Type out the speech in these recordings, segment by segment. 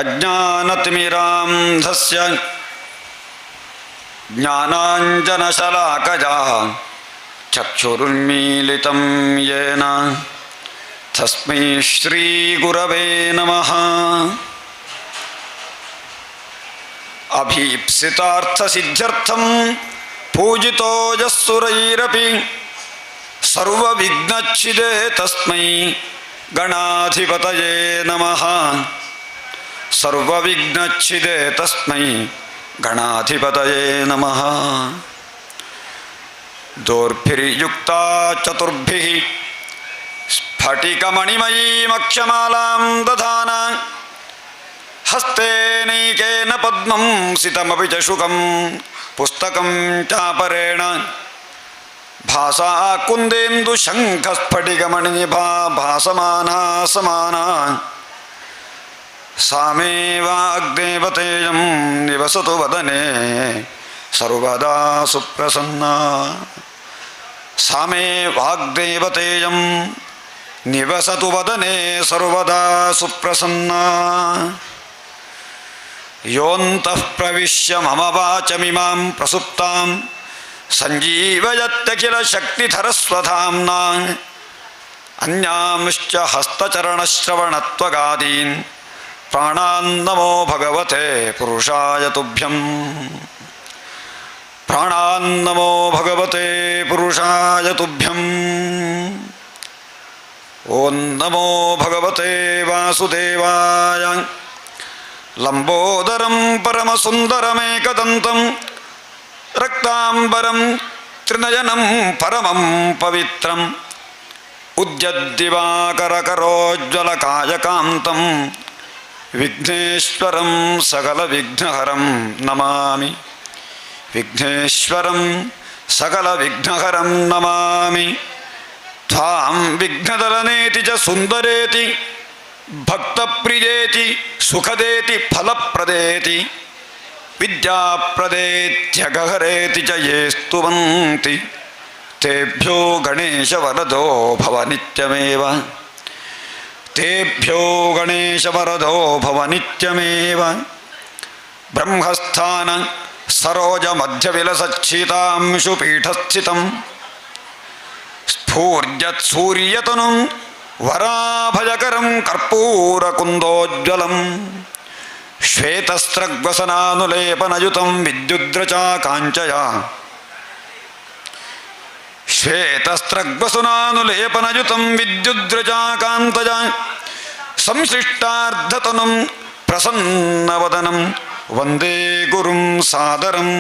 ಅಜ್ಞಾನತಿಮಿರಾಂಧಸ್ಯ ಜ್ಞಾನಾಂಜನಶಲಾಕಜಾ ಚಕ್ಷುರುನ್ಮೀಲಿತಂ ಯೇನ ತಸ್ಮೈ ಶ್ರೀಗುರವೇ ನಮಃ. ಅಭೀಪ್ಸಿತಾರ್ಥಸಿದ್ಧ್ಯರ್ಥಂ ಪೂಜಿತೋ ಯಸ್ಸುರೈರಪಿ ಸರ್ವವಿಘ್ನಚ್ಛಿದೇ ತಸ್ಮೈ ಗಣಾಧಿಪತಯೇ ನಮಃ. ಸರ್ವವಿಘ್ನಚ್ಛಿದೇ ತಸ್ಮೈ ಗಣಾಧಿಪತಯೇ ನಮಃ. ದೋರ್ಭಿರ್ಯುಕ್ತಾ ಚತುರ್ಭಿಃ ಸ್ಫಟಿಕಮಣಿಮಯೀಮಕ್ಷಮಾಲಾಂ ದಧಾನ ಹಸ್ತೇನೈಕೇನ ಪದ್ಮಂ ಸಿತಮಪಿ ಚ ಶುಕಂ ಪುಸ್ತಕಂ ಚಾಪರೇಣ ಭಾಸಾ ಕುಂದೇಂದು ಶಂಖಸ್ಫಟಿಕಮಣಿನಿಭಾ ಭಾಸಮಾನಾ ಸಮಾನಾ ಸಾ ಮೇ ವಾಗ್ದೇವತೇಯಂ ನಿವಸತು ವದನೆ ಸರ್ವದಾ ಸುಪ್ರಸನ್ನಾ. ಸಾ ಮೇ ವಾಗ್ದೇವತೇಯಂ ನಿವಸತು ವದನೆ ಸರ್ವದಾ ಸುಪ್ರಸನ್ನಾ. ಯೋऽन्तಃ ಪ್ರವಿಶ್ಯ ಮಮ ವಾಚಮಿಮಾಂ ಪ್ರಸುಪ್ತಾಂ ಸಂಜೀವಯತ್ಯಖಿಲ ಶಕ್ತಿಧರಸ್ವಧಾಮ್ನಾ. ಅನ್ಯಾಂಶ್ಚ ಹಸ್ತಚರಣಶ್ರವಣತ್ವಗಾದೀನ್ ಪ್ರಾಣಾನ್ನಮೋ ಭಗವತೆ ಪುರುಷಾಯ ತುಭ್ಯಂ. ಪ್ರಾಣಾನ್ನಮೋ ಭಗವತೆ ಪುರುಷಾಯ ತುಭ್ಯಂ. ಓಂ ನಮೋ ಭಗವತೆ ವಾಸುದೇವಾಯ. ಲಂಬೋದರಂ ಪರಮಸುಂದರಮೇಕದಂತಂ ರಕ್ತಾಂಬರಂ ತ್ರಿನಯನಂ ಪರಮಂ ಪವಿತ್ರಂ ಉದ್ಯದ್ದಿವಾಕರಕರೋಜ್ವಲಕಾಯಕಾಂತಂ ವಿಘ್ನೇಶ್ವರಂ ಸಕಲವಿಘ್ನಹರಂ ನಮಾಮಿ. ವಿಘ್ನೇಶ್ವರಂ ಸಕಲವಿಘ್ನಹರಂ ನಮಾಮಿ. ತ್ವಾಂ ವಿಘ್ನದಲನೇತಿ ಚ ಸುಂದರೇತಿ ಭಕ್ತಪ್ರಿಯೇತಿ ಸುಖದೇತಿ ಫಲಪ್ರದೇತಿ ವಿದ್ಯಾಪ್ರದೇತ್ಯಗಹರೇತಿ ಚ ಯೇ ಸ್ತುವಂತಿ ತೇಭ್ಯೋ ಗಣೇಶವರದೋ ಭವ ನಿತ್ಯಮೇವ. ತೇಭ್ಯೋ ಗಣೇಶವರದೋ ಭವ ನಿತ್ಯಮೇವ. ಬ್ರಹ್ಮಸ್ಥಾನ ಸರೋಜ ಮಧ್ಯವಿಲಸಚ್ಛಿತಾಂಶು ಪೀಠಸ್ಥಿತಂ ಸ್ಫೂರ್ಜತ್ ಸೂರ್ಯತನುಂ ವರಾಭಯಕರಂ ಕರ್ಪೂರಕುಂದೋಜ್ವಲಂ ಶ್ವೇತಸ್ತ್ರಗ್ವಸನಾನುಲೇಪನಯುತಂ ವಿದ್ಯುದ್ರಚಾ ಕಾಂಚಯ. ಶ್ವೇತಸ್ತ್ರಗ್ವಸನಾನುಲೇಪನಯುತಂ ವಿದ್ಯುದ್ರಚಾ ಕಾಂತಯ ಸಂಶ್ಲಿಷ್ಟಾರ್ಧತನುಂ ಪ್ರಸನ್ನವದನಂ ವಂದೇ ಗುರುಂ ಸಾದರಂ.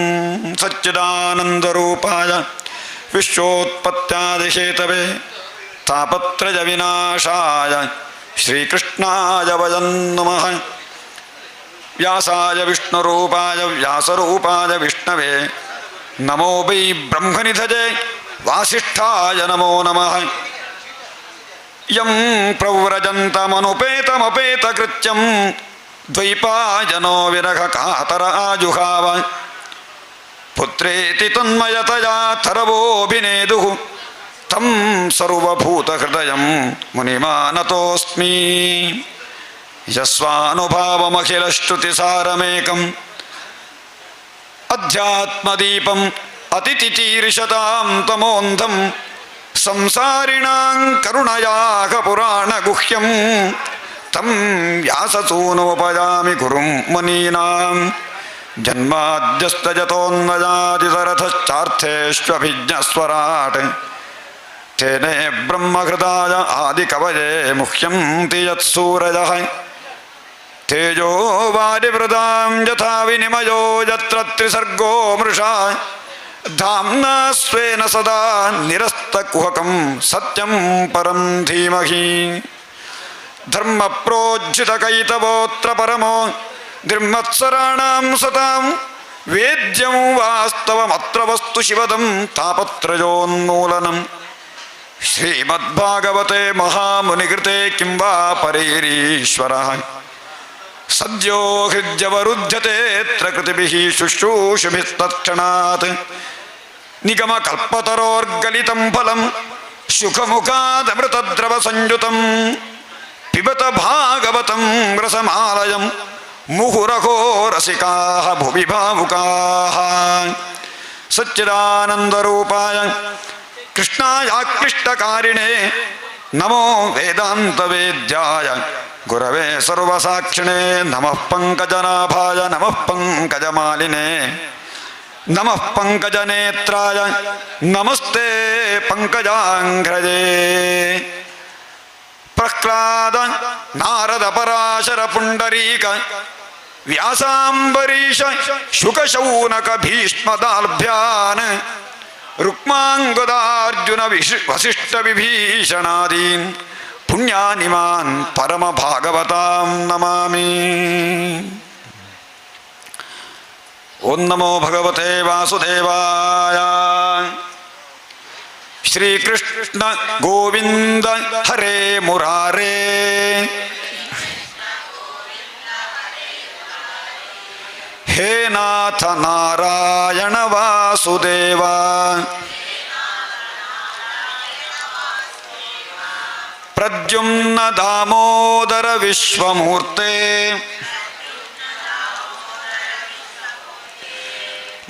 ಸಚ್ಚಿದಾನಂದರೂಪಾಯ ವಿಶ್ವೋತ್ಪತ್ತ್ಯಾದಿಹೇತವೇ ತಾಪತ್ರಯ ವಿನಾಶಾಯ ಶ್ರೀಕೃಷ್ಣಾಯ ವಯಂ ನಮಃ. ವ್ಯಾಸಾಯ ವಿಷ್ಣುರೂಪಾಯ ವ್ಯಾಸರೂಪಾಯ ವಿಷ್ಣವೇ ನಮೋ ವೈ ಬ್ರಹ್ಮನಿಧಜೆ ವಾಸಿಷ್ಠಾಯ ನಮೋ ನಮಃ. ಯಂ ಪ್ರವ್ರಜಂತಮನುಪೇತಮಪೇತಕೃತ್ಯಂ ದ್ವೈಪಾಯನೋ ವಿರಹ ಕಾತರ ಆಜುಹಾವ. ಪುತ್ರೇತಿ ತನ್ಮಯತಯಾ ತರವೋಭಿನೇದುಃ ತಂ ಸರ್ವಭೂತಹೃದಯಂ ಮುನಿಮಾನತೋಸ್ಮಿ. ಯಸ್ವಾನುಭಾವಮಖಿಲಶ್ರುತಿಸಾರಮೇಕಂ ಅಧ್ಯಾತ್ಮದೀಪಂ ಅತಿಥಿತೀರ್ಷತಾಂ ತಮೋಂಧಂ ಸಂಸಾರಿಣಾಂ ಕರುಣಯಾಹ ಪುರಾಣಗುಹ್ಯಂ ತಂ ವ್ಯಾಸಸೂನೋಪಯಾಮಿ ಗುರುಂ ಮುನೀನಾಂ. ಜನ್ಮಾದ್ಯಸ್ತಜತೋನ್ಮಯಾದಿತರಥಶ್ಚಾರ್ಥೇಷ್ವಭಿಜ್ಞಸ್ವರಾಟ್ ತೇನೇ ಬ್ರಹ್ಮಹೃದಾಯ ಆದಿಕವಯೇ ಮುಹ್ಯಂತಿ ಯತ್ಸೂರಯಃ. ತೇಜೋ ವಾರಿವೃದಾಂ ಯಥಾ ವಿನಿಮಯೋ ಯತ್ರ ತ್ರಿಸರ್ಗೋ ಮೃಷಾ ಧಾಮ್ನಾ ಸ್ವೇನ ಸದಾ ನಿರಸ್ತಕುಹಕಂ ಸತ್ಯಂ ಪರಂ ಧೀಮಹಿ. ಧರ್ಮ ಪ್ರೋಜ್ಜಿತಕೈತವೋತ್ರ ಪರಮೋ ನಿರ್ಮತ್ಸರಾಣಾಂ ಸತಾಂ ವೇದ್ಯಂ ವಾಸ್ತವಮತ್ರ ವಸ್ತು ಶಿವದಂ ತಾಪತ್ರಯೋನ್ಮೂಲನಂ. ಶ್ರೀಮದ್ಭಾಗವತೆ ಮಹಾಮುನಿಕೃತೆ ಕಿಂ ವಾ ಪರೈರೀಶ್ವರಃ ಸದ್ಯೋ ಹೃದ್ಯವರುಧ್ಯತೆತ್ರ ಕೃತಿಭಿಃ ಶುಶ್ರೂಷುಭಿಸ್ತತ್ಕ್ಷಣಾತ್. ನಿಗಮಕಲ್ಪತರೋರ್ಗಲಿತಂ ಫಲಂ ಶುಕಮುಖಾದಮೃತದ್ರವ ಸಂಯುತಂ ಪಿಬತ ಭಾಗವತಂ ರಸಮಾಲಯಂ ಮುಹುರಹೋ ರಸಿಕಾ ಭುವಿ ಭಾವುಕಾ ಸಚ್ಚಿದಾನಂದರೂಪಾಯ ಕೃಷ್ಣಾಯ ಕ್ಲಿಷ್ಟಕಾರಿಣೇ ನಮೋ ವೇದಾಂತ ವೇದ್ಯಾಯ ಗುರವೇ ಸರ್ವಸಾಕ್ಷಿಣೇ ನಮಃ ಪಂಕಜನಾಭಾಯ ನಮಃ ಪಂಕಜಮಾಲಿನೇ ನಮಃ ಪಂಕಜನೇತ್ರಾಯ ನಮಸ್ತೆ ಪಂಕಜಾಂಘ್ರಜೇ ಪ್ರಹ್ಲಾದ ನಾರದ ಪರಾಶರ ಪುಂಡರೀಕ ವ್ಯಾಸಾಂಬರೀಷ ಶುಕಶೌನಕ ಭೀಷ್ಮದಾಲ್ಭ್ಯಾನ್ ರುಕ್ಮಾಂಗದಾರ್ಜುನ ವಸಿಷ್ಠ ವಿಭೀಷಣಾದೀನ್ ಪುಣ್ಯಾನಿಮಾನ್ ಪರಮ ಭಾಗವತಾಂ ನಮಾಮಿ. ಓಂ ನಮೋ ಭಗವತೆ ವಾಸುದೇವಾಯ. ಶ್ರೀಕೃಷ್ಣ ಗೋವಿಂದ ಹರೇ ಮುರಾರೇ ಹೇ ನಾಥ ನಾರಾಯಣ ವಾಸುದೇವ. ಪ್ರದ್ಯುಮ್ನ ದಾಮೋದರ ವಿಶ್ವಮೂರ್ತೆ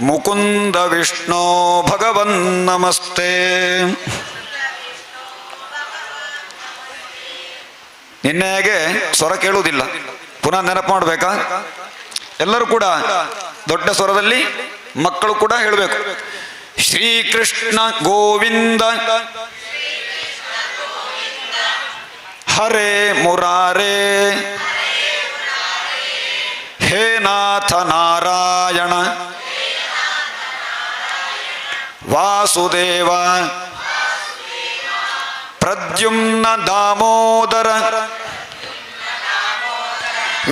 ಮುಕುಂದ ವಿಷ್ಣೋ ಭಗವನ್ ನಮಸ್ತೆ. ನಿನ್ನೆಗೆ ಸ್ವರ ಕೇಳುವುದಿಲ್ಲ, ಪುನಃ ನೆನಪು ಮಾಡಬೇಕಾ? ಎಲ್ಲರೂ ಕೂಡ ದೊಡ್ಡ ಸ್ವರದಲ್ಲಿ, ಮಕ್ಕಳು ಕೂಡ ಹೇಳಬೇಕು. ಶ್ರೀಕೃಷ್ಣ ಗೋವಿಂದ ಹರೇ ಮುರಾರೇ ಹೇ ನಾಥ ನಾರಾಯಣ ವಾಸುದೇವ. ಪ್ರದ್ಯುಮ್ನ ದಾಮೋದರ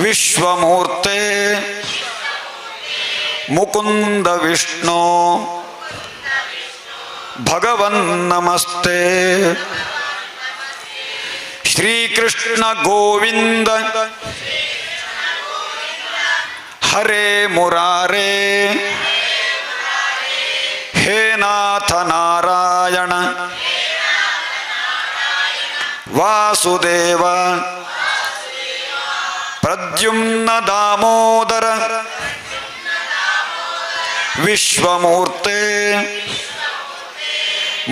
ವಿಶ್ವಮೂರ್ತೆ ಮುಕುಂದ ವಿಷ್ಣು ಭಗವನ್ ನಮಸ್ತೆ. ಶ್ರೀಕೃಷ್ಣ ಗೋವಿಂದ ಹರೇ ಮುರಾರೇ ಹೇ ನಾಥ ನಾರಾಯಣ ವಾಸುದೇವ. ಪ್ರದ್ಯುಮ್ನ ದಾಮೋದರ ವಿಶ್ವಮೂರ್ತೆ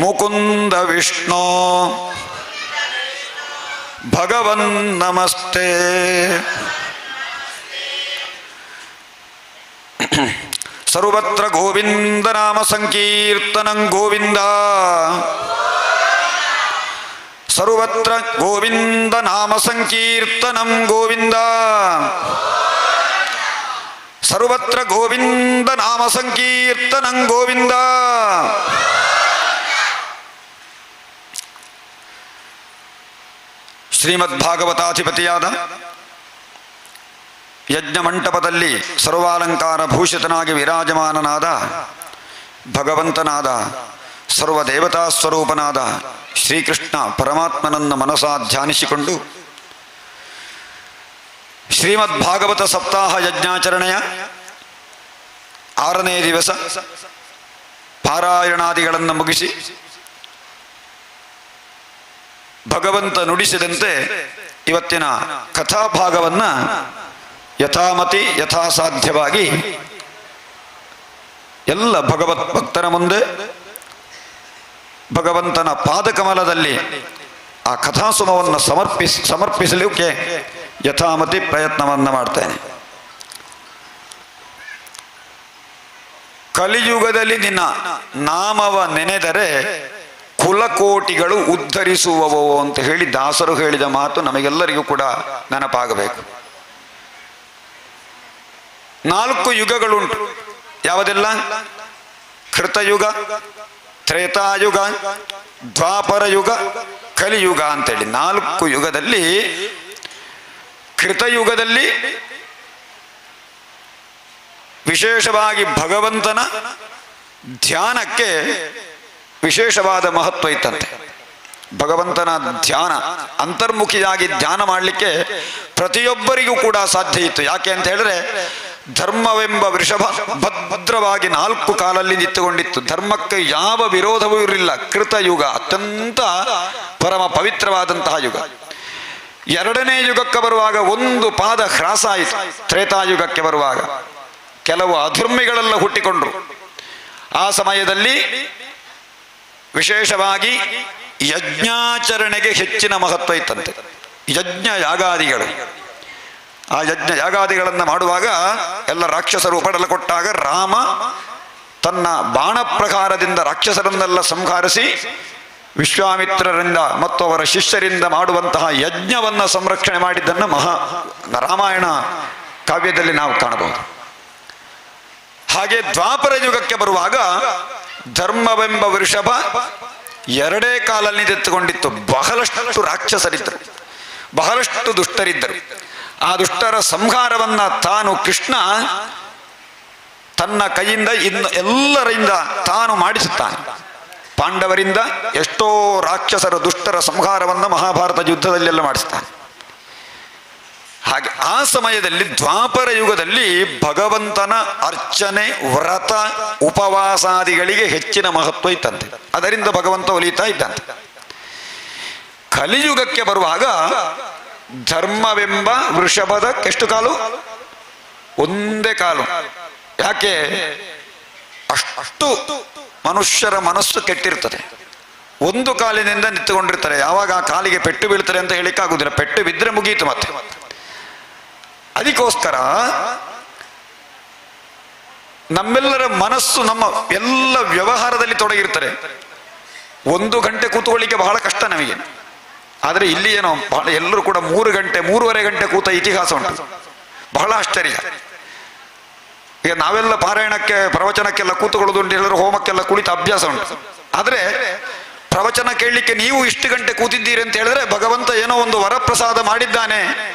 ಮುಕುಂದ ವಿಷ್ಣು ಭಗವನ್ ನಮಸ್ತೆ. ಸರ್ವತ್ರ ಗೋವಿಂದ ನಾಮ ಸಂಕೀರ್ತನಂ ಗೋವಿಂದ. ಸರ್ವತ್ರ ಗೋವಿಂದ ನಾಮ ಸಂಕೀರ್ತನಂ ಗೋವಿಂದ. ಸರ್ವತ್ರ ಗೋವಿಂದ ನಾಮ ಸಂಕೀರ್ತನಂ ಗೋವಿಂದ. ಶ್ರೀಮದ್ಭಾಗವತಾಧಿಪತಿಯಾದ ಯಜ್ಞ ಮಂಟಪದಲ್ಲಿ ಸರ್ವಾಲಂಕಾರ ಭೂಷಿತನಾಗಿ ವಿರಾಜಮಾನನಾದ ಭಗವಂತನಾದ ಸರ್ವದೇವತಾ ಸ್ವರೂಪನಾದ ಶ್ರೀಕೃಷ್ಣ ಪರಮಾತ್ಮನನ್ನು ಮನಸಾ ಧ್ಯಾನಿಸಿಕೊಂಡು ಶ್ರೀಮದ್ಭಾಗವತ ಸಪ್ತಾಹ ಯಜ್ಞಾಚರಣೆಯ 6ನೇ ದಿವಸ ಪಾರಾಯಣಾದಿಗಳನ್ನು ಮುಗಿಸಿ ಭಗವಂತ ನುಡಿಸಿದಂತೆ ಇವತ್ತಿನ ಕಥಾಭಾಗವನ್ನು ಯಥಾಮತಿ ಯಥಾಸಾಧ್ಯವಾಗಿ ಎಲ್ಲ ಭಗವತ್ ಭಕ್ತರ ಮುಂದೆ ಭಗವಂತನ ಪಾದಕಮಲದಲ್ಲಿ ಆ ಕಥಾಸುಮವನ್ನು ಸಮರ್ಪಿಸಲಿಕ್ಕೆ ಯಥಾಮತಿ ಪ್ರಯತ್ನವನ್ನು ಮಾಡ್ತೇನೆ. ಕಲಿಯುಗದಲ್ಲಿ ನಿನ್ನ ನಾಮವ ನೆನೆದರೆ ಕುಲಕೋಟಿಗಳು ಉದ್ಧರಿಸುವವೋ ಅಂತ ಹೇಳಿ ದಾಸರು ಹೇಳಿದ ಮಾತು ನಮಗೆಲ್ಲರಿಗೂ ಕೂಡ ನೆನಪಾಗಬೇಕು. 4 ಯುಗಗಳುಂಟು. ಯಾವುದೆಲ್ಲ? ಕೃತಯುಗ, ತ್ರೇತಾಯುಗ, ದ್ವಾಪರ ಯುಗ, ಕಲಿಯುಗ ಅಂತೇಳಿ 4 ಯುಗದಲ್ಲಿ ಕೃತಯುಗದಲ್ಲಿ ವಿಶೇಷವಾಗಿ ಭಗವಂತನ ಧ್ಯಾನಕ್ಕೆ ವಿಶೇಷವಾದ ಮಹತ್ವ ಇತ್ತಂತೆ. ಭಗವಂತನ ಧ್ಯಾನ ಅಂತರ್ಮುಖಿಯಾಗಿ ಧ್ಯಾನ ಮಾಡಲಿಕ್ಕೆ ಪ್ರತಿಯೊಬ್ಬರಿಗೂ ಕೂಡ ಸಾಧ್ಯ ಇತ್ತು. ಯಾಕೆ ಅಂತ ಹೇಳಿದ್ರೆ ಧರ್ಮವೆಂಬ ವೃಷಭ ಭದ್ರವಾಗಿ 4 ಕಾಲಲ್ಲಿ ನಿಂತುಕೊಂಡಿತ್ತು. ಧರ್ಮಕ್ಕೆ ಯಾವ ವಿರೋಧವೂ ಇರಲಿಲ್ಲ. ಕೃತಯುಗ ಅತ್ಯಂತ ಪರಮ ಪವಿತ್ರವಾದಂತಹ ಯುಗ. ಎರಡನೇ ಯುಗಕ್ಕೆ ಬರುವಾಗ ಒಂದು ಪಾದ ಹ್ರಾಸ ಆಯಿತು. ತ್ರೇತಾಯುಗಕ್ಕೆ ಬರುವಾಗ ಕೆಲವು ಅಧರ್ಮಿಗಳೆಲ್ಲ ಹುಟ್ಟಿಕೊಂಡ್ರು. ಆ ಸಮಯದಲ್ಲಿ ವಿಶೇಷವಾಗಿ ಯಜ್ಞಾಚರಣೆಗೆ ಹೆಚ್ಚಿನ ಮಹತ್ವ ಇತ್ತಂತೆ. ಯಜ್ಞ ಯಾಗಾದಿಗಳು, ಆ ಯಜ್ಞ ಯಾಗಾದಿಗಳನ್ನು ಮಾಡುವಾಗ ಎಲ್ಲ ರಾಕ್ಷಸರು ಉಪಡಲು ಕೊಟ್ಟಾಗ ರಾಮ ತನ್ನ ಬಾಣ ಪ್ರಕಾರದಿಂದ ರಾಕ್ಷಸರನ್ನೆಲ್ಲ ಸಂಹರಿಸಿ ವಿಶ್ವಾಮಿತ್ರರಿಂದ ಮತ್ತು ಅವರ ಶಿಷ್ಯರಿಂದ ಮಾಡುವಂತಹ ಯಜ್ಞವನ್ನು ಸಂರಕ್ಷಣೆ ಮಾಡಿದ್ದನ್ನು ರಾಮಾಯಣ ಕಾವ್ಯದಲ್ಲಿ ನಾವು ಕಾಣಬಹುದು. ಹಾಗೆ ದ್ವಾಪರ ಯುಗಕ್ಕೆ ಬರುವಾಗ ಧರ್ಮವೆಂಬ ವೃಷಭ ಎರಡೇ ಕಾಲಲ್ಲಿ ನಿಂತುಕೊಂಡಿತ್ತು. ಬಹಳಷ್ಟು ರಾಕ್ಷಸರಿದ್ದರು, ಬಹಳಷ್ಟು ದುಷ್ಟರಿದ್ದರು. ಆ ದುಷ್ಟರ ಸಂಹಾರವನ್ನ ತಾನು ಕೃಷ್ಣ ತನ್ನ ಕೈಯಿಂದ ಇನ್ನು ಎಲ್ಲರಿಂದ ತಾನು ಮಾಡಿಸುತ್ತಾನೆ. ಪಾಂಡವರಿಂದ ಎಷ್ಟೋ ರಾಕ್ಷಸರ ದುಷ್ಟರ ಸಂಹಾರವನ್ನು ಮಹಾಭಾರತ ಯುದ್ಧದಲ್ಲೆಲ್ಲ ಮಾಡಿಸ್ತಾನೆ. ಹಾಗೆ ಆ ಸಮಯದಲ್ಲಿ ದ್ವಾಪರ ಯುಗದಲ್ಲಿ ಭಗವಂತನ ಅರ್ಚನೆ, ವ್ರತ, ಉಪವಾಸಾದಿಗಳಿಗೆ ಹೆಚ್ಚಿನ ಮಹತ್ವ ಇತ್ತಂತೆ. ಅದರಿಂದ ಭಗವಂತ ಒಲಿತಾ ಇದ್ದಂತೆ. ಕಲಿಯುಗಕ್ಕೆ ಬರುವಾಗ ಧರ್ಮವೆಂಬ ವೃಷಭದ ಎಷ್ಟು ಕಾಲು? ಒಂದೇ ಕಾಲು. ಯಾಕೆ? ಅಷ್ಟು ಮನುಷ್ಯರ ಮನಸ್ಸು ಕೆಟ್ಟಿರ್ತದೆ. ಒಂದು ಕಾಲಿನಿಂದ ನಿಂತುಕೊಂಡಿರ್ತಾರೆ. ಯಾವಾಗ ಆ ಕಾಲಿಗೆ ಪೆಟ್ಟು ಬೀಳ್ತಾರೆ ಅಂತ ಹೇಳಿಕ್ಕಾಗುದಿಲ್ಲ. ಪೆಟ್ಟು ಬಿದ್ದರೆ ಮುಗೀತು ಮತ್ತೆ. ಅದಕ್ಕೋಸ್ಕರ ನಮ್ಮೆಲ್ಲರ ಮನಸ್ಸು ನಮ್ಮ ಎಲ್ಲ ವ್ಯವಹಾರದಲ್ಲಿ ತೊಡಗಿರ್ತಾರೆ. 1 ಗಂಟೆ ಕೂತ್ಕೊಳ್ಳಿಕ್ಕೆ ಬಹಳ ಕಷ್ಟ ನಮಗೆ. ಆದರೆ ಇಲ್ಲಿ ಏನೋ ಬಹಳ ಎಲ್ಲರೂ ಕೂಡ 3 ಗಂಟೆ 3.5 ಗಂಟೆ ಕೂತ ಇತಿಹಾಸ ಉಂಟು. ಬಹಳ ಆಶ್ಚರ್ಯ. ಈಗ ನಾವೆಲ್ಲ ಪಾರಾಯಣಕ್ಕೆ ಪ್ರವಚನಕ್ಕೆಲ್ಲ ಕೂತುಕೊಳ್ಳೋದುಂಟು, ಎಲ್ಲರೂ ಹೋಮಕ್ಕೆಲ್ಲ ಕುಳಿತ ಅಭ್ಯಾಸ ಉಂಟು. ಆದರೆ ಪ್ರವಚನ ಕೇಳಲಿಕ್ಕೆ ನೀವು ಇಷ್ಟು ಗಂಟೆ ಕೂತಿದ್ದೀರಿ ಅಂತ ಹೇಳಿದ್ರೆ ಭಗವಂತ ಏನೋ ಒಂದು ವರಪ್ರಸಾದ ಮಾಡಿದ್ದಾನೆ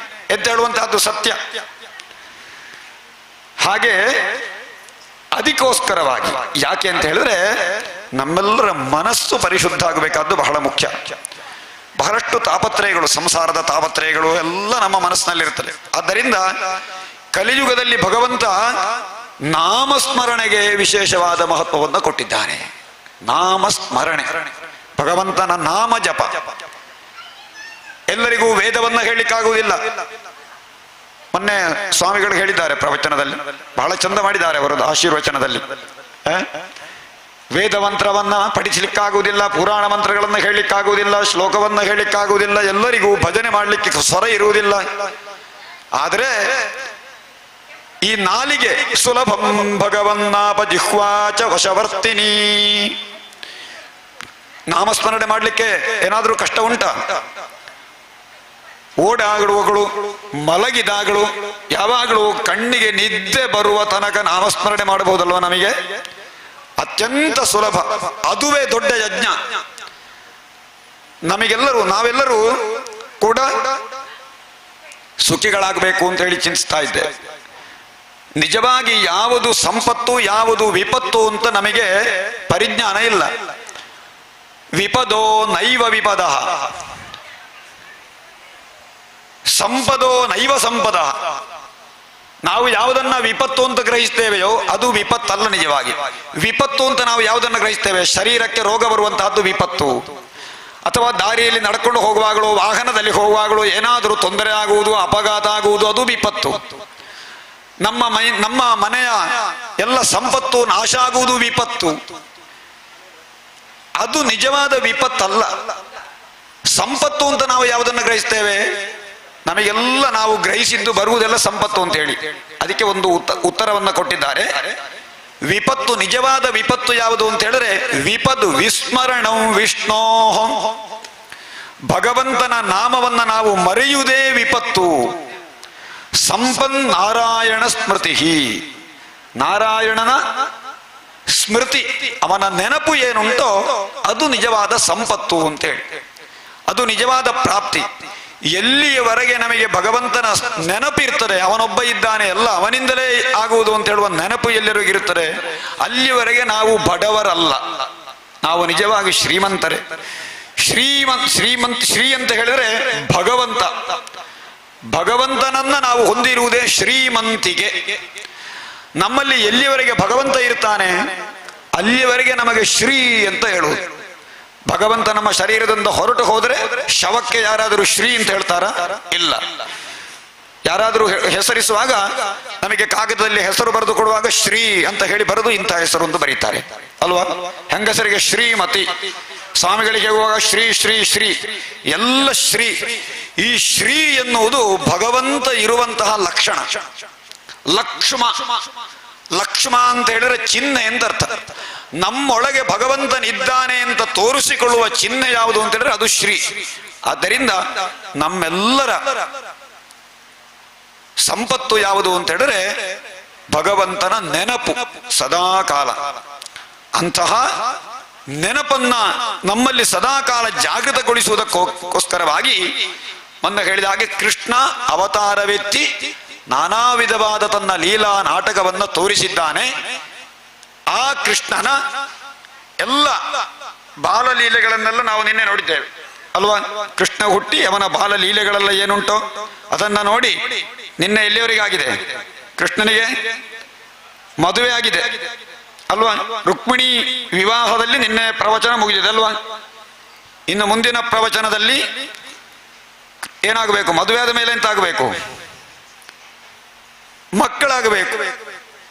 ಅಂತ ಹೇಳುವಂತಹದ್ದು ಸತ್ಯ. ಹಾಗೆ ಅದಕ್ಕೋಸ್ಕರವಾಗಿ ಯಾಕೆ ಅಂತ ಹೇಳಿದ್ರೆ ನಮ್ಮೆಲ್ಲರ ಮನಸ್ಸು ಪರಿಶುದ್ಧ ಆಗಬೇಕಾದ್ದು ಬಹಳ ಮುಖ್ಯ. ಬಹಳಷ್ಟು ತಾಪತ್ರಯಗಳು, ಸಂಸಾರದ ತಾಪತ್ರಯಗಳು ಎಲ್ಲ ನಮ್ಮ ಮನಸ್ಸಿನಲ್ಲಿರುತ್ತದೆ. ಆದ್ದರಿಂದ ಕಲಿಯುಗದಲ್ಲಿ ಭಗವಂತ ನಾಮಸ್ಮರಣೆಗೆ ವಿಶೇಷವಾದ ಮಹತ್ವವನ್ನು ಕೊಟ್ಟಿದ್ದಾನೆ. ನಾಮಸ್ಮರಣೆ, ಭಗವಂತನ ನಾಮ ಜಪ. ಎಲ್ಲರಿಗೂ ವೇದವನ್ನ ಹೇಳಲಿಕ್ಕಾಗುವುದಿಲ್ಲ. ಮೊನ್ನೆ ಸ್ವಾಮಿಗಳು ಹೇಳಿದ್ದಾರೆ ಪ್ರವಚನದಲ್ಲಿ, ಬಹಳ ಚಂದ ಮಾಡಿದ್ದಾರೆ ಅವರದ್ದು ಆಶೀರ್ವಚನದಲ್ಲಿ. ವೇದ ಮಂತ್ರವನ್ನ ಪಠಿಸಲಿಕ್ಕಾಗುವುದಿಲ್ಲ, ಪುರಾಣ ಮಂತ್ರಗಳನ್ನು ಹೇಳಲಿಕ್ಕಾಗುವುದಿಲ್ಲ, ಶ್ಲೋಕವನ್ನ ಹೇಳಲಿಕ್ಕಾಗುವುದಿಲ್ಲ, ಎಲ್ಲರಿಗೂ ಭಜನೆ ಮಾಡಲಿಕ್ಕೆ ಸ್ವರ ಇರುವುದಿಲ್ಲ. ಆದರೆ ಈ ನಾಲಿಗೆ ಸುಲಭಂ ಭಗವನ್ನಾಪ ಜಿಹ್ವಾಚ ವಶವರ್ತಿನಿ. ನಾಮಸ್ಮರಣೆ ಮಾಡಲಿಕ್ಕೆ ಏನಾದರೂ ಕಷ್ಟ ಉಂಟಾ? ಓಡಾಡುವಗಳು, ಮಲಗಿದಾಗಳು, ಯಾವಾಗಲೂ ಕಣ್ಣಿಗೆ ನಿದ್ದೆ ಬರುವ ತನಕ ನಾಮಸ್ಮರಣೆ ಮಾಡಬಹುದಲ್ವ? ನಮಗೆ ಅತ್ಯಂತ ಸುಲಭ. ಅದುವೇ ದೊಡ್ಡ ಯಜ್ಞ. ನಾವೆಲ್ಲರೂ ಕೂಡ ಸುಖಿಗಳಾಗಬೇಕು ಅಂತ ಹೇಳಿ ಚಿಂತಿಸ್ತಾ ಇದ್ದೆ. ನಿಜವಾಗಿ ಯಾವುದು ಸಂಪತ್ತು ಯಾವುದು ವಿಪತ್ತು ಅಂತ ನಮಗೆ ಪರಿಜ್ಞಾನ ಇಲ್ಲ. ವಿಪದೋ ನೈವ ವಿಪದ, ಸಂಪದೋ ನೈವ ಸಂಪದ. ನಾವು ಯಾವುದನ್ನ ವಿಪತ್ತು ಅಂತ ಗ್ರಹಿಸ್ತೇವೆಯೋ ಅದು ವಿಪತ್ತಲ್ಲ. ನಿಜವಾಗಿ ವಿಪತ್ತು ಅಂತ ನಾವು ಯಾವುದನ್ನು ಗ್ರಹಿಸ್ತೇವೆ? ಶರೀರಕ್ಕೆ ರೋಗ ಬರುವಂತಹದ್ದು ವಿಪತ್ತು, ಅಥವಾ ದಾರಿಯಲ್ಲಿ ನಡ್ಕೊಂಡು ಹೋಗುವಾಗಲೂ, ವಾಹನದಲ್ಲಿ ಹೋಗುವಾಗಲೂ ಏನಾದರೂ ತೊಂದರೆ ಆಗುವುದು, ಅಪಘಾತ ಆಗುವುದು, ಅದು ವಿಪತ್ತು. ನಮ್ಮ ಮನೆಯ ಎಲ್ಲ ಸಂಪತ್ತು ನಾಶ ಆಗುವುದು ವಿಪತ್ತು. ಅದು ನಿಜವಾದ ವಿಪತ್ತಲ್ಲ. ಸಂಪತ್ತು ಅಂತ ನಾವು ಯಾವುದನ್ನು ಗ್ರಹಿಸ್ತೇವೆ? ನಮಗೆಲ್ಲ ನಾವು ಗ್ರಹಿಸಿದ್ದು ಬರುವುದೆಲ್ಲ ಸಂಪತ್ತು ಅಂತ ಹೇಳಿ. ಅದಕ್ಕೆ ಒಂದು ಉತ್ತರವನ್ನು ಕೊಟ್ಟಿದ್ದಾರೆ. ವಿಪತ್ತು, ನಿಜವಾದ ವಿಪತ್ತು ಯಾವುದು ಅಂತ ಹೇಳಿದ್ರೆ ವಿಪದ್ ವಿಸ್ಮರಣಂ ವಿಷ್ಣೋಹಂ. ಭಗವಂತನ ನಾಮವನ್ನ ನಾವು ಮರೆಯುವುದೇ ವಿಪತ್ತು. ಸಂಪನ್ ನಾರಾಯಣ ಸ್ಮೃತಿ. ನಾರಾಯಣನ ಸ್ಮೃತಿ, ಅವನ ನೆನಪು ಏನುಂಟೋ ಅದು ನಿಜವಾದ ಸಂಪತ್ತು ಅಂತೇಳಿ, ಅದು ನಿಜವಾದ ಪ್ರಾಪ್ತಿ. ಎಲ್ಲಿಯವರೆಗೆ ನಮಗೆ ಭಗವಂತನ ನೆನಪಿರ್ತದೆ, ಅವನೊಬ್ಬ ಇದ್ದಾನೆ, ಎಲ್ಲ ಅವನಿಂದಲೇ ಆಗುವುದು ಅಂತ ಹೇಳುವ ನೆನಪು ಎಲ್ಲರಿಗಿರುತ್ತದೆ, ಅಲ್ಲಿವರೆಗೆ ನಾವು ಬಡವರಲ್ಲ, ನಾವು ನಿಜವಾಗಿ ಶ್ರೀಮಂತರೇ. ಶ್ರೀ ಅಂತ ಹೇಳಿದ್ರೆ ಭಗವಂತ, ಭಗವಂತನನ್ನ ನಾವು ಹೊಂದಿರುವುದೇ ಶ್ರೀಮಂತಿಗೆ. ನಮ್ಮಲ್ಲಿ ಎಲ್ಲಿವರೆಗೆ ಭಗವಂತ ಇರ್ತಾನೆ ಅಲ್ಲಿವರೆಗೆ ನಮಗೆ ಶ್ರೀ ಅಂತ ಹೇಳುವುದು. ಭಗವಂತ ನಮ್ಮ ಶರೀರದಿಂದ ಹೊರಟು ಹೋದರೆ ಶವಕ್ಕೆ ಯಾರಾದರೂ ಶ್ರೀ ಅಂತ ಹೇಳ್ತಾರ? ಇಲ್ಲ. ಯಾರಾದರೂ ಹೆಸರಿಸುವಾಗ ನಮಗೆ ಕಾಗದದಲ್ಲಿ ಹೆಸರು ಬರೆದು ಕೊಡುವಾಗ ಶ್ರೀ ಅಂತ ಹೇಳಿ ಬರೆದು ಇಂಥ ಹೆಸರು ಅಂತ ಬರೀತಾರೆ ಅಲ್ವಾ? ಹೆಂಗಸರಿಗೆ ಶ್ರೀಮತಿ, ಸ್ವಾಮಿಗಳಿಗೆ ಹೋಗುವಾಗ ಶ್ರೀ ಶ್ರೀ ಶ್ರೀ, ಎಲ್ಲ ಶ್ರೀ. ಈ ಶ್ರೀ ಎನ್ನುವುದು ಭಗವಂತ ಇರುವಂತಹ ಲಕ್ಷಣ. ಲಕ್ಷ್ಮ, ಲಕ್ಷ್ಮ ಅಂತ ಹೇಳಿದ್ರೆ ಚಿಹ್ನೆ ಅಂತ ಅರ್ಥ. ನಮ್ಮೊಳಗೆ ಭಗವಂತನಿದ್ದಾನೆ ಅಂತ ತೋರಿಸಿಕೊಳ್ಳುವ ಚಿಹ್ನೆ ಯಾವುದು ಅಂತ ಹೇಳಿದ್ರೆ ಅದು ಶ್ರೀ. ಆದ್ದರಿಂದ ನಮ್ಮೆಲ್ಲರ ಸಂಪತ್ತು ಯಾವುದು ಅಂತ ಹೇಳಿದ್ರೆ ಭಗವಂತನ ನೆನಪು ಸದಾ ಕಾಲ. ಅಂತಹ ನೆನಪನ್ನ ನಮ್ಮಲ್ಲಿ ಸದಾಕಾಲ ಜಾಗೃತಗೊಳಿಸುವುದಕ್ಕೋಸ್ಕರವಾಗಿ ಮೊನ್ನೆ ಹೇಳಿದ ಹಾಗೆ ಕೃಷ್ಣ ಅವತಾರವೆತ್ತಿ ನಾನಾ ವಿಧವಾದ ತನ್ನ ಲೀಲಾ ನಾಟಕವನ್ನ ತೋರಿಸಿದ್ದಾನೆ. ಆ ಕೃಷ್ಣನ ಎಲ್ಲ ಬಾಲಲೀಲೆಗಳನ್ನೆಲ್ಲ ನಾವು ನಿನ್ನೆ ನೋಡಿದ್ದೇವೆ ಅಲ್ವಾ? ಕೃಷ್ಣ ಹುಟ್ಟಿ ಅವನ ಬಾಲಲೀಲೆಗಳೆಲ್ಲ ಏನುಂಟೋ ಅದನ್ನ ನೋಡಿ ನಿನ್ನೆ ಎಲ್ಲಿಯವರೆಗಾಗಿದೆ? ಕೃಷ್ಣನಿಗೆ ಮದುವೆ ಆಗಿದೆ ಅಲ್ವಾ? ರುಕ್ಮಿಣಿ ವಿವಾಹದಲ್ಲಿ ನಿನ್ನೆ ಪ್ರವಚನ ಮುಗಿದಿದೆ ಅಲ್ವಾ? ಇನ್ನು ಮುಂದಿನ ಪ್ರವಚನದಲ್ಲಿ ಏನಾಗಬೇಕು? ಮದುವೆ ಆದ ಮೇಲೆ ಎಂತ ಆಗಬೇಕು? ಮಕ್ಕಳಾಗಬೇಕು.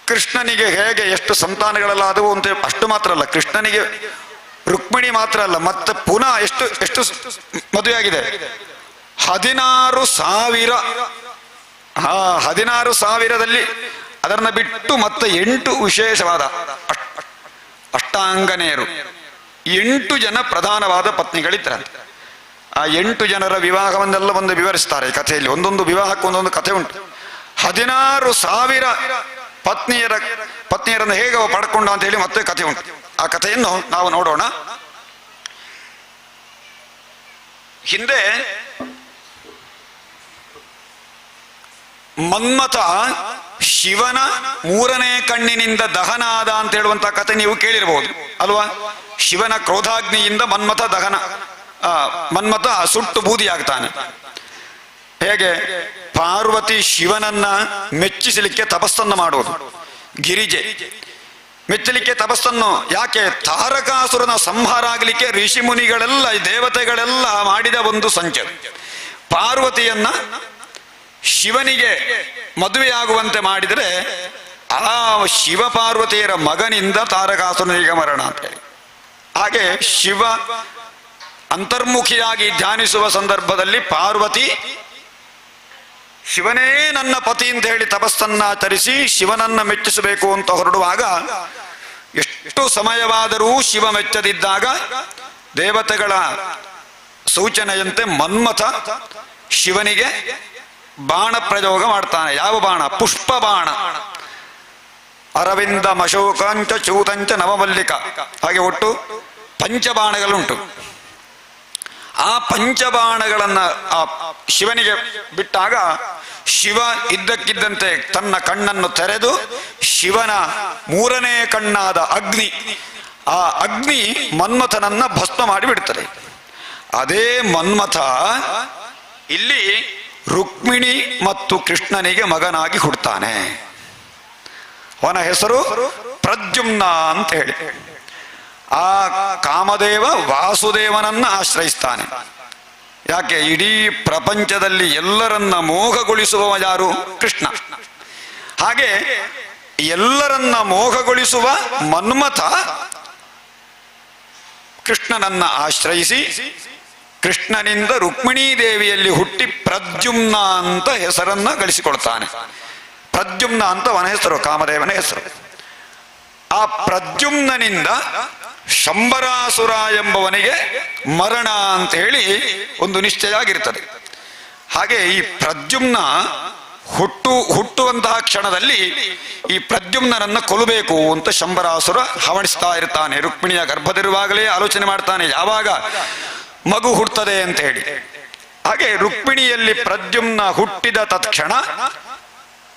ಕೃಷ್ಣನಿಗೆ ಹೇಗೆ ಎಷ್ಟು ಸಂತಾನಗಳೆಲ್ಲ ಆದವು ಅಂತ ಅಷ್ಟು ಮಾತ್ರ ಅಲ್ಲ, ಕೃಷ್ಣನಿಗೆ ರುಕ್ಮಿಣಿ ಮಾತ್ರ ಅಲ್ಲ, ಮತ್ತೆ ಪುನಃ ಎಷ್ಟು ಎಷ್ಟು ಮದುವೆ ಆಗಿದೆ? 16,000. 16,000ದಲ್ಲಿ ಅದನ್ನ ಬಿಟ್ಟು ಮತ್ತೆ 8 ವಿಶೇಷವಾದ ಅಷ್ಟಾಂಗನೇಯರು, 8 ಜನ ಪ್ರಧಾನವಾದ ಪತ್ನಿಗಳಿದ್ದರಂತೆ. ಆ 8 ಜನರ ವಿವಾಹವನ್ನೆಲ್ಲ ಒಂದು ವಿವರಿಸ್ತಾರೆ ಕಥೆಯಲ್ಲಿ. ಒಂದೊಂದು ವಿವಾಹಕ್ಕೆ ಒಂದೊಂದು ಕಥೆ ಉಂಟು. 16,000 ಪತ್ನಿಯರನ್ನು ಹೇಗೆ ಪಡ್ಕೊಂಡ ಅಂತ ಹೇಳಿ ಮತ್ತೆ ಕಥೆ ಉಂಟು. ಆ ಕಥೆಯನ್ನು ನಾವು ನೋಡೋಣ. ಹಿಂದೆ ಮನ್ಮಥ ಶಿವನ 3ನೇ ಕಣ್ಣಿನಿಂದ ದಹನ ಆದ ಅಂತ ಹೇಳುವಂತಹ ಕಥೆ ನೀವು ಕೇಳಿರಬಹುದು ಅಲ್ವಾ? ಶಿವನ ಕ್ರೋಧಾಗ್ನಿಯಿಂದ ಮನ್ಮಥ ದಹನ, ಮನ್ಮಥ ಸುಟ್ಟು ಬೂದಿಯಾಗ್ತಾನೆ. ಹೇಗೆ? ಪಾರ್ವತಿ ಶಿವನನ್ನ ಮೆಚ್ಚಿಸಲಿಕ್ಕೆ ತಪಸ್ಸನ್ನು ಮಾಡುವುದು. ಗಿರಿಜೆ ಮೆಚ್ಚಲಿಕ್ಕೆ ತಪಸ್ಸನ್ನು ಯಾಕೆ? ತಾರಕಾಸುರನ ಸಂಹಾರ ಆಗಲಿಕ್ಕೆ ಋಷಿ ಮುನಿಗಳೆಲ್ಲ ದೇವತೆಗಳೆಲ್ಲ ಮಾಡಿದ ಒಂದು ಸಂಚು. ಪಾರ್ವತಿಯನ್ನ ಶಿವನಿಗೆ ಮದುವೆಯಾಗುವಂತೆ ಮಾಡಿದರೆ ಆ ಶಿವ ಪಾರ್ವತಿಯರ ಮಗನಿಂದ ತಾರಕಾಸುರನಿಗೆ ಮರಣ ಅಂತ ಹೇಳಿ. ಹಾಗೆ ಶಿವ ಅಂತರ್ಮುಖಿಯಾಗಿ ಧ್ಯಾನಿಸುವ ಸಂದರ್ಭದಲ್ಲಿ ಪಾರ್ವತಿ ಶಿವನೇ ನನ್ನ ಪತಿ ಅಂತ ಹೇಳಿ ತಪಸ್ಸನ್ನಾಚರಿಸಿ ಶಿವನನ್ನ ಮೆಚ್ಚಿಸಬೇಕು ಅಂತ ಹೊರಡುವಾಗ ಎಷ್ಟು ಸಮಯವಾದರೂ ಶಿವ ಮೆಚ್ಚದಿದ್ದಾಗ ದೇವತೆಗಳ ಸೂಚನೆಯಂತೆ ಮನ್ಮಥ ಶಿವನಿಗೆ ಬಾಣ ಪ್ರಯೋಗ ಮಾಡ್ತಾನೆ. ಯಾವ ಬಾಣ? ಪುಷ್ಪ ಬಾಣ. ಅರವಿಂದ ಮಶೋಕಂಚ ಚೂತಂಚ ನವಮಲ್ಲಿಕ, ಹಾಗೆ ಒಟ್ಟು ಪಂಚಬಾಣಗಳುಂಟು. ಆ ಪಂಚಬಾಣಗಳನ್ನ ಆ ಶಿವನಿಗೆ ಬಿಟ್ಟಾಗ ಶಿವ ಇದ್ದಕ್ಕಿದ್ದಂತೆ ತನ್ನ ಕಣ್ಣನ್ನು ತೆರೆದು ಶಿವನ 3ನೇ ಕಣ್ಣಾದ ಅಗ್ನಿ, ಆ ಅಗ್ನಿ ಮನ್ಮಥನನ್ನ ಭಸ್ಮ ಮಾಡಿ ಬಿಡ್ತಾರೆ. ಅದೇ ಮನ್ಮಥ ಇಲ್ಲಿ ರುಕ್ಮಿಣಿ ಮತ್ತು ಕೃಷ್ಣನಿಗೆ ಮಗನಾಗಿ ಹುಡ್ತಾನೆ. ಅವನ ಹೆಸರು ಪ್ರದ್ಯುಮ್ನ ಅಂತ ಹೇಳಿ. ಆ ಕಾಮದೇವ ವಾಸುದೇವನನ್ನ ಆಶ್ರಯಿಸ್ತಾನೆ. ಯಾಕೆ? ಇಡೀ ಪ್ರಪಂಚದಲ್ಲಿ ಎಲ್ಲರನ್ನ ಮೋಹಗೊಳಿಸುವವ ಯಾರು? ಕೃಷ್ಣ. ಹಾಗೆ ಎಲ್ಲರನ್ನ ಮೋಹಗೊಳಿಸುವ ಮನ್ಮಥ ಕೃಷ್ಣನನ್ನ ಆಶ್ರಯಿಸಿ ಕೃಷ್ಣನಿಂದ ರುಕ್ಮಿಣೀ ದೇವಿಯಲ್ಲಿ ಹುಟ್ಟಿ ಪ್ರದ್ಯುಮ್ನ ಅಂತ ಹೆಸರನ್ನ ಗಳಿಸಿಕೊಳ್ತಾನೆ. ಪ್ರದ್ಯುಮ್ನ ಅಂತ ಅವನ ಹೆಸರು, ಕಾಮದೇವನ ಹೆಸರು. ಆ ಪ್ರದ್ಯುಮ್ನಿಂದ ಶಂಬರಾಸುರ ಎಂಬವನಿಗೆ ಮರಣ ಅಂತ ಹೇಳಿ ಒಂದು ನಿಶ್ಚಯ ಆಗಿರ್ತದೆ. ಹಾಗೆ ಈ ಪ್ರದ್ಯುಮ್ನ ಹುಟ್ಟುವಂತಹ ಕ್ಷಣದಲ್ಲಿ ಈ ಪ್ರದ್ಯುಮ್ನರನ್ನ ಕೊಲ್ಲಬೇಕು ಅಂತ ಶಂಬರಾಸುರ ಹವಣಿಸ್ತಾ ಇರ್ತಾನೆ. ರುಕ್ಮಿಣಿಯ ಗರ್ಭದಲ್ಲಿರುವಾಗಲೇ ಆಲೋಚನೆ ಮಾಡ್ತಾನೆ ಯಾವಾಗ ಮಗು ಹುಟ್ಟುತ್ತದೆ ಅಂತ ಹೇಳಿ. ಹಾಗೆ ರುಕ್ಮಿಣಿಯಲ್ಲಿ ಪ್ರದ್ಯುಮ್ನ ಹುಟ್ಟಿದ ತತ್ಕ್ಷಣ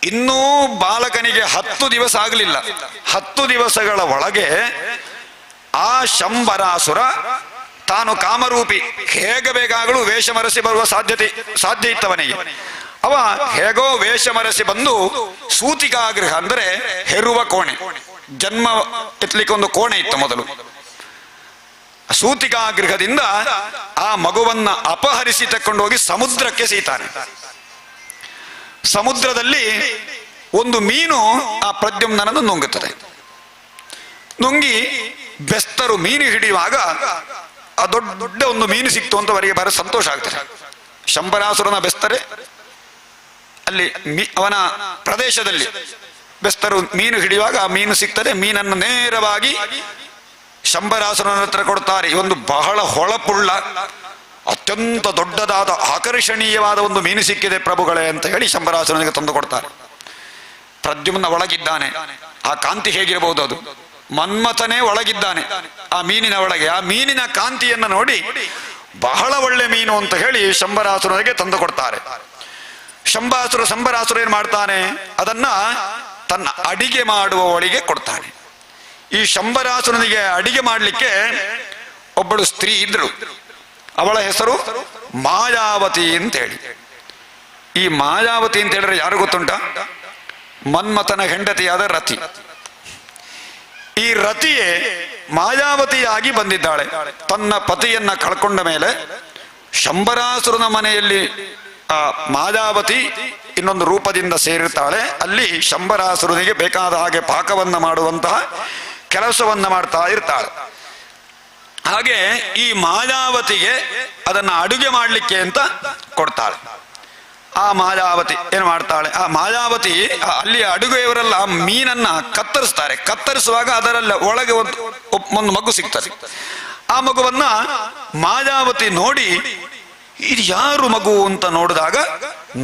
ಇನ್ನೂ ಬಾಲಕನಿಗೆ 10 ದಿವಸ ಆಗಲಿಲ್ಲ. 10 ದಿವಸಗಳ ಒಳಗೆ ಆ ಶಂಬರಾಸುರ ತಾನು ಕಾಮರೂಪಿ, ಹೇಗೆ ಬೇಕಾಗಲೂ ವೇಷ ಮರೆಸಿ ಬರುವ ಸಾಧ್ಯ ಇತ್ತವನಿಗೆ. ಅವ ಹೇಗೋ ವೇಷ ಮರೆಸಿ ಬಂದು ಸೂತಿಕಾಗೃಹ ಅಂದರೆ ಹೆರುವ ಕೋಣೆ, ಜನ್ಮ ಎತ್ತಲಿಕ್ಕೆ ಒಂದು ಕೋಣೆ ಇತ್ತು ಮೊದಲು. ಸೂತಿಕಾಗೃಹದಿಂದ ಆ ಮಗುವನ್ನ ಅಪಹರಿಸಿ ತಕೊಂಡೋಗಿ ಸಮುದ್ರಕ್ಕೆ ಸೀತಾನೆ. ಸಮುದ್ರದಲ್ಲಿ ಒಂದು ಮೀನು ಆ ಪ್ರದ್ಯುಮ್ನನನ್ನು ನುಂಗುತ್ತದೆ. ನುಂಗಿ ಬೆಸ್ತರು ಮೀನು ಹಿಡಿಯುವಾಗ ಆ ದೊಡ್ಡ ಒಂದು ಮೀನು ಸಿಕ್ತು ಅಂತ ಅವರಿಗೆ ಬಹಳ ಸಂತೋಷ ಆಗ್ತದೆ. ಶಂಬರಾಸುರನ ಬೆಸ್ತರೆ ಅಲ್ಲಿ ಅವನ ಪ್ರದೇಶದಲ್ಲಿ ಬೆಸ್ತರು ಮೀನು ಹಿಡಿಯುವಾಗ ಆ ಮೀನು ಸಿಗ್ತದೆ. ಮೀನನ್ನು ನೇರವಾಗಿ ಶಂಬರಾಸುರನ ಹತ್ರ ಕೊಡ್ತಾರೆ. ಈ ಒಂದು ಬಹಳ ಹೊಳಪುಳ್ಳ ಅತ್ಯಂತ ದೊಡ್ಡದಾದ ಆಕರ್ಷಣೀಯವಾದ ಒಂದು ಮೀನು ಸಿಕ್ಕಿದೆ ಪ್ರಭುಗಳೇ ಅಂತ ಹೇಳಿ ಶಂಬರಾಸುರನಿಗೆ ತಂದು ಕೊಡ್ತಾರೆ. ಪ್ರದ್ಯುಮ್ನ ಒಳಗಿದ್ದಾನೆ. ಆ ಕಾಂತಿ ಹೇಗಿರಬಹುದು? ಅದು ಮನ್ಮಥನೇ ಒಳಗಿದ್ದಾನೆ ಆ ಮೀನಿನ ಒಳಗೆ. ಆ ಮೀನಿನ ಕಾಂತಿಯನ್ನು ನೋಡಿ ಬಹಳ ಒಳ್ಳೆ ಮೀನು ಅಂತ ಹೇಳಿ ಶಂಬರಾಸುರನಿಗೆ ತಂದು ಕೊಡ್ತಾರೆ. ಶಂಬರಾಸುರ ಏನ್ ಮಾಡ್ತಾನೆ? ಅದನ್ನ ತನ್ನ ಅಡಿಗೆ ಮಾಡುವ ಒಳಗೆ ಕೊಡ್ತಾನೆ. ಈ ಶಂಬರಾಸುರನಿಗೆ ಅಡಿಗೆ ಮಾಡಲಿಕ್ಕೆ ಒಬ್ಬಳು ಸ್ತ್ರೀ ಇದ್ರು. ಅವಳ ಹೆಸರು ಮಾಯಾವತಿ ಅಂತೇಳಿ. ಈ ಮಾಯಾವತಿ ಅಂತ ಹೇಳಿದ್ರೆ ಯಾರು ಗೊತ್ತುಂಟ? ಮನ್ಮಥನ ಹೆಂಡತಿಯಾದ ರತಿ. ಈ ರತಿಯೇ ಮಾಯಾವತಿಯಾಗಿ ಬಂದಿದ್ದಾಳೆ. ತನ್ನ ಪತಿಯನ್ನ ಕಳ್ಕೊಂಡ ಮೇಲೆ ಶಂಬರಾಸುರನ ಮನೆಯಲ್ಲಿ ಆ ಮಾಯಾವತಿ ಇನ್ನೊಂದು ರೂಪದಿಂದ ಸೇರಿರ್ತಾಳೆ. ಅಲ್ಲಿ ಶಂಬರಾಸುರನಿಗೆ ಬೇಕಾದ ಹಾಗೆ ಪಾಕವನ್ನ ಮಾಡುವಂತಹ ಕೆಲಸವನ್ನ ಮಾಡ್ತಾ ಇರ್ತಾಳೆ. ಹಾಗೆ ಈ ಮಾಯಾವತಿಗೆ ಅದನ್ನ ಅಡುಗೆ ಮಾಡಲಿಕ್ಕೆ ಅಂತ ಕೊಡ್ತಾಳೆ. ಆ ಮಾಯಾವತಿ ಏನ್ ಮಾಡ್ತಾಳೆ? ಆ ಮಾಯಾವತಿ ಅಲ್ಲಿ ಅಡುಗೆಯವರೆಲ್ಲ ಮೀನನ್ನ ಕತ್ತರಿಸ್ತಾರೆ. ಕತ್ತರಿಸುವಾಗ ಅದರಲ್ಲಿ ಒಳಗೆ ಒಂದು ಮಗು ಸಿಗ್ತದೆ. ಆ ಮಗುವನ್ನ ಮಾಯಾವತಿ ನೋಡಿ ಇದು ಯಾರು ಮಗು ಅಂತ ನೋಡಿದಾಗ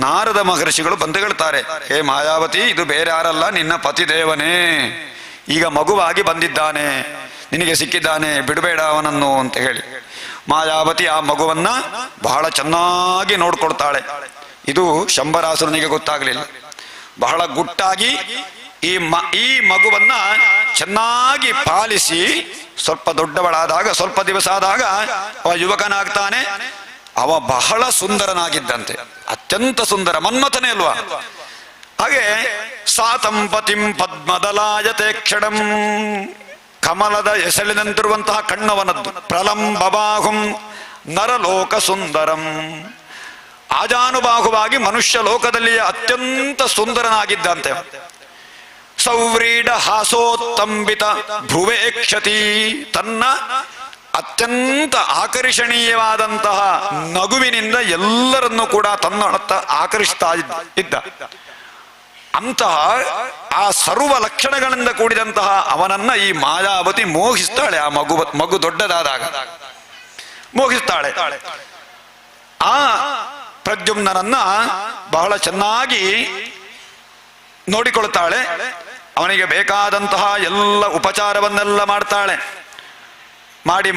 ನಾರದ ಮಹರ್ಷಿಗಳು ಬಂದು ಹೇಳ್ತಾರೆ, ಹೇ ಮಾಯಾವತಿ, ಇದು ಬೇರೆ ಯಾರಲ್ಲ, ನಿನ್ನ ಪತಿದೇವನೇ ಈಗ ಮಗುವಾಗಿ ಬಂದಿದ್ದಾನೆ, ನಿನಗೆ ಸಿಕ್ಕಿದ್ದಾನೆ, ಬಿಡಬೇಡ ಅವನನ್ನು ಅಂತ ಹೇಳಿ ಮಾಯಾವತಿ ಆ ಮಗುವನ್ನ ಬಹಳ ಚೆನ್ನಾಗಿ ನೋಡ್ಕೊಳ್ತಾಳೆ. ಇದು ಶಂಬರಾಸುರನಿಗೆ ಗೊತ್ತಾಗ್ಲಿಲ್ಲ. ಬಹಳ ಗುಟ್ಟಾಗಿ ಈ ಮಗುವನ್ನ ಚೆನ್ನಾಗಿ ಪಾಲಿಸಿ ಸ್ವಲ್ಪ ದೊಡ್ಡವಳಾದಾಗ, ಸ್ವಲ್ಪ ದಿವಸ ಆದಾಗ ಅವ ಯುವಕನಾಗ್ತಾನೆ. ಅವ ಬಹಳ ಸುಂದರನಾಗಿದ್ದಂತೆ, ಅತ್ಯಂತ ಸುಂದರ, ಮನ್ಮಥನೇ ಅಲ್ವಾ. ಹಾಗೆ ಸಾತಂಪತಿಂ ಪದ್ಮದಲಾಯತೆ ಕ್ಷಣಂ, ಕಮಲದ ಎಸಳಿನಂತಿರುವಂತಹ ಕಣ್ಣವನದ್ದು. ಪ್ರಲಂಬಬಾಹುಂ ನರಲೋಕ ಸುಂದರಂ, ಆಜಾನುಬಾಹುವಾಗಿ ಮನುಷ್ಯ ಲೋಕದಲ್ಲಿ ಅತ್ಯಂತ ಸುಂದರನಾಗಿದ್ದಂತೆ. ಸೌವ್ರೀಡ ಹಾಸೋತ್ತಂಬಿತ ಭ್ರುವೇಕ್ಷತಿ, ತನ್ನ ಅತ್ಯಂತ ಆಕರ್ಷಣೀಯವಾದಂತಹ ನಗುವಿನಿಂದ ಎಲ್ಲರನ್ನೂ ಕೂಡ ತನ್ನತ್ತ ಆಕರ್ಷಿಸ್ತಾ ಇದ್ದ. ಅಂತಹ ಆ ಸರ್ವ ಲಕ್ಷಣಗಳಿಂದ ಕೂಡಿದಂತಹ ಅವನನ್ನ ಈ ಮಾಯಾವತಿ ಮೋಹಿಸ್ತಾಳೆ. ಆ ಮಗು ದೊಡ್ಡದಾದಾಗ ಮೋಹಿಸ್ತಾಳೆ. ಆ ಪ್ರದ್ಯುಮ್ನನನ್ನ ಬಹಳ ಚೆನ್ನಾಗಿ ನೋಡಿಕೊಳ್ತಾಳೆ. ಅವನಿಗೆ ಬೇಕಾದಂತಹ ಎಲ್ಲ ಉಪಚಾರವನ್ನೆಲ್ಲ ಮಾಡ್ತಾಳೆ.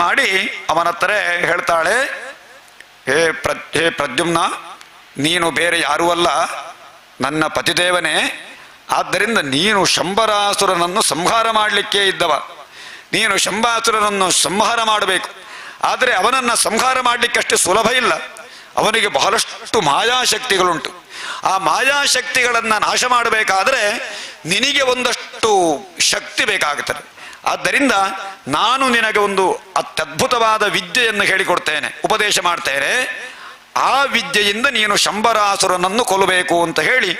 ಮಾಡಿ ಅವನ ಹತ್ರ ಹೇಳ್ತಾಳೆ, ಹೇ ಪ್ರದ್ಯುಮ್ನ, ನೀನು ಬೇರೆ ಯಾರೂ ಅಲ್ಲ, ನನ್ನ ಪತಿದೇವನೇ. ಆದ್ದರಿಂದ ನೀನು ಶಂಬರಾಸುರನನ್ನು ಸಂಹಾರ ಮಾಡಲಿಕ್ಕೆ ಇದ್ದವ. ನೀನು ಶಂಬರಾಸುರನನ್ನು ಸಂಹಾರ ಮಾಡಬೇಕು. ಆದರೆ ಅವನನ್ನು ಸಂಹಾರ ಮಾಡಲಿಕ್ಕೆ ಅಷ್ಟು ಸುಲಭ ಇಲ್ಲ. ಅವನಿಗೆ ಬಹಳಷ್ಟು ಮಾಯಾಶಕ್ತಿಗಳುಂಟು. ಆ ಮಾಯಾಶಕ್ತಿಗಳನ್ನು ನಾಶ ಮಾಡಬೇಕಾದ್ರೆ ನಿನಗೆ ಒಂದಷ್ಟು ಶಕ್ತಿ ಬೇಕಾಗುತ್ತದೆ. ಆದ್ದರಿಂದ ನಾನು ನಿನಗೆ ಒಂದು ಅತ್ಯದ್ಭುತವಾದ ವಿದ್ಯೆಯನ್ನು ಹೇಳಿಕೊಡ್ತೇನೆ, ಉಪದೇಶ ಮಾಡ್ತೇನೆ. ಆ ವಿದ್ಯೆಯಿಂದ ನೀನು ಶಂಬರಾಸುರನನ್ನು ಕೊಲ್ಲಬೇಕು ಅಂತ ಹೇಳಿ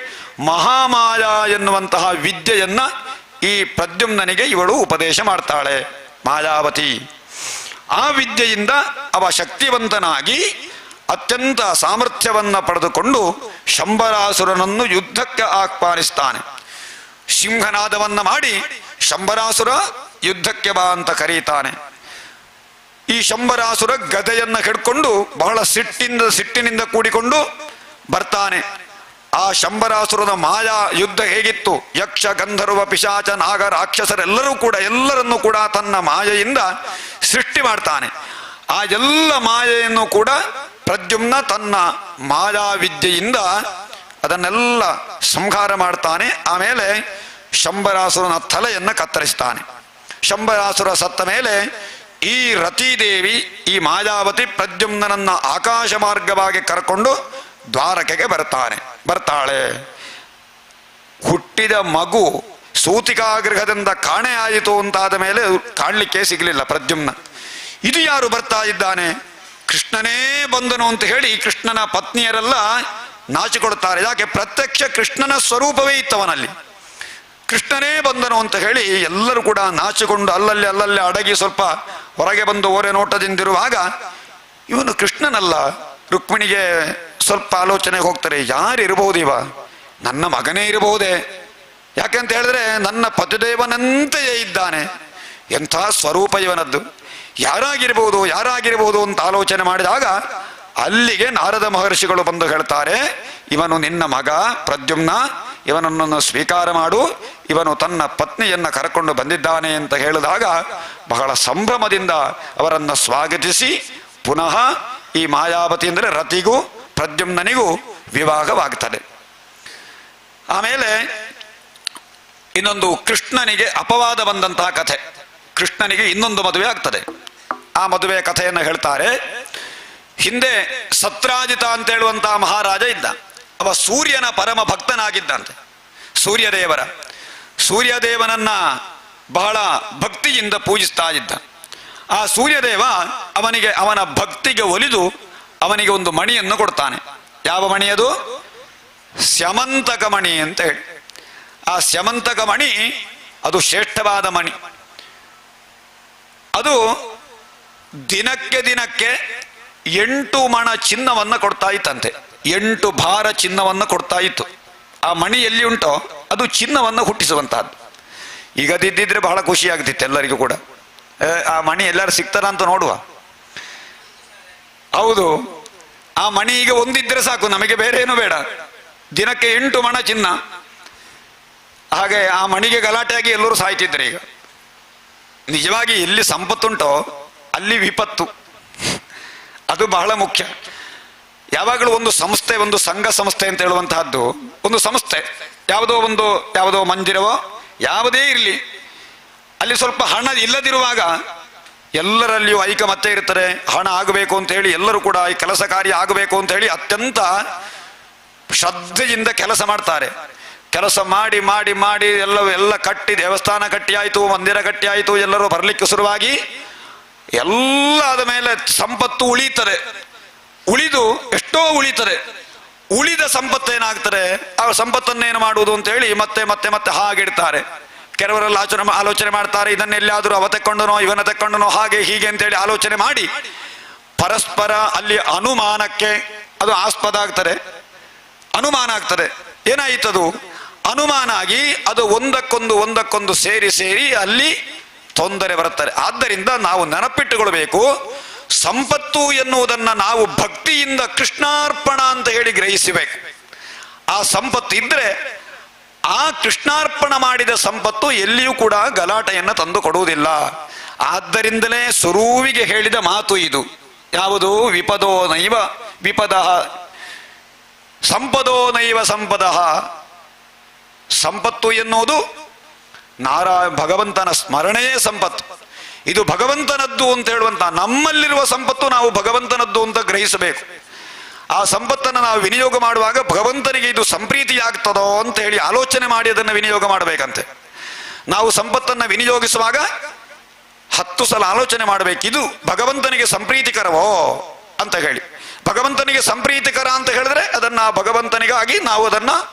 ಮಹಾಮಾಯ ಎನ್ನುವಂತಹ ವಿದ್ಯೆಯನ್ನ ಈ ಪ್ರದ್ಯುಮ್ನನಿಗೆ ಇವಳು ಉಪದೇಶ ಮಾಡ್ತಾಳೆ, ಮಾಯಾವತಿ. ಆ ವಿದ್ಯೆಯಿಂದ ಅವ ಶಕ್ತಿವಂತನಾಗಿ ಅತ್ಯಂತ ಸಾಮರ್ಥ್ಯವನ್ನ ಪಡೆದುಕೊಂಡು ಶಂಬರಾಸುರನನ್ನು ಯುದ್ಧಕ್ಕೆ ಆಹ್ವಾನಿಸ್ತಾನೆ. ಸಿಂಹನಾದವನ್ನ ಮಾಡಿ ಶಂಬರಾಸುರ ಯುದ್ಧಕ್ಕೆ ಬಾ ಅಂತ ಕರೀತಾನೆ. ಈ ಶಂಬರಾಸುರ ಗದೆಯನ್ನ ಹಿಡ್ಕೊಂಡು ಬಹಳ ಸಿಟ್ಟಿನಿಂದ ಕೂಡಿಕೊಂಡು ಬರ್ತಾನೆ. ಆ ಶಂಬರಾಸುರನ ಮಾಯಾ ಯುದ್ಧ ಹೇಗಿತ್ತು? ಯಕ್ಷ, ಗಂಧರ್ವ, ಪಿಶಾಚ, ನಾಗ, ಎಲ್ಲರನ್ನೂ ಕೂಡ ತನ್ನ ಮಾಯೆಯಿಂದ ಸೃಷ್ಟಿ ಮಾಡ್ತಾನೆ. ಆ ಎಲ್ಲ ಮಾಯೆಯನ್ನು ಕೂಡ ಪ್ರದ್ಯುಮ್ನ ತನ್ನ ಮಾಯಾ ವಿದ್ಯೆಯಿಂದ ಅದನ್ನೆಲ್ಲ ಸಂಹಾರ ಮಾಡ್ತಾನೆ. ಆಮೇಲೆ ಶಂಬರಾಸುರನ ತಲೆಯನ್ನ ಕತ್ತರಿಸ್ತಾನೆ. ಶಂಬರಾಸುರ ಸತ್ತ ಮೇಲೆ ಈ ರತಿದೇವಿ, ಈ ಮಾಯಾವತಿ ಪ್ರದ್ಯುಮ್ನನನ್ನ ಆಕಾಶ ಮಾರ್ಗವಾಗಿ ಕರ್ಕೊಂಡು ದ್ವಾರಕೆಗೆ ಬರ್ತಾಳೆ. ಹುಟ್ಟಿದ ಮಗು ಸೂತಿಕಾಗೃಹದಿಂದ ಕಾಣೆ ಆಯಿತು ಅಂತಾದ ಮೇಲೆ ಕಾಣಲಿಕ್ಕೆ ಸಿಗಲಿಲ್ಲ ಪ್ರದ್ಯುಮ್ನ. ಇದು ಯಾರು ಬರ್ತಾ ಇದ್ದಾನೆ, ಕೃಷ್ಣನೇ ಬಂದನು ಅಂತ ಹೇಳಿ ಕೃಷ್ಣನ ಪತ್ನಿಯರೆಲ್ಲ ನಾಚಿಕೊಡುತ್ತಾರೆ. ಯಾಕೆ? ಪ್ರತ್ಯಕ್ಷ ಕೃಷ್ಣನ ಸ್ವರೂಪವೇ ಇತ್ತವನಲ್ಲಿ. ಕೃಷ್ಣನೇ ಬಂದನು ಅಂತ ಹೇಳಿ ಎಲ್ಲರೂ ಕೂಡ ನಾಚಿಕೊಂಡು ಅಲ್ಲಲ್ಲಿ ಅಡಗಿ ಸ್ವಲ್ಪ ಹೊರಗೆ ಬಂದು ಓರೆ ನೋಟದಿಂದಿರುವಾಗ ಇವನು ಕೃಷ್ಣನಲ್ಲ. ರುಕ್ಮಿಣಿಗೆ ಸ್ವಲ್ಪ ಆಲೋಚನೆಗೆ ಹೋಗ್ತಾರೆ, ಯಾರಿರಬಹುದು ಇವ? ನನ್ನ ಮಗನೇ ಇರಬಹುದೇ? ಯಾಕೆಂತ ಹೇಳಿದ್ರೆ ನನ್ನ ಪತಿದೇವನಂತೆಯೇ ಇದ್ದಾನೆ, ಎಂಥ ಸ್ವರೂಪ ಇವನದ್ದು, ಯಾರಾಗಿರ್ಬೋದು ಅಂತ ಆಲೋಚನೆ ಮಾಡಿದಾಗ ಅಲ್ಲಿಗೆ ನಾರದ ಮಹರ್ಷಿಗಳು ಬಂದು ಹೇಳ್ತಾರೆ, ಇವನು ನಿನ್ನ ಮಗ ಪ್ರದ್ಯುಮ್ನ, ಇವನನ್ನು ಸ್ವೀಕಾರ ಮಾಡು, ಇವನು ತನ್ನ ಪತ್ನಿಯನ್ನ ಕರ್ಕೊಂಡು ಬಂದಿದ್ದಾನೆ ಅಂತ ಹೇಳಿದಾಗ ಬಹಳ ಸಂಭ್ರಮದಿಂದ ಅವರನ್ನು ಸ್ವಾಗತಿಸಿ ಪುನಃ ಈ ಮಾಯಾವತಿ ಅಂದರೆ ರತಿಗೂ ಪ್ರದ್ಯುಮ್ನನಿಗೂ ವಿವಾಹವಾಗ್ತದೆ. ಆಮೇಲೆ ಇನ್ನೊಂದು ಕೃಷ್ಣನಿಗೆ ಅಪವಾದ ಬಂದಂತಹ ಕಥೆ. ಕೃಷ್ಣನಿಗೆ ಇನ್ನೊಂದು ಮದುವೆ ಆಗ್ತದೆ. ಆ ಮದುವೆ ಕಥೆಯನ್ನು ಹೇಳ್ತಾರೆ. ಹಿಂದೆ ಸತ್ರಾಜಿತ ಅಂತ ಹೇಳುವಂತಹ ಮಹಾರಾಜ ಇದ್ದ. ಅವ ಸೂರ್ಯನ ಪರಮ ಭಕ್ತನಾಗಿದ್ದಂತೆ. ಸೂರ್ಯದೇವನನ್ನ ಬಹಳ ಭಕ್ತಿಯಿಂದ ಪೂಜಿಸ್ತಾ ಇದ್ದ. ಆ ಸೂರ್ಯದೇವ ಅವನ ಭಕ್ತಿಗೆ ಒಲಿದು ಅವನಿಗೆ ಒಂದು ಮಣಿಯನ್ನು ಕೊಡ್ತಾನೆ. ಯಾವ ಮಣಿ ಅದು? ಸ್ಯಮಂತಕ ಮಣಿ ಅಂತ ಹೇಳಿ. ಆ ಸ್ಯಮಂತಕ ಮಣಿ ಅದು ಶ್ರೇಷ್ಠವಾದ ಮಣಿ. ಅದು ದಿನಕ್ಕೆ 8 ಮಣ ಚಿನ್ನವನ್ನು ಕೊಡ್ತಾ ಇತ್ತಂತೆ. 8 ಭಾರ ಚಿನ್ನವನ್ನು ಕೊಡ್ತಾ ಇತ್ತು. ಆ ಮಣಿ ಎಲ್ಲಿ ಉಂಟೋ ಅದು ಚಿನ್ನವನ್ನು ಹುಟ್ಟಿಸುವಂತಹದ್ದು. ಈಗ ದಿದ್ದಿದ್ರೆ ಬಹಳ ಖುಷಿ ಆಗ್ತಿತ್ತು ಎಲ್ಲರಿಗೂ ಕೂಡ. ಆ ಮಣಿ ಎಲ್ಲರೂ ಸಿಗ್ತಾರ ಅಂತ ನೋಡುವ. ಹೌದು, ಆ ಮಣಿ ಈಗ ಒಂದಿದ್ರೆ ಸಾಕು, ನಮಗೆ ಬೇರೆ ಏನು ಬೇಡ. ದಿನಕ್ಕೆ 8 ಮಣ ಚಿನ್ನ. ಹಾಗೆ ಆ ಮಣಿಗೆ ಗಲಾಟೆಯಾಗಿ ಎಲ್ಲರೂ ಸಾಯ್ತಿದ್ರೆ. ಈಗ ನಿಜವಾಗಿ ಎಲ್ಲಿ ಸಂಪತ್ತುಂಟೋ ಅಲ್ಲಿ ವಿಪತ್ತು, ಅದು ಬಹಳ ಮುಖ್ಯ. ಯಾವಾಗಲೂ ಒಂದು ಸಂಸ್ಥೆ, ಒಂದು ಸಂಘ ಸಂಸ್ಥೆ ಅಂತ ಹೇಳುವಂತಹದ್ದು, ಒಂದು ಸಂಸ್ಥೆ ಯಾವುದೋ ಮಂದಿರವೋ ಯಾವುದೇ ಇರಲಿ, ಅಲ್ಲಿ ಸ್ವಲ್ಪ ಹಣ ಇಲ್ಲದಿರುವಾಗ ಎಲ್ಲರಲ್ಲಿಯೂ ಐಕಮತ್ಯ ಇರ್ತಾರೆ. ಹಣ ಆಗಬೇಕು ಅಂತ ಹೇಳಿ ಎಲ್ಲರೂ ಕೂಡ ಈ ಕೆಲಸ ಕಾರ್ಯ ಆಗಬೇಕು ಅಂತ ಹೇಳಿ ಅತ್ಯಂತ ಶ್ರದ್ಧೆಯಿಂದ ಕೆಲಸ ಮಾಡ್ತಾರೆ. ಕೆಲಸ ಮಾಡಿ ಮಾಡಿ ಮಾಡಿ ಎಲ್ಲ ಕಟ್ಟಿ, ದೇವಸ್ಥಾನ ಕಟ್ಟಿ ಆಯಿತು, ಮಂದಿರ ಕಟ್ಟಿ ಆಯಿತು, ಎಲ್ಲರೂ ಬರಲಿಕ್ಕೆ ಶುರುವಾಗಿ ಎಲ್ಲ ಆದ ಮೇಲೆ ಸಂಪತ್ತು ಎಷ್ಟೋ ಉಳಿತದೆ. ಉಳಿದ ಸಂಪತ್ತೇನಾಗ್ತದೆ, ಆ ಸಂಪತ್ತನ್ನೇನು ಮಾಡುವುದು ಅಂತ ಹೇಳಿ ಮತ್ತೆ ಹಾಗಿಡ್ತಾರೆ. ಕೆಲವರೆಲ್ಲ ಆಲೋಚನೆ ಮಾಡ್ತಾರೆ, ಇದನ್ನೆಲ್ಲಾದರೂ ಅವ ತೆಕ್ಕೊಂಡನೋ ಇವನ ತೆಕ್ಕೊಂಡನೋ ಹಾಗೆ ಹೀಗೆ ಅಂತೇಳಿ ಆಲೋಚನೆ ಮಾಡಿ ಪರಸ್ಪರ ಅಲ್ಲಿ ಅನುಮಾನಕ್ಕೆ ಅದು ಆಸ್ಪದ ಆಗ್ತದೆ. ಅನುಮಾನ ಆಗ್ತದೆ. ಏನಾಯಿತದು? ಅನುಮಾನ ಆಗಿ ಅದು ಒಂದಕ್ಕೊಂದು ಸೇರಿ ಅಲ್ಲಿ ತೊಂದರೆ ಬರುತ್ತಾರೆ. ಆದ್ದರಿಂದ ನಾವು ನೆನಪಿಟ್ಟುಕೊಳ್ಬೇಕು, ಸಂಪತ್ತು ಎನ್ನುವುದನ್ನ ನಾವು ಭಕ್ತಿಯಿಂದ ಕೃಷ್ಣಾರ್ಪಣ ಅಂತ ಹೇಳಿ ಗ್ರಹಿಸಬೇಕು. ಆ ಸಂಪತ್ತು ಇದ್ರೆ ಆ ಕೃಷ್ಣಾರ್ಪಣ ಮಾಡಿದ ಸಂಪತ್ತು ಎಲ್ಲಿಯೂ ಕೂಡ ಗಲಾಟೆಯನ್ನು ತಂದು ಕೊಡುವುದಿಲ್ಲ. ಆದ್ದರಿಂದಲೇ ಸುರುವಿಗೆ ಹೇಳಿದ ಮಾತು ಇದು. ಯಾವುದು? ವಿಪದೋ ನೈವ ವಿಪದಃ ಸಂಪದೋ ನೈವ ಸಂಪದಃ. ಸಂಪತ್ತು ಎನ್ನುವುದು ಭಗವಂತನ ಸ್ಮರಣೆಯೇ ಸಂಪತ್ತು. ಇದು ಭಗವಂತನದ್ದು ಅಂತ ಹೇಳುವಂತ, ನಮ್ಮಲ್ಲಿರುವ ಸಂಪತ್ತು ನಾವು ಭಗವಂತನದ್ದು ಅಂತ ಗ್ರಹಿಸಬೇಕು. ಆ ಸಂಪತ್ತನ್ನು ನಾವು ವಿನಿಯೋಗ ಮಾಡುವಾಗ ಭಗವಂತನಿಗೆ ಇದು ಸಂಪ್ರೀತಿಯಾಗ್ತದೋ ಅಂತ ಹೇಳಿ ಆಲೋಚನೆ ಮಾಡಿ ಅದನ್ನು ವಿನಿಯೋಗ ಮಾಡಬೇಕಂತೆ. ನಾವು ಸಂಪತ್ತನ್ನು ವಿನಿಯೋಗಿಸುವಾಗ 10 ಸಲ ಆಲೋಚನೆ ಮಾಡಬೇಕು, ಇದು ಭಗವಂತನಿಗೆ ಸಂಪ್ರೀತಿಕರವೋ ಅಂತ ಹೇಳಿ. ಭಗವಂತನಿಗೆ ಸಂಪ್ರೀತಿಕರ ಅಂತ ಹೇಳಿದ್ರೆ ಅದನ್ನ ಭಗವಂತನಿಗಾಗಿ ನಾವು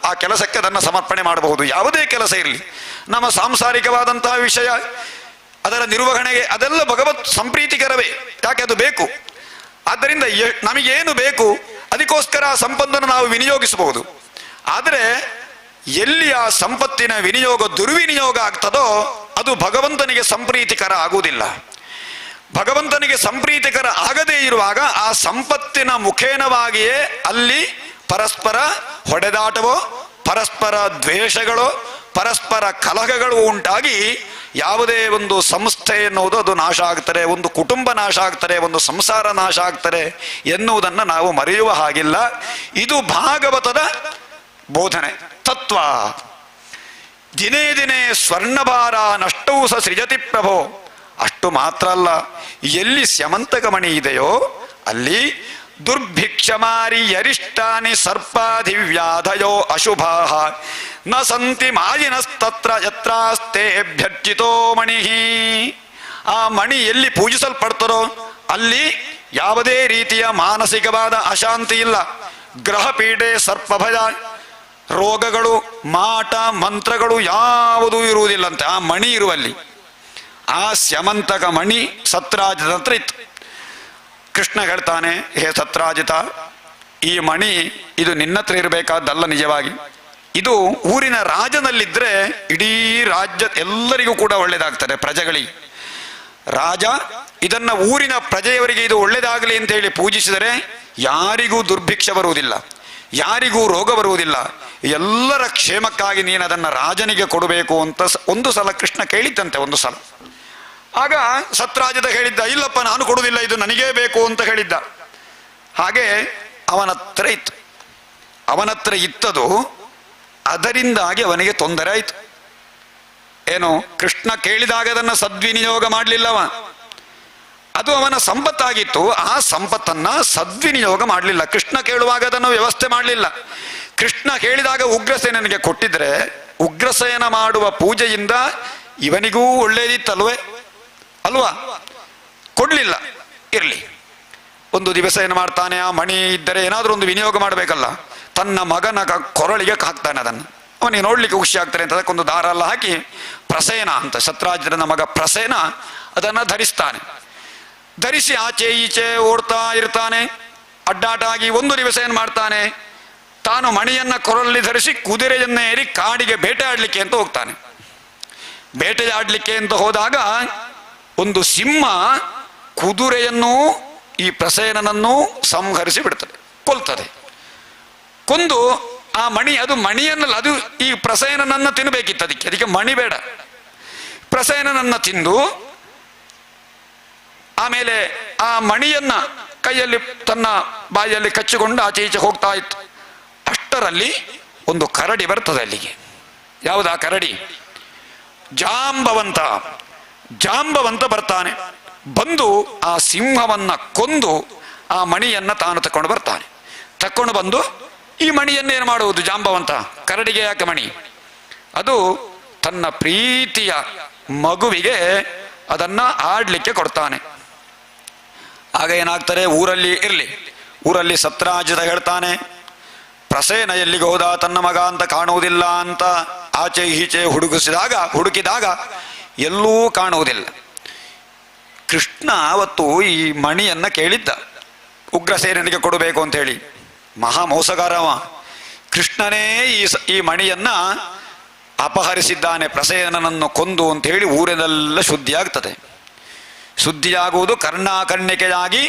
ಆ ಕೆಲಸಕ್ಕೆ ಅದನ್ನು ಸಮರ್ಪಣೆ ಮಾಡಬಹುದು. ಯಾವುದೇ ಕೆಲಸ ಇರಲಿ, ನಮ್ಮ ಸಾಂಸಾರಿಕವಾದಂತಹ ವಿಷಯ, ಅದರ ನಿರ್ವಹಣೆಗೆ ಅದೆಲ್ಲ ಭಗವತ್ ಸಂಪ್ರೀತಿಕರವೇ. ಯಾಕೆ? ಅದು ಬೇಕು. ಆದ್ದರಿಂದ ನಮಗೇನು ಬೇಕು ಅದಕ್ಕೋಸ್ಕರ ಆ ಸಂಪತ್ತನ್ನು ನಾವು ವಿನಿಯೋಗಿಸಬಹುದು. ಆದರೆ ಎಲ್ಲಿ ಆ ಸಂಪತ್ತಿನ ವಿನಿಯೋಗ ದುರ್ವಿನಿಯೋಗ ಆಗ್ತದೋ ಅದು ಭಗವಂತನಿಗೆ ಸಂಪ್ರೀತಿಕರ ಆಗುವುದಿಲ್ಲ. ಭಗವಂತನಿಗೆ ಸಂಪ್ರೀತಿಕರ ಆಗದೇ ಇರುವಾಗ ಆ ಸಂಪತ್ತಿನ ಮುಖೇನವಾಗಿಯೇ ಅಲ್ಲಿ ಪರಸ್ಪರ ಹೊಡೆದಾಟವೋ, ಪರಸ್ಪರ ದ್ವೇಷಗಳು, ಪರಸ್ಪರ ಕಲಹಗಳು ಉಂಟಾಗಿ ಯಾವುದೇ ಒಂದು ಸಂಸ್ಥೆ ಎನ್ನುವುದು ಅದು ನಾಶ ಆಗ್ತಾರೆ, ಒಂದು ಕುಟುಂಬ ನಾಶ ಆಗ್ತಾರೆ, ಒಂದು ಸಂಸಾರ ನಾಶ ಆಗ್ತಾರೆ ಎನ್ನುವುದನ್ನು ನಾವು ಮರೆಯುವ ಹಾಗಿಲ್ಲ. ಇದು ಭಾಗವತದ ಬೋಧನೆ ತತ್ವ. ದಿನೇ ದಿನೇ ಸ್ವರ್ಣಭಾರ ನಷ್ಟವು ಸೃಜತಿ ಪ್ರಭೋ. ಅಷ್ಟು ಮಾತ್ರ ಅಲ್ಲ, ಎಲ್ಲಿ ಸ್ಯಮಂತಕಮಣಿ ಇದೆಯೋ ಅಲ್ಲಿ ದುರ್ಭಿಕ್ಷಮಾರಿ ಯರಿಷ್ಟಾನಿ ಸರ್ಪಾಧಿವ್ಯಾಧಯೋ ಅಶುಭಾಃ ನ ಸಂತಿ ಮಾಯಿನಸ್ತತ್ರ ಯತ್ರಾಸ್ತೆ ಭ್ಯರ್ಜಿತೋ ಮಣಿ. ಆ ಮಣಿ ಎಲ್ಲಿ ಪೂಜಿಸಲ್ಪಡ್ತಾರೋ ಅಲ್ಲಿ ಯಾವುದೇ ರೀತಿಯ ಮಾನಸಿಕವಾದ ಅಶಾಂತಿ ಇಲ್ಲ, ಗ್ರಹ ಪೀಡೆ, ಸರ್ಪಭಯ, ರೋಗಗಳು, ಮಾಟ ಮಂತ್ರಗಳು ಯಾವುದೂ ಇರುವುದಿಲ್ಲಂತೆ ಆ ಮಣಿ ಇರುವಲ್ಲಿ. ಆ ಸ್ಯಮಂತಕ ಮಣಿ ಸತ್ರಾಜಿತ ಹತ್ರ ಇತ್ತು. ಕೃಷ್ಣ ಹೇಳ್ತಾನೆ, ಹೇ ಸತ್ರಾಜಿತ, ಈ ಮಣಿ ಇದು ನಿನ್ನತ್ರ ಇರಬೇಕಾದ್ದಲ್ಲ, ನಿಜವಾಗಿ ಇದು ಊರಿನ ರಾಜನಲ್ಲಿದ್ದರೆ ಇಡೀ ರಾಜ್ಯ ಎಲ್ಲರಿಗೂ ಕೂಡ ಒಳ್ಳೇದಾಗ್ತದೆ, ಪ್ರಜೆಗಳಿಗೆ. ರಾಜ ಇದನ್ನ ಊರಿನ ಪ್ರಜೆಯವರಿಗೆ ಇದು ಒಳ್ಳೇದಾಗಲಿ ಅಂತ ಹೇಳಿ ಪೂಜಿಸಿದರೆ ಯಾರಿಗೂ ದುರ್ಭಿಕ್ಷ ಬರುವುದಿಲ್ಲ, ಯಾರಿಗೂ ರೋಗ ಬರುವುದಿಲ್ಲ, ಎಲ್ಲರ ಕ್ಷೇಮಕ್ಕಾಗಿ ನೀನು ಅದನ್ನು ರಾಜನಿಗೆ ಕೊಡಬೇಕು ಅಂತ ಒಂದು ಸಲ ಕೃಷ್ಣ ಕೇಳಿದ್ದಂತೆ. ಒಂದು ಸಲ ಆಗ ಸತ್ರಾಜಿತ ಹೇಳಿದ್ದ, ಇಲ್ಲಪ್ಪ ನಾನು ಕೊಡುವುದಿಲ್ಲ, ಇದು ನನಗೇ ಬೇಕು ಅಂತ ಹೇಳಿದ್ದ. ಹಾಗೆ ಅವನತ್ರ ಇತ್ತು. ಅವನತ್ರ ಇತ್ತದು, ಅದರಿಂದಾಗಿ ಅವನಿಗೆ ತೊಂದರೆ ಆಯಿತು. ಏನು, ಕೃಷ್ಣ ಕೇಳಿದಾಗ ಅದನ್ನು ಸದ್ವಿನಿಯೋಗ ಮಾಡಲಿಲ್ಲವ. ಅದು ಅವನ ಸಂಪತ್ತಾಗಿತ್ತು, ಆ ಸಂಪತ್ತನ್ನ ಸದ್ವಿನಿಯೋಗ ಮಾಡಲಿಲ್ಲ. ಕೃಷ್ಣ ಕೇಳುವಾಗ ಅದನ್ನು ವ್ಯವಸ್ಥೆ ಮಾಡಲಿಲ್ಲ. ಕೃಷ್ಣ ಕೇಳಿದಾಗ ಉಗ್ರಸೇನನಿಗೆ ಕೊಟ್ಟಿದ್ರೆ ಉಗ್ರಸೇನ ಮಾಡುವ ಪೂಜೆಯಿಂದ ಇವನಿಗೂ ಒಳ್ಳೇದಿತ್ತಲ್ವೇ ಅಲ್ವಾ? ಕೊಡ್ಲಿಲ್ಲ. ಇರ್ಲಿ, ಒಂದು ದಿವಸ ಏನು ಮಾಡ್ತಾನೆ, ಆ ಮಣಿ ಇದ್ದರೆ ಏನಾದರೂ ಒಂದು ವಿನಿಯೋಗ ಮಾಡಬೇಕಲ್ಲ, ತನ್ನ ಮಗನ ಕೊರಳಿಗೆ ಹಾಕ್ತಾನೆ. ಅದನ್ನು ಅವನಿಗೆ ನೋಡ್ಲಿಕ್ಕೆ ಖುಷಿ ಆಗ್ತಾನೆ ಅಂತ ಅದಕ್ಕೊಂದು ದಾರ ಎಲ್ಲ ಹಾಕಿ, ಪ್ರಸೇನ ಅಂತ ಸತ್ರಾಜಿತನ ಮಗ ಪ್ರಸೇನ ಅದನ್ನು ಧರಿಸ್ತಾನೆ. ಧರಿಸಿ ಆಚೆ ಈಚೆ ಓಡ್ತಾ ಇರ್ತಾನೆ, ಅಡ್ಡಾಟ ಆಗಿ. ಒಂದು ದಿವಸ ಏನು ಮಾಡ್ತಾನೆ, ತಾನು ಮಣಿಯನ್ನ ಕೊರಳಲ್ಲಿ ಧರಿಸಿ ಕುದುರೆಯನ್ನೇ ಏರಿ ಕಾಡಿಗೆ ಬೇಟೆ ಆಡ್ಲಿಕ್ಕೆ ಅಂತ ಹೋಗ್ತಾನೆ. ಬೇಟೆ ಆಡ್ಲಿಕ್ಕೆ ಅಂತ ಹೋದಾಗ ಒಂದು ಸಿಂಹ ಕುದುರೆಯನ್ನು ಈ ಪ್ರಸೇನನನ್ನು ಸಂಹರಿಸಿ ಬಿಡ್ತದೆ, ಕೊಲ್ತದೆ. ಕೊಂದು ಆ ಮಣಿ, ಅದು ಮಣಿಯನ್ನಲ್ಲ, ಅದು ಈ ಪ್ರಸೇನನನ್ನ ತಿನ್ನಬೇಕಿತ್ತು. ಅದಕ್ಕೆ ಮಣಿ ಬೇಡ, ಪ್ರಸೇನನನ್ನ ತಿಂದು ಆಮೇಲೆ ಆ ಮಣಿಯನ್ನ ಕೈಯಲ್ಲಿ ತನ್ನ ಬಾಯಿಯಲ್ಲಿ ಕಚ್ಚಿಕೊಂಡು ಆಚೆ ಈಚೆ ಹೋಗ್ತಾ ಇತ್ತು. ಅಷ್ಟರಲ್ಲಿ ಒಂದು ಕರಡಿ ಬರ್ತದೆ ಅಲ್ಲಿಗೆ. ಯಾವುದಾ ಕರಡಿ? ಜಾಂಬವಂತ. ಜಾಂಬವಂತ ಬರ್ತಾನೆ. ಬಂದು ಆ ಸಿಂಹವನ್ನ ಕೊಂದು ಆ ಮಣಿಯನ್ನ ತಾನು ತಕೊಂಡು ಬರ್ತಾನೆ. ತಕೊಂಡು ಬಂದು ಈ ಮಣಿಯನ್ನ ಏನು ಮಾಡುವುದು ಜಾಂಬವಂತ? ಕರಡಿಗೆ ಯಾಕೆ ಮಣಿ? ಅದು ತನ್ನ ಪ್ರೀತಿಯ ಮಗುವಿಗೆ ಅದನ್ನ ಆಡ್ಲಿಕ್ಕೆ ಕೊಡ್ತಾನೆ. ಆಗ ಏನಾಗ್ತಾರೆ, ಊರಲ್ಲಿ ಸತ್ರಾಜಿತ ಹೇಳ್ತಾನೆ, ಪ್ರಸೇನ ಎಲ್ಲಿಗೆ ಹೋದ, ತನ್ನ ಮಗ ಅಂತ ಕಾಣುವುದಿಲ್ಲ ಅಂತ ಆಚೆ ಈಚೆ ಹುಡುಕಿದಾಗ ಎಲ್ಲೂ ಕಾಣುವುದಿಲ್ಲ. ಕೃಷ್ಣ ಅವತ್ತು ಈ ಮಣಿಯನ್ನ ಕೇಳಿದ್ದ, ಉಗ್ರಸೇನಿಗೆ ಕೊಡಬೇಕು ಅಂತ ಹೇಳಿ. ಮಹಾ ಮೋಸಗಾರವ ಕೃಷ್ಣನೇ ಈ ಮಣಿಯನ್ನ ಅಪಹರಿಸಿದ್ದಾನೆ, ಪ್ರಸೇನನನ್ನು ಕೊಂದು ಅಂತ ಹೇಳಿ ಊರಿನೆಲ್ಲ ಶುದ್ಧಿಯಾಗ್ತದೆ. ಶುದ್ಧಿಯಾಗುವುದು ಕರ್ಣಾಕರ್ಣಿಕೆಯಾಗಿ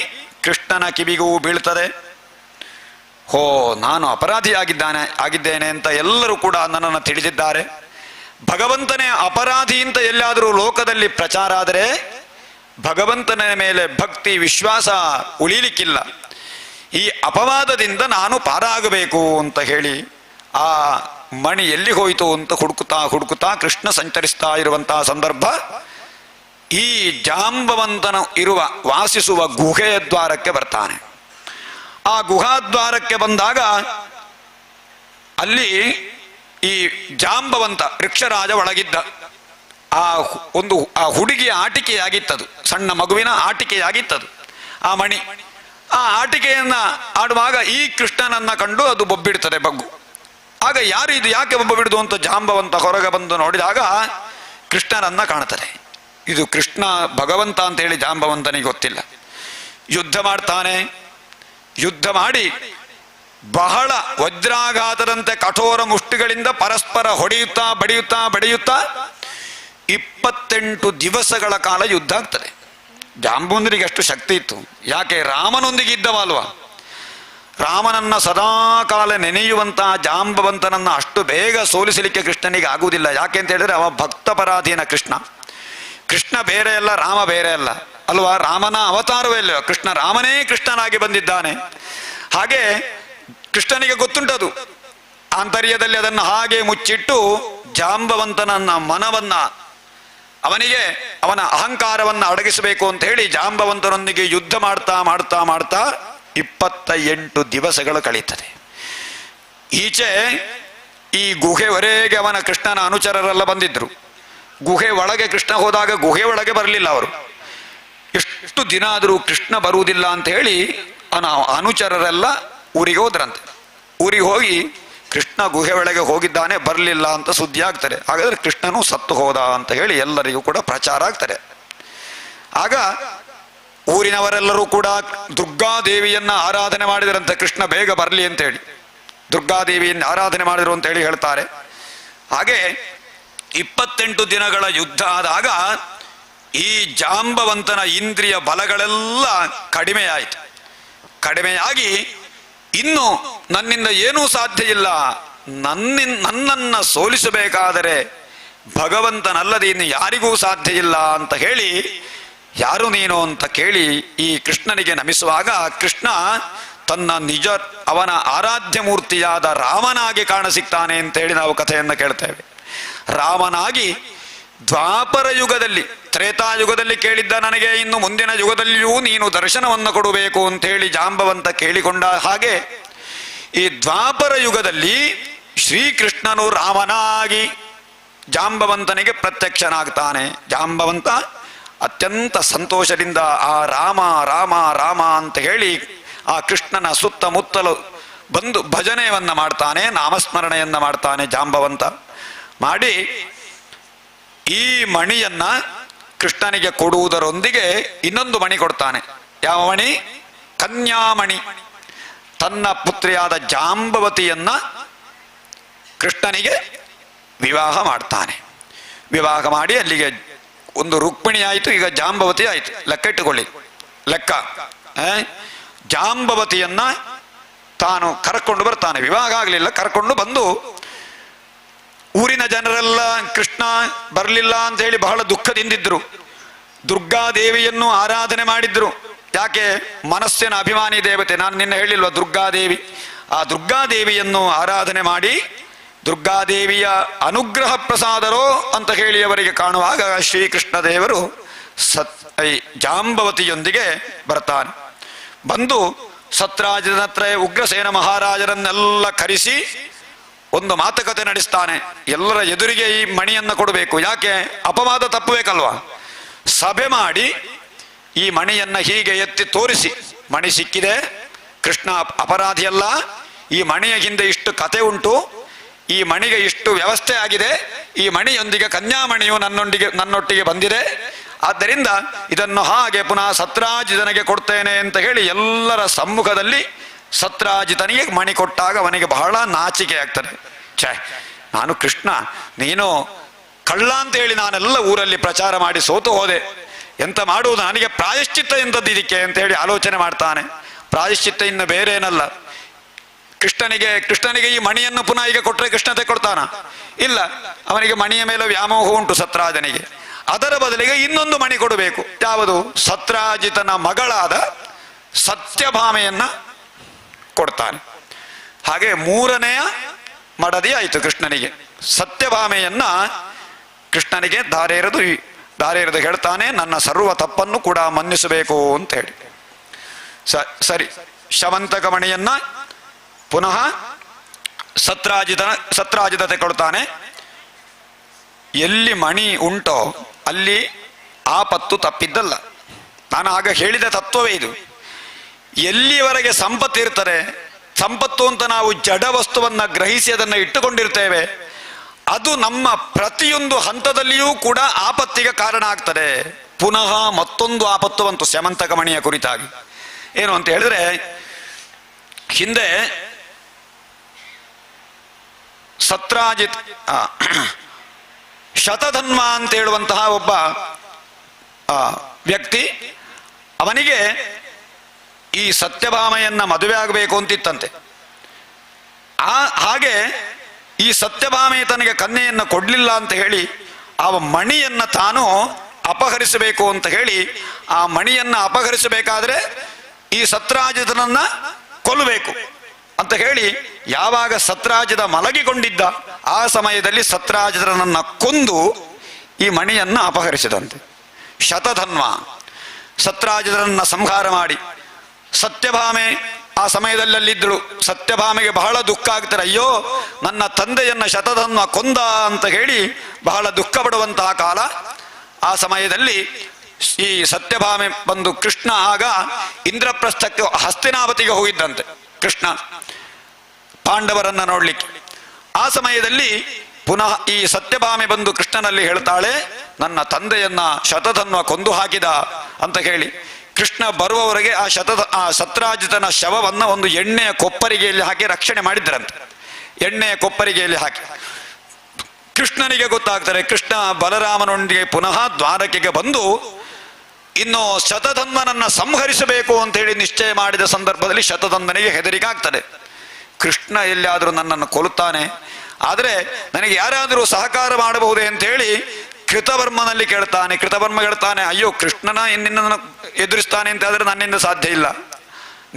ಕೃಷ್ಣನ ಕಿವಿಗೂ ಬೀಳ್ತದೆ. ಹೋ, ನಾನು ಆಗಿದ್ದೇನೆ ಅಂತ ಎಲ್ಲರೂ ಕೂಡ ನನ್ನನ್ನು ತಿಳಿದಿದ್ದಾರೆ. ಭಗವಂತನೇ ಅಪರಾಧಿ ಅಂತ ಎಲ್ಲಾದರೂ ಲೋಕದಲ್ಲಿ ಪ್ರಚಾರ ಆದರೆ ಭಗವಂತನ ಮೇಲೆ ಭಕ್ತಿ ವಿಶ್ವಾಸ ಉಳಿಲಿಕ್ಕಿಲ್ಲ. ಈ ಅಪವಾದದಿಂದ ನಾನು ಪಾರಾಗಬೇಕು ಅಂತ ಹೇಳಿ ಆ ಮಣಿ ಎಲ್ಲಿ ಹೋಯಿತು ಅಂತ ಹುಡುಕುತ್ತಾ ಕೃಷ್ಣ ಸಂಚರಿಸ್ತಾ ಇರುವಂತಹ ಸಂದರ್ಭ ಈ ಜಾಂಬವಂತನ ವಾಸಿಸುವ ಗುಹೆಯ ದ್ವಾರಕ್ಕೆ ಬರ್ತಾನೆ. ಆ ಗುಹಾದ್ವಾರಕ್ಕೆ ಬಂದಾಗ ಅಲ್ಲಿ ಈ ಜಾಂಬವಂತ ವೃಕ್ಷರಾಜ ಒಳಗಿದ್ದ. ಆ ಹುಡುಗಿಯ ಆಟಿಕೆಯಾಗಿತ್ತದು, ಸಣ್ಣ ಮಗುವಿನ ಆಟಿಕೆಯಾಗಿತ್ತದು ಆ ಮಣಿ. ಆ ಆಟಿಕೆಯನ್ನ ಆಡುವಾಗ ಈ ಕೃಷ್ಣನನ್ನ ಕಂಡು ಅದು ಬೊಬ್ಬಿಡ್ತದೆ ಬಗ್ಗು. ಆಗ ಯಾರು ಇದು ಯಾಕೆ ಬೊಬ್ಬ ಬಿಡುದು ಅಂತ ಜಾಂಬವಂತ ಹೊರಗೆ ಬಂದು ನೋಡಿದಾಗ ಕೃಷ್ಣನನ್ನ ಕಾಣ್ತಾರೆ. ಇದು ಕೃಷ್ಣ ಭಗವಂತ ಅಂತ ಹೇಳಿ ಜಾಂಬವಂತನಿಗೆ ಗೊತ್ತಿಲ್ಲ. ಯುದ್ಧ ಮಾಡ್ತಾನೆ. ಯುದ್ಧ ಮಾಡಿ ಬಹಳ ವಜ್ರಾಘಾತದಂತೆ ಕಠೋರ ಮುಷ್ಟಿಗಳಿಂದ ಪರಸ್ಪರ ಬಡಿಯುತ್ತಾ 28 ದಿವಸಗಳ ಕಾಲ ಯುದ್ಧ ಆಗ್ತದೆ. ಜಾಂಬವಂತನಿಗೆ ಅಷ್ಟು ಶಕ್ತಿ ಇತ್ತು. ಯಾಕೆ? ರಾಮನೊಂದಿಗೆ ಇದ್ದವಲ್ವಾ. ರಾಮನನ್ನ ಸದಾಕಾಲ ನೆನೆಯುವಂತಹ ಜಾಂಬವಂತನನ್ನ ಅಷ್ಟು ಬೇಗ ಸೋಲಿಸಲಿಕ್ಕೆ ಕೃಷ್ಣನಿಗೆ ಆಗುವುದಿಲ್ಲ. ಯಾಕೆ ಅಂತ ಹೇಳಿದ್ರೆ ಅವ ಭಕ್ತಪರಾಧೀನ ಕೃಷ್ಣ. ಕೃಷ್ಣ ಬೇರೆ ಅಲ್ಲ, ರಾಮ ಬೇರೆ ಅಲ್ಲ ಅಲ್ವಾ. ರಾಮನ ಅವತಾರವೇ ಇಲ್ಲ, ಕೃಷ್ಣ ರಾಮನೇ ಕೃಷ್ಣನಾಗಿ ಬಂದಿದ್ದಾನೆ. ಹಾಗೆ ಕೃಷ್ಣನಿಗೆ ಗೊತ್ತುಂಟದು. ಆಂತರ್ಯದಲ್ಲಿ ಅದನ್ನು ಹಾಗೆ ಮುಚ್ಚಿಟ್ಟು ಜಾಂಬವಂತನನ್ನ ಮನವನ್ನ ಅವನ ಅಹಂಕಾರವನ್ನು ಅಡಗಿಸಬೇಕು ಅಂತ ಹೇಳಿ ಜಾಂಬವಂತನೊಂದಿಗೆ ಯುದ್ಧ ಮಾಡ್ತಾ 28 ದಿವಸಗಳು ಕಳೀತದೆ. ಈಚೆ ಈ ಗುಹೆವರೆಗೆ ಅವನ ಕೃಷ್ಣನ ಅನುಚರರೆಲ್ಲ ಬಂದಿದ್ರು. ಗುಹೆ ಒಳಗೆ ಕೃಷ್ಣ ಹೋದಾಗ ಗುಹೆ ಒಳಗೆ ಬರಲಿಲ್ಲ ಅವರು. ಎಷ್ಟು ದಿನ ಆದರೂ ಕೃಷ್ಣ ಬರುವುದಿಲ್ಲ ಅಂತ ಹೇಳಿ ಅನುಚರರೆಲ್ಲ ಊರಿಗೆ ಹೋದ್ರಂತೆ. ಊರಿಗೆ ಹೋಗಿ ಕೃಷ್ಣ ಗುಹೆ ಒಳಗೆ ಹೋಗಿದ್ದಾನೆ, ಬರಲಿಲ್ಲ ಅಂತ ಸುದ್ದಿ ಆಗ್ತಾರೆ. ಹಾಗಾದ್ರೆ ಕೃಷ್ಣನು ಸತ್ತು ಹೋದ ಅಂತ ಹೇಳಿ ಎಲ್ಲರಿಗೂ ಕೂಡ ಪ್ರಚಾರ ಆಗ್ತಾರೆ. ಆಗ ಊರಿನವರೆಲ್ಲರೂ ಕೂಡ ದುರ್ಗಾದೇವಿಯನ್ನ ಆರಾಧನೆ ಮಾಡಿದರಂತೆ, ಕೃಷ್ಣ ಬೇಗ ಬರಲಿ ಅಂತ ಹೇಳಿ ದುರ್ಗಾದೇವಿಯನ್ನು ಆರಾಧನೆ ಮಾಡಿದರು ಅಂತ ಹೇಳಿ ಹೇಳ್ತಾರೆ. ಹಾಗೆ 28 ದಿನಗಳ ಯುದ್ಧ ಆದಾಗ ಈ ಜಾಂಬವಂತನ ಇಂದ್ರಿಯ ಬಲಗಳೆಲ್ಲ ಕಡಿಮೆಯಾಯಿತು. ಕಡಿಮೆಯಾಗಿ ಇನ್ನು ನನ್ನಿಂದ ಏನೂ ಸಾಧ್ಯ ಇಲ್ಲ, ನನ್ನನ್ನು ಸೋಲಿಸಬೇಕಾದರೆ ಭಗವಂತನಲ್ಲದೆ ಇನ್ನು ಯಾರಿಗೂ ಸಾಧ್ಯ ಇಲ್ಲ ಅಂತ ಹೇಳಿ, ಯಾರು ನೀನು ಅಂತ ಕೇಳಿ ಈ ಕೃಷ್ಣನಿಗೆ ನಮಿಸುವಾಗ ಕೃಷ್ಣ ತನ್ನ ನಿಜ ಅವನ ಆರಾಧ್ಯ ಮೂರ್ತಿಯಾದ ರಾಮನಾಗಿ ಕಾಣಸಿಗ್ತಾನೆ ಅಂತ ಹೇಳಿ ನಾವು ಕಥೆಯನ್ನು ಕೇಳ್ತೇವೆ. ರಾಮನಾಗಿ ದ್ವಾಪರ ಯುಗದಲ್ಲಿ, ತ್ರೇತಾಯುಗದಲ್ಲಿ ಕೇಳಿದ್ದ ನನಗೆ ಇನ್ನು ಮುಂದಿನ ಯುಗದಲ್ಲಿಯೂ ನೀನು ದರ್ಶನವನ್ನು ಕೊಡಬೇಕು ಅಂತ ಹೇಳಿ ಜಾಂಬವಂತ ಕೇಳಿಕೊಂಡ ಹಾಗೆ ಈ ದ್ವಾಪರ ಯುಗದಲ್ಲಿ ಶ್ರೀಕೃಷ್ಣನು ರಾಮನಾಗಿ ಜಾಂಬವಂತನಿಗೆ ಪ್ರತ್ಯಕ್ಷನಾಗ್ತಾನೆ. ಜಾಂಬವಂತ ಅತ್ಯಂತ ಸಂತೋಷದಿಂದ ಆ ರಾಮ ರಾಮ ರಾಮ ಅಂತ ಹೇಳಿ ಆ ಕೃಷ್ಣನ ಸುತ್ತಮುತ್ತಲು ಬಂದು ಭಜನೆಯನ್ನ ಮಾಡ್ತಾನೆ, ನಾಮಸ್ಮರಣೆಯನ್ನ ಮಾಡ್ತಾನೆ. ಜಾಂಬವಂತ ಮಾಡಿ ಈ ಮಣಿಯನ್ನ ಕೃಷ್ಣನಿಗೆ ಕೊಡುವುದರೊಂದಿಗೆ ಇನ್ನೊಂದು ಮಣಿ ಕೊಡ್ತಾನೆ. ಯಾವ ಮಣಿ? ಕನ್ಯಾಮಣಿ. ತನ್ನ ಪುತ್ರಿಯಾದ ಜಾಂಬವತಿಯನ್ನ ಕೃಷ್ಣನಿಗೆ ವಿವಾಹ ಮಾಡ್ತಾನೆ. ವಿವಾಹ ಮಾಡಿ ಅಲ್ಲಿಗೆ ಒಂದು ರುಕ್ಮಿಣಿ ಆಯಿತು, ಈಗ ಜಾಂಬವತಿ ಆಯಿತು. ಲೆಕ್ಕ ಇಟ್ಟುಕೊಳ್ಳಿ, ಲೆಕ್ಕ. ಜಾಂಬವತಿಯನ್ನ ತಾನು ಕರ್ಕೊಂಡು ಬರ್ತಾನೆ. ವಿವಾಹ ಆಗಲಿಲ್ಲ, ಕರ್ಕೊಂಡು ಬಂದು ಊರಿನ ಜನರೆಲ್ಲ ಕೃಷ್ಣ ಬರಲಿಲ್ಲ ಅಂತ ಹೇಳಿ ಬಹಳ ದುಃಖದಿಂದಿದ್ರು. ದುರ್ಗಾದೇವಿಯನ್ನು ಆರಾಧನೆ ಮಾಡಿದ್ರು. ಯಾಕೆ? ಮನಸ್ಸಿನ ಅಭಿಮಾನಿ ದೇವತೆ. ನಾನು ನಿನ್ನೆ ಹೇಳಿಲ್ವ ದುರ್ಗಾದೇವಿ? ಆ ದುರ್ಗಾದೇವಿಯನ್ನು ಆರಾಧನೆ ಮಾಡಿ ದುರ್ಗಾದೇವಿಯ ಅನುಗ್ರಹ ಪ್ರಸಾದರೋ ಅಂತ ಹೇಳಿ ಅವರಿಗೆ ಕಾಣುವಾಗ ಶ್ರೀಕೃಷ್ಣ ದೇವರು ಜಾಂಬವತಿಯೊಂದಿಗೆ ಬರ್ತಾನೆ. ಬಂದು ಸತ್ರಾಜಿತನ ಹತ್ರ ಉಗ್ರಸೇನ ಮಹಾರಾಜರನ್ನೆಲ್ಲ ಕರೆಸಿ ಒಂದು ಮಾತುಕತೆ ನಡೆಸ್ತಾನೆ. ಎಲ್ಲರ ಎದುರಿಗೆ ಈ ಮಣಿಯನ್ನು ಕೊಡಬೇಕು. ಯಾಕೆ? ಅಪವಾದ ತಪ್ಪಬೇಕಲ್ವಾ? ಸಭೆ ಮಾಡಿ ಈ ಮಣಿಯನ್ನ ಹೀಗೆ ಎತ್ತಿ ತೋರಿಸಿ, ಮಣಿ ಸಿಕ್ಕಿದೆ, ಕೃಷ್ಣ ಅಪರಾಧಿಯಲ್ಲ, ಈ ಮಣಿಯ ಹಿಂದೆ ಇಷ್ಟು ಕತೆ ಉಂಟು, ಈ ಮಣಿಗೆ ಇಷ್ಟು ವ್ಯವಸ್ಥೆ ಆಗಿದೆ, ಈ ಮಣಿಯೊಂದಿಗೆ ಕನ್ಯಾಮಣಿಯು ನನ್ನೊಟ್ಟಿಗೆ ಬಂದಿದೆ, ಆದ್ದರಿಂದ ಇದನ್ನು ಹಾಗೆ ಪುನಃ ಸತ್ರಾಜಿತನಿಗೆ ಕೊಡ್ತೇನೆ ಅಂತ ಹೇಳಿ ಎಲ್ಲರ ಸಮ್ಮುಖದಲ್ಲಿ ಸತ್ರಾಜಿತನಿಗೆ ಮಣಿ ಕೊಟ್ಟಾಗ ಅವನಿಗೆ ಬಹಳ ನಾಚಿಕೆ ಆಗ್ತದೆ. ನಾನು ಕೃಷ್ಣ, ನೀನು ಕಳ್ಳ ಅಂತ ಹೇಳಿ ನಾನೆಲ್ಲ ಊರಲ್ಲಿ ಪ್ರಚಾರ ಮಾಡಿ ಸೋತು ಹೋದೆ, ಎಂತ ಮಾಡುವುದು, ನನಗೆ ಪ್ರಾಯಶ್ಚಿತ್ತ ಎಂಥದ್ದು ಇದಕ್ಕೆ ಅಂತ ಹೇಳಿ ಆಲೋಚನೆ ಮಾಡ್ತಾನೆ. ಪ್ರಾಯಶ್ಚಿತ್ತ ಇನ್ನು ಬೇರೆ ಏನಲ್ಲ, ಕೃಷ್ಣನಿಗೆ ಈ ಮಣಿಯನ್ನು ಪುನಃ ಈಗ ಕೊಟ್ಟರೆ ಕೃಷ್ಣ ತೆಕ್ಕೊಡ್ತಾನ? ಇಲ್ಲ, ಅವನಿಗೆ ಮಣಿಯ ಮೇಲೆ ವ್ಯಾಮೋಹ ಉಂಟು ಸತ್ರಾಜನಿಗೆ. ಅದರ ಬದಲಿಗೆ ಇನ್ನೊಂದು ಮಣಿ ಕೊಡಬೇಕು. ಯಾವುದು? ಸತ್ರಾಜಿತನ ಮಗಳಾದ ಸತ್ಯಭಾಮೆಯನ್ನ ಕೊಡ್ತಾನೆ. ಹಾಗೆ ಮೂರನೆಯ ಮಡದಿ ಆಯಿತು ಕೃಷ್ಣನಿಗೆ. ಸತ್ಯಭಾಮೆಯನ್ನ ಕೃಷ್ಣನಿಗೆ ಧಾರೆ ಎರೆದು ಹೇಳ್ತಾನೆ, ನನ್ನ ಸರ್ವ ತಪ್ಪನ್ನು ಕೂಡ ಮನ್ನಿಸಬೇಕು ಅಂತ ಹೇಳಿ. ಸರಿ, ಶವಂತಕ ಮಣಿಯನ್ನ ಪುನಃ ಸತ್ರಾಜಿತ ತೆಕೊಳ್ತಾನೆ. ಎಲ್ಲಿ ಮಣಿ ಉಂಟೋ ಅಲ್ಲಿ ಆಪತ್ತು ತಪ್ಪಿದ್ದಲ್ಲ. ನಾನು ಆಗ ಹೇಳಿದ ತತ್ವವೇ ಇದು. ಎಲ್ಲಿಯವರೆಗೆ ಸಂಪತ್ತು ಇರ್ತಾರೆ, ಸಂಪತ್ತು ಅಂತ ನಾವು ಜಡ ವಸ್ತುವನ್ನ ಗ್ರಹಿಸಿ ಅದನ್ನು ಇಟ್ಟುಕೊಂಡಿರ್ತೇವೆ, ಅದು ನಮ್ಮ ಪ್ರತಿಯೊಂದು ಹಂತದಲ್ಲಿಯೂ ಕೂಡ ಆಪತ್ತಿಗೆ ಕಾರಣ ಆಗ್ತದೆ. ಪುನಃ ಮತ್ತೊಂದು ಆಪತ್ತು ಬಂತು ಸ್ಯಮಂತಕ ಮಣಿಯ ಕುರಿತಾಗಿ. ಏನು ಅಂತ ಹೇಳಿದ್ರೆ, ಹಿಂದೆ ಸತ್ರಾಜಿತ್ ಶತಧನ್ವ ಅಂತ ಹೇಳುವಂತಹ ಒಬ್ಬ ವ್ಯಕ್ತಿ, ಅವನಿಗೆ ಈ ಸತ್ಯಭಾಮೆಯನ್ನ ಮದುವೆ ಆಗಬೇಕು ಅಂತಿತ್ತಂತೆ. ಹಾಗೆ ಈ ಸತ್ಯಭಾಮೆ ತನಗೆ ಕನ್ಯೆಯನ್ನು ಕೊಡ್ಲಿಲ್ಲ ಅಂತ ಹೇಳಿ ಆ ಮಣಿಯನ್ನ ತಾನು ಅಪಹರಿಸಬೇಕು ಅಂತ ಹೇಳಿ, ಆ ಮಣಿಯನ್ನ ಅಪಹರಿಸಬೇಕಾದ್ರೆ ಈ ಸತ್ರಾಜಿತನನ್ನ ಕೊಲ್ಲಬೇಕು ಅಂತ ಹೇಳಿ, ಯಾವಾಗ ಸತ್ರಾಜಿತ ಮಲಗಿಕೊಂಡಿದ್ದ ಆ ಸಮಯದಲ್ಲಿ ಸತ್ರಾಜಿತನನ್ನ ಕೊಂದು ಈ ಮಣಿಯನ್ನ ಅಪಹರಿಸಿದಂತೆ. ಶತಧನ್ವ ಸತ್ರಾಜಿತನನ್ನ ಸಂಹಾರ ಮಾಡಿ ಸತ್ಯಭಾಮೆ ಆ ಸಮಯದಲ್ಲಿ ಅಲ್ಲಿದ್ದಳು. ಸತ್ಯಭಾಮೆಗೆ ಬಹಳ ದುಃಖ ಆಗ್ತಾರೆ. ಅಯ್ಯೋ, ನನ್ನ ತಂದೆಯನ್ನ ಶತಧನ್ವ ಕೊಂದ ಅಂತ ಹೇಳಿ ಬಹಳ ದುಃಖ ಪಡುವಂತಹ ಕಾಲ. ಆ ಸಮಯದಲ್ಲಿ ಈ ಸತ್ಯಭಾಮೆ ಬಂದು ಕೃಷ್ಣ ಆಗ ಇಂದ್ರಪ್ರಸ್ಥಕ್ಕೆ ಹಸ್ತಿನಾವತಿಗೆ ಹೋಗಿದ್ದಂತೆ ಕೃಷ್ಣ ಪಾಂಡವರನ್ನ ನೋಡ್ಲಿಕ್ಕೆ. ಆ ಸಮಯದಲ್ಲಿ ಪುನಃ ಈ ಸತ್ಯಭಾಮೆ ಬಂದು ಕೃಷ್ಣನಲ್ಲಿ ಹೇಳ್ತಾಳೆ, ನನ್ನ ತಂದೆಯನ್ನ ಶತಧನ್ವ ಕೊಂದು ಹಾಕಿದ ಅಂತ ಹೇಳಿ. ಕೃಷ್ಣ ಬರುವವರೆಗೆ ಆ ಸತ್ರಾಜಿತನ ಶವವನ್ನ ಒಂದು ಎಣ್ಣೆಯ ಕೊಪ್ಪರಿಗೆಯಲ್ಲಿ ಹಾಕಿ ರಕ್ಷಣೆ ಮಾಡಿದ್ರಂತೆ. ಎಣ್ಣೆಯ ಕೊಪ್ಪರಿಗೆಯಲ್ಲಿ ಹಾಕಿ ಕೃಷ್ಣನಿಗೆ ಗೊತ್ತಾಗ್ತಾರೆ. ಕೃಷ್ಣ ಬಲರಾಮನೊಂದಿಗೆ ಪುನಃ ದ್ವಾರಕೆಗೆ ಬಂದು ಇನ್ನು ಶತಧನ್ವನನ್ನ ಸಂಹರಿಸಬೇಕು ಅಂತ ಹೇಳಿ ನಿಶ್ಚಯ ಮಾಡಿದ ಸಂದರ್ಭದಲ್ಲಿ ಶತಧನ್ವನಿಗೆ ಹೆದರಿಕೆ ಆಗ್ತದೆ. ಕೃಷ್ಣ ಎಲ್ಲಿಯಾದರೂ ನನ್ನನ್ನು ಕೊಲ್ಲುತ್ತಾನೆ, ಆದರೆ ನನಗೆ ಯಾರಾದರೂ ಸಹಕಾರ ಮಾಡಬಹುದೇ ಅಂತ ಹೇಳಿ ಕೃತವರ್ಮನಲ್ಲಿ ಕೇಳ್ತಾನೆ. ಕೃತವರ್ಮ ಹೇಳ್ತಾನೆ, ಅಯ್ಯೋ, ಕೃಷ್ಣನ ನಿನ್ನನ್ನು ಎದುರಿಸ್ತಾನೆ ಅಂತ ಆದರೆ ನನ್ನಿಂದ ಸಾಧ್ಯ ಇಲ್ಲ,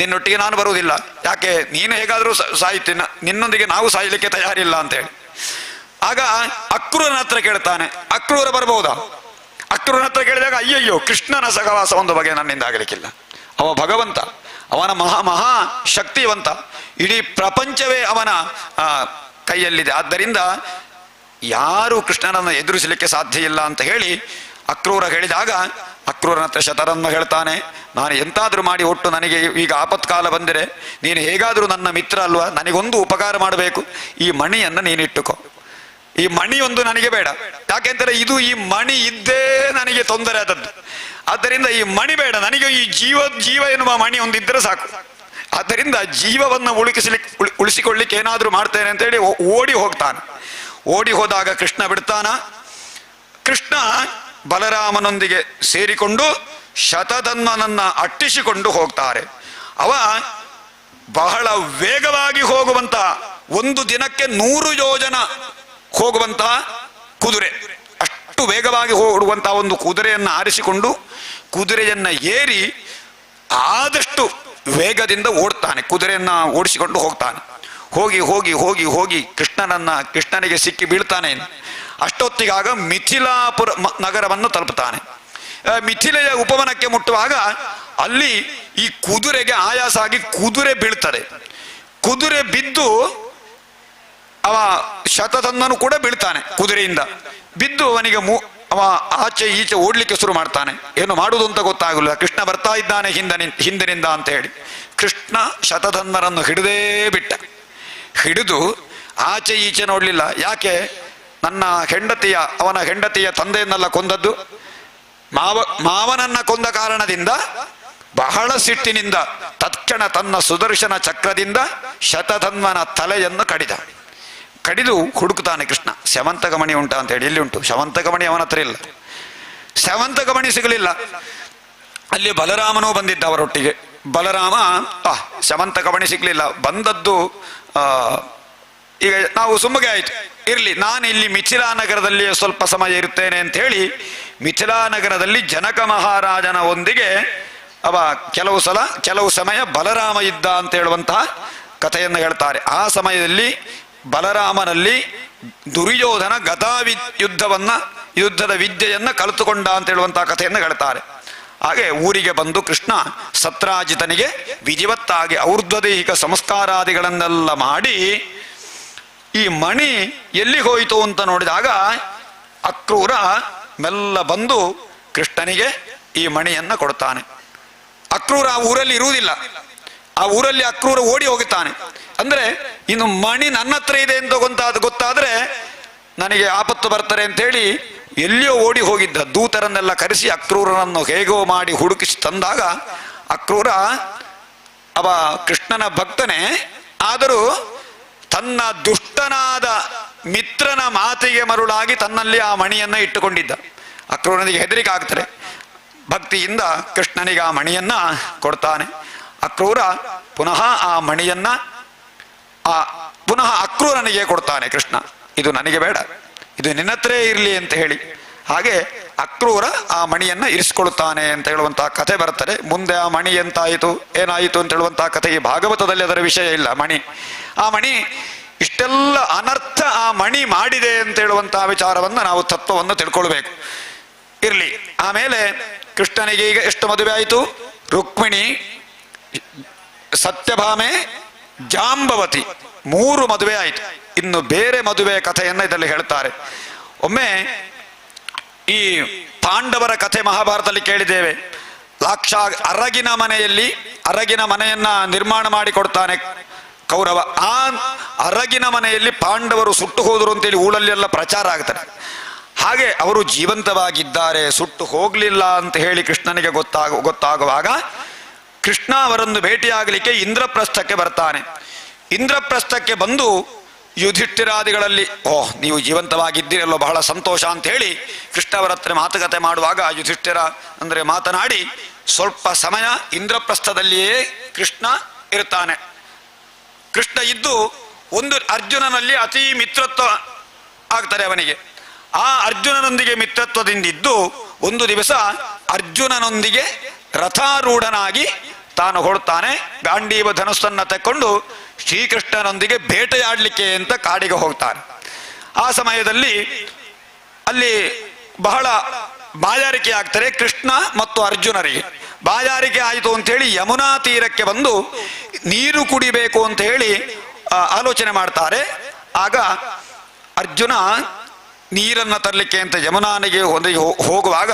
ನಿನ್ನೊಟ್ಟಿಗೆ ನಾನು ಬರುವುದಿಲ್ಲ. ಯಾಕೆ, ನೀನು ಹೇಗಾದರೂ ಸಾಯ್ತೀನ, ನಿನ್ನೊಂದಿಗೆ ನಾವು ಸಾಯಲಿಕ್ಕೆ ತಯಾರಿಲ್ಲ ಅಂತ ಹೇಳಿ. ಆಗ ಅಕ್ರೂರನ ಹತ್ರ ಕೇಳ್ತಾನೆ, ಅಕ್ರೂರ ಬರಬಹುದಾ? ಅಕ್ರೂರನ ಹತ್ರ ಕೇಳಿದಾಗ, ಅಯ್ಯಯ್ಯೋ, ಕೃಷ್ಣನ ಸಹವಾಸ ಒಂದು ಬಗೆ ನನ್ನಿಂದ ಆಗಲಿಕ್ಕಿಲ್ಲ. ಅವ ಭಗವಂತ, ಅವನ ಮಹಾ ಶಕ್ತಿವಂತ, ಇಡೀ ಪ್ರಪಂಚವೇ ಅವನ ಕೈಯಲ್ಲಿದೆ. ಆದ್ದರಿಂದ ಯಾರು ಕೃಷ್ಣನನ್ನು ಎದುರಿಸಲಿಕ್ಕೆ ಸಾಧ್ಯ ಇಲ್ಲ ಅಂತ ಹೇಳಿ ಅಕ್ರೂರ ಹೇಳಿದಾಗ, ಅಕ್ರೂರನ ಹತ್ರ ಶತಧನ್ವ ಹೇಳ್ತಾನೆ, ನಾನು ಎಂತಾದ್ರೂ ಮಾಡಿ ಒಟ್ಟು ನನಗೆ ಈಗ ಆಪತ್ಕಾಲ ಬಂದರೆ ನೀನು ಹೇಗಾದರೂ ನನ್ನ ಮಿತ್ರ ಅಲ್ವಾ, ನನಗೊಂದು ಉಪಕಾರ ಮಾಡಬೇಕು, ಈ ಮಣಿಯನ್ನು ನೀನಿಟ್ಟುಕೋ. ಈ ಮಣಿ ಒಂದು ನನಗೆ ಬೇಡ, ಯಾಕೆಂದರೆ ಇದು ಈ ಮಣಿ ಇದ್ದೇ ನನಗೆ ತೊಂದರೆ ಆದದ್ದು. ಆದ್ದರಿಂದ ಈ ಮಣಿ ಬೇಡ ನನಗೆ, ಈ ಜೀವ ಎನ್ನುವ ಮಣಿ ಒಂದಿದ್ದರೆ ಸಾಕು. ಆದ್ದರಿಂದ ಜೀವವನ್ನು ಉಳಿಸಿಕೊಳ್ಳಿಕ್ಕೆ ಏನಾದರೂ ಮಾಡ್ತೇನೆ ಅಂತೇಳಿ ಓಡಿ ಹೋಗ್ತಾನೆ. ಓಡಿ ಹೋದಾಗ ಕೃಷ್ಣ ಬಿಡ್ತಾನ. ಕೃಷ್ಣ ಬಲರಾಮನೊಂದಿಗೆ ಸೇರಿಕೊಂಡು ಶತಧನ್ವನನ್ನ ಅಟ್ಟಿಸಿಕೊಂಡು ಹೋಗ್ತಾರೆ. ಅವ ಬಹಳ ವೇಗವಾಗಿ ಹೋಗುವಂತ, ಒಂದು ದಿನಕ್ಕೆ 100 ಯೋಜನ ಹೋಗುವಂತಹ ಕುದುರೆ, ಅಷ್ಟು ವೇಗವಾಗಿ ಓಡುವಂತಹ ಒಂದು ಕುದುರೆಯನ್ನು ಆರಿಸಿಕೊಂಡು ಕುದುರೆಯನ್ನ ಏರಿ ಆದಷ್ಟು ವೇಗದಿಂದ ಓಡ್ತಾನೆ. ಕುದುರೆಯನ್ನ ಓಡಿಸಿಕೊಂಡು ಹೋಗ್ತಾನೆ. ಹೋಗಿ ಹೋಗಿ ಹೋಗಿ ಹೋಗಿ ಕೃಷ್ಣನಿಗೆ ಸಿಕ್ಕಿ ಬೀಳ್ತಾನೆ. ಅಷ್ಟೊತ್ತಿಗಾಗ ಮಿಥಿಲಾಪುರ ನಗರವನ್ನು ತಲುಪುತ್ತಾನೆ. ಮಿಥಿಲೆಯ ಉಪವನಕ್ಕೆ ಮುಟ್ಟುವಾಗ ಅಲ್ಲಿ ಈ ಕುದುರೆಗೆ ಆಯಾಸ ಆಗಿ ಕುದುರೆ ಬೀಳ್ತದೆ. ಕುದುರೆ ಬಿದ್ದು ಅವ ಶತಧನ್ವನು ಕೂಡ ಬೀಳ್ತಾನೆ. ಕುದುರೆಯಿಂದ ಬಿದ್ದು ಅವನಿಗೆ ಅವ ಆಚೆ ಈಚೆ ಓಡ್ಲಿಕ್ಕೆ ಶುರು ಮಾಡ್ತಾನೆ. ಏನು ಮಾಡುವುದು ಅಂತ ಗೊತ್ತಾಗಲ್ಲ. ಕೃಷ್ಣ ಬರ್ತಾ ಇದ್ದಾನೆ ಹಿಂದಿನಿಂದ ಅಂತ ಹೇಳಿ ಕೃಷ್ಣ ಶತಧನ್ವನನ್ನು ಹಿಡಿದೇ ಬಿಟ್ಟ. ಹಿಡಿದು ಆಚೆ ಈಚೆ ನೋಡ್ಲಿಲ್ಲ. ಯಾಕೆ, ಅವನ ಹೆಂಡತಿಯ ತಂದೆಯನ್ನೆಲ್ಲ ಕೊಂದದ್ದು, ಮಾವನನ್ನ ಕೊಂದ ಕಾರಣದಿಂದ ಬಹಳ ಸಿಟ್ಟಿನಿಂದ ತತ್ಕ್ಷಣ ತನ್ನ ಸುದರ್ಶನ ಚಕ್ರದಿಂದ ಶತಧನ್ವನ ತಲೆಯನ್ನು ಕಡಿದು ಹುಡುಕ್ತಾನೆ ಕೃಷ್ಣ. ಸ್ಯವಂತಕಮಣಿ ಉಂಟಾ ಅಂತ ಹೇಳಿ. ಎಲ್ಲಿ ಉಂಟು ಸ್ಯವಂತಕಮಣಿ? ಅವನ ಹತ್ರ ಇಲ್ಲ. ಸ್ಯವಂತಕಮಣಿ ಸಿಗಲಿಲ್ಲ. ಅಲ್ಲಿ ಬಲರಾಮನೂ ಬಂದಿದ್ದ ಅವರೊಟ್ಟಿಗೆ. ಬಲರಾಮ ಸ್ಯವಂತಕಮಣಿ ಸಿಗ್ಲಿಲ್ಲ. ಬಂದದ್ದು ಈಗ ನಾವು ಸುಮ್ಮಗೆ ಆಯ್ತು, ಇರ್ಲಿ ನಾನು ಇಲ್ಲಿ ಮಿಥಿಲಾ ನಗರದಲ್ಲಿ ಸ್ವಲ್ಪ ಸಮಯ ಇರ್ತೇನೆ ಅಂತ ಹೇಳಿ ಮಿಥಿಲಾ ನಗರದಲ್ಲಿ ಜನಕ ಮಹಾರಾಜನ ಒಂದಿಗೆ ಕೆಲವು ಸಮಯ ಬಲರಾಮ ಇದ್ದ ಅಂತ ಹೇಳುವಂತಹ ಕಥೆಯನ್ನು ಹೇಳ್ತಾರೆ. ಆ ಸಮಯದಲ್ಲಿ ಬಲರಾಮನಲ್ಲಿ ದುರ್ಯೋಧನ ಯುದ್ಧದ ವಿದ್ಯೆಯನ್ನ ಕಲಿತುಕೊಂಡ ಅಂತ ಹೇಳುವಂತಹ ಕಥೆಯನ್ನು ಹೇಳ್ತಾರೆ. ಹಾಗೆ ಊರಿಗೆ ಬಂದು ಕೃಷ್ಣ ಸತ್ರಾಜಿತನಿಗೆ ವಿಧಿವತ್ತಾಗಿ ಔರ್ಧ್ವದೈಹಿಕ ಸಂಸ್ಕಾರಾದಿಗಳನ್ನೆಲ್ಲ ಮಾಡಿ ಈ ಮಣಿ ಎಲ್ಲಿ ಹೋಯಿತು ಅಂತ ನೋಡಿದಾಗ ಅಕ್ರೂರ ಮೆಲ್ಲ ಬಂದು ಕೃಷ್ಣನಿಗೆ ಈ ಮಣಿಯನ್ನ ಕೊಡ್ತಾನೆ. ಅಕ್ರೂರ ಆ ಊರಲ್ಲಿ ಇರುವುದಿಲ್ಲ. ಆ ಊರಲ್ಲಿ ಅಕ್ರೂರ ಓಡಿ ಹೋಗುತ್ತಾನೆ. ಅಂದ್ರೆ ಇನ್ನು ಮಣಿ ನನ್ನ ಹತ್ರ ಇದೆ ಅಂತ ಗೊತ್ತಾದ್ರೆ ನನಗೆ ಆಪತ್ತು ಬರ್ತಾರೆ ಅಂತ ಹೇಳಿ ಎಲ್ಲಿಯೋ ಓಡಿ ಹೋಗಿದ್ದ ದೂತರನ್ನೆಲ್ಲ ಕರೆಸಿ ಅಕ್ರೂರನನ್ನು ಹೇಗೋ ಮಾಡಿ ಹುಡುಕಿಸಿ ತಂದಾಗ ಅಕ್ರೂರ ಕೃಷ್ಣನ ಭಕ್ತನೇ, ಆದರೂ ತನ್ನ ದುಷ್ಟನಾದ ಮಿತ್ರನ ಮಾತಿಗೆ ಮರುಳಾಗಿ ತನ್ನಲ್ಲಿ ಆ ಮಣಿಯನ್ನ ಇಟ್ಟುಕೊಂಡಿದ್ದ. ಅಕ್ರೂರನಿಗೆ ಹೆದರಿಕೆ ಆಗ್ತಾರೆ. ಭಕ್ತಿಯಿಂದ ಕೃಷ್ಣನಿಗೆ ಆ ಮಣಿಯನ್ನ ಕೊಡ್ತಾನೆ. ಅಕ್ರೂರ ಪುನಃ ಆ ಮಣಿಯನ್ನ ಪುನಃ ಅಕ್ರೂರನಿಗೆ ಕೊಡ್ತಾನೆ ಕೃಷ್ಣ. ಇದು ನನಗೆ ಬೇಡ, ಇದು ನಿನ್ನತ್ರೇ ಇರಲಿ ಅಂತ ಹೇಳಿ. ಹಾಗೆ ಅಕ್ರೂರ ಆ ಮಣಿಯನ್ನ ಇರಿಸಿಕೊಳ್ಳುತ್ತಾನೆ ಅಂತ ಹೇಳುವಂತಹ ಕಥೆ ಬರ್ತದೆ. ಮುಂದೆ ಆ ಮಣಿ ಎಂತಾಯಿತು ಏನಾಯಿತು ಅಂತ ಹೇಳುವಂತಹ ಕಥೆ ಈ ಭಾಗವತದಲ್ಲಿ ಅದರ ವಿಷಯ ಇಲ್ಲ. ಆ ಮಣಿ ಇಷ್ಟೆಲ್ಲ ಅನರ್ಥ ಆ ಮಣಿ ಮಾಡಿದೆ ಅಂತ ಹೇಳುವಂತಹ ವಿಚಾರವನ್ನು ನಾವು ತತ್ವವನ್ನು ತಿಳ್ಕೊಳ್ಬೇಕು. ಇರ್ಲಿ. ಆಮೇಲೆ ಕೃಷ್ಣನಿಗೆ ಈಗ ಎಷ್ಟು ಮದುವೆ ಆಯಿತು? ರುಕ್ಮಿಣಿ ಸತ್ಯಭಾಮೆ, ಜಾಂಬವತಿ 3 ಮದುವೆ ಆಯಿತು. ಇನ್ನು ಬೇರೆ ಮದುವೆ ಕಥೆಯನ್ನ ಇದರಲ್ಲಿ ಹೇಳ್ತಾರೆ. ಒಮ್ಮೆ ಈ ಪಾಂಡವರ ಕಥೆ ಮಹಾಭಾರತದಲ್ಲಿ ಕೇಳಿದ್ದೇವೆ. ಅರಗಿನ ಮನೆಯನ್ನ ನಿರ್ಮಾಣ ಮಾಡಿಕೊಡ್ತಾನೆ ಕೌರವ. ಆ ಅರಗಿನ ಮನೆಯಲ್ಲಿ ಪಾಂಡವರು ಸುಟ್ಟು ಹೋದರು ಅಂತೇಳಿ ಊಳಲ್ಲೆಲ್ಲ ಪ್ರಚಾರ ಆಗ್ತಾರೆ. ಹಾಗೆ ಅವರು ಜೀವಂತವಾಗಿದ್ದಾರೆ, ಸುಟ್ಟು ಹೋಗ್ಲಿಲ್ಲ ಅಂತ ಹೇಳಿ ಕೃಷ್ಣನಿಗೆ ಗೊತ್ತಾಗುವಾಗ ಕೃಷ್ಣ ಅವರನ್ನು ಭೇಟಿಯಾಗಲಿಕ್ಕೆ ಇಂದ್ರಪ್ರಸ್ಥಕ್ಕೆ ಬರ್ತಾನೆ. ಇಂದ್ರಪ್ರಸ್ಥಕ್ಕೆ ಬಂದು ಯುಧಿಷ್ಠಿರಾದಿಗಳಲ್ಲಿ ನೀವು ಜೀವಂತವಾಗಿದ್ದೀರಲ್ಲೋ, ಬಹಳ ಸಂತೋಷ ಅಂತ ಹೇಳಿ ಕೃಷ್ಣ ಅವರ ಹತ್ರ ಮಾತುಕತೆ ಮಾಡುವಾಗ ಯುಧಿಷ್ಠಿರ ಅಂದರೆ ಮಾತನಾಡಿ ಸ್ವಲ್ಪ ಸಮಯ ಇಂದ್ರಪ್ರಸ್ಥದಲ್ಲಿಯೇ ಕೃಷ್ಣ ಇರ್ತಾನೆ. ಕೃಷ್ಣ ಇದ್ದು ಒಂದು ಅರ್ಜುನನಲ್ಲಿ ಅತಿ ಮಿತ್ರತ್ವ ಆಗ್ತಾರೆ ಅವನಿಗೆ. ಆ ಅರ್ಜುನನೊಂದಿಗೆ ಮಿತ್ರತ್ವದಿಂದಿದ್ದು ಒಂದು ದಿವಸ ಅರ್ಜುನನೊಂದಿಗೆ ರಥಾರೂಢನಾಗಿ ತಾನು ಹೊರಡ್ತಾನೆ. ಗಾಂಡೀವ ಧನುಸ್ಸನ್ನ ತೆಕ್ಕೊಂಡು ಶ್ರೀಕೃಷ್ಣನೊಂದಿಗೆ ಬೇಟೆಯಾಡಲಿಕ್ಕೆ ಅಂತ ಕಾಡಿಗೆ ಹೋಗ್ತಾನೆ. ಆ ಸಮಯದಲ್ಲಿ ಅಲ್ಲಿ ಬಹಳ ಬಾಯಾರಿಕೆ ಆಗ್ತಾರೆ ಕೃಷ್ಣ ಮತ್ತು ಅರ್ಜುನರಿಗೆ. ಬಾಯಾರಿಕೆ ಆಯಿತು ಅಂತೇಳಿ ಯಮುನಾ ತೀರಕ್ಕೆ ಬಂದು ನೀರು ಕುಡಿಬೇಕು ಅಂತ ಹೇಳಿ ಆಲೋಚನೆ ಮಾಡ್ತಾರೆ. ಆಗ ಅರ್ಜುನ ನೀರನ್ನು ತರಲಿಕ್ಕೆ ಅಂತ ಯಮುನಾನಿಗೆ ಹೋಗುವಾಗ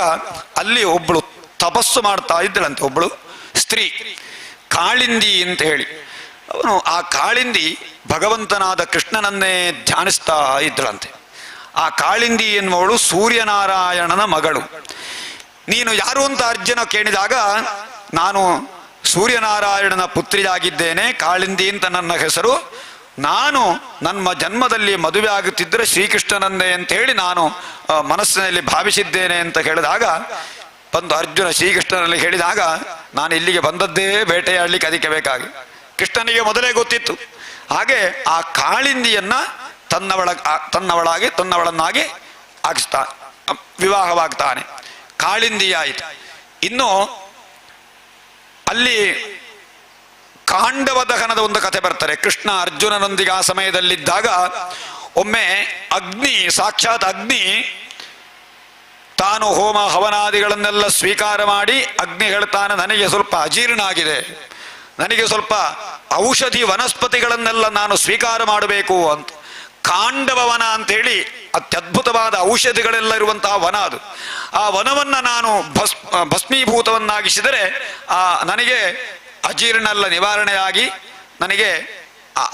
ಅಲ್ಲಿ ಒಬ್ಬಳು ತಪಸ್ಸು ಮಾಡ್ತಾ ಇದ್ದಳಂತೆ, ಒಬ್ಬಳು ಸ್ತ್ರೀ, ಕಾಳಿಂದಿ ಅಂತ ಹೇಳಿ. ಅವನು ಆ ಕಾಳಿಂದಿ ಭಗವಂತನಾದ ಕೃಷ್ಣನನ್ನೇ ಧ್ಯಾನಿಸ್ತಾ ಇದ್ದಳಂತೆ. ಆ ಕಾಳಿಂದಿ ಎನ್ನುವಳು ಸೂರ್ಯನಾರಾಯಣನ ಮಗಳು. ನೀನು ಯಾರು ಅಂತ ಅರ್ಜುನ ಕೇಳಿದಾಗ, ನಾನು ಸೂರ್ಯನಾರಾಯಣನ ಪುತ್ರಿಯಾಗಿದ್ದೇನೆ, ಕಾಳಿಂದಿ ಅಂತ ನನ್ನ ಹೆಸರು, ನಾನು ನನ್ನ ಜನ್ಮದಲ್ಲಿ ಮದುವೆ ಆಗುತ್ತಿದ್ದರೆ ಶ್ರೀಕೃಷ್ಣನನ್ನೇ ಅಂತ ಹೇಳಿ ನಾನು ಮನಸ್ಸಿನಲ್ಲಿ ಭಾವಿಸಿದ್ದೇನೆ ಅಂತ ಹೇಳಿದಾಗ ಬಂದು ಅರ್ಜುನ ಶ್ರೀಕೃಷ್ಣನಲ್ಲಿ ಹೇಳಿದಾಗ, ನಾನು ಇಲ್ಲಿಗೆ ಬಂದದ್ದೇ ಬೇಟೆಯಾಡಲಿಕ್ಕೆ ಅದಕ್ಕೆ ಬೇಕಾಗಿ. ಕೃಷ್ಣನಿಗೆ ಮೊದಲೇ ಗೊತ್ತಿತ್ತು. ಹಾಗೆ ಆ ಕಾಳಿಂದಿಯನ್ನ ತನ್ನವಳನ್ನಾಗಿ ವಿವಾಹವಾಗ್ತಾನೆ. ಕಾಳಿಂದಿ ಆಯಿತು. ಇನ್ನು ಅಲ್ಲಿ ಕಾಂಡವ ದಹನದ ಒಂದು ಕಥೆ ಬರ್ತಾರೆ. ಕೃಷ್ಣ ಅರ್ಜುನನೊಂದಿಗೆ ಆ ಸಮಯದಲ್ಲಿದ್ದಾಗ ಒಮ್ಮೆ ಸಾಕ್ಷಾತ್ ಅಗ್ನಿ ತಾನು ಹೋಮ ಹವನಾದಿಗಳನ್ನೆಲ್ಲ ಸ್ವೀಕಾರ ಮಾಡಿ ಅಗ್ನಿ ಹೇಳ್ತಾನೆ, ನನಗೆ ಸ್ವಲ್ಪ ಅಜೀರ್ಣ ಆಗಿದೆ, ನನಗೆ ಸ್ವಲ್ಪ ಔಷಧಿ ವನಸ್ಪತಿಗಳನ್ನೆಲ್ಲ ನಾನು ಸ್ವೀಕಾರ ಮಾಡಬೇಕು ಅಂತ. ಕಾಂಡವ ವನ ಅಂತೇಳಿ ಅತ್ಯದ್ಭುತವಾದ ಔಷಧಿಗಳೆಲ್ಲ ಇರುವಂತಹ ವನ ಅದು. ಆ ವನವನ್ನ ನಾನು ಭಸ್ಮೀಭೂತವನ್ನಾಗಿಸಿದರೆ ನನಗೆ ಅಜೀರ್ಣ ಎಲ್ಲ ನಿವಾರಣೆಯಾಗಿ ನನಗೆ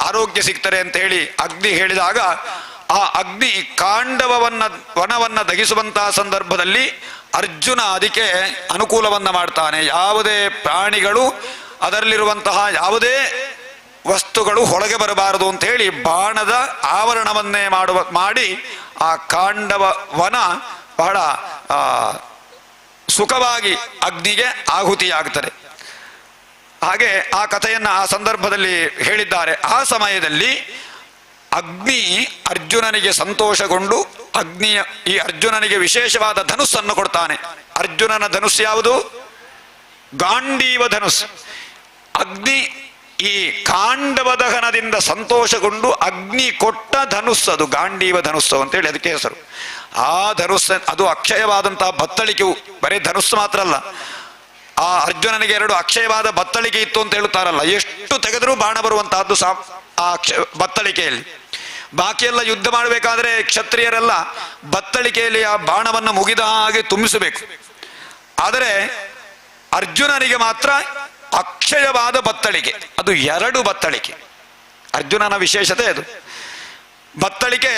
ಆರೋಗ್ಯ ಸಿಗ್ತಾರೆ ಅಂತ ಹೇಳಿ ಅಗ್ನಿ ಹೇಳಿದಾಗ, ಆ ಅಗ್ನಿ ವನವನ್ನ ದಹಿಸುವಂತಹ ಸಂದರ್ಭದಲ್ಲಿ ಅರ್ಜುನ ಅದಕ್ಕೆ ಅನುಕೂಲವನ್ನ ಮಾಡ್ತಾನೆ. ಯಾವುದೇ ಪ್ರಾಣಿಗಳು ಅದರಲ್ಲಿರುವಂತಹ ಯಾವುದೇ ವಸ್ತುಗಳು ಹೊರಗೆ ಬರಬಾರದು ಅಂತ ಹೇಳಿ ಬಾಣದ ಆವರಣವನ್ನೇ ಮಾಡಿ ಆ ಕಾಂಡವ ವನ ಬಹಳ ಸುಖವಾಗಿ ಅಗ್ನಿಗೆ ಆಹುತಿಯಾಗ್ತದೆ. ಹಾಗೆ ಆ ಕಥೆಯನ್ನ ಆ ಸಂದರ್ಭದಲ್ಲಿ ಹೇಳಿದ್ದಾರೆ. ಆ ಸಮಯದಲ್ಲಿ ಅಗ್ನಿ ಅರ್ಜುನನಿಗೆ ಸಂತೋಷಗೊಂಡು ಈ ಅರ್ಜುನನಿಗೆ ವಿಶೇಷವಾದ ಧನುಸ್ಸನ್ನು ಕೊಡ್ತಾನೆ. ಅರ್ಜುನನ ಧನುಸ್ಸು ಯಾವುದು? ಗಾಂಡೀವ ಧನುಸ್ಸು. ಅಗ್ನಿ ಈ ಕಾಂಡವ ದಹನದಿಂದ ಸಂತೋಷಗೊಂಡು ಅಗ್ನಿ ಕೊಟ್ಟ ಧನುಸ್ಸು ಅದು ಗಾಂಡೀವ ಧನುಸ್ಸು ಅಂತೇಳಿ ಅದಕ್ಕೆ ಹೆಸರು. ಆ ಧನುಸ್ಸು ಅದು ಅಕ್ಷಯವಾದಂತಹ ಬತ್ತಳಿಕೆವು. ಬರೀ ಧನುಸ್ಸು ಮಾತ್ರ ಅಲ್ಲ, ಆ ಅರ್ಜುನನಿಗೆ 2 ಅಕ್ಷಯವಾದ ಬತ್ತಳಿಕೆ ಇತ್ತು ಅಂತ ಹೇಳುತ್ತಾರಲ್ಲ, ಎಷ್ಟು ತೆಗೆದರೂ ಬಾಣ ಬರುವಂತಹದ್ದು ಆ ಬತ್ತಳಿಕೆಯಲ್ಲಿ. ಬಾಕಿಯೆಲ್ಲ ಯುದ್ಧ ಮಾಡಬೇಕಾದ್ರೆ ಕ್ಷತ್ರಿಯರೆಲ್ಲ ಬತ್ತಳಿಕೆಯಲ್ಲಿ ಆ ಬಾಣವನ್ನು ಮುಗಿದ ಹಾಗೆ ತುಂಬಿಸಬೇಕು. ಆದರೆ ಅರ್ಜುನನಿಗೆ ಮಾತ್ರ ಅಕ್ಷಯವಾದ ಬತ್ತಳಿಕೆ, ಅದು 2 ಬತ್ತಳಿಕೆ. ಅರ್ಜುನನ ವಿಶೇಷತೆ ಅದು. ಬತ್ತಳಿಕೆ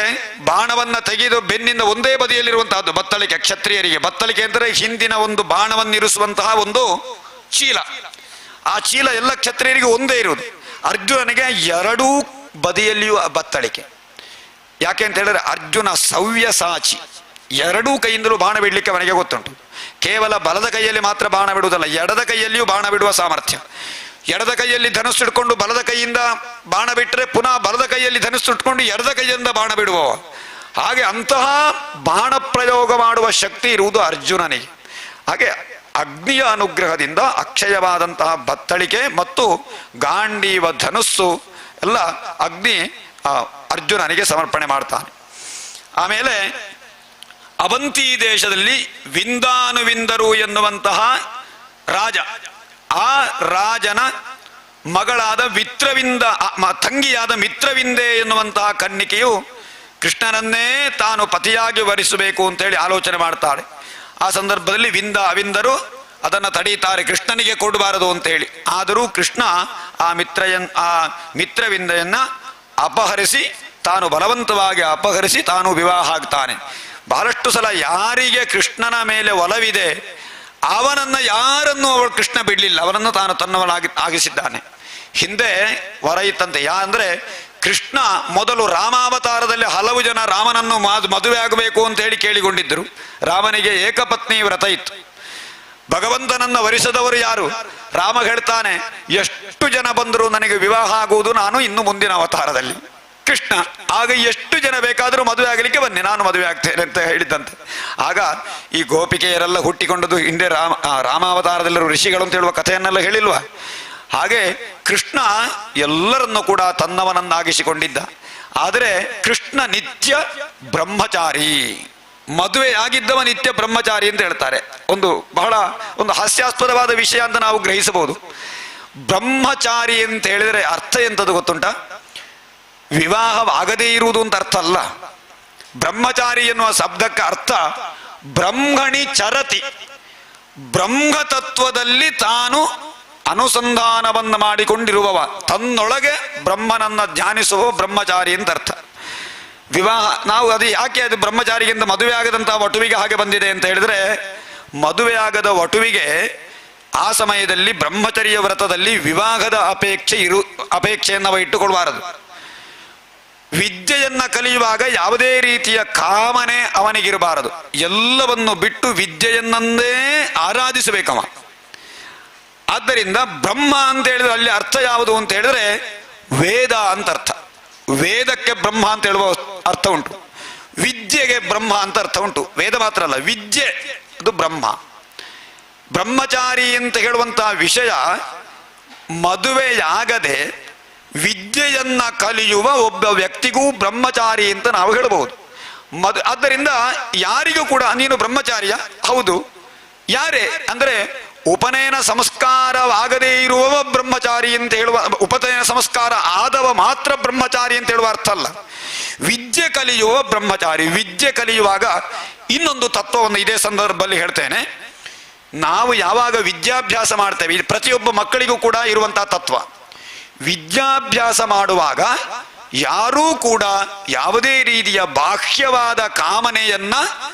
ಬಾಣವನ್ನ ತೆಗೆದು ಬೆನ್ನಿಂದ ಒಂದೇ ಬದಿಯಲ್ಲಿರುವಂತಹದ್ದು ಬತ್ತಳಿಕೆ. ಕ್ಷತ್ರಿಯರಿಗೆ ಬತ್ತಳಿಕೆ ಅಂದರೆ ಹಿಂದಿನ ಒಂದು ಬಾಣವನ್ನಿರಿಸುವಂತಹ ಒಂದು ಚೀಲ. ಆ ಚೀಲ ಎಲ್ಲ ಕ್ಷತ್ರಿಯರಿಗೆ ಒಂದೇ ಇರುವುದು. ಅರ್ಜುನನಿಗೆ 2 ಬದಿಯಲ್ಲಿಯೂ ಬತ್ತಳಿಕೆ. ಯಾಕೆ ಅಂತ ಹೇಳಿದ್ರೆ ಅರ್ಜುನ ಸವ್ಯಸಾಚಿ, 2 ಕೈಯಿಂದಲೂ ಬಾಣ ಬಿಡಲಿಕ್ಕೆ ಅವನಿಗೆ ಗೊತ್ತುಂಟು. ಕೇವಲ ಬಲದ ಕೈಯಲ್ಲಿ ಮಾತ್ರ ಬಾಣ ಬಿಡುವುದಲ್ಲ, ಎಡದ ಕೈಯಲ್ಲಿಯೂ ಬಾಣ ಬಿಡುವ ಸಾಮರ್ಥ್ಯ. ಎಡದ ಕೈಯಲ್ಲಿ ಧನುಸ್ಸು ಇಟ್ಕೊಂಡು ಬಲದ ಕೈಯಿಂದ ಬಾಣ ಬಿಟ್ಟರೆ ಪುನಃ ಬಲದ ಕೈಯಲ್ಲಿ ಧನುಸ್ಸು ಇಟ್ಕೊಂಡು ಎಡದ ಕೈಯಿಂದ ಬಾಣ ಬಿಡುವ ಹಾಗೆ ಅಂತಹ ಬಾಣ ಪ್ರಯೋಗ ಮಾಡುವ ಶಕ್ತಿ ಇರುವುದು ಅರ್ಜುನನಿಗೆ. ಹಾಗೆ ಅಗ್ನಿಯ ಅನುಗ್ರಹದಿಂದ ಅಕ್ಷಯವಾದಂತಹ ಬತ್ತಳಿಕೆ ಮತ್ತು ಗಾಂಡೀವ ಧನುಸ್ಸು ಎಲ್ಲ ಅಗ್ನಿ ಅರ್ಜುನನಿಗೆ ಸಮರ್ಪಣೆ ಮಾಡ್ತಾನೆ. ಆಮೇಲೆ ಅವಂತಿ ದೇಶದಲ್ಲಿ ವಿಂದಾನುವಿಂದರು ಎನ್ನುವಂತಹ ರಾಜ, ಆ ರಾಜನ ಮಗಳಾದ ಮಿತ್ರವಿಂದ ತಂಗಿಯಾದ ಮಿತ್ರವಿಂದೆ ಎನ್ನುವಂತಹ ಕನ್ನಿಕೆಯು ಕೃಷ್ಣನನ್ನೇ ತಾನು ಪತಿಯಾಗಿ ವರಿಸಬೇಕು ಅಂತೇಳಿ ಆಲೋಚನೆ ಮಾಡ್ತಾಳೆ. ಆ ಸಂದರ್ಭದಲ್ಲಿ ಅವಿಂದರು ಅದನ್ನು ತಡೀತಾರೆ, ಕೃಷ್ಣನಿಗೆ ಕೊಡಬಾರದು ಅಂತೇಳಿ. ಆದರೂ ಕೃಷ್ಣ ಆ ಮಿತ್ರವಿಂದೆಯನ್ನ ಅಪಹರಿಸಿ ತಾನು ಬಲವಂತವಾಗಿ ಅಪಹರಿಸಿ ತಾನು ವಿವಾಹ ಆಗ್ತಾನೆ. ಬಹಳಷ್ಟು ಸಲ ಯಾರಿಗೆ ಕೃಷ್ಣನ ಮೇಲೆ ಒಲವಿದೆ ಅವನನ್ನು ಯಾರನ್ನು ಅವಳು ಕೃಷ್ಣ ಬಿಡಲಿಲ್ಲ, ಅವನನ್ನು ತಾನು ಆಗಿಸಿದ್ದಾನೆ. ಹಿಂದೆ ವರ ಇತ್ತಂತೆ. ಅಂದ್ರೆ ಕೃಷ್ಣ ಮೊದಲು ರಾಮಾವತಾರದಲ್ಲಿ ಹಲವು ಜನ ರಾಮನನ್ನು ಮದುವೆ ಆಗಬೇಕು ಅಂತ ಹೇಳಿ ಕೇಳಿಕೊಂಡಿದ್ದರು. ರಾಮನಿಗೆ ಏಕಪತ್ನಿ ವ್ರತ ಇತ್ತು. ಭಗವಂತನನ್ನ ವರಿಸದವರು ಯಾರು? ರಾಮ ಹೇಳ್ತಾನೆ, ಎಷ್ಟು ಜನ ಬಂದರೂ ನನಗೆ ವಿವಾಹ ಆಗುವುದು ನಾನು ಇನ್ನು ಮುಂದಿನ ಅವತಾರದಲ್ಲಿ. ಕೃಷ್ಣ ಆಗ ಎಷ್ಟು ಜನ ಬೇಕಾದರೂ ಮದುವೆ ಆಗಲಿಕ್ಕೆ ಬನ್ನಿ, ನಾನು ಮದುವೆ ಆಗ್ತೇನೆ ಅಂತ ಹೇಳಿದ್ದಂತೆ. ಆಗ ಈ ಗೋಪಿಕೆಯರೆಲ್ಲ ಹುಟ್ಟಿಕೊಂಡದ್ದು ಹಿಂದೆ ರಾಮಾವತಾರದಲ್ಲಿ ಋಷಿಗಳು ಅಂತ ಹೇಳುವ ಕಥೆಯನ್ನೆಲ್ಲ ಹೇಳಿಲ್ವಾ? ಹಾಗೆ ಕೃಷ್ಣ ಎಲ್ಲರನ್ನೂ ಕೂಡ ತನ್ನವನನ್ನಾಗಿಸಿಕೊಂಡಿದ್ದ. ಆದರೆ ಕೃಷ್ಣ ನಿತ್ಯ ಬ್ರಹ್ಮಚಾರಿ, ಮದುವೆ ಆಗಿದ್ದವ ನಿತ್ಯ ಬ್ರಹ್ಮಚಾರಿ ಅಂತ ಹೇಳ್ತಾರೆ. ಬಹಳ ಹಾಸ್ಯಾಸ್ಪದವಾದ ವಿಷಯ ಅಂತ ನಾವು ಗ್ರಹಿಸಬಹುದು. ಬ್ರಹ್ಮಚಾರಿ ಅಂತ ಹೇಳಿದರೆ ಅರ್ಥ ಎಂತದ್ದು ಗೊತ್ತುಂಟ? ವಿವಾಹವಾಗದೇ ಇರುವುದು ಅಂತ ಅರ್ಥ ಅಲ್ಲ. ಬ್ರಹ್ಮಚಾರಿ ಎನ್ನುವ ಶಬ್ದಕ್ಕೆ ಅರ್ಥ ಬ್ರಹ್ಮಣಿ ಚರತಿ, ಬ್ರಹ್ಮತತ್ವದಲ್ಲಿ ತಾನು ಅನುಸಂಧಾನವನ್ನು ಮಾಡಿಕೊಂಡಿರುವವ, ತನ್ನೊಳಗೆ ಬ್ರಹ್ಮನನ್ನ ಧ್ಯಾನಿಸುವ ಬ್ರಹ್ಮಚಾರಿ ಅಂತ ಅರ್ಥ. ವಿವಾಹ ನಾವು ಯಾಕೆ ಅದು ಬ್ರಹ್ಮಚಾರಿಗಿಂತ ಮದುವೆ ಆಗದಂತಹ ವಟುವಿಗೆ ಹಾಗೆ ಬಂದಿದೆ ಅಂತ ಹೇಳಿದ್ರೆ, ಮದುವೆ ಆಗದ ವಟುವಿಗೆ ಆ ಸಮಯದಲ್ಲಿ ಬ್ರಹ್ಮಚರ್ಯ ವ್ರತದಲ್ಲಿ ವಿವಾಹದ ಅಪೇಕ್ಷೆಯನ್ನು ನಾವು ಇಟ್ಟುಕೊಳ್ಳಬಾರದು. ವಿದ್ಯೆಯನ್ನ ಕಲಿಯುವಾಗ ಯಾವುದೇ ರೀತಿಯ ಕಾಮನೆ ಅವನಿಗಿರಬಾರದು. ಎಲ್ಲವನ್ನು ಬಿಟ್ಟು ವಿದ್ಯೆಯನ್ನಂದೇ ಆರಾಧಿಸಬೇಕವ. ಆದ್ದರಿಂದ ಬ್ರಹ್ಮ ಅಂತ ಹೇಳಿದ್ರೆ ಅಲ್ಲಿ ಅರ್ಥ ಯಾವುದು ಅಂತ ಹೇಳಿದ್ರೆ ವೇದ ಅಂತ ಅರ್ಥ. ವೇದಕ್ಕೆ ಬ್ರಹ್ಮ ಅಂತ ಹೇಳುವ ಅರ್ಥ ಉಂಟು, ವಿದ್ಯೆಗೆ ಬ್ರಹ್ಮ ಅಂತ ಅರ್ಥ ಉಂಟು. ವೇದ ಮಾತ್ರ ಅಲ್ಲ, ವಿದ್ಯೆ ಅದು ಬ್ರಹ್ಮ. ಬ್ರಹ್ಮಚಾರಿ ಅಂತ ಹೇಳುವಂತಹ ವಿಷಯ ಮದುವೆಯಾಗದೆ ವಿದ್ಯೆಯನ್ನ ಕಲಿಯುವ ಒಬ್ಬ ವ್ಯಕ್ತಿಗೂ ಬ್ರಹ್ಮಚಾರಿ ಅಂತ ನಾವು ಹೇಳಬಹುದು. ಆದ್ದರಿಂದ ಯಾರಿಗೂ ಕೂಡ ನೀನು ಬ್ರಹ್ಮಚಾರಿಯ? ಹೌದು. ಯಾರೇ ಅಂದ್ರೆ ಉಪನಯನ ಸಂಸ್ಕಾರವಾಗದೇ ಇರುವವ ಬ್ರಹ್ಮಚಾರಿ ಅಂತ ಹೇಳುವ, ಉಪನಯನ ಸಂಸ್ಕಾರ ಆದವ ಮಾತ್ರ ಬ್ರಹ್ಮಚಾರಿ ಅಂತ ಹೇಳುವ ಅರ್ಥ ಅಲ್ಲ. ವಿದ್ಯೆ ಕಲಿಯುವ ಬ್ರಹ್ಮಚಾರಿ. ವಿದ್ಯೆ ಕಲಿಯುವಾಗ ಇನ್ನೊಂದು ತತ್ವವನ್ನು ಇದೇ ಸಂದರ್ಭದಲ್ಲಿ ಹೇಳ್ತೇನೆ. ನಾವು ಯಾವಾಗ ವಿದ್ಯಾಭ್ಯಾಸ ಮಾಡ್ತೇವೆ, ಇದು ಪ್ರತಿಯೊಬ್ಬ ಮಕ್ಕಳಿಗೂ ಕೂಡ ಇರುವಂತಹ ತತ್ವ. ವಿದ್ಯಾಭ್ಯಾಸ ಮಾಡುವಾಗ ಯಾರೂ ಕೂಡ ಯಾವುದೇ ರೀತಿಯ ಬಾಹ್ಯವಾದ ಕಾಮನೆಯನ್ನ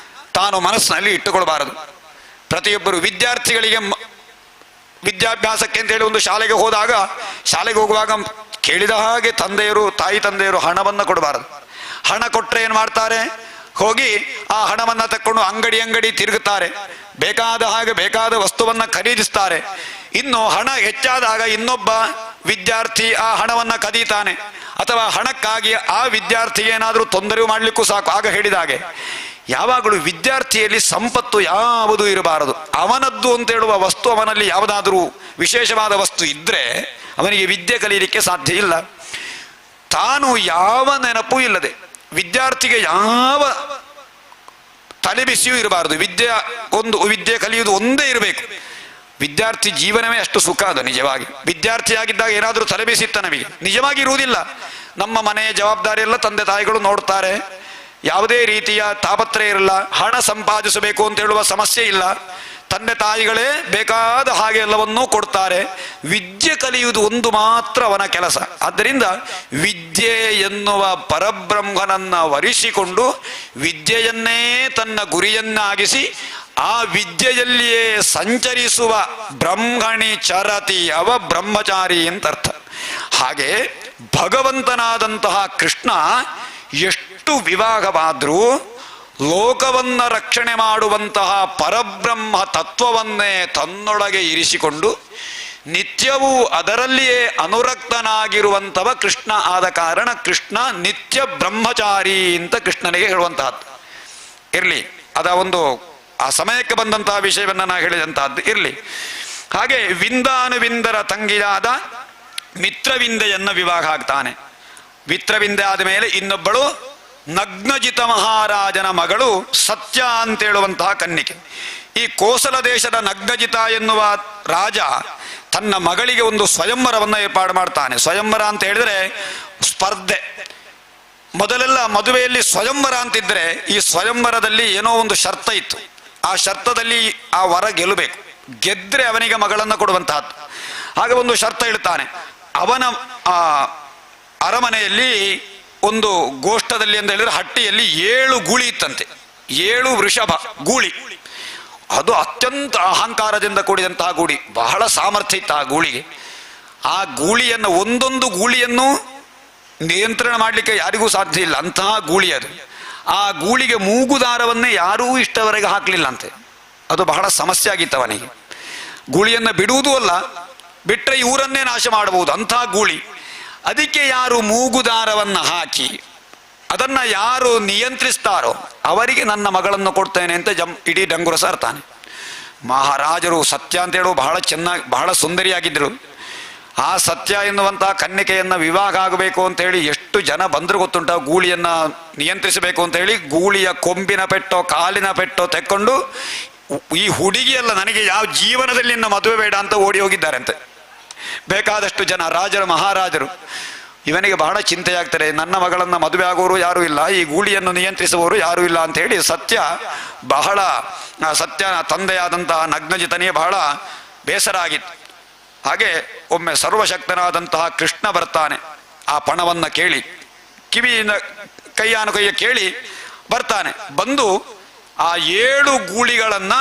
ತಾನು ಮನಸ್ಸಿನಲ್ಲಿ ಇಟ್ಟುಕೊಳ್ಬಾರದು. ಪ್ರತಿಯೊಬ್ಬರು ವಿದ್ಯಾರ್ಥಿಗಳಿಗೆ ವಿದ್ಯಾಭ್ಯಾಸಕ್ಕೆ ಅಂತ ಹೇಳಿ ಒಂದು ಶಾಲೆಗೆ ಹೋಗುವಾಗ ಕೇಳಿದ ಹಾಗೆ ತಾಯಿ ತಂದೆಯರು ಹಣವನ್ನು ಕೊಡಬಾರದು. ಹಣ ಕೊಟ್ಟರೆ ಏನು ಮಾಡ್ತಾರೆ? ಹೋಗಿ ಆ ಹಣವನ್ನ ತಕ್ಕೊಂಡು ಅಂಗಡಿ ತಿರುಗುತ್ತಾರೆ, ಬೇಕಾದ ವಸ್ತುವನ್ನ ಖರೀದಿಸ್ತಾರೆ. ಇನ್ನು ಹಣ ಹೆಚ್ಚಾದಾಗ ಇನ್ನೊಬ್ಬ ವಿದ್ಯಾರ್ಥಿ ಆ ಹಣವನ್ನ ಕದೀತಾನೆ, ಅಥವಾ ಹಣಕ್ಕಾಗಿ ಆ ವಿದ್ಯಾರ್ಥಿಗೆ ಏನಾದರೂ ತೊಂದರೆ ಮಾಡಲಿಕ್ಕೂ ಸಾಕು. ಆಗ ಹೇಳಿದಾಗೆ ಯಾವಾಗಲೂ ವಿದ್ಯಾರ್ಥಿಯಲ್ಲಿ ಸಂಪತ್ತು ಯಾವುದೂ ಇರಬಾರದು. ಅವನದ್ದು ಅಂತ ಹೇಳುವ ವಸ್ತು, ಅವನಲ್ಲಿ ಯಾವುದಾದ್ರೂ ವಿಶೇಷವಾದ ವಸ್ತು ಇದ್ರೆ ಅವನಿಗೆ ವಿದ್ಯೆ ಕಲಿಯಲಿಕ್ಕೆ ಸಾಧ್ಯ ಇಲ್ಲ. ತಾನು ಯಾವ ನೆನಪೂ ಇಲ್ಲದೆ, ವಿದ್ಯಾರ್ಥಿಗೆ ಯಾವ ತಲೆಬಿಸಿಯೂ ಇರಬಾರದು. ವಿದ್ಯೆ ಕಲಿಯುವುದು ಒಂದೇ ಇರಬೇಕು. ವಿದ್ಯಾರ್ಥಿ ಜೀವನವೇ ಅಷ್ಟು ಸುಖ. ಅದು ನಿಜವಾಗಿ ವಿದ್ಯಾರ್ಥಿಯಾಗಿದ್ದಾಗ ಏನಾದರೂ ತಲೆಬಿಸಿತ್ತ ನಮಗೆ ನಿಜವಾಗಿ ಇರುವುದಿಲ್ಲ. ನಮ್ಮ ಮನೆಯ ಜವಾಬ್ದಾರಿ ಎಲ್ಲ ತಂದೆ ತಾಯಿಗಳು ನೋಡ್ತಾರೆ, ಯಾವುದೇ ರೀತಿಯ ತಾಪತ್ರಯ ಇರಲ್ಲ, ಹಣ ಸಂಪಾದಿಸಬೇಕು ಅಂತ ಹೇಳುವ ಸಮಸ್ಯೆ ಇಲ್ಲ, ತಂದೆ ತಾಯಿಗಳೇ ಬೇಕಾದ ಹಾಗೆ ಎಲ್ಲವನ್ನೂ ಕೊಡ್ತಾರೆ. ವಿದ್ಯೆ ಕಲಿಯುವುದು ಒಂದು ಮಾತ್ರ ಅವನ ಕೆಲಸ. ಆದ್ದರಿಂದ ವಿದ್ಯೆ ಎನ್ನುವ ಪರಬ್ರಹ್ಮನನ್ನ ವರಿಸಿಕೊಂಡು ವಿದ್ಯೆಯನ್ನೇ ತನ್ನ ಗುರಿಯನ್ನಾಗಿಸಿ ಆ ವಿದ್ಯೆಯಲ್ಲಿಯೇ ಸಂಚರಿಸುವ ಬ್ರಹ್ಮಣಿ ಚರತಿ, ಅವ ಬ್ರಹ್ಮಚಾರಿ ಅಂತ ಅರ್ಥ. ಹಾಗೆ ಭಗವಂತನಾದಂತಹ ಕೃಷ್ಣ ಎಷ್ಟು ವಿವಾಹವಾದರೂ ಲೋಕವನ್ನ ರಕ್ಷಣೆ ಮಾಡುವಂತಹ ಪರಬ್ರಹ್ಮ ತತ್ವವನ್ನೇ ತನ್ನೊಳಗೆ ಇರಿಸಿಕೊಂಡು ನಿತ್ಯವೂ ಅದರಲ್ಲಿಯೇ ಅನುರಕ್ತನಾಗಿರುವಂಥವ ಕೃಷ್ಣ ಆದ ಕಾರಣ ಕೃಷ್ಣ ನಿತ್ಯ ಬ್ರಹ್ಮಚಾರಿ ಅಂತ ಕೃಷ್ಣನಿಗೆ ಹೇಳುವಂತಹದ್ದು. ಇರಲಿ, ಆ ಸಮಯಕ್ಕೆ ಬಂದಂತಹ ವಿಷಯವನ್ನ ನಾ ಹೇಳಿದಂತಹದ್ದು ಇರಲಿ. ಹಾಗೆ ವಿಂದಾನುವಿಂದರ ತಂಗಿಯಾದ ಮಿತ್ರವಿಂದೆಯನ್ನ ವಿವಾಹ ಆಗ್ತಾನೆ. ಮಿತ್ರವಿಂದೆ ಆದ ಮೇಲೆ ಇನ್ನೊಬ್ಬಳು ನಗ್ನಜಿತ ಮಹಾರಾಜನ ಮಗಳು ಸತ್ಯ ಅಂತೇಳುವಂತಹ ಕನ್ನಿಕೆ. ಈ ಕೋಸಲ ದೇಶದ ನಗ್ನಜಿತ ಎನ್ನುವ ರಾಜ ತನ್ನ ಮಗಳಿಗೆ ಒಂದು ಸ್ವಯಂವರವನ್ನು ಏರ್ಪಾಡು ಮಾಡ್ತಾನೆ. ಸ್ವಯಂವರ ಅಂತ ಹೇಳಿದ್ರೆ ಸ್ಪರ್ಧೆ. ಮೊದಲೆಲ್ಲ ಮದುವೆಯಲ್ಲಿ ಸ್ವಯಂವರ ಅಂತಿದ್ರೆ ಈ ಸ್ವಯಂವರದಲ್ಲಿ ಏನೋ ಒಂದು ಶರ್ತ ಇತ್ತು. ಆ ಶರ್ತದಲ್ಲಿ ಆ ವರ ಗೆಲ್ಲಬೇಕು, ಗೆದ್ರೆ ಅವನಿಗೆ ಮಗಳನ್ನು ಕೊಡುವಂತಹದ್ದು. ಹಾಗೆ ಒಂದು ಶರ್ತ ಇಡ್ತಾನೆ. ಅವನ ಅರಮನೆಯಲ್ಲಿ ಒಂದು ಗೋಷ್ಠದಲ್ಲಿ ಅಂತ ಹೇಳಿದ್ರೆ ಹಟ್ಟಿಯಲ್ಲಿ 7 ಗೂಳಿ ಇತ್ತಂತೆ. 7 ವೃಷಭ ಗೂಳಿ. ಅದು ಅತ್ಯಂತ ಅಹಂಕಾರದಿಂದ ಕೂಡಿದಂತಹ ಗೂಳಿ, ಬಹಳ ಸಾಮರ್ಥ್ಯ ಇತ್ತು ಆ ಗೂಳಿಗೆ. ಆ ಗೂಳಿಯನ್ನು ಒಂದೊಂದು ಗೂಳಿಯನ್ನು ನಿಯಂತ್ರಣ ಮಾಡಲಿಕ್ಕೆ ಯಾರಿಗೂ ಸಾಧ್ಯ ಇಲ್ಲ, ಅಂತಹ ಗೂಳಿ ಅದು. ಆ ಗೂಳಿಗೆ ಮೂಗುದಾರವನ್ನೇ ಯಾರೂ ಇಷ್ಟವರೆಗೆ ಹಾಕಲಿಲ್ಲ ಅಂತೆ. ಅದು ಬಹಳ ಸಮಸ್ಯೆ ಆಗಿತ್ತು ಅವನಿಗೆ. ಗೂಳಿಯನ್ನು ಬಿಡುವುದೂ ಅಲ್ಲ, ಬಿಟ್ಟರೆ ಊರನ್ನೇ ನಾಶ ಮಾಡಬಹುದು ಅಂತಹ ಗೂಳಿ. ಅದಕ್ಕೆ ಯಾರು ಮೂಗುದಾರವನ್ನು ಹಾಕಿ ಅದನ್ನು ಯಾರು ನಿಯಂತ್ರಿಸ್ತಾರೋ ಅವರಿಗೆ ನನ್ನ ಮಗಳನ್ನು ಕೊಡ್ತೇನೆ ಅಂತ ಇಡೀ ಡಂಗುರ ಸಾರ್ತಾನೆ. ಮಹಾರಾಜರು ಸತ್ಯ ಅಂತ ಹೇಳುವ ಬಹಳ ಚೆನ್ನಾಗಿ, ಬಹಳ ಸುಂದರಿಯಾಗಿದ್ದರು. ಆ ಸತ್ಯ ಎನ್ನುವಂತಹ ಕನ್ನಿಕೆಯನ್ನು ವಿವಾಹ ಆಗಬೇಕು ಅಂತ ಹೇಳಿ ಎಷ್ಟು ಜನ ಬಂದರೂ ಗೊತ್ತುಂಟ. ಗೂಳಿಯನ್ನು ನಿಯಂತ್ರಿಸಬೇಕು ಅಂತ ಹೇಳಿ ಗೂಳಿಯ ಕೊಂಬಿನ ಪೆಟ್ಟೋ ಕಾಲಿನ ಪೆಟ್ಟೋ ತೆಕ್ಕೊಂಡು ಈ ಹುಡುಗಿಯಲ್ಲ, ನನಗೆ ಯಾವ ಜೀವನದಲ್ಲಿ ಇನ್ನು ಮದುವೆ ಬೇಡ ಅಂತ ಓಡಿ ಹೋಗಿದ್ದಾರಂತೆ ಬೇಕಾದಷ್ಟು ಜನ, ರಾಜರು ಮಹಾರಾಜರು. ಇವನಿಗೆ ಬಹಳ ಚಿಂತೆಯಾಗ್ತಾರೆ, ನನ್ನ ಮಗಳನ್ನು ಮದುವೆ ಆಗೋರು ಯಾರೂ ಇಲ್ಲ, ಈ ಗೂಳಿಯನ್ನು ನಿಯಂತ್ರಿಸುವವರು ಯಾರೂ ಇಲ್ಲ ಅಂತ ಹೇಳಿ ಸತ್ಯನ ತಂದೆಯಾದಂತಹ ನಗ್ನಜಿತನಿಗೆ ಬಹಳ ಬೇಸರ ಆಗಿತ್ತು. ಹಾಗೆ ಒಮ್ಮೆ ಸರ್ವಶಕ್ತನಾದಂತಹ ಕೃಷ್ಣ ಬರ್ತಾನೆ. ಆ ಪಣವನ್ನು ಕೇಳಿ ಕಿವಿಯಿಂದ ಕೈಯ ಕೇಳಿ ಬರ್ತಾನೆ. ಬಂದು ಆ 7 ಗೂಳಿಗಳನ್ನು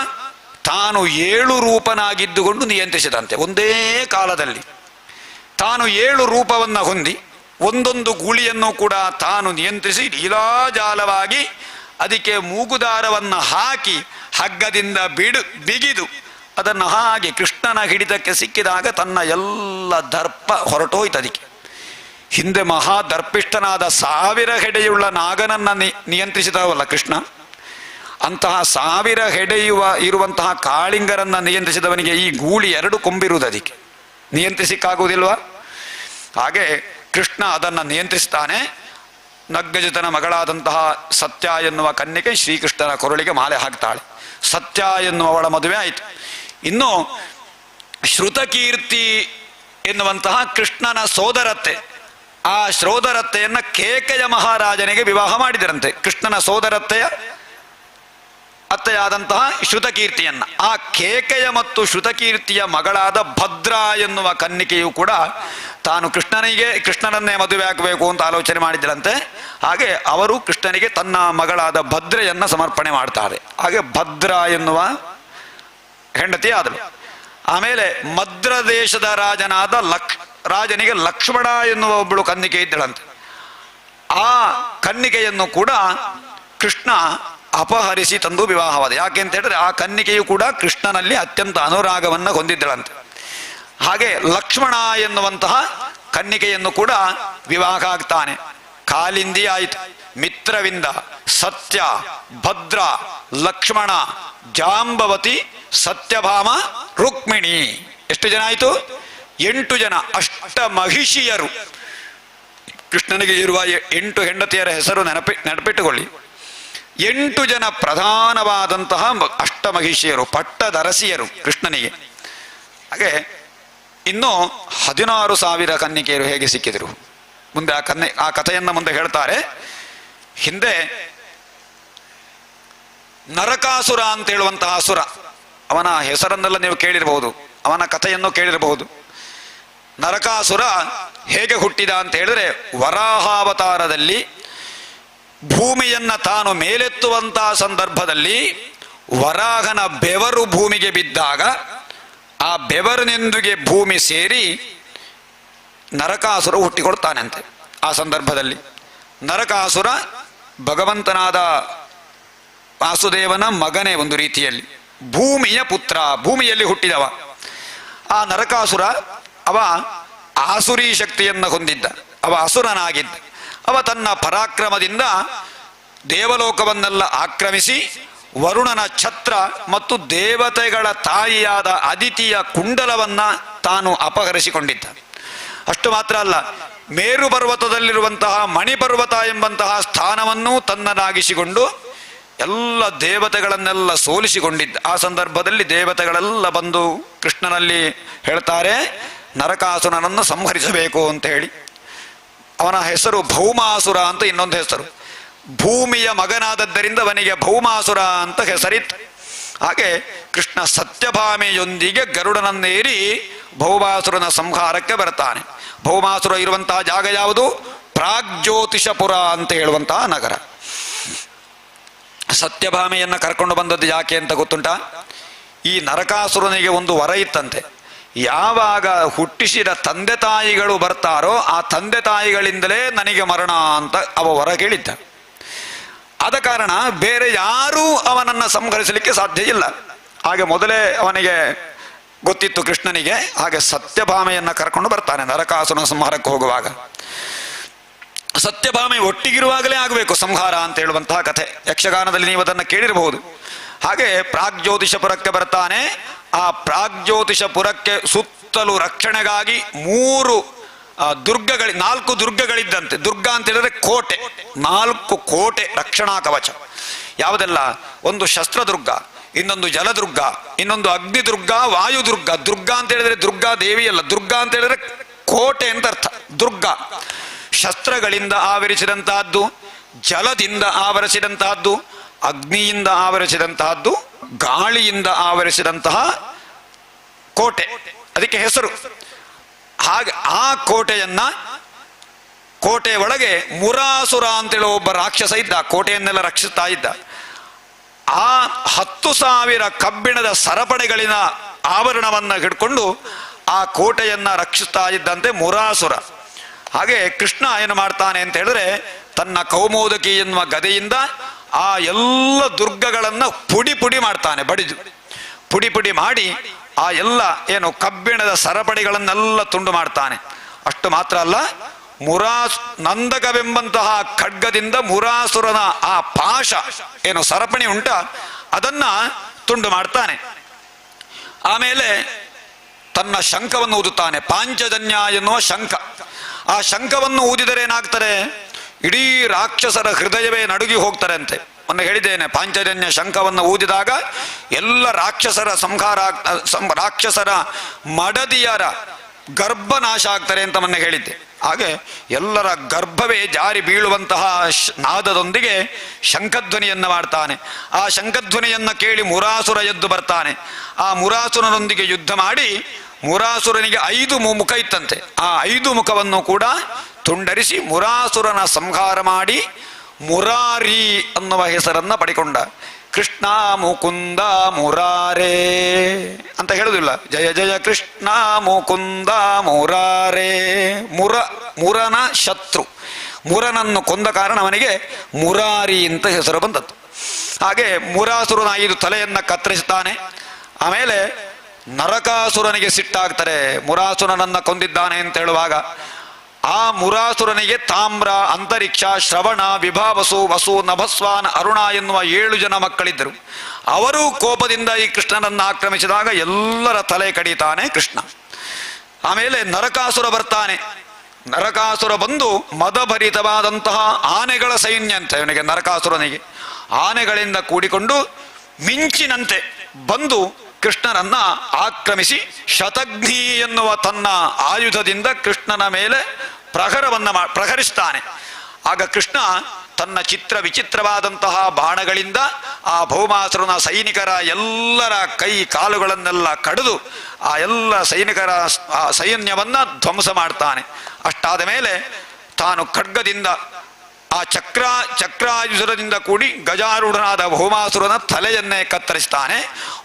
ತಾನು 7 ರೂಪನಾಗಿದ್ದುಕೊಂಡು ನಿಯಂತ್ರಿಸಿದಂತೆ. ಒಂದೇ ಕಾಲದಲ್ಲಿ ತಾನು 7 ರೂಪವನ್ನು ಹೊಂದಿ ಒಂದೊಂದು ಗೂಳಿಯನ್ನು ಕೂಡ ತಾನು ನಿಯಂತ್ರಿಸಿ ಲೀಲಾಜಾಲವಾಗಿ ಅದಕ್ಕೆ ಮೂಗುದಾರವನ್ನು ಹಾಕಿ ಹಗ್ಗದಿಂದ ಬಿಗಿದು ಅದನ್ನು ಹಾಗೆ ಕೃಷ್ಣನ ಹಿಡಿತಕ್ಕೆ ಸಿಕ್ಕಿದಾಗ ತನ್ನ ಎಲ್ಲ ದರ್ಪ ಹೊರಟೋಯ್ತು. ಅದಕ್ಕೆ ಹಿಂದೆ ಮಹಾ ದರ್ಪಿಷ್ಠನಾದ 1000 ಹೆಡೆಯುಳ್ಳ ನಾಗನನ್ನು ನಿಯಂತ್ರಿಸಿದವಲ್ಲ ಕೃಷ್ಣ, ಅಂತಹ 1000 ಇರುವಂತಹ ಕಾಳಿಂಗರನ್ನು ನಿಯಂತ್ರಿಸಿದವನಿಗೆ ಈ ಗೂಳಿ 2 ಕೊಂಬಿರುವುದು, ಅದಕ್ಕೆ ನಿಯಂತ್ರಿಸಿಕ್ಕಾಗುವುದಿಲ್ವಾ? ಹಾಗೆ ಕೃಷ್ಣ ಅದನ್ನು ನಿಯಂತ್ರಿಸ್ತಾನೆ. ನಗ್ನಜಿತನ ಮಗಳಾದಂತಹ ಸತ್ಯ ಎನ್ನುವ ಕನ್ನಿಕೆ ಶ್ರೀಕೃಷ್ಣನ ಕೊರಳಿಗೆ ಮಾಲೆ ಹಾಕ್ತಾಳೆ. ಸತ್ಯ ಎನ್ನುವವಳ ಮದುವೆ ಆಯಿತು. ಇನ್ನು ಶ್ರುತಕೀರ್ತಿ ಎನ್ನುವಂತಹ ಕೃಷ್ಣನ ಸೋದರತ್ತೆ, ಆ ಸೋದರತ್ತೆಯನ್ನು ಕೇಕೆಯ ಮಹಾರಾಜನಿಗೆ ವಿವಾಹ ಮಾಡಿದರಂತೆ. ಕೃಷ್ಣನ ಸೋದರತ್ತೆಯ ಅತ್ತೆಯಾದಂತಹ ಶ್ರುತಕೀರ್ತಿಯನ್ನ. ಆ ಕೇಕೆಯ ಮತ್ತು ಶ್ರುತಕೀರ್ತಿಯ ಮಗಳಾದ ಭದ್ರ ಎನ್ನುವ ಕನ್ನಿಕೆಯು ಕೂಡ ತಾನು ಕೃಷ್ಣನನ್ನೇ ಮದುವೆ ಆಗಬೇಕು ಅಂತ ಆಲೋಚನೆ ಮಾಡಿದ್ದರಂತೆ. ಹಾಗೆ ಅವರು ಕೃಷ್ಣನಿಗೆ ತನ್ನ ಮಗಳಾದ ಭದ್ರೆಯನ್ನ ಸಮರ್ಪಣೆ ಮಾಡ್ತಾರೆ. ಹಾಗೆ ಭದ್ರ ಎನ್ನುವ ಹೆಂಡತಿ ಆದಳು. ಆಮೇಲೆ ಮದ್ರ ದೇಶದ ರಾಜನಾದ ರಾಜನಿಗೆ ಲಕ್ಷ್ಮಣ ಎನ್ನುವ ಒಬ್ಬಳು ಕನ್ನಿಕೆ ಇದ್ದಳಂತೆ. ಆ ಕನ್ನಿಕೆಯನ್ನು ಕೂಡ ಕೃಷ್ಣ ಅಪಹರಿಸಿ ತಂದು ವಿವಾಹವಾದ. ಯಾಕೆ ಅಂತ ಹೇಳಿದ್ರೆ ಆ ಕನ್ನಿಕೆಯು ಕೂಡ ಕೃಷ್ಣನಲ್ಲಿ ಅತ್ಯಂತ ಅನುರಾಗವನ್ನು ಹೊಂದಿದ್ದಳಂತೆ. ಹಾಗೆ ಲಕ್ಷ್ಮಣ ಎನ್ನುವಂತಹ ಕನ್ನಿಕೆಯನ್ನು ಕೂಡ ವಿವಾಹ ಆಗ್ತಾನೆ. ಕಾಲಿಂದಿ ಆಯಿತು, ಮಿತ್ರವಿಂದ, ಸತ್ಯ, ಭದ್ರ, ಲಕ್ಷ್ಮಣ, ಜಾಂಬವತಿ, ಸತ್ಯಭಾಮ, ರುಕ್ಮಿಣಿ. ಎಷ್ಟು ಜನ ಆಯಿತು? 8 ಜನ. ಅಷ್ಟ ಮಹಿಷಿಯರು. ಕೃಷ್ಣನಿಗೆ ಇರುವ 8 ಹೆಂಡತಿಯರ ಹೆಸರು ನೆನಪಿಟ್ಟುಕೊಳ್ಳಿ. 8 ಜನ ಪ್ರಧಾನವಾದಂತಹ ಅಷ್ಟಮಹಿಷಿಯರು, ಪಟ್ಟದರಸಿಯರು ಕೃಷ್ಣನಿಗೆ. ಹಾಗೆ ಇನ್ನು 16,000 ಕನ್ನಿಕೆಯರು ಹೇಗೆ ಸಿಕ್ಕಿದರು ಮುಂದೆ ಆ ಕಥೆಯನ್ನು ಮುಂದೆ ಹೇಳ್ತಾರೆ. ಹಿಂದೆ ನರಕಾಸುರ ಅಂತ ಹೇಳುವಂತಹ ಅಸುರ, ಅವನ ಹೆಸರನ್ನೆಲ್ಲ ನೀವು ಕೇಳಿರಬಹುದು, ಅವನ ಕಥೆಯನ್ನು ಕೇಳಿರಬಹುದು. ನರಕಾಸುರ ಹೇಗೆ ಹುಟ್ಟಿದ ಅಂತ ಹೇಳಿದ್ರೆ, ವರಾಹಾವತಾರದಲ್ಲಿ ಭೂಮಿಯನ್ನ ತಾನು ಮೇಲೆತ್ತುವಂತಹ ಸಂದರ್ಭದಲ್ಲಿ ವರಾಹನ ಬೆವರು ಭೂಮಿಗೆ ಬಿದ್ದಾಗ ಆ ಬೆವರಿನೊಂದಿಗೆ ಭೂಮಿ ಸೇರಿ ನರಕಾಸುರ ಹುಟ್ಟಿಕೊಳ್ತಾನಂತೆ. ಆ ಸಂದರ್ಭದಲ್ಲಿ ನರಕಾಸುರ ಭಗವಂತನಾದ ವಾಸುದೇವನ ಮಗನೇ, ಒಂದು ರೀತಿಯಲ್ಲಿ ಭೂಮಿಯ ಪುತ್ರ, ಭೂಮಿಯಲ್ಲಿ ಹುಟ್ಟಿದವ. ಆ ನರಕಾಸುರ ಅವ ಆಸುರಿ ಶಕ್ತಿಯನ್ನು ಹೊಂದಿದ್ದ, ಅವ ಅಸುರನಾಗಿದ್ದ. ಅವ ತನ್ನ ಪರಾಕ್ರಮದಿಂದ ದೇವಲೋಕವನ್ನೆಲ್ಲ ಆಕ್ರಮಿಸಿ ವರುಣನ ಛತ್ರ ಮತ್ತು ದೇವತೆಗಳ ತಾಯಿಯಾದ ಅದಿತಿಯ ಕುಂಡಲವನ್ನ ತಾನು ಅಪಹರಿಸಿಕೊಂಡಿದ್ದ. ಅಷ್ಟು ಮಾತ್ರ ಅಲ್ಲ, ಮೇರು ಪರ್ವತದಲ್ಲಿರುವಂತಹ ಮಣಿಪರ್ವತ ಎಂಬಂತಹ ಸ್ಥಾನವನ್ನು ತನ್ನದಾಗಿಸಿಕೊಂಡು ಎಲ್ಲ ದೇವತೆಗಳನ್ನೆಲ್ಲ ಸೋಲಿಸಿಕೊಂಡಿದ್ದ. ಆ ಸಂದರ್ಭದಲ್ಲಿ ದೇವತೆಗಳೆಲ್ಲ ಬಂದು ಕೃಷ್ಣನಲ್ಲಿ ಹೇಳ್ತಾರೆ, ನರಕಾಸುರನನ್ನು ಸಂಹರಿಸಬೇಕು ಅಂತ ಹೇಳಿ. ಅವನ ಹೆಸರು ಭೌಮಾಸುರ ಅಂತ ಇನ್ನೊಂದು ಹೆಸರು. ಭೂಮಿಯ ಮಗನಾದದ್ದರಿಂದ ಅವನಿಗೆ ಭೌಮಾಸುರ ಅಂತ ಹೆಸರಿತ್ತು. ಹಾಗೆ ಕೃಷ್ಣ ಸತ್ಯಭಾಮೆಯೊಂದಿಗೆ ಗರುಡನನ್ನೇರಿ ಭೌಮಾಸುರನ ಸಂಹಾರಕ್ಕೆ ಬರ್ತಾನೆ. ಭೌಮಾಸುರ ಇರುವಂತಹ ಜಾಗ ಯಾವುದು? ಪ್ರಾಗ್ಜ್ಯೋತಿಷಪುರ ಅಂತ ಹೇಳುವಂತಹ ನಗರ. ಸತ್ಯಭಾಮೆಯನ್ನು ಕರ್ಕೊಂಡು ಬಂದದ್ದು ಯಾಕೆ ಅಂತ ಗೊತ್ತುಂಟ? ಈ ನರಕಾಸುರನಿಗೆ ಒಂದು ವರ ಇತ್ತಂತೆ. ಯಾವಾಗ ಹುಟ್ಟಿಸಿದ ತಂದೆ ತಾಯಿಗಳು ಬರ್ತಾರೋ ಆ ತಂದೆ ತಾಯಿಗಳಿಂದಲೇ ನನಗೆ ಮರಣ ಅಂತ ಅವ ವರ ಕೇಳಿದ್ದ. ಆದ ಕಾರಣ ಬೇರೆ ಯಾರೂ ಅವನನ್ನು ಸಂಹರಿಸಲಿಕ್ಕೆ ಸಾಧ್ಯ ಇಲ್ಲ. ಹಾಗೆ ಮೊದಲೇ ಅವನಿಗೆ ಗೊತ್ತಿತ್ತು ಕೃಷ್ಣನಿಗೆ. ಹಾಗೆ ಸತ್ಯಭಾಮೆಯನ್ನು ಕರ್ಕೊಂಡು ಬರ್ತಾನೆ ನರಕಾಸುರನ ಸಂಹಾರಕ್ಕೆ ಹೋಗುವಾಗ. ಸತ್ಯಭಾಮೆ ಒಟ್ಟಿಗಿರುವಾಗಲೇ ಆಗಬೇಕು ಸಂಹಾರ ಅಂತ ಹೇಳುವಂತಹ ಕಥೆ. ಯಕ್ಷಗಾನದಲ್ಲಿ ನೀವು ಅದನ್ನು ಕೇಳಿರಬಹುದು. ಹಾಗೆ ಪ್ರಾಗ್ಜ್ಯೋತಿಷಪುರಕ್ಕೆ ಬರ್ತಾನೆ. ಆ ಪ್ರಾಗ್ಜ್ಯೋತಿಷಪುರಕ್ಕೆ ಸುತ್ತಲೂ ರಕ್ಷಣೆಗಾಗಿ 4 ದುರ್ಗಗಳಿದ್ದಂತೆ. ದುರ್ಗ ಅಂತ ಹೇಳಿದ್ರೆ ಕೋಟೆ, 4 ಕೋಟೆ ರಕ್ಷಣಾ ಕವಚ. ಯಾವುದೆಲ್ಲ? ಒಂದು ಶಸ್ತ್ರದುರ್ಗ, ಇನ್ನೊಂದು ಜಲದುರ್ಗ, ಇನ್ನೊಂದು ಅಗ್ನಿದುರ್ಗ, ವಾಯುದುರ್ಗ. ದುರ್ಗ ಅಂತ ಹೇಳಿದ್ರೆ ದುರ್ಗಾ ದೇವಿ ಅಲ್ಲ, ದುರ್ಗ ಅಂತ ಹೇಳಿದ್ರೆ ಕೋಟೆ ಅಂತ ಅರ್ಥ. ದುರ್ಗ ಶಸ್ತ್ರಗಳಿಂದ ಆವರಿಸಿದಂತಹದ್ದು, ಜಲದಿಂದ ಆವರಿಸಿದಂತಹದ್ದು, ಅಗ್ನಿಯಿಂದ ಆವರಿಸಿದಂತಹದ್ದು, ಗಾಳಿಯಿಂದ ಆವರಿಸಿದಂತಹ ಕೋಟೆ, ಅದಕ್ಕೆ ಹೆಸರು. ಹಾಗೆ ಆ ಕೋಟೆಯ ಒಳಗೆ ಮುರಾಸುರ ಅಂತೇಳಿ ಒಬ್ಬ ರಾಕ್ಷಸ ಇದ್ದ, ಕೋಟೆಯನ್ನೆಲ್ಲ ರಕ್ಷಿಸ್ತಾ ಇದ್ದ. ಆ 10,000 ಕಬ್ಬಿಣದ ಸರಪಣಿಗಳಿನ ಆವರಣವನ್ನು ಹಿಡ್ಕೊಂಡು ಆ ಕೋಟೆಯನ್ನ ರಕ್ಷಿಸ್ತಾ ಇದ್ದಂತೆ ಮುರಾಸುರ. ಹಾಗೆ ಕೃಷ್ಣ ಏನು ಮಾಡ್ತಾನೆ ಅಂತ ಹೇಳಿದ್ರೆ, ತನ್ನ ಕೌಮೋದಕಿ ಎನ್ನುವ ಗದೆಯಿಂದ ಆ ಎಲ್ಲ ದುರ್ಗಗಳನ್ನು ಪುಡಿ ಮಾಡ್ತಾನೆ. ಬಡಿದು ಪುಡಿ ಮಾಡಿ ಆ ಎಲ್ಲ ಏನು ಕಬ್ಬಿಣದ ಸರಪಣಿಗಳನ್ನೆಲ್ಲ ತುಂಡು ಮಾಡ್ತಾನೆ. ಅಷ್ಟು ಮಾತ್ರ ಅಲ್ಲ, ನಂದಕವೆಂಬಂತಹ ಖಡ್ಗದಿಂದ ಮುರಾಸುರನ ಆ ಪಾಶ ಏನು ಸರಪಣಿ ಉಂಟ ಅದನ್ನ ತುಂಡು ಮಾಡ್ತಾನೆ. ಆಮೇಲೆ ತನ್ನ ಶಂಖವನ್ನು ಊದುತ್ತಾನೆ, ಪಾಂಚಜನ್ಯ ಎನ್ನುವ ಶಂಖ. ಆ ಶಂಖವನ್ನು ಊದಿದರೆ ಏನಾಗ್ತಾರೆ? ಇಡೀ ರಾಕ್ಷಸರ ಹೃದಯವೇ ನಡುಗಿ ಹೋಗ್ತಾರೆ ಅಂತೆ. ಮೊನ್ನೆ ಹೇಳಿದ್ದೇನೆ, ಪಾಂಚಜನ್ಯ ಶಂಖವನ್ನು ಊದಿದಾಗ ಎಲ್ಲ ರಾಕ್ಷಸರ ರಾಕ್ಷಸರ ಮಡದಿಯರ ಗರ್ಭನಾಶ ಆಗ್ತಾರೆ ಅಂತ ಮೊನ್ನೆ ಹೇಳಿದ್ದೆ. ಹಾಗೆ ಎಲ್ಲರ ಗರ್ಭವೇ ಜಾರಿ ಬೀಳುವಂತಹ ನಾದದೊಂದಿಗೆ ಶಂಖಧ್ವನಿಯನ್ನು ಮಾಡ್ತಾನೆ. ಆ ಶಂಖಧ್ವನಿಯನ್ನು ಕೇಳಿ ಮುರಾಸುರ ಎದ್ದು ಬರ್ತಾನೆ. ಆ ಮುರಾಸುರನೊಂದಿಗೆ ಯುದ್ಧ ಮಾಡಿ, ಮುರಾಸುರನಿಗೆ 5 ಮುಖ ಇತ್ತಂತೆ. ಆ 5 ಮುಖವನ್ನು ಕೂಡ ತುಂಡರಿಸಿ ಮುರಾಸುರನ ಸಂಹಾರ ಮಾಡಿ ಮುರಾರಿ ಅನ್ನುವ ಹೆಸರನ್ನ ಪಡಿಕೊಂಡ. ಕೃಷ್ಣ ಮುಕುಂದ ಮುರಾರೇ ಅಂತ ಹೇಳುದಿಲ್ಲ, ಜಯ ಜಯ ಕೃಷ್ಣ ಮುಕುಂದ ಮುರಾರೇ. ಮುರನ ಶತ್ರು, ಮುರನನ್ನು ಕೊಂದ ಕಾರಣ ಅವನಿಗೆ ಮುರಾರಿ ಅಂತ ಹೆಸರು ಬಂದದ್ದು. ಹಾಗೆ ಮುರಾಸುರನ 5 ತಲೆಯನ್ನ ಕತ್ತರಿಸ್ತಾನೆ. ಆಮೇಲೆ ನರಕಾಸುರನಿಗೆ ಸಿಟ್ಟಾಗ್ತಾರೆ, ಮುರಾಸುರನನ್ನ ಕೊಂದಿದ್ದಾನೆ ಅಂತ ಹೇಳುವಾಗ. ಆ ಮುರಾಸುರನಿಗೆ ತಾಮ್ರ, ಅಂತರಿಕ್ಷ, ಶ್ರವಣ, ವಿಭಾವಸು, ವಸು, ನಭಸ್ವಾನ, ಅರುಣ ಎನ್ನುವ 7 ಜನ ಮಕ್ಕಳಿದ್ದರು. ಅವರು ಕೋಪದಿಂದ ಈ ಕೃಷ್ಣನನ್ನು ಆಕ್ರಮಿಸಿದಾಗ ಎಲ್ಲರ ತಲೆ ಕಡಿತಾನೆ ಕೃಷ್ಣ. ಆಮೇಲೆ ನರಕಾಸುರ ಬರ್ತಾನೆ. ನರಕಾಸುರ ಬಂದು ಮದಭರಿತವಾದಂತಹ ಆನೆಗಳ ಸೈನ್ಯ ಅಂತ ಇವನಿಗೆ, ನರಕಾಸುರನಿಗೆ ಆನೆಗಳಿಂದ ಕೂಡಿಕೊಂಡು ಮಿಂಚಿನಂತೆ ಬಂದು ಕೃಷ್ಣನನ್ನ ಆಕ್ರಮಿಸಿ ಶತಘ್ನಿ ಎನ್ನುವ ತನ್ನ ಆಯುಧದಿಂದ ಕೃಷ್ಣನ ಮೇಲೆ ಪ್ರಹರಿಸ್ತಾನೆ. ಆಗ ಕೃಷ್ಣ ತನ್ನ ವಿಚಿತ್ರವಾದಂತಹ ಬಾಣಗಳಿಂದ ಆ ಭೌಮಾಸುರನ ಸೈನಿಕರ ಎಲ್ಲರ ಕೈ ಕಾಲುಗಳನ್ನೆಲ್ಲ ಕಡಿದು ಆ ಎಲ್ಲ ಸೈನಿಕರ ಸೈನ್ಯವನ್ನ ಧ್ವಂಸ ಮಾಡ್ತಾನೆ. ಅಷ್ಟಾದ ಮೇಲೆ ತಾನು ಖಡ್ಗದಿಂದ ಆ ಚಕ್ರಾಯುಧದಿಂದ ಕೂಡಿ ಗಜಾರೂಢನಾದ ಭೌಮಾಸುರನ ತಲೆಯನ್ನೇ ಕತ್ತರಿಸ್ತಾನೆ.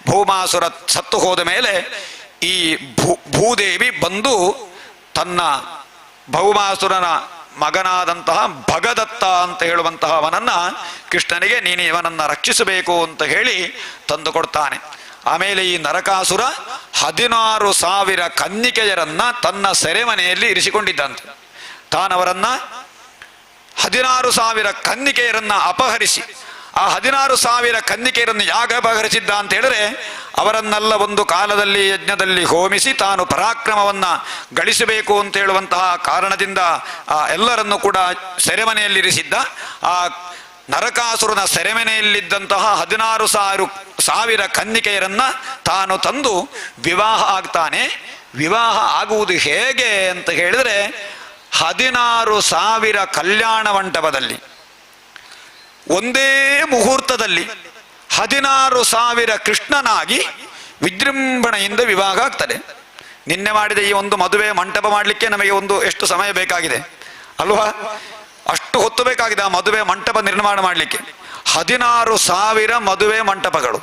ಭೌಮಾಸುರ ಸತ್ತು ಹೋದ ಮೇಲೆ ಈ ಭೂದೇವಿ ಬಂದು ತನ್ನ ಭೌಮಾಸುರನ ಮಗನಾದಂತಹ ಭಗದತ್ತ ಅಂತ ಹೇಳುವಂತಹವನನ್ನ ಕೃಷ್ಣನಿಗೆ ನೀನು ಇವನನ್ನ ರಕ್ಷಿಸಬೇಕು ಅಂತ ಹೇಳಿ ತಂದು ಕೊಡ್ತಾನೆ. ಆಮೇಲೆ ಈ ನರಕಾಸುರ 16,000 ಕನ್ನಿಕೆಯರನ್ನ ತನ್ನ ಸೆರೆಮನೆಯಲ್ಲಿ ಇರಿಸಿಕೊಂಡಿದ್ದಂತೆ. ತಾನವರನ್ನ 16,000 ಕನ್ನಿಕೆಯರನ್ನ ಅಪಹರಿಸಿ, ಆ 16,000 ಕನ್ನಿಕೆಯರನ್ನು ಯಾಗ ಅಪಹರಿಸಿದ್ದ ಅಂತ ಹೇಳಿದ್ರೆ, ಅವರನ್ನೆಲ್ಲ ಒಂದು ಕಾಲದಲ್ಲಿ ಯಜ್ಞದಲ್ಲಿ ಹೋಮಿಸಿ ತಾನು ಪರಾಕ್ರಮವನ್ನ ಗಳಿಸಬೇಕು ಅಂತ ಹೇಳುವಂತಹ ಕಾರಣದಿಂದ ಎಲ್ಲರನ್ನು ಕೂಡ ಸೆರೆಮನೆಯಲ್ಲಿರಿಸಿದ್ದ. ಆ ನರಕಾಸುರನ ಸೆರೆಮನೆಯಲ್ಲಿದ್ದಂತಹ 16,000 ಕನ್ನಿಕೆಯರನ್ನ ತಾನು ತಂದು ವಿವಾಹ ಆಗ್ತಾನೆ. ವಿವಾಹ ಆಗುವುದು ಹೇಗೆ ಅಂತ ಹೇಳಿದ್ರೆ 16,000 ಕಲ್ಯಾಣ ಮಂಟಪದಲ್ಲಿ ಒಂದೇ ಮುಹೂರ್ತದಲ್ಲಿ 16,000 ಕೃಷ್ಣನಾಗಿ ವಿಜೃಂಭಣೆಯಿಂದ ವಿವಾಹ ಆಗ್ತದೆ. ನಿನ್ನೆ ಮಾಡಿದ ಈ ಒಂದು ಮದುವೆ ಮಂಟಪ ಮಾಡಲಿಕ್ಕೆ ನಮಗೆ ಎಷ್ಟು ಸಮಯ ಬೇಕಾಗಿದೆ ಅಲ್ವಾ? ಅಷ್ಟು ಹೊತ್ತು ಬೇಕಾಗಿದೆ ಆ ಮದುವೆ ಮಂಟಪ ನಿರ್ಮಾಣ ಮಾಡಲಿಕ್ಕೆ. 16,000 ಮದುವೆ ಮಂಟಪಗಳು.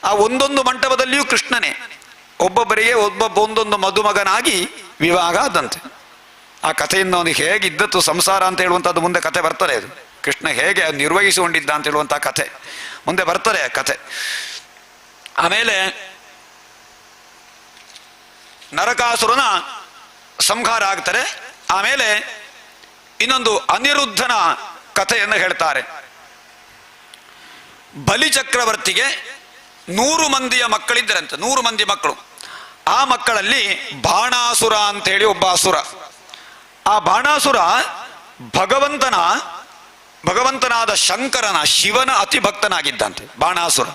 ಆ ಒಂದೊಂದು ಮಂಟಪದಲ್ಲಿಯೂ ಕೃಷ್ಣನೇ ಒಬ್ಬೊಬ್ಬರಿಗೆ ಒಂದೊಂದು ಮದುಮಗನಾಗಿ ವಿವಾಹ ಆದಂತೆ. ಆ ಕಥೆಯಿಂದ ಅವನಿಗೆ ಹೇಗಿದ್ದತ್ತು ಸಂಸಾರ ಅಂತ ಹೇಳುವಂಥದ್ದು ಮುಂದೆ ಕಥೆ ಬರ್ತದೆ. ಅದು ಕೃಷ್ಣ ಹೇಗೆ ನಿರ್ವಹಿಸಿಕೊಂಡಿದ್ದ ಅಂತ ಹೇಳುವಂಥ ಕಥೆ ಮುಂದೆ ಬರ್ತದೆ ಆ ಕಥೆ. ಆಮೇಲೆ ನರಕಾಸುರನ ಸಂಹಾರ ಆಗ್ತಾರೆ. ಆಮೇಲೆ ಇನ್ನೊಂದು ಅನಿರುದ್ಧನ ಕಥೆಯನ್ನು ಹೇಳ್ತಾರೆ. ಬಲಿ ಚಕ್ರವರ್ತಿಗೆ 100 ಮಂದಿಯ ಮಕ್ಕಳಿದ್ದರಂತೆ, 100 ಮಂದಿ ಮಕ್ಕಳು. ಆ ಮಕ್ಕಳಲ್ಲಿ ಬಾಣಾಸುರ ಅಂತೇಳಿ ಒಬ್ಬ ಅಸುರ. ಆ ಬಾಣಾಸುರ ಭಗವಂತನಾದ ಶಂಕರನ ಶಿವನ ಅತಿ ಭಕ್ತನಾಗಿದ್ದಂತೆ ಬಾಣಾಸುರ.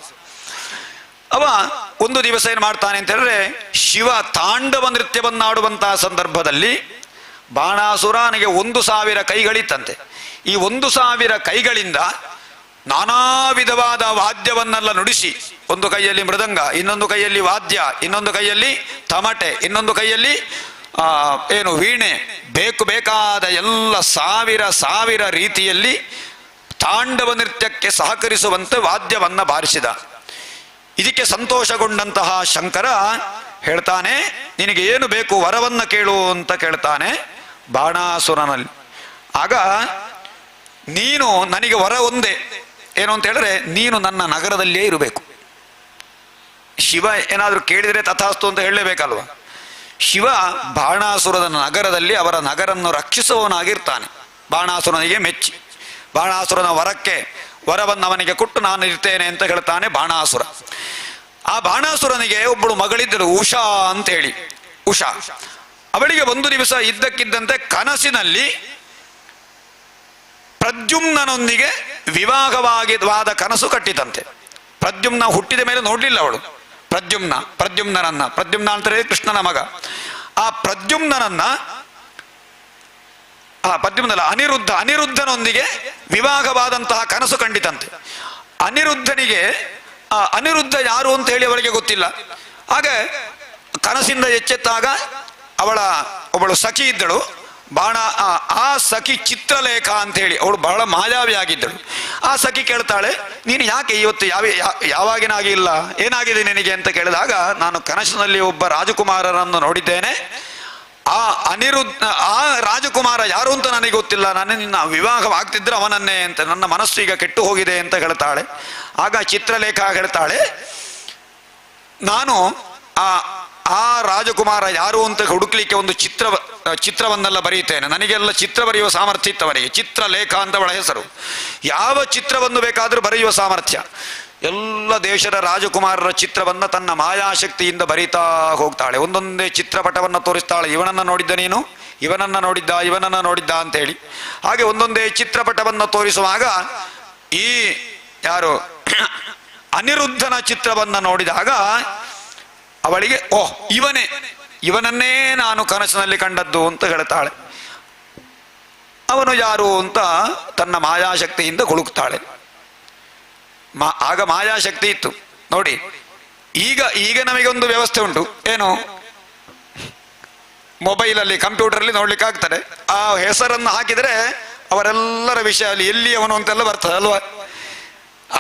ಅವ ಒಂದು ದಿವಸ ಏನ್ ಮಾಡ್ತಾನೆ ಅಂತ ಹೇಳಿದ್ರೆ, ಶಿವ ತಾಂಡವ ನೃತ್ಯವನ್ನಾಡುವಂತಹ ಸಂದರ್ಭದಲ್ಲಿ ಬಾಣಾಸುರನಿಗೆ 1,000 ಕೈಗಳಿತ್ತಂತೆ. ಈ 1,000 ಕೈಗಳಿಂದ ನಾನಾ ವಿಧವಾದ ವಾದ್ಯವನ್ನೆಲ್ಲ ನುಡಿಸಿ, ಒಂದು ಕೈಯಲ್ಲಿ ಮೃದಂಗ, ಇನ್ನೊಂದು ಕೈಯಲ್ಲಿ ವಾದ್ಯ, ಇನ್ನೊಂದು ಕೈಯಲ್ಲಿ ತಮಟೆ, ಇನ್ನೊಂದು ಕೈಯಲ್ಲಿ ವೀಣೆ, ಬೇಕಾದ ಎಲ್ಲ ಸಾವಿರ ರೀತಿಯಲ್ಲಿ ತಾಂಡವ ನೃತ್ಯಕ್ಕೆ ಸಹಕರಿಸುವಂತೆ ವಾದ್ಯವನ್ನ ಬಾರಿಸಿದ. ಇದಕ್ಕೆ ಸಂತೋಷಗೊಂಡಂತಹ ಶಂಕರ ಹೇಳ್ತಾನೆ, ನಿನಗೆ ಏನು ಬೇಕು ವರವನ್ನ ಕೇಳು ಅಂತ ಕೇಳ್ತಾನೆ ಬಾಣಾಸುರನಲ್ಲಿ. ಆಗ ನೀನು ನನಗೆ ವರ ಒಂದೇ, ಏನು ಅಂತ ಹೇಳಿದ್ರೆ ನೀನು ನನ್ನ ನಗರದಲ್ಲಿಯೇ ಇರಬೇಕು. ಶಿವ ಏನಾದರೂ ಕೇಳಿದರೆ ತಥಾಸ್ತು ಅಂತ ಹೇಳಲೇಬೇಕಲ್ವ. ಶಿವ ಬಾಣಾಸುರದ ನಗರದಲ್ಲಿ ಅವರ ನಗರನ್ನು ರಕ್ಷಿಸುವವನಾಗಿರ್ತಾನೆ. ಬಾಣಾಸುರನಿಗೆ ಮೆಚ್ಚಿ ಬಾಣಾಸುರನ ವರವನ್ನು ಅವನಿಗೆ ಕೊಟ್ಟು ನಾನು ಇರ್ತೇನೆ ಅಂತ ಹೇಳ್ತಾನೆ ಬಾಣಾಸುರ. ಆ ಬಾಣಾಸುರನಿಗೆ ಒಬ್ಬಳು ಮಗಳಿದ್ದರು, ಉಷಾ ಅಂತ ಹೇಳಿ. ಉಷಾ ಅವಳಿಗೆ ಒಂದು ದಿವಸ ಇದ್ದಕ್ಕಿದ್ದಂತೆ ಕನಸಿನಲ್ಲಿ ಪ್ರದ್ಯುಮ್ನನೊಂದಿಗೆ ವಿವಾಹವಾದ ಕನಸು ಕಟ್ಟಿತಂತೆ. ಪ್ರದ್ಯುಮ್ನ ಹುಟ್ಟಿದ ಮೇಲೆ ನೋಡ್ಲಿಲ್ಲ ಅವಳು ಪ್ರದ್ಯುಮ್ನ ಅಂತಾರೆ ಕೃಷ್ಣನ ಮಗ. ಆ ಅನಿರುದ್ಧನೊಂದಿಗೆ ವಿವಾಹವಾದಂತಹ ಕನಸು ಕಂಡಿತಂತೆ. ಅನಿರುದ್ಧ ಯಾರು ಅಂತ ಹೇಳಿ ಅವಳಿಗೆ ಗೊತ್ತಿಲ್ಲ. ಹಾಗೆ ಕನಸಿಂದ ಎಚ್ಚೆತ್ತಾಗ ಒಬ್ಬಳು ಸಖಿ ಇದ್ದಳು, ಆ ಸಖಿ ಚಿತ್ರಲೇಖ ಅಂತ ಹೇಳಿ, ಅವಳು ಬಹಳ ಮಾಯಾವಿ ಆಗಿದ್ದಳು. ಆ ಸಖಿ ಕೇಳ್ತಾಳೆ, ನೀನು ಯಾಕೆ ಇವತ್ತು ಯಾವಾಗಿನಾಗಿ ಇಲ್ಲ, ಏನಾಗಿದೆ ನಿನಗೆ ಅಂತ ಕೇಳಿದಾಗ, ನಾನು ಕನಸಿನಲ್ಲಿ ಒಬ್ಬ ರಾಜಕುಮಾರರನ್ನು ನೋಡಿದ್ದೇನೆ, ಆ ರಾಜಕುಮಾರ ಯಾರು ಅಂತ ನನಗೆ ಗೊತ್ತಿಲ್ಲ, ನಿನ್ನ ವಿವಾಹವಾಗ್ತಿದ್ರೆ ಅವನನ್ನೇ ಅಂತ, ನನ್ನ ಮನಸ್ಸು ಈಗ ಕೆಟ್ಟು ಹೋಗಿದೆ ಅಂತ ಹೇಳ್ತಾಳೆ. ಆಗ ಚಿತ್ರಲೇಖ ಹೇಳ್ತಾಳೆ, ನಾನು ಆ ರಾಜಕುಮಾರ ಯಾರು ಅಂತ ಹುಡುಕ್ಲಿಕ್ಕೆ ಒಂದು ಚಿತ್ರವನ್ನೆಲ್ಲ ಬರೆಯುತ್ತೇನೆ. ನನಗೆಲ್ಲ ಚಿತ್ರ ಬರೆಯುವ ಸಾಮರ್ಥ್ಯ ಇತ್ತವನಿಗೆ, ಚಿತ್ರಲೇಖ ಅಂತ ಅವಳ ಹೆಸರು. ಯಾವ ಚಿತ್ರವನ್ನು ಬೇಕಾದರೂ ಬರೆಯುವ ಸಾಮರ್ಥ್ಯ. ಎಲ್ಲ ದೇಶದ ರಾಜಕುಮಾರರ ಚಿತ್ರವನ್ನ ತನ್ನ ಮಾಯಾಶಕ್ತಿಯಿಂದ ಬರೀತಾ ಹೋಗ್ತಾಳೆ. ಒಂದೊಂದೇ ಚಿತ್ರಪಟವನ್ನು ತೋರಿಸ್ತಾಳೆ. ಇವನನ್ನ ನೋಡಿದ್ದ ನೀನು, ಇವನನ್ನ ನೋಡಿದ್ದ ಅಂತೇಳಿ. ಹಾಗೆ ಒಂದೊಂದೇ ಚಿತ್ರಪಟವನ್ನು ತೋರಿಸುವಾಗ ಈ ಯಾರು ಅನಿರುದ್ಧನ ಚಿತ್ರವನ್ನ ನೋಡಿದಾಗ ಅವಳಿಗೆ ಇವನನ್ನೇ ನಾನು ಕನಸಿನಲ್ಲಿ ಕಂಡದ್ದು ಅಂತ ಹೇಳ್ತಾಳೆ. ಅವನು ಯಾರು ಅಂತ ತನ್ನ ಮಾಯಾಶಕ್ತಿಯಿಂದ ಹುಡುಕ್ತಾಳೆ. ಆಗ ಮಾಯಾಶಕ್ತಿ ಇತ್ತು ನೋಡಿ. ಈಗ ನಮಗೆ ಒಂದು ವ್ಯವಸ್ಥೆ ಉಂಟು, ಏನು, ಮೊಬೈಲಲ್ಲಿ ಕಂಪ್ಯೂಟರಲ್ಲಿ ನೋಡ್ಲಿಕ್ಕೆ ಆಗ್ತದೆ. ಆ ಹೆಸರನ್ನು ಹಾಕಿದರೆ ಅವರೆಲ್ಲರ ವಿಷಯ ಅಲ್ಲಿ ಎಲ್ಲಿ ಅವನು ಅಂತೆಲ್ಲ ಬರ್ತದೆ ಅಲ್ವಾ.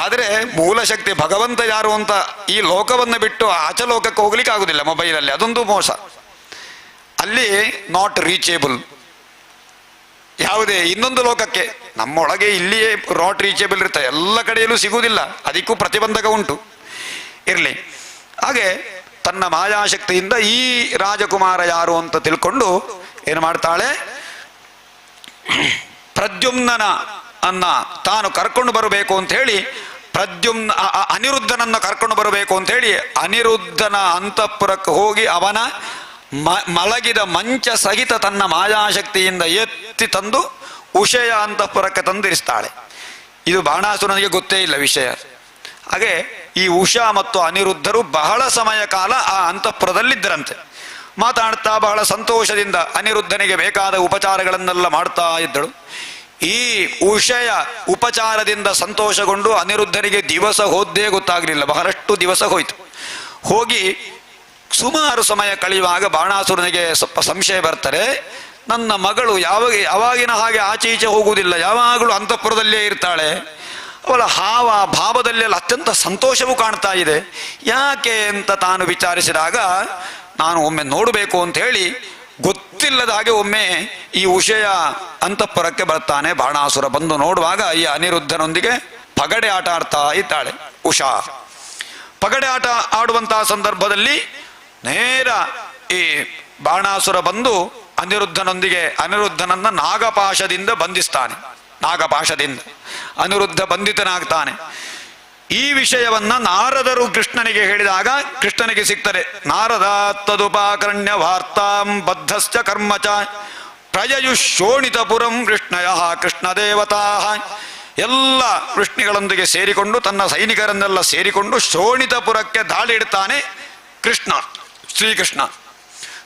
ಆದರೆ ಮೂಲ ಶಕ್ತಿ ಭಗವಂತ ಯಾರು ಅಂತ ಈ ಲೋಕವನ್ನು ಬಿಟ್ಟು ಆಚೆ ಲೋಕಕ್ಕೆ ಹೋಗ್ಲಿಕ್ಕೆ ಆಗುದಿಲ್ಲ ಮೊಬೈಲಲ್ಲಿ. ಅದೊಂದು ಮೋಸ. ಅಲ್ಲಿ ನಾಟ್ ರೀಚೇಬಲ್, ಯಾವುದೇ ಇನ್ನೊಂದು ಲೋಕಕ್ಕೆ. ನಮ್ಮೊಳಗೆ ಇಲ್ಲಿಯೇ ನಾಟ್ ರೀಚೇಬಲ್ ಇರ್ತದೆ, ಎಲ್ಲ ಕಡೆಯಲ್ಲೂ ಸಿಗುವುದಿಲ್ಲ, ಅದಕ್ಕೂ ಪ್ರತಿಬಂಧಕ ಉಂಟು. ಇರಲಿ. ಹಾಗೆ ತನ್ನ ಮಾಯಾಶಕ್ತಿಯಿಂದ ಈ ರಾಜಕುಮಾರ ಯಾರು ಅಂತ ತಿಳ್ಕೊಂಡು ಏನು ಮಾಡ್ತಾಳೆ, ಪ್ರದ್ಯುಮ್ನನ ತಾನು ಕರ್ಕೊಂಡು ಬರಬೇಕು ಅಂತ ಹೇಳಿ ಅನಿರುದ್ಧನನ್ನು ಕರ್ಕೊಂಡು ಬರಬೇಕು ಅಂತ ಹೇಳಿ ಅನಿರುದ್ಧನ ಅಂತಃಪುರಕ್ಕೆ ಹೋಗಿ ಅವನ ಮಲಗಿದ ಮಂಚ ಸಹಿತ ತನ್ನ ಮಾಯಾಶಕ್ತಿಯಿಂದ ಎತ್ತಿ ತಂದು ಉಷಯ ಅಂತಃಪುರಕ್ಕೆ ತಂದಿರಿಸ್ತಾಳೆ. ಇದು ಬಾಣಾಸುರನಿಗೆ ಗೊತ್ತೇ ಇಲ್ಲ ವಿಷಯ. ಹಾಗೆ ಈ ಉಷಾ ಮತ್ತು ಅನಿರುದ್ಧರು ಬಹಳ ಸಮಯ ಕಾಲ ಆ ಅಂತಃಪುರದಲ್ಲಿದ್ದರಂತೆ. ಮಾತಾಡ್ತಾ ಬಹಳ ಸಂತೋಷದಿಂದ ಅನಿರುದ್ಧನಿಗೆ ಬೇಕಾದ ಉಪಚಾರಗಳನ್ನೆಲ್ಲ ಮಾಡ್ತಾ ಇದ್ದಳು. ಈ ಉಷಯ ಉಪಚಾರದಿಂದ ಸಂತೋಷಗೊಂಡು ಅನಿರುದ್ಧನಿಗೆ ದಿವಸ ಹೋದ್ದೇ ಗೊತ್ತಾಗಲಿಲ್ಲ, ಬಹಳಷ್ಟು ದಿವಸ ಹೋಯಿತು. ಹೋಗಿ ಸುಮಾರು ಸಮಯ ಕಳೆಯುವಾಗ ಬಾಣಾಸುರನಿಗೆ ಸ್ವಲ್ಪ ಸಂಶಯ ಬರ್ತಾರೆ. ನನ್ನ ಮಗಳು ಯಾವಾಗಿನ ಹಾಗೆ ಆಚೆ ಈಚೆ ಹೋಗುವುದಿಲ್ಲ, ಯಾವಾಗಲೂ ಅಂತಃಪುರದಲ್ಲೇ ಇರ್ತಾಳೆ, ಅವಳ ಭಾವದಲ್ಲೆಲ್ಲ ಅತ್ಯಂತ ಸಂತೋಷವೂ ಕಾಣ್ತಾ ಇದೆ, ಯಾಕೆ ಅಂತ ತಾನು ವಿಚಾರಿಸಿದಾಗ ನಾನು ಒಮ್ಮೆ ನೋಡಬೇಕು ಅಂತ ಹೇಳಿ ಗೊತ್ತಿಲ್ಲದ ಹಾಗೆ ಒಮ್ಮೆ ಈ ಉಷಯ ಅಂತಃಪುರಕ್ಕೆ ಬರ್ತಾನೆ ಬಾಣಾಸುರ. ಬಂದು ನೋಡುವಾಗ ಈ ಅನಿರುದ್ಧನೊಂದಿಗೆ ಪಗಡೆ ಆಟ ಆಡ್ತಾ ಇದ್ದಾಳೆ ಉಷಾ. ಪಗಡೆ ಆಟ ಆಡುವಂತಹ ಸಂದರ್ಭದಲ್ಲಿ ನೇರ ಈ ಬಾಣಾಸುರ ಬಂದು ಅನಿರುದ್ಧನನ್ನ ನಾಗಪಾಶದಿಂದ ಬಂಧಿಸ್ತಾನೆ. ನಾಗಪಾಶದಿಂದ ಅನಿರುದ್ಧ ಬಂಧಿತನಾಗ್ತಾನೆ. ಈ ವಿಷಯವನ್ನ ನಾರದರು ಕೃಷ್ಣನಿಗೆ ಹೇಳಿದಾಗ ಕೃಷ್ಣನಿಗೆ ಸಿಗ್ತದೆ. ನಾರದ ತದುಪಾಕರ್ಣ್ಯ ವಾರ್ತಾಂ ಬದ್ಧಶ್ಚ ಕರ್ಮಚ ಪ್ರಯಯುಶೋಣಿತಪುರಂ ಕೃಷ್ಣಯ ಕೃಷ್ಣ ದೇವತಾ. ಎಲ್ಲ ವೃಷ್ಣಿಗಳೊಂದಿಗೆ ಸೇರಿಕೊಂಡು ತನ್ನ ಸೈನಿಕರನ್ನೆಲ್ಲ ಸೇರಿಕೊಂಡು ಶೋಣಿತಪುರಕ್ಕೆ ದಾಳಿ ಇಡ್ತಾನೆ ಕೃಷ್ಣ, ಶ್ರೀಕೃಷ್ಣ.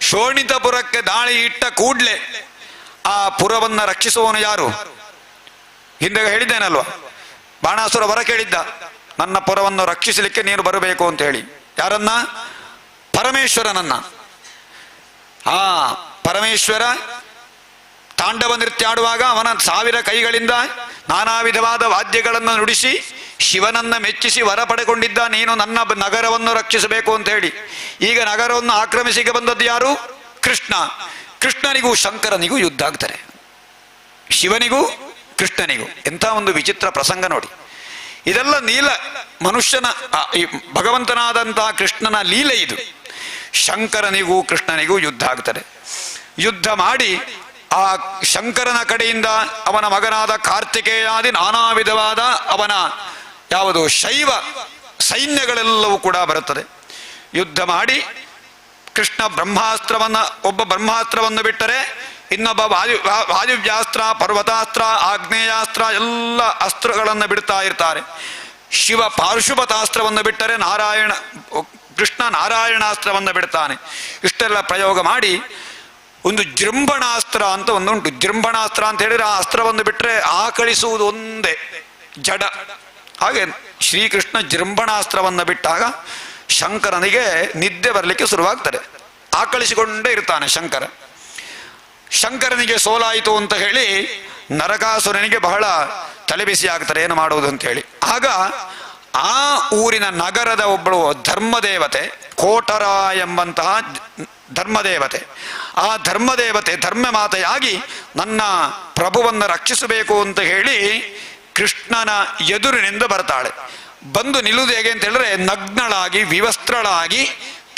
ಶೋಣಿತಪುರಕ್ಕೆ ದಾಳಿ ಇಟ್ಟ ಕೂಡ್ಲೆ ಆ ಪುರವನ್ನ ರಕ್ಷಿಸುವವನು ಯಾರು? ಹಿಂದೆ ಹೇಳಿದ್ದೇನಲ್ವ, ಬಾಣಾಸುರ ವರ ಕೇಳಿದ್ದ, ನನ್ನ ಪುರವನ್ನು ರಕ್ಷಿಸಲಿಕ್ಕೆ ನೀನು ಬರಬೇಕು ಅಂತ ಹೇಳಿ. ಯಾರನ್ನ? ಪರಮೇಶ್ವರನನ್ನ. ಪರಮೇಶ್ವರ ತಾಂಡವ ನೃತ್ಯ ಆಡುವಾಗ ಅವನ 1000 ಕೈಗಳಿಂದ ನಾನಾ ವಿಧವಾದ ವಾದ್ಯಗಳನ್ನು ನುಡಿಸಿ ಶಿವನನ್ನ ಮೆಚ್ಚಿಸಿ ವರ ಪಡೆಕೊಂಡಿದ್ದ, ನೀನು ನನ್ನ ನಗರವನ್ನು ರಕ್ಷಿಸಬೇಕು ಅಂತ ಹೇಳಿ. ಈಗ ನಗರವನ್ನು ಆಕ್ರಮಿಸಿಗೆ ಬಂದದ್ದು ಯಾರು? ಕೃಷ್ಣ. ಕೃಷ್ಣನಿಗೂ ಶಂಕರನಿಗೂ ಯುದ್ಧ ಆಗ್ತಾರೆ, ಶಿವನಿಗೂ ಕೃಷ್ಣನಿಗೂ. ಎಂಥ ಒಂದು ವಿಚಿತ್ರ ಪ್ರಸಂಗ ನೋಡಿ. ಇದೆಲ್ಲ ಮನುಷ್ಯನ ಈ ಭಗವಂತನಾದಂತಹ ಕೃಷ್ಣನ ಲೀಲೆ ಇದು. ಶಂಕರನಿಗೂ ಕೃಷ್ಣನಿಗೂ ಯುದ್ಧ ಆಗ್ತದೆ. ಯುದ್ಧ ಮಾಡಿ ಆ ಶಂಕರನ ಕಡೆಯಿಂದ ಅವನ ಮಗನಾದ ಕಾರ್ತಿಕೇಯಾದಿ ನಾನಾ ವಿಧವಾದ ಅವನ ಶೈವ ಸೈನ್ಯಗಳೆಲ್ಲವೂ ಕೂಡ ಬರುತ್ತದೆ. ಯುದ್ಧ ಮಾಡಿ ಕೃಷ್ಣ ಒಬ್ಬ ಬ್ರಹ್ಮಾಸ್ತ್ರವನ್ನು ಬಿಟ್ಟರೆ ಇನ್ನೊಬ್ಬ ವಾಯುವ್ಯಾಸ್ತ್ರ, ಪರ್ವತಾಸ್ತ್ರ, ಆಗ್ನೇಯಾಸ್ತ್ರ ಎಲ್ಲ ಅಸ್ತ್ರಗಳನ್ನು ಬಿಡ್ತಾ ಇರ್ತಾರೆ. ಶಿವ ಪಾರ್ಶುಪತಾಸ್ತ್ರವನ್ನು ಬಿಟ್ಟರೆ ಕೃಷ್ಣ ನಾರಾಯಣಾಸ್ತ್ರವನ್ನು ಬಿಡ್ತಾನೆ. ಇಷ್ಟೆಲ್ಲ ಪ್ರಯೋಗ ಮಾಡಿ ಒಂದು ಜೃಂಭಣಾಸ್ತ್ರ ಅಂತ ಒಂದುಂಟು. ಜೃಂಭಣಾಸ್ತ್ರ ಅಂತ ಹೇಳಿದ್ರೆ ಆ ಅಸ್ತ್ರವನ್ನು ಬಿಟ್ಟರೆ ಆಕಳಿಸುವುದು ಒಂದೇ ಜಡ. ಹಾಗೆ ಶ್ರೀಕೃಷ್ಣ ಜೃಂಭಣಾಸ್ತ್ರವನ್ನು ಬಿಟ್ಟಾಗ ಶಂಕರನಿಗೆ ನಿದ್ದೆ ಬರಲಿಕ್ಕೆ ಶುರುವಾಗ್ತದೆ. ಆಕಳಿಸಿಕೊಂಡೇ ಇರ್ತಾನೆ ಶಂಕರ. ಶಂಕರನಿಗೆ ಸೋಲಾಯಿತು ಅಂತ ಹೇಳಿ ನರಕಾಸುರನಿಗೆ ಬಹಳ ತಲೆಬಿಸಿ ಆಗ್ತಾರೆ, ಏನು ಮಾಡುವುದು ಅಂತ ಹೇಳಿ. ಆಗ ಆ ಊರಿನ ನಗರದ ಒಬ್ಬಳು ಧರ್ಮದೇವತೆ, ಕೋಟರ ಎಂಬಂತಹ ಧರ್ಮದೇವತೆ, ಆ ಧರ್ಮದೇವತೆ ಧರ್ಮಮಾತೆಯಾಗಿ ನನ್ನ ಪ್ರಭುವನ್ನು ರಕ್ಷಿಸಬೇಕು ಅಂತ ಹೇಳಿ ಕೃಷ್ಣನ ಎದುರಿನಿಂದ ಬರ್ತಾಳೆ. ಬಂದು ನಿಲ್ಲುವುದು ಹೇಗೆ ಅಂತ ಹೇಳಿದ್ರೆ, ನಗ್ನಳಾಗಿ ವಿವಸ್ತ್ರಳಾಗಿ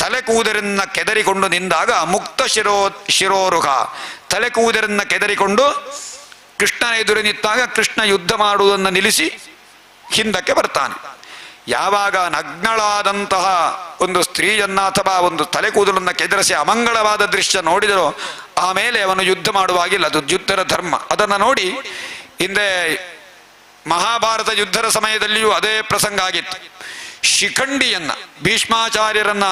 ತಲೆ ಕೂದರನ್ನ ಕೆದರಿಕೊಂಡು ನಿಂದಾಗ ಮುಕ್ತ ಶಿರೋರುಹ, ತಲೆ ಕೂದರನ್ನ ಕೆದರಿಕೊಂಡು ಕೃಷ್ಣನ ಎದುರು ನಿಂತಾಗ ಕೃಷ್ಣ ಯುದ್ಧ ಮಾಡುವುದನ್ನು ನಿಲ್ಲಿಸಿ ಹಿಂದಕ್ಕೆ ಬರ್ತಾನೆ. ಯಾವಾಗ ನಗ್ನಳಾದಂತಹ ಒಂದು ಸ್ತ್ರೀಯನ್ನ ಅಥವಾ ಒಂದು ತಲೆ ಕೂದಲನ್ನ ಕೆದರಿಸಿ ಅಮಂಗಳವಾದ ದೃಶ್ಯ ನೋಡಿದರೋ ಆಮೇಲೆ ಅವನು ಯುದ್ಧ ಮಾಡುವಾಗಿಲ್ಲ. ಅದು ಯುದ್ಧದ ಧರ್ಮ. ಅದನ್ನು ನೋಡಿ ಹಿಂದೆ ಮಹಾಭಾರತ ಯುದ್ಧದ ಸಮಯದಲ್ಲಿಯೂ ಅದೇ ಪ್ರಸಂಗ ಆಗಿತ್ತು. ಶಿಖಂಡಿಯನ್ನ ಭೀಷ್ಮಾಚಾರ್ಯರನ್ನ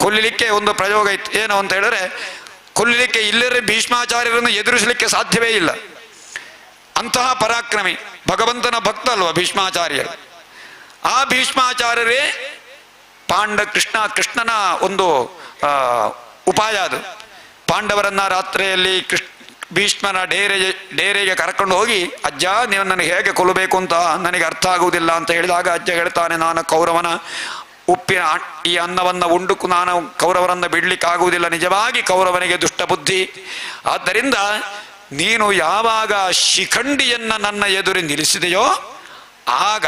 ಕೊಲ್ಲಲಿಕ್ಕೆ ಒಂದು ಪ್ರಯೋಗ ಇತ್ತು. ಏನು ಅಂತ ಹೇಳಿದ್ರೆ, ಕೊಲ್ಲಲಿಕ್ಕೆ ಇಲ್ಲರೆ ಭೀಷ್ಮಾಚಾರ್ಯರನ್ನು ಎದುರಿಸಲಿಕ್ಕೆ ಸಾಧ್ಯವೇ ಇಲ್ಲ. ಅಂತಹ ಪರಾಕ್ರಮಿ ಭಗವಂತನ ಭಕ್ತ ಅಲ್ವ ಭೀಷ್ಮಾಚಾರ್ಯರು. ಆ ಭೀಷ್ಮಾಚಾರ್ಯರೇ ಕೃಷ್ಣನ ಒಂದು ಉಪಾಯ ಅದು. ಪಾಂಡವರನ್ನ ರಾತ್ರಿಯಲ್ಲಿ ಭೀಷ್ಮನ ಡೇರೆಗೆ ಕರ್ಕೊಂಡು ಹೋಗಿ, ಅಜ್ಜ ನೀವು ನನಗೆ ಹೇಗೆ ಕೊಲ್ಲಬೇಕು ಅಂತ ನನಗೆ ಅರ್ಥ ಆಗುವುದಿಲ್ಲ ಅಂತ ಹೇಳಿದಾಗ ಅಜ್ಜ ಹೇಳ್ತಾನೆ, ನಾನು ಕೌರವನ ಉಪ್ಪಿನ ಈ ಅನ್ನವನ್ನು ಉಂಡು ನಾನು ಕೌರವರನ್ನು ಬಿಡ್ಲಿಕ್ಕಾಗುವುದಿಲ್ಲ, ನಿಜವಾಗಿ ಕೌರವನಿಗೆ ದುಷ್ಟ ಬುದ್ಧಿ. ಆದ್ದರಿಂದ ನೀನು ಯಾವಾಗ ಶಿಖಂಡಿಯನ್ನ ನನ್ನ ಎದುರು ನಿಲ್ಲಿಸಿದೆಯೋ ಆಗ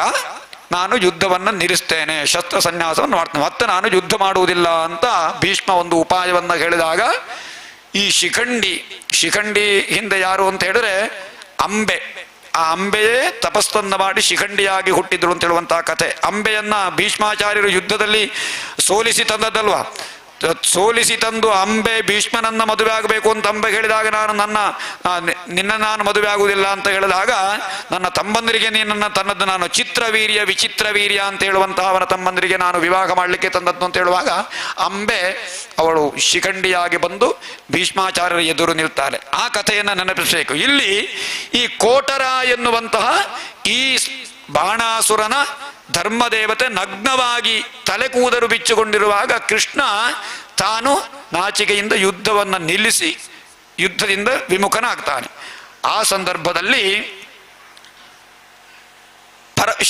ನಾನು ಯುದ್ಧವನ್ನು ನಿಲ್ಲಿಸ್ತೇನೆ, ಶಸ್ತ್ರ ಸನ್ಯಾಸವನ್ನು ಮಾಡ್ತೇನೆ, ಮತ್ತೆ ನಾನು ಯುದ್ಧ ಮಾಡುವುದಿಲ್ಲ ಅಂತ ಭೀಷ್ಮ ಒಂದು ಉಪಾಯವನ್ನು ಹೇಳಿದಾಗ ಈ ಶಿಖಂಡಿ ಹಿಂದೆ ಯಾರು ಅಂತ ಹೇಳಿದ್ರೆ ಅಂಬೆ. ಆ ಅಂಬೆಯೇ ತಪಸ್ಸನ್ನ ಮಾಡಿ ಶಿಖಂಡಿಯಾಗಿ ಹುಟ್ಟಿದ್ರು ಅಂತ ಹೇಳುವಂತಹ ಕಥೆ. ಅಂಬೆಯನ್ನ ಭೀಷ್ಮಾಚಾರ್ಯರು ಯುದ್ಧದಲ್ಲಿ ಸೋಲಿಸಿ ತಂದದ್ದಲ್ವಾ. ಸೋಲಿಸಿ ತಂದು ಅಂಬೆ ಭೀಷ್ಮನನ್ನ ಮದುವೆ ಆಗಬೇಕು ಅಂತ ಅಂಬೆ ಹೇಳಿದಾಗ ನಿನ್ನ ನಾನು ಮದುವೆ ಆಗುವುದಿಲ್ಲ ಅಂತ ಹೇಳಿದಾಗ ನನ್ನ ತಮ್ಮಂದರಿಗೆ ತನ್ನದ್ದು ನಾನು ಚಿತ್ರವೀರ್ಯ ವಿಚಿತ್ರ ವೀರ್ಯ ಅಂತ ಹೇಳುವಂತಹ ಅವನ ತಮ್ಮಂದರಿಗೆ ನಾನು ವಿವಾಹ ಮಾಡಲಿಕ್ಕೆ ತಂದದ್ದು ಅಂತ ಹೇಳುವಾಗ ಅಂಬೆ ಅವಳು ಶಿಖಂಡಿಯಾಗಿ ಬಂದು ಭೀಷ್ಮಾಚಾರ್ಯರ ಎದುರು ನಿಲ್ತಾಳೆ. ಆ ಕಥೆಯನ್ನು ನೆನಪಿಸಬೇಕು. ಇಲ್ಲಿ ಈ ಕೋಟರ ಎನ್ನುವಂತಹ ಈ ಬಾಣಾಸುರನ ಧರ್ಮದೇವತೆ ನಗ್ನವಾಗಿ ತಲೆ ಕೂದಲು ಬಿಚ್ಚಿಕೊಂಡಿರುವಾಗ ಕೃಷ್ಣ ತಾನು ನಾಚಿಕೆಯಿಂದ ಯುದ್ಧವನ್ನು ನಿಲ್ಲಿಸಿ ಯುದ್ಧದಿಂದ ವಿಮುಖನಾಗ್ತಾನೆ. ಆ ಸಂದರ್ಭದಲ್ಲಿ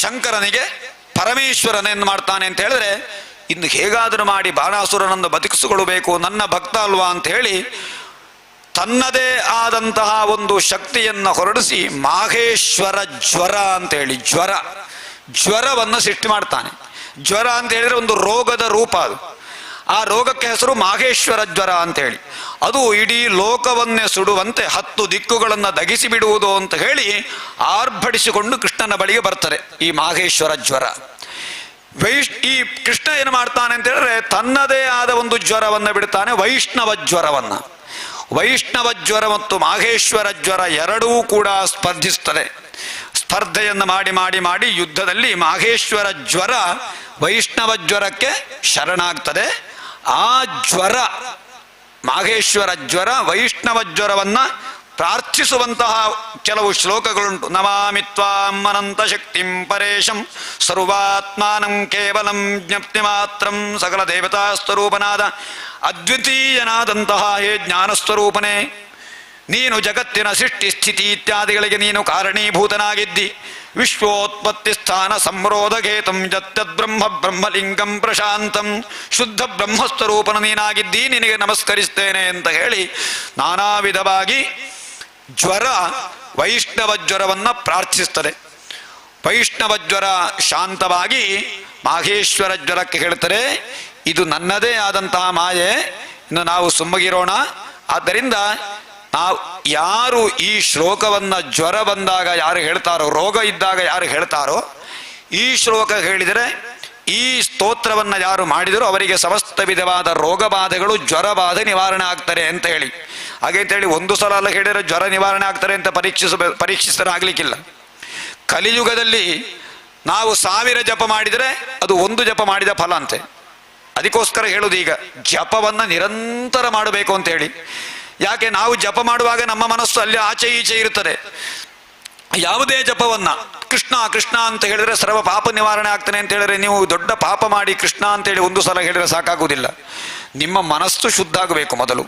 ಶಂಕರನಿಗೆ ಪರಮೇಶ್ವರನೇನು ಮಾಡ್ತಾನೆ ಅಂತ ಹೇಳಿದ್ರೆ, ಇನ್ನು ಹೇಗಾದರೂ ಮಾಡಿ ಬಾಣಾಸುರನನ್ನು ಬದುಕಿಸಿಕೊಳ್ಳಬೇಕು, ನನ್ನ ಭಕ್ತ ಅಲ್ವಾ ಅಂತ ಹೇಳಿ ತನ್ನದೇ ಆದಂತಹ ಒಂದು ಶಕ್ತಿಯನ್ನು ಹೊರಡಿಸಿ ಮಾಹೇಶ್ವರ ಜ್ವರ ಅಂತೇಳಿ ಜ್ವರವನ್ನು ಸೃಷ್ಟಿ ಮಾಡ್ತಾನೆ. ಜ್ವರ ಅಂತ ಹೇಳಿದ್ರೆ ಒಂದು ರೋಗದ ರೂಪ. ಅದು ಆ ರೋಗಕ್ಕೆ ಹೆಸರು ಮಾಹೇಶ್ವರ ಜ್ವರ ಅಂತೇಳಿ. ಅದು ಇಡೀ ಲೋಕವನ್ನೇ ಸುಡುವಂತೆ 10 ದಿಕ್ಕುಗಳನ್ನು ದಗಿಸಿ ಬಿಡುವುದು ಅಂತ ಹೇಳಿ ಆರ್ಭಡಿಸಿಕೊಂಡು ಕೃಷ್ಣನ ಬಳಿಗೆ ಬರ್ತಾರೆ ಈ ಮಾಹೇಶ್ವರ ಜ್ವರ. ಈ ಕೃಷ್ಣ ಏನು ಮಾಡ್ತಾನೆ ಅಂತ ಹೇಳಿದ್ರೆ ತನ್ನದೇ ಆದ ಒಂದು ಜ್ವರವನ್ನು ಬಿಡ್ತಾನೆ, ವೈಷ್ಣವ ಜ್ವರವನ್ನು. ವೈಷ್ಣವ ಜ್ವರ ಮತ್ತು ಮಾಹೇಶ್ವರ ಜ್ವರ ಎರಡೂ ಕೂಡ ಸ್ಪರ್ಧಿಸ್ತದೆ. ಸ್ಪರ್ಧೆಯನ್ನು ಮಾಡಿ ಮಾಡಿ ಮಾಡಿ ಯುದ್ಧದಲ್ಲಿ ಮಾಹೇಶ್ವರ ಜ್ವರ ವೈಷ್ಣವ ಜ್ವರಕ್ಕೆ ಶರಣಾಗ್ತದೆ. ಆ ಜ್ವರ ಮಾಹೇಶ್ವರ ಜ್ವರ ವೈಷ್ಣವ ಜ್ವರವನ್ನು ಪ್ರಾರ್ಥಿಸುವಂತಹ ಕೆಲವು ಶ್ಲೋಕಗಳುಂಟು. ನಮಾಮಿ ತ್ವಾಂ ಅನಂತ ಶಕ್ತಿಂ ಪರೇಶಂ ಸರ್ವಾತ್ಮಾನಂ ಕೇವಲಂ ಜ್ಞಪ್ತಿ ಮಾತ್ರಂ ಸಕಲ ದೇವತಾ ಸ್ವರೂಪನಾದ ಅದ್ವಿತೀಯನಾದಂತಹ ಹೇ ಜ್ಞಾನಸ್ವರೂಪನೇ, ನೀನು ಜಗತ್ತಿನ ಸೃಷ್ಟಿ ಸ್ಥಿತಿ ಇತ್ಯಾದಿಗಳಿಗೆ ನೀನು ಕಾರಣೀಭೂತನಾಗಿದ್ದಿ. ವಿಶ್ವೋತ್ಪತ್ತಿ ಸ್ಥಾನ ಸಂರೋಧಗೇತಂ ಜತ್ತದ್ಬ್ರಹ್ಮ ಬ್ರಹ್ಮಲಿಂಗಂ ಪ್ರಶಾಂತಂ ಶುದ್ಧ ಬ್ರಹ್ಮಸ್ವರೂಪನ ನೀನಾಗಿದ್ದಿ, ನಿನಗೆ ನಮಸ್ಕರಿಸ್ತೇನೆ ಅಂತ ಹೇಳಿ ನಾನಾ ವಿಧವಾಗಿ ಜ್ವರ ವೈಷ್ಣವ ಜ್ವರವನ್ನು ಪ್ರಾರ್ಥಿಸ್ತದೆ. ವೈಷ್ಣವ ಜ್ವರ ಶಾಂತವಾಗಿ ಮಾಹೇಶ್ವರ ಜ್ವರಕ್ಕೆ ಹೇಳ್ತಾರೆ, ಇದು ನನ್ನದೇ ಆದಂತಹ ಮಾಯೆ, ಇನ್ನು ನಾವು ಸುಮ್ಮಗಿರೋಣ. ಆದ್ದರಿಂದ ನಾವು ಯಾರು ಈ ಶ್ಲೋಕವನ್ನು ಜ್ವರ ಬಂದಾಗ ಯಾರು ಹೇಳ್ತಾರೋ, ರೋಗ ಇದ್ದಾಗ ಯಾರು ಹೇಳ್ತಾರೋ, ಈ ಶ್ಲೋಕ ಹೇಳಿದರೆ ಈ ಸ್ತೋತ್ರವನ್ನು ಯಾರು ಮಾಡಿದರೂ ಅವರಿಗೆ ಸಮಸ್ತ ವಿಧವಾದ ರೋಗ ಬಾಧೆಗಳು ಜ್ವರ ಬಾಧೆ ನಿವಾರಣೆ ಆಗ್ತಾರೆ ಅಂತ ಹೇಳಿ. ಹಾಗೆ ಅಂತೇಳಿ ಒಂದು ಸಲ ಅಲ್ಲ ಹೇಳಿದರೆ ಜ್ವರ ನಿವಾರಣೆ ಆಗ್ತಾರೆ ಅಂತ ಪರೀಕ್ಷಿಸಿದರೆ ಆಗಲಿಕ್ಕಿಲ್ಲ. ಕಲಿಯುಗದಲ್ಲಿ ನಾವು 1000 ಜಪ ಮಾಡಿದರೆ ಅದು 1 ಜಪ ಮಾಡಿದ ಫಲ ಅಂತೆ. ಅದಕ್ಕೋಸ್ಕರ ಹೇಳುವುದು ಈಗ ಜಪವನ್ನು ನಿರಂತರ ಮಾಡಬೇಕು ಅಂತ ಹೇಳಿ. ಯಾಕೆ ನಾವು ಜಪ ಮಾಡುವಾಗ ನಮ್ಮ ಮನಸ್ಸು ಅಲ್ಲಿ ಆಚೆ ಈಚೆ ಇರುತ್ತದೆ. ಯಾವುದೇ ಜಪವನ್ನ ಕೃಷ್ಣ ಕೃಷ್ಣ ಅಂತ ಹೇಳಿದ್ರೆ ಸರ್ವ ಪಾಪ ನಿವಾರಣೆ ಆಗ್ತಾನೆ ಅಂತ ಹೇಳಿದ್ರೆ, ನೀವು ದೊಡ್ಡ ಪಾಪ ಮಾಡಿ ಕೃಷ್ಣ ಅಂತೇಳಿ 1 ಸಲ ಹೇಳಿದ್ರೆ ಸಾಕಾಗುವುದಿಲ್ಲ. ನಿಮ್ಮ ಮನಸ್ಸು ಶುದ್ಧ ಆಗಬೇಕು, ಮೊದಲು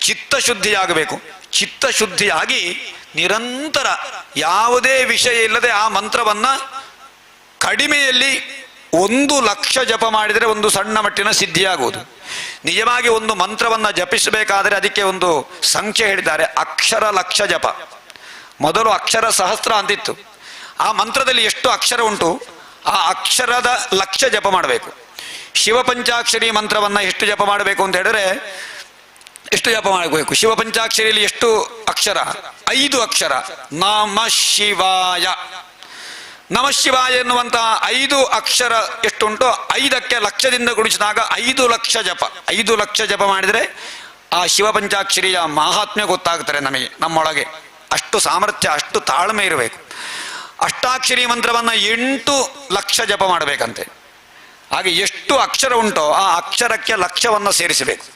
ಚಿತ್ತಶುದ್ಧಿಯಾಗಬೇಕು. ಚಿತ್ತಶುದ್ಧಿಯಾಗಿ ನಿರಂತರ ಯಾವುದೇ ವಿಷಯ ಇಲ್ಲದೆ ಆ ಮಂತ್ರವನ್ನ ಕಡಿಮೆಯಲ್ಲಿ 1,00,000 ಜಪ ಮಾಡಿದರೆ ಒಂದು ಸಣ್ಣ ಮಟ್ಟಿನ ಸಿದ್ಧಿಯಾಗುವುದು. ನಿಜವಾಗಿ ಒಂದು ಮಂತ್ರವನ್ನು ಜಪಿಸಬೇಕಾದರೆ ಅದಕ್ಕೆ ಒಂದು ಸಂಖ್ಯೆ ಹೇಳಿದ್ದಾರೆ, ಅಕ್ಷರ ಲಕ್ಷ ಜಪ. ಮೊದಲು ಅಕ್ಷರ ಸಹಸ್ರ ಅಂತಿತ್ತು. ಆ ಮಂತ್ರದಲ್ಲಿ ಎಷ್ಟು ಅಕ್ಷರ ಉಂಟು ಆ ಅಕ್ಷರದ 1,00,000 ಜಪ ಮಾಡಬೇಕು. ಶಿವಪಂಚಾಕ್ಷರಿ ಮಂತ್ರವನ್ನು ಎಷ್ಟು ಜಪ ಮಾಡಬೇಕು ಅಂತ ಹೇಳಿದ್ರೆ ಎಷ್ಟು ಜಪ ಮಾಡಬೇಕು? ಶಿವಪಂಚಾಕ್ಷರಿಯಲ್ಲಿ ಎಷ್ಟು ಅಕ್ಷರ? 5 ಅಕ್ಷರ. ನಮ ಶಿವಾಯ. ನಮ ಶಿವಾಯ ಎನ್ನುವಂತಹ 5 ಅಕ್ಷರ ಎಷ್ಟುಂಟೋ 5ಕ್ಕೆ ಲಕ್ಷದಿಂದ ಗುಣಿಸಿದಾಗ 5,00,000 ಜಪ. 5,00,000 ಜಪ ಮಾಡಿದರೆ ಆ ಶಿವಪಂಚಾಕ್ಷರಿಯ ಮಹಾತ್ಮ್ಯ ಗೊತ್ತಾಗ್ತಾರೆ ನಮಗೆ, ನಮ್ಮೊಳಗೆ. ಅಷ್ಟು ಸಾಮರ್ಥ್ಯ, ಅಷ್ಟು ತಾಳ್ಮೆ ಇರಬೇಕು. ಅಷ್ಟಾಕ್ಷರಿ ಮಂತ್ರವನ್ನು 8,00,000 ಜಪ ಮಾಡಬೇಕಂತೆ. ಹಾಗೆ ಎಷ್ಟು ಅಕ್ಷರ ಉಂಟೋ ಆ ಅಕ್ಷರಕ್ಕೆ ಲಕ್ಷವನ್ನು ಸೇರಿಸಬೇಕು.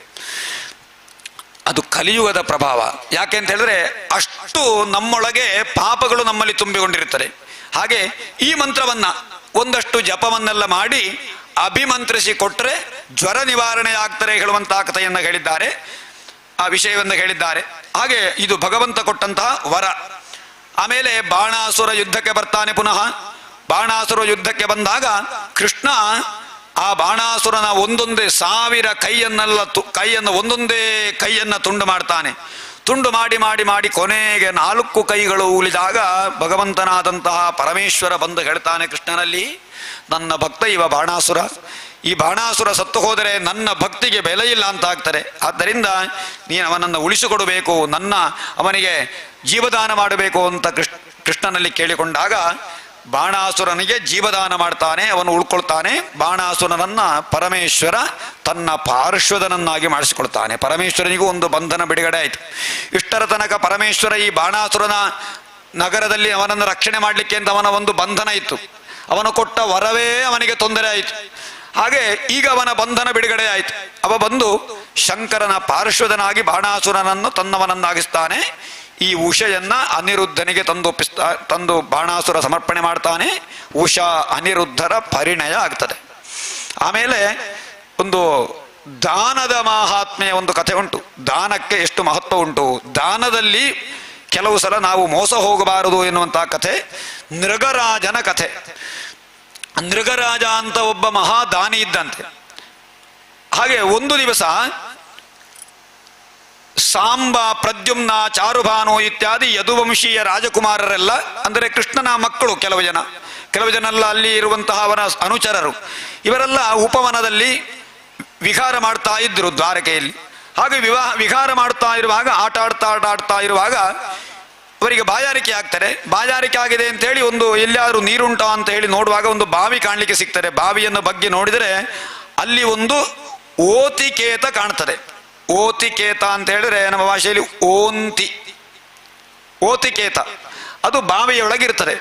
ಅದು ಕಲಿಯುಗದ ಪ್ರಭಾವ. ಯಾಕೆ ಅಂತ ಹೇಳಿದ್ರೆ ಅಷ್ಟು ನಮ್ಮೊಳಗೆ ಪಾಪಗಳು ನಮ್ಮಲ್ಲಿ ತುಂಬಿಕೊಂಡಿರುತ್ತದೆ. ಹಾಗೆ ಈ ಮಂತ್ರವನ್ನ ಒಂದಷ್ಟು ಜಪವನ್ನೆಲ್ಲ ಮಾಡಿ ಅಭಿಮಂತ್ರಿಸಿ ಕೊಟ್ಟರೆ ಜ್ವರ ನಿವಾರಣೆ ಆಗ್ತಾರೆ ಹೇಳುವಂತಹ ಕಥೆಯನ್ನು ಹೇಳಿದ್ದಾರೆ, ಆ ವಿಷಯವನ್ನು ಹೇಳಿದ್ದಾರೆ. ಹಾಗೆ ಇದು ಭಗವಂತ ಕೊಟ್ಟಂತಹ ವರ. ಆಮೇಲೆ ಬಾಣಾಸುರ ಯುದ್ಧಕ್ಕೆ ಬರ್ತಾನೆ ಪುನಃ. ಬಾಣಾಸುರ ಯುದ್ಧಕ್ಕೆ ಬಂದಾಗ ಕೃಷ್ಣ ಆ ಬಾಣಾಸುರನ ಒಂದೊಂದೇ 1000 ಕೈಯನ್ನು ಒಂದೊಂದೇ ಕೈಯನ್ನು ತುಂಡು ಮಾಡ್ತಾನೆ. ತುಂಡು ಮಾಡಿ ಮಾಡಿ ಮಾಡಿ ಕೊನೆಗೆ 4 ಕೈಗಳು ಉಳಿದಾಗ ಭಗವಂತನಾದಂತಹ ಪರಮೇಶ್ವರ ಬಂದು ಹೇಳ್ತಾನೆ ಕೃಷ್ಣನಲ್ಲಿ, ನನ್ನ ಭಕ್ತ ಇವ ಬಾಣಾಸುರ, ಈ ಬಾಣಾಸುರ ಸತ್ತು ಹೋದರೆ ನನ್ನ ಭಕ್ತಿಗೆ ಬೆಲೆ ಇಲ್ಲ ಅಂತ ಆಗ್ತಾರೆ. ಆದ್ದರಿಂದ ನೀನು ಅವನನ್ನು ಉಳಿಸಿಕೊಡಬೇಕು, ಅವನಿಗೆ ಜೀವದಾನ ಮಾಡಬೇಕು ಅಂತ ಕೃಷ್ಣನಲ್ಲಿ ಕೇಳಿಕೊಂಡಾಗ ಬಾಣಾಸುರನಿಗೆ ಜೀವದಾನ ಮಾಡ್ತಾನೆ, ಅವನು ಉಳ್ಕೊಳ್ತಾನೆ. ಬಾಣಾಸುರನನ್ನ ಪರಮೇಶ್ವರ ತನ್ನ ಪಾರ್ಶ್ವದನನ್ನಾಗಿ ಮಾಡಿಸಿಕೊಳ್ತಾನೆ. ಪರಮೇಶ್ವರನಿಗೂ ಒಂದು ಬಂಧನ ಬಿಡುಗಡೆ ಆಯಿತು. ಇಷ್ಟರ ತನಕ ಪರಮೇಶ್ವರ ಈ ಬಾಣಾಸುರನ ನಗರದಲ್ಲಿ ಅವನನ್ನು ರಕ್ಷಣೆ ಮಾಡಲಿಕ್ಕೆ ಅಂತ ಅವನ ಒಂದು ಬಂಧನ ಇತ್ತು. ಅವನು ಕೊಟ್ಟ ವರವೇ ಅವನಿಗೆ ತೊಂದರೆ ಆಯಿತು. ಹಾಗೆ ಈಗ ಅವನ ಬಂಧನ ಬಿಡುಗಡೆ ಆಯಿತು. ಅವ ಬಂದು ಶಂಕರನ ಪಾರ್ಶ್ವದನಾಗಿ ಬಾಣಾಸುರನನ್ನು ತನ್ನವನನ್ನಾಗಿಸ್ತಾನೆ. ಈ ಉಷೆಯನ್ನ ಅನಿರುದ್ಧನಿಗೆ ತಂದು ಬಾಣಾಸುರ ಸಮರ್ಪಣೆ ಮಾಡ್ತಾನೆ. ಉಷಾ ಅನಿರುದ್ಧರ ಪರಿಣಯ ಆಗ್ತದೆ. ಆಮೇಲೆ ಒಂದು ದಾನದ ಮಹಾತ್ಮೆಯ ಒಂದು ಕಥೆ ಉಂಟು. ದಾನಕ್ಕೆ ಎಷ್ಟು ಮಹತ್ವ ಉಂಟು. ದಾನದಲ್ಲಿ ಕೆಲವು ಸಲ ನಾವು ಮೋಸ ಹೋಗಬಾರದು ಎನ್ನುವಂತಹ ಕಥೆ ನೃಗರಾಜನ ಕಥೆ. ನೃಗರಾಜ ಅಂತ ಒಬ್ಬ ಮಹಾದಾನಿ ಇದ್ದಂತೆ. ಹಾಗೆ ಒಂದು ದಿವಸ ಸಾಂಬ, ಪ್ರದ್ಯುಮ್ನ, ಚಾರುಭಾನು ಇತ್ಯಾದಿ ಯದುವಂಶೀಯ ರಾಜಕುಮಾರರೆಲ್ಲ, ಅಂದರೆ ಕೃಷ್ಣನ ಮಕ್ಕಳು ಕೆಲವು ಜನ ಎಲ್ಲ ಅಲ್ಲಿ ಇರುವಂತಹ ಅವನ ಅನುಚರರು, ಇವರೆಲ್ಲ ಉಪವನದಲ್ಲಿ ವಿಹಾರ ಮಾಡ್ತಾ ಇದ್ರು ದ್ವಾರಕೆಯಲ್ಲಿ. ಹಾಗೆ ವಿಹಾರ ಮಾಡ್ತಾ ಇರುವಾಗ ಆಟ ಆಡ್ತಾ ಇರುವಾಗ ಅವರಿಗೆ ಬಾಯಾರಿಕೆ ಆಗ್ತಾರೆ. ಬಾಯಾರಿಕೆ ಆಗಿದೆ ಅಂತ ಹೇಳಿ ಒಂದು ಎಲ್ಲಿಯಾದ್ರೂ ನೀರುಂಟ ಅಂತ ಹೇಳಿ ನೋಡುವಾಗ ಒಂದು ಬಾವಿ ಕಾಣಲಿಕ್ಕೆ ಸಿಗ್ತದೆ. ಬಾವಿಯನ್ನು ಬಗ್ಗೆ ನೋಡಿದರೆ ಅಲ್ಲಿ ಒಂದು ಓತಿಕೇತ ಕಾಣ್ತದೆ. ಓತಿಕೇತ ಅಂತ ಹೇಳಿದ್ರೆ ನಮ್ಮ ಭಾಷೆಯಲ್ಲಿ ಓತಿಕೇತ, ಅದು ಬಾವಿಯೊಳಗಿರ್ತದೆ.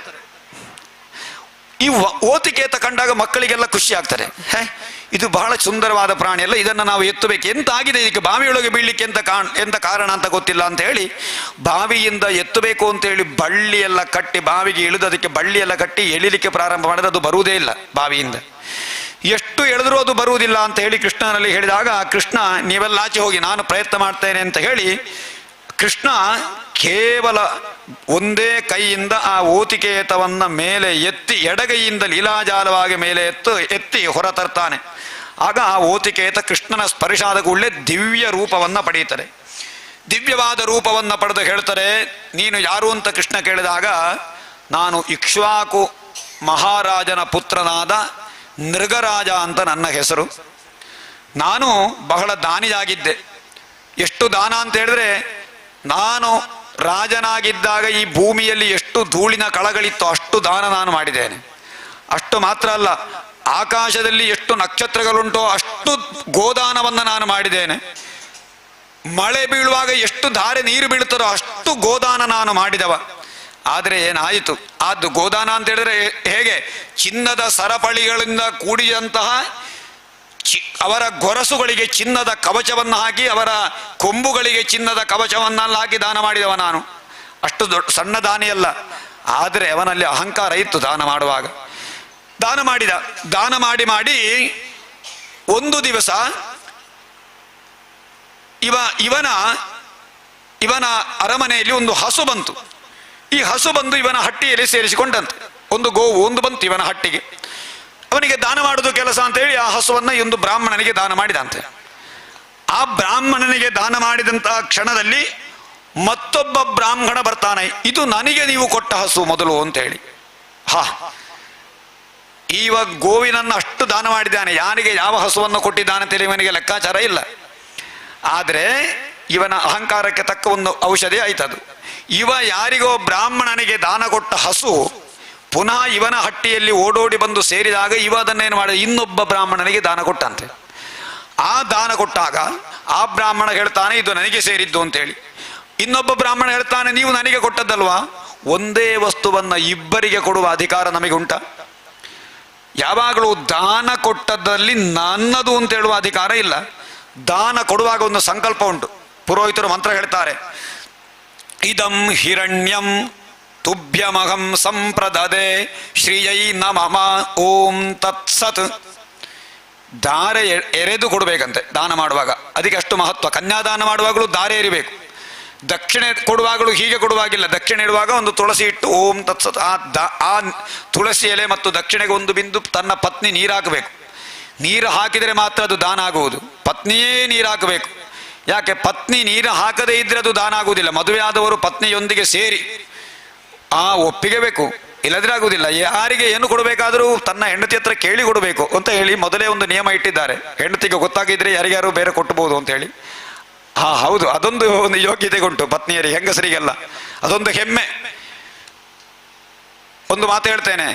ಈ ಓತಿಕೇತ ಕಂಡಾಗ ಮಕ್ಕಳಿಗೆಲ್ಲ ಖುಷಿ ಆಗ್ತಾರೆ. ಇದು ಬಹಳ ಸುಂದರವಾದ ಪ್ರಾಣಿ ಅಲ್ಲ, ಇದನ್ನು ನಾವು ಎತ್ತಬೇಕು. ಎಂತ ಆಗಿದೆ ಇದಕ್ಕೆ ಬಾವಿಯೊಳಗೆ ಬೀಳಲಿಕ್ಕೆ ಎಂತ ಕಾರಣ ಅಂತ ಗೊತ್ತಿಲ್ಲ ಅಂತ ಹೇಳಿ ಬಾವಿಯಿಂದ ಎತ್ತಬೇಕು ಅಂತ ಹೇಳಿ ಬಳ್ಳಿ ಎಲ್ಲ ಕಟ್ಟಿ, ಬಾವಿಗೆ ಇಳಿದದಕ್ಕೆ ಬಳ್ಳಿ ಎಲ್ಲ ಕಟ್ಟಿ ಎಳಿಲಿಕ್ಕೆ ಪ್ರಾರಂಭ ಮಾಡಿದ್ರೆ ಅದು ಬರುವುದೇ ಇಲ್ಲ. ಬಾವಿಯಿಂದ ಎಷ್ಟು ಎಳೆದ್ರೂ ಅದು ಬರುವುದಿಲ್ಲ ಅಂತ ಹೇಳಿ ಕೃಷ್ಣನಲ್ಲಿ ಹೇಳಿದಾಗ, ಕೃಷ್ಣ ನೀವೆಲ್ಲ ಆಚೆ ಹೋಗಿ, ನಾನು ಪ್ರಯತ್ನ ಮಾಡ್ತೇನೆ ಅಂತ ಹೇಳಿ ಕೃಷ್ಣ ಕೇವಲ ಒಂದೇ ಕೈಯಿಂದ ಆ ಓತಿಕೇತವನ್ನ ಮೇಲೆ ಎತ್ತಿ, ಎಡಗೈಯಿಂದ ಲೀಲಾಜಾಲವಾಗಿ ಮೇಲೆ ಎತ್ತಿ ಹೊರತರ್ತಾನೆ. ಆಗ ಆ ಓತಿಕೇತ ಕೃಷ್ಣನ ಸ್ಪರ್ಶ ಆದ ಕೂಡಲೇ ದಿವ್ಯ ರೂಪವನ್ನ ಪಡೆಯುತ್ತದೆ. ದಿವ್ಯವಾದ ರೂಪವನ್ನ ಪಡೆದು ಹೇಳ್ತಾರೆ, ನೀನು ಯಾರು ಅಂತ ಕೃಷ್ಣ ಕೇಳಿದಾಗ, ನಾನು ಇಕ್ಷ್ವಾಕು ಮಹಾರಾಜನ ಪುತ್ರನಾದ ನೃಗರಾಜ ಅಂತ ನನ್ನ ಹೆಸರು. ನಾನು ಬಹಳ ದಾನಿಯಾಗಿದ್ದೆ. ಎಷ್ಟು ದಾನ ಅಂತ ಹೇಳಿದ್ರೆ, ನಾನು ರಾಜನಾಗಿದ್ದಾಗ ಈ ಭೂಮಿಯಲ್ಲಿ ಎಷ್ಟು ಧೂಳಿನ ಕಳಗಳಿತ್ತೋ ಅಷ್ಟು ದಾನ ನಾನು ಮಾಡಿದ್ದೇನೆ. ಅಷ್ಟು ಮಾತ್ರ ಅಲ್ಲ, ಆಕಾಶದಲ್ಲಿ ಎಷ್ಟು ನಕ್ಷತ್ರಗಳುಂಟೋ ಅಷ್ಟು ಗೋದಾನವನ್ನು ನಾನು ಮಾಡಿದ್ದೇನೆ. ಮಳೆ ಬೀಳುವಾಗ ಎಷ್ಟು ಧಾರೆ ನೀರು ಬೀಳುತ್ತದೋ ಅಷ್ಟು ಗೋದಾನ ನಾನು ಮಾಡಿದವ. ಆದರೆ ಏನಾಯಿತು, ಅದು ಗೋದಾನ ಅಂತ ಹೇಳಿದ್ರೆ ಹೇಗೆ, ಚಿನ್ನದ ಸರಪಳಿಗಳಿಂದ ಕೂಡಿದಂತಹ ಅವರ ಗೊರಸುಗಳಿಗೆ ಚಿನ್ನದ ಕವಚವನ್ನು ಹಾಕಿ, ಅವರ ಕೊಂಬುಗಳಿಗೆ ಚಿನ್ನದ ಕವಚವನ್ನೆಲ್ಲ ಹಾಕಿ ದಾನ ಮಾಡಿದವ ನಾನು. ಅಷ್ಟು ದೊಡ್ಡ ಸಣ್ಣ ದಾನಿಯಲ್ಲ. ಆದರೆ ಅವನಲ್ಲಿ ಅಹಂಕಾರ ಇತ್ತು. ದಾನ ಮಾಡುವಾಗ ದಾನ ಮಾಡಿದ. ದಾನ ಮಾಡಿ ಒಂದು ದಿವಸ ಇವನ ಅರಮನೆಯಲ್ಲಿ ಒಂದು ಹಸು ಬಂತು. ಈ ಹಸು ಬಂದು ಇವನ ಹಟ್ಟಿಯಲ್ಲಿ ಸೇರಿಸಿಕೊಂಡಂತೆ. ಒಂದು ಗೋವು ಒಂದು ಬಂತು ಇವನ ಹಟ್ಟಿಗೆ. ಅವನಿಗೆ ದಾನ ಮಾಡುವುದು ಕೆಲಸ ಅಂತ ಹೇಳಿ ಆ ಹಸುವನ್ನ ಒಂದು ಬ್ರಾಹ್ಮಣನಿಗೆ ದಾನ ಮಾಡಿದಂತೆ. ಆ ಬ್ರಾಹ್ಮಣನಿಗೆ ದಾನ ಮಾಡಿದಂತಹ ಕ್ಷಣದಲ್ಲಿ ಮತ್ತೊಬ್ಬ ಬ್ರಾಹ್ಮಣ ಬರ್ತಾನೆ, ಇದು ನನಗೆ ನೀವು ಕೊಟ್ಟ ಹಸು ಮೊದಲು ಅಂತ ಹೇಳಿ. ಇವಾಗ ಗೋವಿನನ್ನು ಅಷ್ಟು ದಾನ ಮಾಡಿದ್ದಾನೆ, ಯಾರಿಗೆ ಯಾವ ಹಸುವನ್ನು ಕೊಟ್ಟಿದ್ದಾನೆ ಅಂತೇಳಿ ಇವನಿಗೆ ಲೆಕ್ಕಾಚಾರ ಇಲ್ಲ. ಆದರೆ ಇವನ ಅಹಂಕಾರಕ್ಕೆ ತಕ್ಕ ಒಂದು ಔಷಧಿ ಆಯ್ತದು. ಯಾರಿಗೋ ಬ್ರಾಹ್ಮಣನಿಗೆ ದಾನ ಕೊಟ್ಟ ಹಸು ಪುನಃ ಇವನ ಹಟ್ಟಿಯಲ್ಲಿ ಓಡೋಡಿ ಬಂದು ಸೇರಿದಾಗ ಅದನ್ನೇನು ಮಾಡಿದ, ಇನ್ನೊಬ್ಬ ಬ್ರಾಹ್ಮಣನಿಗೆ ದಾನ ಕೊಟ್ಟಂತೆ. ಆ ದಾನ ಕೊಟ್ಟಾಗ ಆ ಬ್ರಾಹ್ಮಣ ಹೇಳ್ತಾನೆ, ಇದು ನನಗೆ ಸೇರಿದ್ದು ಅಂತೇಳಿ. ಇನ್ನೊಬ್ಬ ಬ್ರಾಹ್ಮಣ ಹೇಳ್ತಾನೆ, ನೀವು ನನಗೆ ಕೊಟ್ಟದ್ದಲ್ವಾ. ಒಂದೇ ವಸ್ತುವನ್ನ ಇಬ್ಬರಿಗೆ ಕೊಡುವ ಅಧಿಕಾರ ನಮಗೆ ಉಂಟ? ಯಾವಾಗಲೂ ದಾನ ಕೊಟ್ಟದ್ದಲ್ಲಿ ನನ್ನದು ಅಂತ ಹೇಳುವ ಅಧಿಕಾರ ಇಲ್ಲ. ದಾನ ಕೊಡುವಾಗ ಒಂದು ಸಂಕಲ್ಪ ಉಂಟು. ಪುರೋಹಿತರು ಮಂತ್ರ ಹೇಳ್ತಾರೆ, ಇದಂ ಹಿರಣ್ಯಂ ತುಭ್ಯಮಹಂ ಸಂಪ್ರದದೆ ಶ್ರೀಯೈ ನಮಃ ಓಂ ತತ್ಸತ್. ದಾರೆ ಎರೆದು ಕೊಡಬೇಕಂತೆ ದಾನ ಮಾಡುವಾಗ, ಅದಕ್ಕೆ ಅಷ್ಟು ಮಹತ್ವ. ಕನ್ಯಾದಾನ ಮಾಡುವಾಗಲೂ ದಾರೆ ಎರಿಬೇಕು. ದಕ್ಷಿಣೆ ಕೊಡುವಾಗಲೂ ಹೀಗೆ ಕೊಡುವಾಗಿಲ್ಲ. ದಕ್ಷಿಣೆ ಇಡುವಾಗ ಒಂದು ತುಳಸಿ ಇಟ್ಟು ಓಂ ತತ್ಸತ್, ಆ ತುಳಸಿ ಎಲೆ ಮತ್ತು ದಕ್ಷಿಣೆಗೆ ಒಂದು ಬಿಂದು ತನ್ನ ಪತ್ನಿ ನೀರು ಹಾಕಬೇಕು. ನೀರು ಹಾಕಿದರೆ ಮಾತ್ರ ಅದು ದಾನ ಆಗುವುದು. ಪತ್ನಿಯೇ ನೀರು ಹಾಕಬೇಕು. ಯಾಕೆ, ಪತ್ನಿ ನೀರು ಹಾಕದೇ ಇದ್ರೆ ಅದು ದಾನ ಆಗುವುದಿಲ್ಲ. ಮದುವೆ ಆದವರು ಪತ್ನಿಯೊಂದಿಗೆ ಸೇರಿ ಒಪ್ಪಿಗೆ ಬೇಕು, ಇಲ್ಲದ್ರೆ ಆಗುವುದಿಲ್ಲ. ಯಾರಿಗೆ ಏನು ಕೊಡಬೇಕಾದರೂ ತನ್ನ ಹೆಂಡತಿ ಹತ್ರ ಕೇಳಿ ಕೊಡಬೇಕು ಅಂತ ಹೇಳಿ ಮೊದಲೇ ಒಂದು ನಿಯಮ ಇಟ್ಟಿದ್ದಾರೆ. ಹೆಂಡತಿಗೆ ಗೊತ್ತಾಗಿದ್ರೆ ಯಾರಿಗಾರು ಬೇರೆ ಕೊಟ್ಟಬಹುದು ಅಂತ ಹೇಳಿ. ಹೌದು, ಅದೊಂದು ಯೋಗ್ಯತೆ ಉಂಟು ಪತ್ನಿಯರಿಗೆ, ಹೆಂಗಸರಿಗೆಲ್ಲ ಅದೊಂದು ಹೆಮ್ಮೆ. ಒಂದು ಮಾತು ಹೇಳ್ತೇನೆ,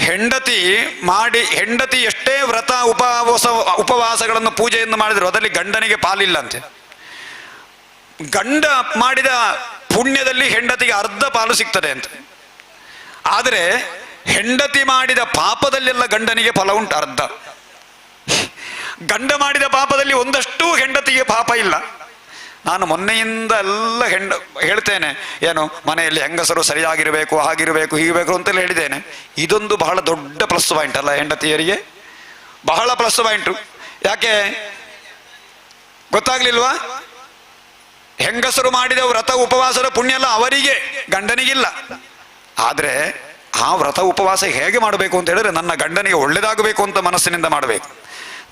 ಹೆಂಡತಿ ಎಷ್ಟೇ ವ್ರತ ಉಪವಾಸಗಳನ್ನು ಪೂಜೆಯನ್ನು ಮಾಡಿದ್ರು ಅದರಲ್ಲಿ ಗಂಡನಿಗೆ ಪಾಲಿಲ್ಲ ಅಂತೆ. ಗಂಡ ಮಾಡಿದ ಪುಣ್ಯದಲ್ಲಿ ಹೆಂಡತಿಗೆ ಅರ್ಧ ಪಾಲು ಸಿಗ್ತದೆ ಅಂತ. ಆದರೆ ಹೆಂಡತಿ ಮಾಡಿದ ಪಾಪದಲ್ಲೆಲ್ಲ ಗಂಡನಿಗೆ ಫಲ ಉಂಟು, ಅರ್ಧ. ಗಂಡ ಮಾಡಿದ ಪಾಪದಲ್ಲಿ ಒಂದಷ್ಟು ಹೆಂಡತಿಗೆ ಪಾಪ ಇಲ್ಲ. ನಾನು ಮೊನ್ನೆಯಿಂದ ಎಲ್ಲ ಹೇಳ್ತೇನೆ, ಏನು ಮನೆಯಲ್ಲಿ ಹೆಂಗಸರು ಸರಿಯಾಗಿರಬೇಕು, ಹಾಗಿರಬೇಕು, ಹೀಗಿರಬೇಕು ಅಂತೆಲ್ಲ ಹೇಳಿದ್ದೇನೆ. ಇದೊಂದು ಬಹಳ ದೊಡ್ಡ ಪ್ಲಸ್ ಪಾಯಿಂಟ್ ಅಲ್ಲ ಹೆಂಡತಿಯರಿಗೆ, ಬಹಳ ಪ್ಲಸ್ ಪಾಯಿಂಟು. ಯಾಕೆ ಗೊತ್ತಾಗ್ಲಿಲ್ವಾ? ಹೆಂಗಸರು ಮಾಡಿದ ವ್ರತ ಉಪವಾಸದ ಪುಣ್ಯ ಎಲ್ಲ ಅವರಿಗೆ, ಗಂಡನಿಗಿಲ್ಲ. ಆದರೆ ಆ ವ್ರತ ಉಪವಾಸ ಹೇಗೆ ಮಾಡಬೇಕು ಅಂತ ಹೇಳಿದ್ರೆ, ನನ್ನ ಗಂಡನಿಗೆ ಒಳ್ಳೇದಾಗಬೇಕು ಅಂತ ಮನಸ್ಸಿನಿಂದ ಮಾಡಬೇಕು.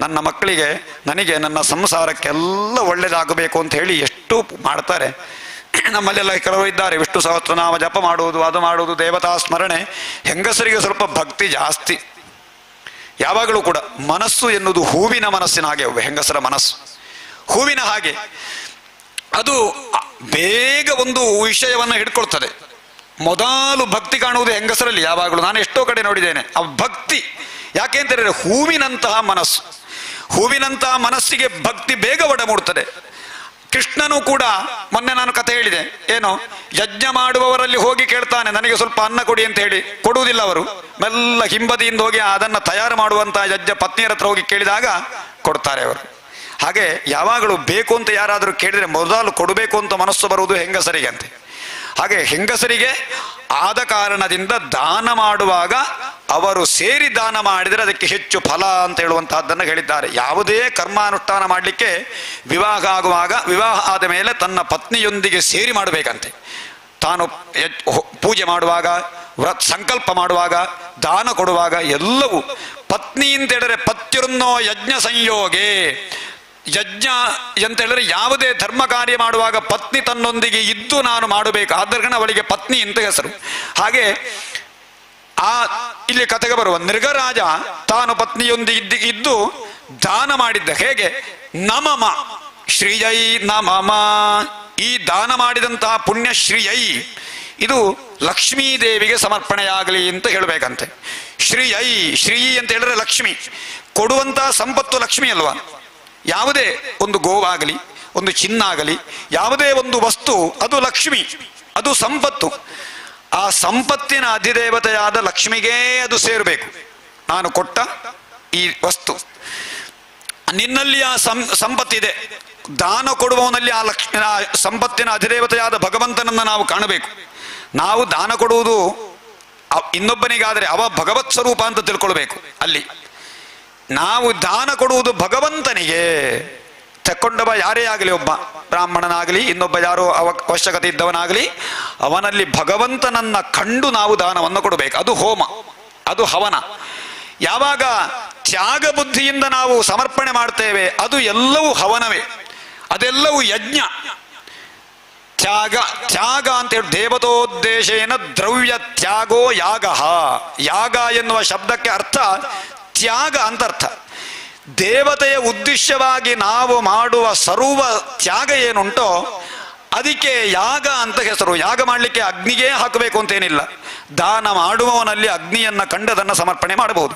ನನ್ನ ಮಕ್ಕಳಿಗೆ, ನನಗೆ, ನನ್ನ ಸಂಸಾರಕ್ಕೆಲ್ಲ ಒಳ್ಳೇದಾಗಬೇಕು ಅಂತ ಹೇಳಿ ಎಷ್ಟು ಮಾಡ್ತಾರೆ. ನಮ್ಮಲ್ಲೆಲ್ಲ ಕೆಲವರು ಇದ್ದಾರೆ, ವಿಷ್ಣು ಸಹಸ್ರನಾಮ ಜಪ ಮಾಡುವುದು, ಅದು ಮಾಡುವುದು, ದೇವತಾ ಸ್ಮರಣೆ. ಹೆಂಗಸರಿಗೆ ಸ್ವಲ್ಪ ಭಕ್ತಿ ಜಾಸ್ತಿ. ಯಾವಾಗಲೂ ಕೂಡ ಮನಸ್ಸು ಎನ್ನುವುದು ಹೂವಿನ ಮನಸ್ಸಿನ ಹಾಗೆ, ಹೆಂಗಸರ ಮನಸ್ಸು ಹೂವಿನ ಹಾಗೆ. ಅದು ಬೇಗ ಒಂದು ವಿಷಯವನ್ನು ಹಿಡ್ಕೊಳ್ತದೆ. ಮೊದಲು ಭಕ್ತಿ ಕಾಣುವುದು ಹೆಂಗಸರಲ್ಲಿ ಯಾವಾಗಲೂ. ನಾನು ಎಷ್ಟೋ ಕಡೆ ನೋಡಿದ್ದೇನೆ ಆ ಭಕ್ತಿ. ಯಾಕೆ ಅಂತ ಹೇಳಿದ್ರೆ ಹೂವಿನಂತಹ ಮನಸ್ಸು, ಹೂವಿನಂತಹ ಮನಸ್ಸಿಗೆ ಭಕ್ತಿ ಬೇಗ ಒಡಮೂಡ್ತದೆ. ಕೃಷ್ಣನು ಕೂಡ, ಮೊನ್ನೆ ನಾನು ಕಥೆ ಹೇಳಿದೆ, ಏನು ಯಜ್ಞ ಮಾಡುವವರಲ್ಲಿ ಹೋಗಿ ಕೇಳ್ತಾನೆ, ನನಗೆ ಸ್ವಲ್ಪ ಅನ್ನ ಕೊಡಿ ಅಂತ ಹೇಳಿ. ಕೊಡುವುದಿಲ್ಲ ಅವರು. ಮೆಲ್ಲ ಹಿಂಬದಿಯಿಂದ ಹೋಗಿ ಅದನ್ನು ತಯಾರು ಮಾಡುವಂತಹ ಯಜ್ಞ ಪತ್ನಿಯರ ಹತ್ರ ಹೋಗಿ ಕೇಳಿದಾಗ ಕೊಡ್ತಾರೆ ಅವರು. ಹಾಗೆ ಯಾವಾಗಲೂ ಬೇಕು ಅಂತ ಯಾರಾದರೂ ಕೇಳಿದರೆ ಮೊದಲು ಕೊಡಬೇಕು ಅಂತ ಮನಸ್ಸು ಬರುವುದು ಹೆಂಗಸರಿಗೆ ಅಂತೆ. ಹಾಗೆ ಹೆಂಗಸರಿಗೆ ಆದ ಕಾರಣದಿಂದ ದಾನ ಮಾಡುವಾಗ ಅವರು ಸೇರಿ ದಾನ ಮಾಡಿದರೆ ಅದಕ್ಕೆ ಹೆಚ್ಚು ಫಲ ಅಂತ ಹೇಳುವಂತಹದ್ದನ್ನು ಹೇಳಿದ್ದಾರೆ. ಯಾವುದೇ ಕರ್ಮಾನುಷ್ಠಾನ ಮಾಡಲಿಕ್ಕೆ ವಿವಾಹ ಆಗುವಾಗ, ವಿವಾಹ ಆದ ಮೇಲೆ ತನ್ನ ಪತ್ನಿಯೊಂದಿಗೆ ಸೇರಿ ಮಾಡಬೇಕಂತೆ. ತಾನು ಪೂಜೆ ಮಾಡುವಾಗ, ಸಂಕಲ್ಪ ಮಾಡುವಾಗ, ದಾನ ಕೊಡುವಾಗ ಎಲ್ಲವೂ ಪತ್ನಿ ಅಂತ ಹೇಳಿದ್ರೆ ಪತ್ಯುರ್ನೋ ಯಜ್ಞ ಸಂಯೋಗೆ. ಯಜ್ಞ ಅಂತ ಹೇಳಿದ್ರೆ ಯಾವುದೇ ಧರ್ಮ ಕಾರ್ಯ ಮಾಡುವಾಗ ಪತ್ನಿ ತನ್ನೊಂದಿಗೆ ಇದ್ದು ನಾನು ಮಾಡಬೇಕು. ಆದ್ದರಿಂದ ಅವಳಿಗೆ ಪತ್ನಿ ಅಂತ ಹೆಸರು. ಹಾಗೆ ಇಲ್ಲಿ ಕಥೆಗೆ ಬರುವ ನೃಗರಾಜ ತಾನು ಪತ್ನಿಯೊಂದಿಗೆ ಇದ್ದು ದಾನ ಮಾಡಿದ್ದ. ಹೇಗೆ? ನಮಮ ಶ್ರೀಯೈ ನಮಮ. ಈ ದಾನ ಮಾಡಿದಂತಹ ಪುಣ್ಯ ಶ್ರೀಯೈ, ಇದು ಲಕ್ಷ್ಮೀದೇವಿಗೆ ಸಮರ್ಪಣೆಯಾಗಲಿ ಅಂತ ಹೇಳಬೇಕಂತೆ. ಶ್ರೀಯೈ, ಶ್ರೀ ಅಂತ ಹೇಳಿದ್ರೆ ಲಕ್ಷ್ಮಿ. ಕೊಡುವಂತಹ ಸಂಪತ್ತು ಲಕ್ಷ್ಮಿ ಅಲ್ವಾ? ಯಾವುದೇ ಒಂದು ಗೋವಾಗಲಿ, ಒಂದು ಚಿನ್ನ ಆಗಲಿ, ಯಾವುದೇ ಒಂದು ವಸ್ತು ಅದು ಲಕ್ಷ್ಮಿ, ಅದು ಸಂಪತ್ತು. ಆ ಸಂಪತ್ತಿನ ಅಧಿದೇವತೆಯಾದ ಲಕ್ಷ್ಮಿಗೇ ಅದು ಸೇರಬೇಕು. ನಾನು ಕೊಟ್ಟ ಈ ವಸ್ತು, ನಿನ್ನಲ್ಲಿ ಆ ಸಂಪತ್ತಿದೆ, ದಾನ ಕೊಡುವವನಲ್ಲಿ ಆ ಸಂಪತ್ತಿನ ಅಧಿದೇವತೆಯಾದ ಭಗವಂತನನ್ನು ನಾವು ಕಾಣಬೇಕು. ನಾವು ದಾನ ಕೊಡುವುದು ಇನ್ನೊಬ್ಬನಿಗಾದರೆ ಅವ ಭಗವತ್ ಸ್ವರೂಪ ಅಂತ ತಿಳ್ಕೊಳ್ಬೇಕು. ಅಲ್ಲಿ ನಾವು ದಾನ ಕೊಡುವುದು ಭಗವಂತನಿಗೆ. ತಕ್ಕೊಂಡವ ಯಾರೇ ಆಗಲಿ, ಒಬ್ಬ ಬ್ರಾಹ್ಮಣನಾಗಲಿ, ಇನ್ನೊಬ್ಬ ಯಾರೋ ಅವಶ್ಯಕತೆ ಇದ್ದವನಾಗಲಿ, ಅವನಲ್ಲಿ ಭಗವಂತನನ್ನ ಕಂಡು ನಾವು ದಾನವನ್ನು ಕೊಡಬೇಕು. ಅದು ಹೋಮ, ಅದು ಹವನ. ಯಾವಾಗ ತ್ಯಾಗ ಬುದ್ಧಿಯಿಂದ ನಾವು ಸಮರ್ಪಣೆ ಮಾಡ್ತೇವೆ ಅದು ಎಲ್ಲವೂ ಹವನವೇ, ಅದೆಲ್ಲವೂ ಯಜ್ಞ. ತ್ಯಾಗ ಅಂತ ಹೇಳಿ ದೇವತೋದ್ದೇಶೇನ ದ್ರವ್ಯ ತ್ಯಾಗೋ ಯಾಗ. ಯಾಗ ಎನ್ನುವ ಶಬ್ದಕ್ಕೆ ಅರ್ಥ ತ್ಯಾಗ ಅಂತ ಅರ್ಥ. ದೇವತೆಯ ಉದ್ದೇಶವಾಗಿ ನಾವು ಮಾಡುವ ಸರ್ವ ತ್ಯಾಗ ಏನುಂಟೋ ಅದಕ್ಕೆ ಯಾಗ ಅಂತ ಹೆಸರು. ಯಾಗ ಮಾಡಲಿಕ್ಕೆ ಅಗ್ನಿಗೆ ಹಾಕಬೇಕು ಅಂತೇನಿಲ್ಲ. ದಾನ ಮಾಡುವವನಲ್ಲಿ ಅಗ್ನಿಯನ್ನ ಕಂಡದನ್ನು ಸಮರ್ಪಣೆ ಮಾಡಬಹುದು.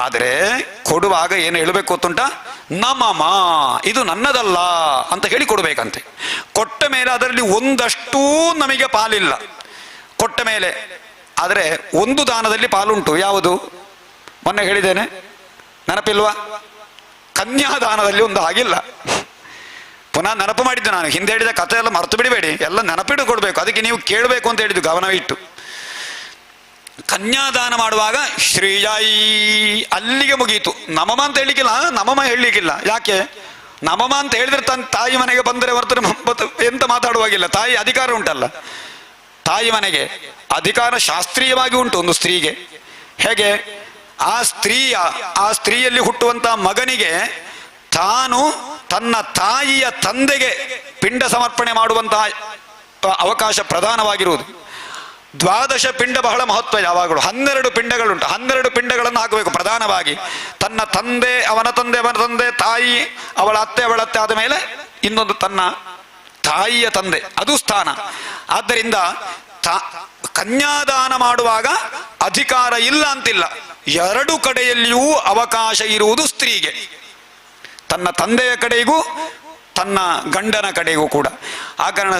ಆದರೆ ಕೊಡುವಾಗ ಏನು ಹೇಳಬೇಕು ಗೊತ್ತುಂಟ? ನಮಮ, ಇದು ನನ್ನದಲ್ಲ ಅಂತ ಹೇಳಿ ಕೊಡಬೇಕಂತೆ. ಕೊಟ್ಟ ಮೇಲೆ ಅದರಲ್ಲಿ ಒಂದಷ್ಟೂ ನಮಗೆ ಪಾಲಿಲ್ಲ. ಕೊಟ್ಟ ಮೇಲೆ ಆದರೆ ಒಂದು ದಾನದಲ್ಲಿ ಪಾಲುಂಟು. ಯಾವುದು? ಮೊನ್ನೆ ಹೇಳಿದ್ದೇನೆ, ನೆನಪಿಲ್ವಾ? ಕನ್ಯಾದಾನದಲ್ಲಿ ಒಂದು ಹಾಗಿಲ್ಲ. ಪುನಃ ನೆನಪು ಮಾಡಿದ್ದು ನಾನು. ಹಿಂದೆ ಹೇಳಿದ ಕಥೆ ಎಲ್ಲ ಮರೆತು ಬಿಡಬೇಡಿ, ಎಲ್ಲ ನೆನಪಿಟ್ಟುಕೊಡ್ಬೇಕು. ಅದಕ್ಕೆ ನೀವು ಕೇಳಬೇಕು ಅಂತ ಹೇಳಿದ್ದು ಗಮನವಿಟ್ಟು. ಕನ್ಯಾದಾನ ಮಾಡುವಾಗ ಶ್ರೀಯಾಯಿ ಅಲ್ಲಿಗೆ ಮುಗೀತು. ನಮಮ ಅಂತ ಹೇಳಲಿಕ್ಕಿಲ್ಲ, ನಮಮ ಹೇಳಲಿಕ್ಕಿಲ್ಲ. ಯಾಕೆ? ನಮಮ ಅಂತ ಹೇಳಿದ್ರೆ ತನ್ನ ತಾಯಿ ಮನೆಗೆ ಬಂದರೆ ಹೊರತು ಎಂತ ಮಾತಾಡುವಾಗಿಲ್ಲ. ತಾಯಿ ಅಧಿಕಾರ ಉಂಟಲ್ಲ, ತಾಯಿ ಮನೆಗೆ ಅಧಿಕಾರ ಶಾಸ್ತ್ರೀಯವಾಗಿ ಉಂಟು ಒಂದು ಸ್ತ್ರೀಗೆ. ಹೇಗೆ? ಆ ಸ್ತ್ರೀಯಲ್ಲಿ ಹುಟ್ಟುವಂತಹ ಮಗನಿಗೆ ತಾನು ತನ್ನ ತಾಯಿಯ ತಂದೆಗೆ ಪಿಂಡ ಸಮರ್ಪಣೆ ಮಾಡುವಂತಹ ಅವಕಾಶ ಪ್ರಧಾನವಾಗಿರುವುದು. 12 ಪಿಂಡ ಬಹಳ ಮಹತ್ವ. ಯಾವಾಗಲೂ 12 ಪಿಂಡಗಳುಂಟು. 12 ಪಿಂಡಗಳನ್ನು ಹಾಕಬೇಕು ಪ್ರಧಾನವಾಗಿ. ತನ್ನ ತಂದೆ, ಅವನ ತಂದೆ, ತಾಯಿ, ಅವಳ ಅತ್ತೆ ಆದ ಮೇಲೆ ಇನ್ನೊಂದು ತನ್ನ ತಾಯಿಯ ತಂದೆ, ಅದು ಸ್ಥಾನ. ಆದ್ದರಿಂದ ಕನ್ಯಾದಾನ ಮಾಡುವಾಗ ಅಧಿಕಾರ ಇಲ್ಲ ಅಂತಿಲ್ಲ, ಎರಡು ಕಡೆಯಲ್ಲಿಯೂ ಅವಕಾಶ ಇರುವುದು ಸ್ತ್ರೀಗೆ, ತನ್ನ ತಂದೆಯ ಕಡೆಗೂ ತನ್ನ ಗಂಡನ ಕಡೆಗೂ ಕೂಡ. ಆ ಕಾರಣ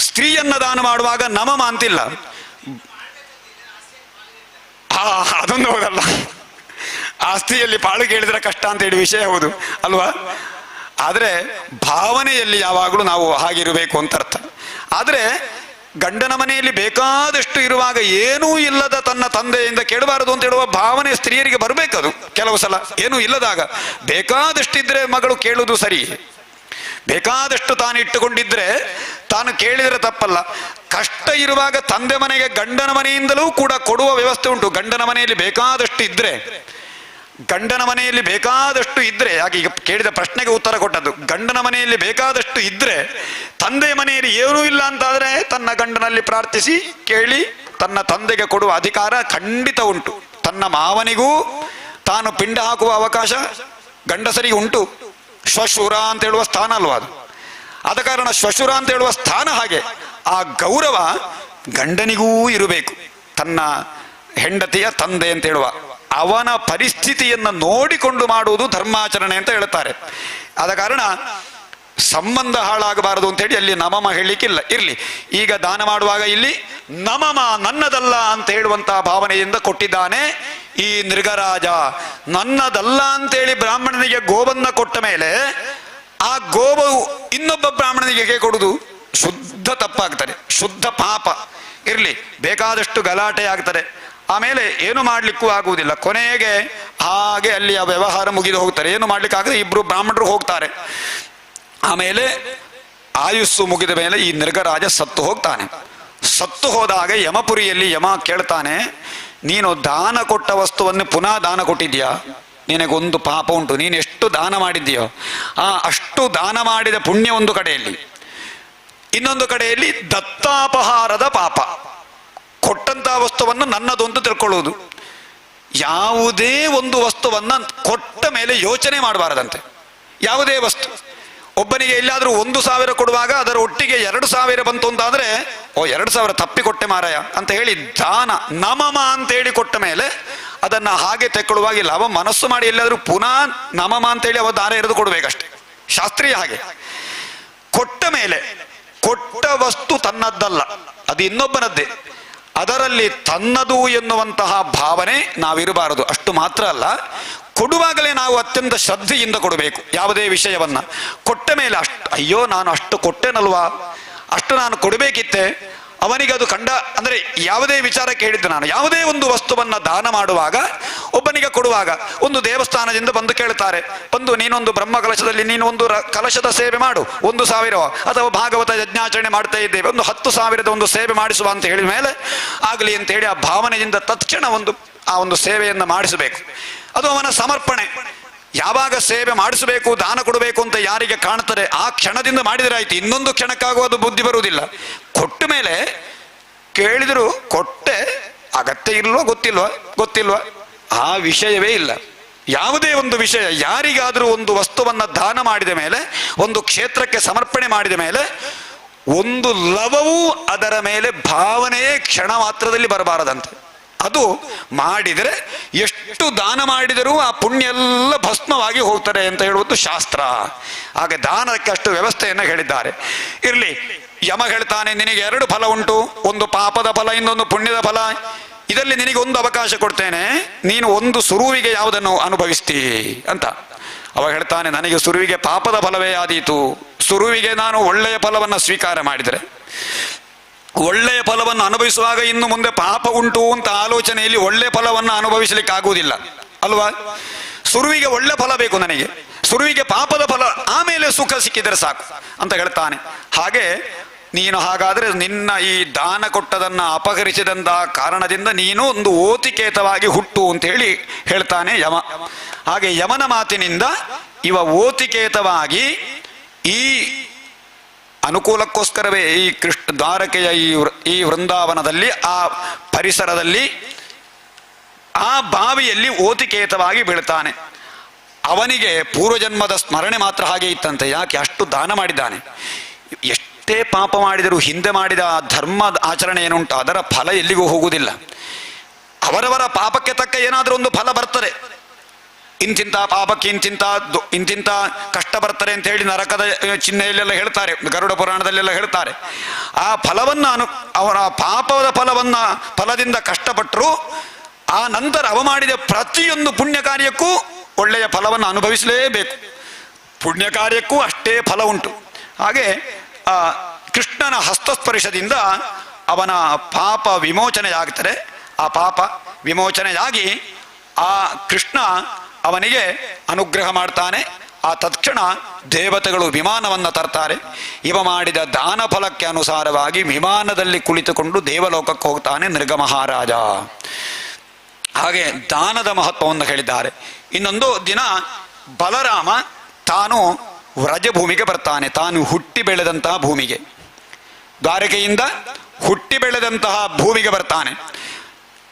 ಸ್ತ್ರೀಯನ್ನ ದಾನ ಮಾಡುವಾಗ ನಮಮ ಅಂತಿಲ್ಲ. ಅದೊಂದು ಹೌದಲ್ಲ, ಆಸ್ತಿಯಲ್ಲಿ ಪಾಳು ಕೇಳಿದ್ರೆ ಕಷ್ಟ ಅಂತ ಹೇಳಿ ವಿಷಯ ಹೌದು ಅಲ್ವಾ. ಆದರೆ ಭಾವನೆಯಲ್ಲಿ ಯಾವಾಗಲೂ ನಾವು ಹಾಗಿರಬೇಕು ಅಂತ ಅರ್ಥ. ಆದರೆ ಗಂಡನ ಮನೆಯಲ್ಲಿ ಬೇಕಾದಷ್ಟು ಇರುವಾಗ ಏನೂ ಇಲ್ಲದ ತನ್ನ ತಂದೆಯಿಂದ ಕೇಳಬಾರದು ಅಂತ ಹೇಳುವ ಭಾವನೆ ಸ್ತ್ರೀಯರಿಗೆ ಬರಬೇಕದು. ಕೆಲವು ಸಲ ಏನೂ ಇಲ್ಲದಾಗ ಬೇಕಾದಷ್ಟಿದ್ರೆ ಮಗಳು ಕೇಳುವುದು ಸರಿ, ಬೇಕಾದಷ್ಟು ತಾನು ಇಟ್ಟುಕೊಂಡಿದ್ರೆ ತಾನು ಕೇಳಿದರೆ ತಪ್ಪಲ್ಲ. ಕಷ್ಟ ಇರುವಾಗ ತಂದೆ ಮನೆಗೆ ಗಂಡನ ಮನೆಯಿಂದಲೂ ಕೂಡ ಕೊಡುವ ವ್ಯವಸ್ಥೆ ಉಂಟು. ಗಂಡನ ಮನೆಯಲ್ಲಿ ಬೇಕಾದಷ್ಟು ಇದ್ರೆ, ಗಂಡನ ಮನೆಯಲ್ಲಿ ಬೇಕಾದಷ್ಟು ಇದ್ರೆ, ಹಾಗೆ ಈಗ ಕೇಳಿದ ಪ್ರಶ್ನೆಗೆ ಉತ್ತರ ಕೊಟ್ಟದ್ದು, ಗಂಡನ ಮನೆಯಲ್ಲಿ ಬೇಕಾದಷ್ಟು ಇದ್ರೆ ತಂದೆ ಮನೆಯಲ್ಲಿ ಏನೂ ಇಲ್ಲ ಅಂತಾದ್ರೆ ತನ್ನ ಗಂಡನಲ್ಲಿ ಪ್ರಾರ್ಥಿಸಿ ಕೇಳಿ ತನ್ನ ತಂದೆಗೆ ಕೊಡುವ ಅಧಿಕಾರ ಖಂಡಿತ ಉಂಟು. ತನ್ನ ಮಾವನಿಗೂ ತಾನು ಪಿಂಡ ಹಾಕುವ ಅವಕಾಶ ಗಂಡಸರಿಗೆ ಉಂಟು. ಶ್ವಶುರ ಅಂತ ಹೇಳುವ ಸ್ಥಾನ ಅಲ್ವಾ ಅದು. ಆದ ಕಾರಣ ಶ್ವಶುರ ಅಂತ ಹೇಳುವ ಸ್ಥಾನ ಹಾಗೆ, ಆ ಗೌರವ ಗಂಡನಿಗೂ ಇರಬೇಕು. ತನ್ನ ಹೆಂಡತಿಯ ತಂದೆ ಅಂತ ಹೇಳುವ ಅವನ ಪರಿಸ್ಥಿತಿಯನ್ನು ನೋಡಿಕೊಂಡು ಮಾಡುವುದು ಧರ್ಮಾಚರಣೆ ಅಂತ ಹೇಳ್ತಾರೆ. ಆದ ಕಾರಣ ಸಂಬಂಧ ಹಾಳಾಗಬಾರದು ಅಂತೇಳಿ ಅಲ್ಲಿ ನಮಮ ಹೇಳಲಿಕ್ಕಿಲ್ಲ. ಇರ್ಲಿ, ಈಗ ದಾನ ಮಾಡುವಾಗ ಇಲ್ಲಿ ನಮಮ ನನ್ನದಲ್ಲ ಅಂತ ಹೇಳುವಂತಹ ಭಾವನೆಯಿಂದ ಕೊಟ್ಟಿದ್ದಾನೆ ಈ ನೃಗರಾಜ. ನನ್ನದಲ್ಲ ಅಂತೇಳಿ ಬ್ರಾಹ್ಮಣನಿಗೆ ಗೋವನ್ನ ಕೊಟ್ಟ ಮೇಲೆ ಆ ಗೋವು ಇನ್ನೊಬ್ಬ ಬ್ರಾಹ್ಮಣನಿಗೆ ಕೊಡುವುದು ಶುದ್ಧ ತಪ್ಪಾಗ್ತದೆ, ಶುದ್ಧ ಪಾಪ. ಇರ್ಲಿ, ಬೇಕಾದಷ್ಟು ಗಲಾಟೆ ಆಗ್ತದೆ, ಆಮೇಲೆ ಏನು ಮಾಡ್ಲಿಕ್ಕೂ ಆಗುವುದಿಲ್ಲ. ಕೊನೆಗೆ ಹಾಗೆ ಅಲ್ಲಿ ಆ ವ್ಯವಹಾರ ಮುಗಿದು ಹೋಗ್ತಾರೆ, ಏನು ಮಾಡ್ಲಿಕ್ಕೆ ಆಗದೆ ಇಬ್ರು ಬ್ರಾಹ್ಮಣರು ಹೋಗ್ತಾರೆ. ಆಮೇಲೆ ಆಯುಸ್ಸು ಮುಗಿದ ಮೇಲೆ ಈ ನೃಗರಾಜ ಸತ್ತು ಹೋಗ್ತಾನೆ. ಸತ್ತು ಹೋದಾಗ ಯಮಪುರಿಯಲ್ಲಿ ಯಮ ಕೇಳ್ತಾನೆ, ನೀನು ದಾನ ಕೊಟ್ಟ ವಸ್ತುವನ್ನು ಪುನಃ ದಾನ ಕೊಟ್ಟಿದ್ಯಾ? ನಿನಗೊಂದು ಪಾಪ ಉಂಟು, ನೀನು ಎಷ್ಟು ದಾನ ಮಾಡಿದ್ದೀಯೋ ಅಷ್ಟು ದಾನ ಮಾಡಿದ ಪುಣ್ಯ ಒಂದು ಕಡೆಯಲ್ಲಿ, ಇನ್ನೊಂದು ಕಡೆಯಲ್ಲಿ ದತ್ತಾಪಹಾರದ ಪಾಪ. ಕೊಟ್ಟಂತಹ ವಸ್ತುವನ್ನು ನನ್ನದು ಅಂತ ತಿಳ್ಕೊಳ್ಳುವುದು. ಯಾವುದೇ ಒಂದು ವಸ್ತುವನ್ನ ಕೊಟ್ಟ ಮೇಲೆ ಯೋಚನೆ ಮಾಡಬಾರದಂತೆ. ಯಾವುದೇ ವಸ್ತು, ಒಬ್ಬನಿಗೆ ಎಲ್ಲಾದ್ರೂ 1,000 ಕೊಡುವಾಗ ಅದರ ಒಟ್ಟಿಗೆ 2,000 ಬಂತು ಅಂತಾದ್ರೆ, 2,000 ತಪ್ಪಿಕೊಟ್ಟೆ ಮಾರಾಯ ಅಂತ ಹೇಳಿ ದಾನ ನಮಮ ಅಂತ ಹೇಳಿ ಕೊಟ್ಟ ಮೇಲೆ ಅದನ್ನ ಹಾಗೆ ತೆಕ್ಕೊಳ್ಳುವಾಗಿಲ್ಲ. ಅವ ಮನಸ್ಸು ಮಾಡಿ ಎಲ್ಲಾದ್ರೂ ಪುನಃ ನಮಮ ಅಂತೇಳಿ ಅವ ದಾನ ಎರೆದು ಕೊಡ್ಬೇಕಷ್ಟೆ, ಶಾಸ್ತ್ರೀಯ ಹಾಗೆ. ಕೊಟ್ಟ ಮೇಲೆ ಕೊಟ್ಟ ವಸ್ತು ತನ್ನದ್ದಲ್ಲ, ಅದು ಇನ್ನೊಬ್ಬನದ್ದೇ. ಅದರಲ್ಲಿ ತನ್ನದು ಎನ್ನುವಂತಹ ಭಾವನೆ ನಾವಿರಬಾರದು. ಅಷ್ಟು ಮಾತ್ರ ಅಲ್ಲ, ಕೊಡುವಾಗಲೇ ನಾವು ಅತ್ಯಂತ ಶ್ರದ್ಧೆಯಿಂದ ಕೊಡಬೇಕು. ಯಾವುದೇ ವಿಷಯವನ್ನ ಕೊಟ್ಟ ಮೇಲೆ ಅಯ್ಯೋ ನಾನು ಅಷ್ಟು ಕೊಟ್ಟೆನಲ್ವಾ, ಅಷ್ಟು ನಾನು ಕೊಡಬೇಕಿತ್ತೆ, ಅವನಿಗೆ ಅದು ಕಂಡ ಅಂದರೆ ಯಾವುದೇ ವಿಚಾರಕ್ಕೆ ಹೇಳಿದ್ದು. ನಾನು ಯಾವುದೇ ಒಂದು ವಸ್ತುವನ್ನ ದಾನ ಮಾಡುವಾಗ, ಒಬ್ಬನಿಗೆ ಕೊಡುವಾಗ, ಒಂದು ದೇವಸ್ಥಾನದಿಂದ ಬಂದು ಕೇಳ್ತಾರೆ, ಬಂದು ನೀನೊಂದು ಬ್ರಹ್ಮ ಕಲಶದಲ್ಲಿ ನೀನು ಒಂದು ಕಲಶದ ಸೇವೆ ಮಾಡು, 1,000, ಅಥವಾ ಭಾಗವತ ಯಜ್ಞಾಚರಣೆ ಮಾಡ್ತಾ ಇದ್ದೇವೆ, ಒಂದು 10,000 ಒಂದು ಸೇವೆ ಮಾಡಿಸುವ ಅಂತ ಹೇಳಿದ ಮೇಲೆ ಆಗಲಿ ಅಂತ ಹೇಳಿ ಆ ಭಾವನೆಯಿಂದ ತಕ್ಷಣ ಆ ಒಂದು ಸೇವೆಯನ್ನು ಮಾಡಿಸಬೇಕು. ಅದು ಅವನ ಸಮರ್ಪಣೆ. ಯಾವಾಗ ಸೇವೆ ಮಾಡಿಸಬೇಕು, ದಾನ ಕೊಡಬೇಕು ಅಂತ ಯಾರಿಗೆ ಕಾಣ್ತದೆ ಆ ಕ್ಷಣದಿಂದ ಮಾಡಿದರೆ ಆಯ್ತು. ಇನ್ನೊಂದು ಕ್ಷಣಕ್ಕಾಗುವ ಅದು ಬುದ್ಧಿ ಬರುವುದಿಲ್ಲ. ಕೊಟ್ಟ ಮೇಲೆ ಕೇಳಿದ್ರು ಕೊಟ್ಟೆ, ಅಗತ್ಯ ಇಲ್ವೋ ಗೊತ್ತಿಲ್ವಾ ಆ ವಿಷಯವೇ ಇಲ್ಲ. ಯಾವುದೇ ಒಂದು ವಿಷಯ, ಯಾರಿಗಾದರೂ ಒಂದು ವಸ್ತುವನ್ನ ದಾನ ಮಾಡಿದ ಮೇಲೆ, ಒಂದು ಕ್ಷೇತ್ರಕ್ಕೆ ಸಮರ್ಪಣೆ ಮಾಡಿದ ಮೇಲೆ ಒಂದು ಲವವೂ ಅದರ ಮೇಲೆ ಭಾವನೆಯೇ ಕ್ಷಣ ಮಾತ್ರದಲ್ಲಿ ಬರಬಾರದಂತೆ. ಅದು ಮಾಡಿದರೆ ಎಷ್ಟು ದಾನ ಮಾಡಿದರೂ ಆ ಪುಣ್ಯ ಎಲ್ಲ ಭಸ್ಮವಾಗಿ ಹೋಗ್ತಾರೆ ಅಂತ ಹೇಳುವುದು ಶಾಸ್ತ್ರ. ಹಾಗೆ ದಾನಕ್ಕೆ ಅಷ್ಟು ವ್ಯವಸ್ಥೆಯನ್ನು ಹೇಳಿದ್ದಾರೆ. ಇರ್ಲಿ, ಯಮ ಹೇಳ್ತಾನೆ, ನಿನಗೆ 2 ಫಲ ಉಂಟು, ಒಂದು ಪಾಪದ ಫಲ, ಇನ್ನೊಂದು ಪುಣ್ಯದ ಫಲ. ಇದರಲ್ಲಿ ನಿನಗೆ ಒಂದು ಅವಕಾಶ ಕೊಡ್ತೇನೆ, ನೀನು ಒಂದು ಸುರುವಿಗೆ ಯಾವುದನ್ನು ಅನುಭವಿಸ್ತೀ ಅಂತ. ಅವ ಹೇಳ್ತಾನೆ, ನನಗೆ ಸುರುವಿಗೆ ಪಾಪದ ಫಲವೇ ಆದೀತು. ಸುರುವಿಗೆ ನಾನು ಒಳ್ಳೆಯ ಫಲವನ್ನು ಸ್ವೀಕಾರ ಮಾಡಿದರೆ, ಒಳ್ಳೆಯ ಫಲವನ್ನು ಅನುಭವಿಸುವಾಗ ಇನ್ನು ಮುಂದೆ ಪಾಪ ಉಂಟು ಅಂತ ಆಲೋಚನೆಯಲ್ಲಿ ಒಳ್ಳೆಯ ಫಲವನ್ನು ಅನುಭವಿಸಲಿಕ್ಕೆ ಆಗುವುದಿಲ್ಲ ಅಲ್ವಾ. ಸುರುವಿಗೆ ಒಳ್ಳೆ ಫಲ ಬೇಕು ನನಗೆ, ಸುರುವಿಗೆ ಪಾಪದ ಫಲ, ಆಮೇಲೆ ಸುಖ ಸಿಕ್ಕಿದರೆ ಸಾಕು ಅಂತ ಹೇಳ್ತಾನೆ. ಹಾಗೆ ನೀನು ಹಾಗಾದ್ರೆ ನಿನ್ನ ಈ ದಾನ ಕೊಟ್ಟದನ್ನ ಅಪಹರಿಸಿದಂತ ಕಾರಣದಿಂದ ನೀನು ಒಂದು ಓತಿಕೇತವಾಗಿ ಹುಟ್ಟು ಅಂತ ಹೇಳಿ ಹೇಳ್ತಾನೆ ಯಮ. ಹಾಗೆ ಯಮನ ಮಾತಿನಿಂದ ಇವ ಓತಿಕೇತವಾಗಿ ಈ ಅನುಕೂಲಕ್ಕೋಸ್ಕರವೇ ಈ ದ್ವಾರಕೆಯ ಈ ವೃಂದಾವನದಲ್ಲಿ, ಆ ಪರಿಸರದಲ್ಲಿ, ಆ ಬಾವಿಯಲ್ಲಿ ಓತಿಕೇತವಾಗಿ ಬೀಳ್ತಾನೆ. ಅವನಿಗೆ ಪೂರ್ವಜನ್ಮದ ಸ್ಮರಣೆ ಮಾತ್ರ ಹಾಗೆ ಇತ್ತಂತೆ. ಯಾಕೆ? ಅಷ್ಟು ದಾನ ಮಾಡಿದ್ದಾನೆ. ಎಷ್ಟು ಎಷ್ಟೇ ಪಾಪ ಮಾಡಿದರೂ ಹಿಂದೆ ಮಾಡಿದ ಧರ್ಮದ ಆಚರಣೆ ಏನುಂಟು ಅದರ ಫಲ ಎಲ್ಲಿಗೂ ಹೋಗುವುದಿಲ್ಲ. ಅವರವರ ಪಾಪಕ್ಕೆ ತಕ್ಕ ಏನಾದರೂ ಒಂದು ಫಲ ಬರ್ತದೆ. ಇಂತಿಂಥ ಪಾಪಕ್ಕೆ ಇಂತಿಂಥ ಕಷ್ಟ ಬರ್ತಾರೆ ಅಂತ ಹೇಳಿ ನರಕದ ಚಿಹ್ನೆಯಲ್ಲೆಲ್ಲ ಹೇಳ್ತಾರೆ, ಗರುಡ ಪುರಾಣದಲ್ಲೆಲ್ಲ ಹೇಳ್ತಾರೆ. ಆ ಫಲವನ್ನು ಅವರ ಪಾಪದ ಫಲದಿಂದ ಕಷ್ಟಪಟ್ಟರು ಆ ನಂತರ ಅವ ಮಾಡಿದ ಪ್ರತಿಯೊಂದು ಪುಣ್ಯ ಕಾರ್ಯಕ್ಕೂ ಒಳ್ಳೆಯ ಫಲವನ್ನು ಅನುಭವಿಸಲೇಬೇಕು. ಪುಣ್ಯ ಕಾರ್ಯಕ್ಕೂ ಅಷ್ಟೇ ಫಲ ಉಂಟು. ಹಾಗೆ ಕೃಷ್ಣನ ಹಸ್ತಸ್ಪರ್ಶದಿಂದ ಅವನ ಪಾಪ ವಿಮೋಚನೆಯಾಗ್ತದೆ. ಆ ಪಾಪ ವಿಮೋಚನೆಯಾಗಿ ಆ ಕೃಷ್ಣ ಅವನಿಗೆ ಅನುಗ್ರಹ ಮಾಡ್ತಾನೆ. ಆ ತತ್ಕ್ಷಣ ದೇವತೆಗಳು ವಿಮಾನವನ್ನು ತರ್ತಾರೆ. ಇವ ಮಾಡಿದ ದಾನ ಫಲಕ್ಕೆ ಅನುಸಾರವಾಗಿ ವಿಮಾನದಲ್ಲಿ ಕುಳಿತುಕೊಂಡು ದೇವಲೋಕಕ್ಕೆ ಹೋಗ್ತಾನೆ ನೃಗ ಮಹಾರಾಜ. ಹಾಗೆ ದಾನದ ಮಹತ್ವವನ್ನು ಹೇಳಿದ್ದಾರೆ. ಇನ್ನೊಂದು ದಿನ ಬಲರಾಮ ತಾನು ವ್ರಜಭೂಮಿಗೆ ಬರ್ತಾನೆ. ತಾನು ಹುಟ್ಟಿ ಬೆಳೆದಂತಹ ಭೂಮಿಗೆ, ದ್ವಾರಕೆಯಿಂದ ಹುಟ್ಟಿ ಬೆಳೆದಂತಹ ಭೂಮಿಗೆ ಬರ್ತಾನೆ.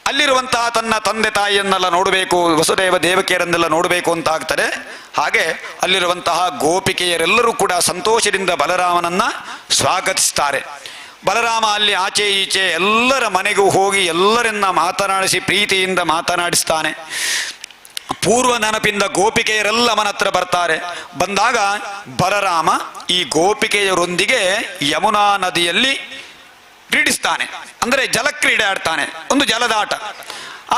ಅಲ್ಲಿರುವಂತಹ ತನ್ನ ತಂದೆ ತಾಯಿಯನ್ನೆಲ್ಲ ನೋಡಬೇಕು, ವಸುದೇವ ದೇವಕಿಯರನ್ನೆಲ್ಲ ನೋಡಬೇಕು ಅಂತ ಆಗ್ತದೆ. ಹಾಗೆ ಅಲ್ಲಿರುವಂತಹ ಗೋಪಿಕೆಯರೆಲ್ಲರೂ ಕೂಡ ಸಂತೋಷದಿಂದ ಬಲರಾಮನನ್ನ ಸ್ವಾಗತಿಸ್ತಾರೆ. ಬಲರಾಮ ಅಲ್ಲಿ ಆಚೆ ಈಚೆ ಎಲ್ಲರ ಮನೆಗೂ ಹೋಗಿ ಎಲ್ಲರನ್ನ ಮಾತನಾಡಿಸಿ ಪ್ರೀತಿಯಿಂದ ಮಾತನಾಡಿಸ್ತಾನೆ. ಪೂರ್ವ ನೆನಪಿಂದ ಗೋಪಿಕೆಯರೆಲ್ಲ ಅವನ ಹತ್ರ ಬರ್ತಾರೆ. ಬಂದಾಗ ಬಲರಾಮ ಈ ಗೋಪಿಕೆಯರೊಂದಿಗೆ ಯಮುನಾ ನದಿಯಲ್ಲಿ ಕ್ರೀಡಿಸ್ತಾನೆ. ಅಂದರೆ ಜಲಕ್ರೀಡೆ ಆಡ್ತಾನೆ, ಒಂದು ಜಲದಾಟ.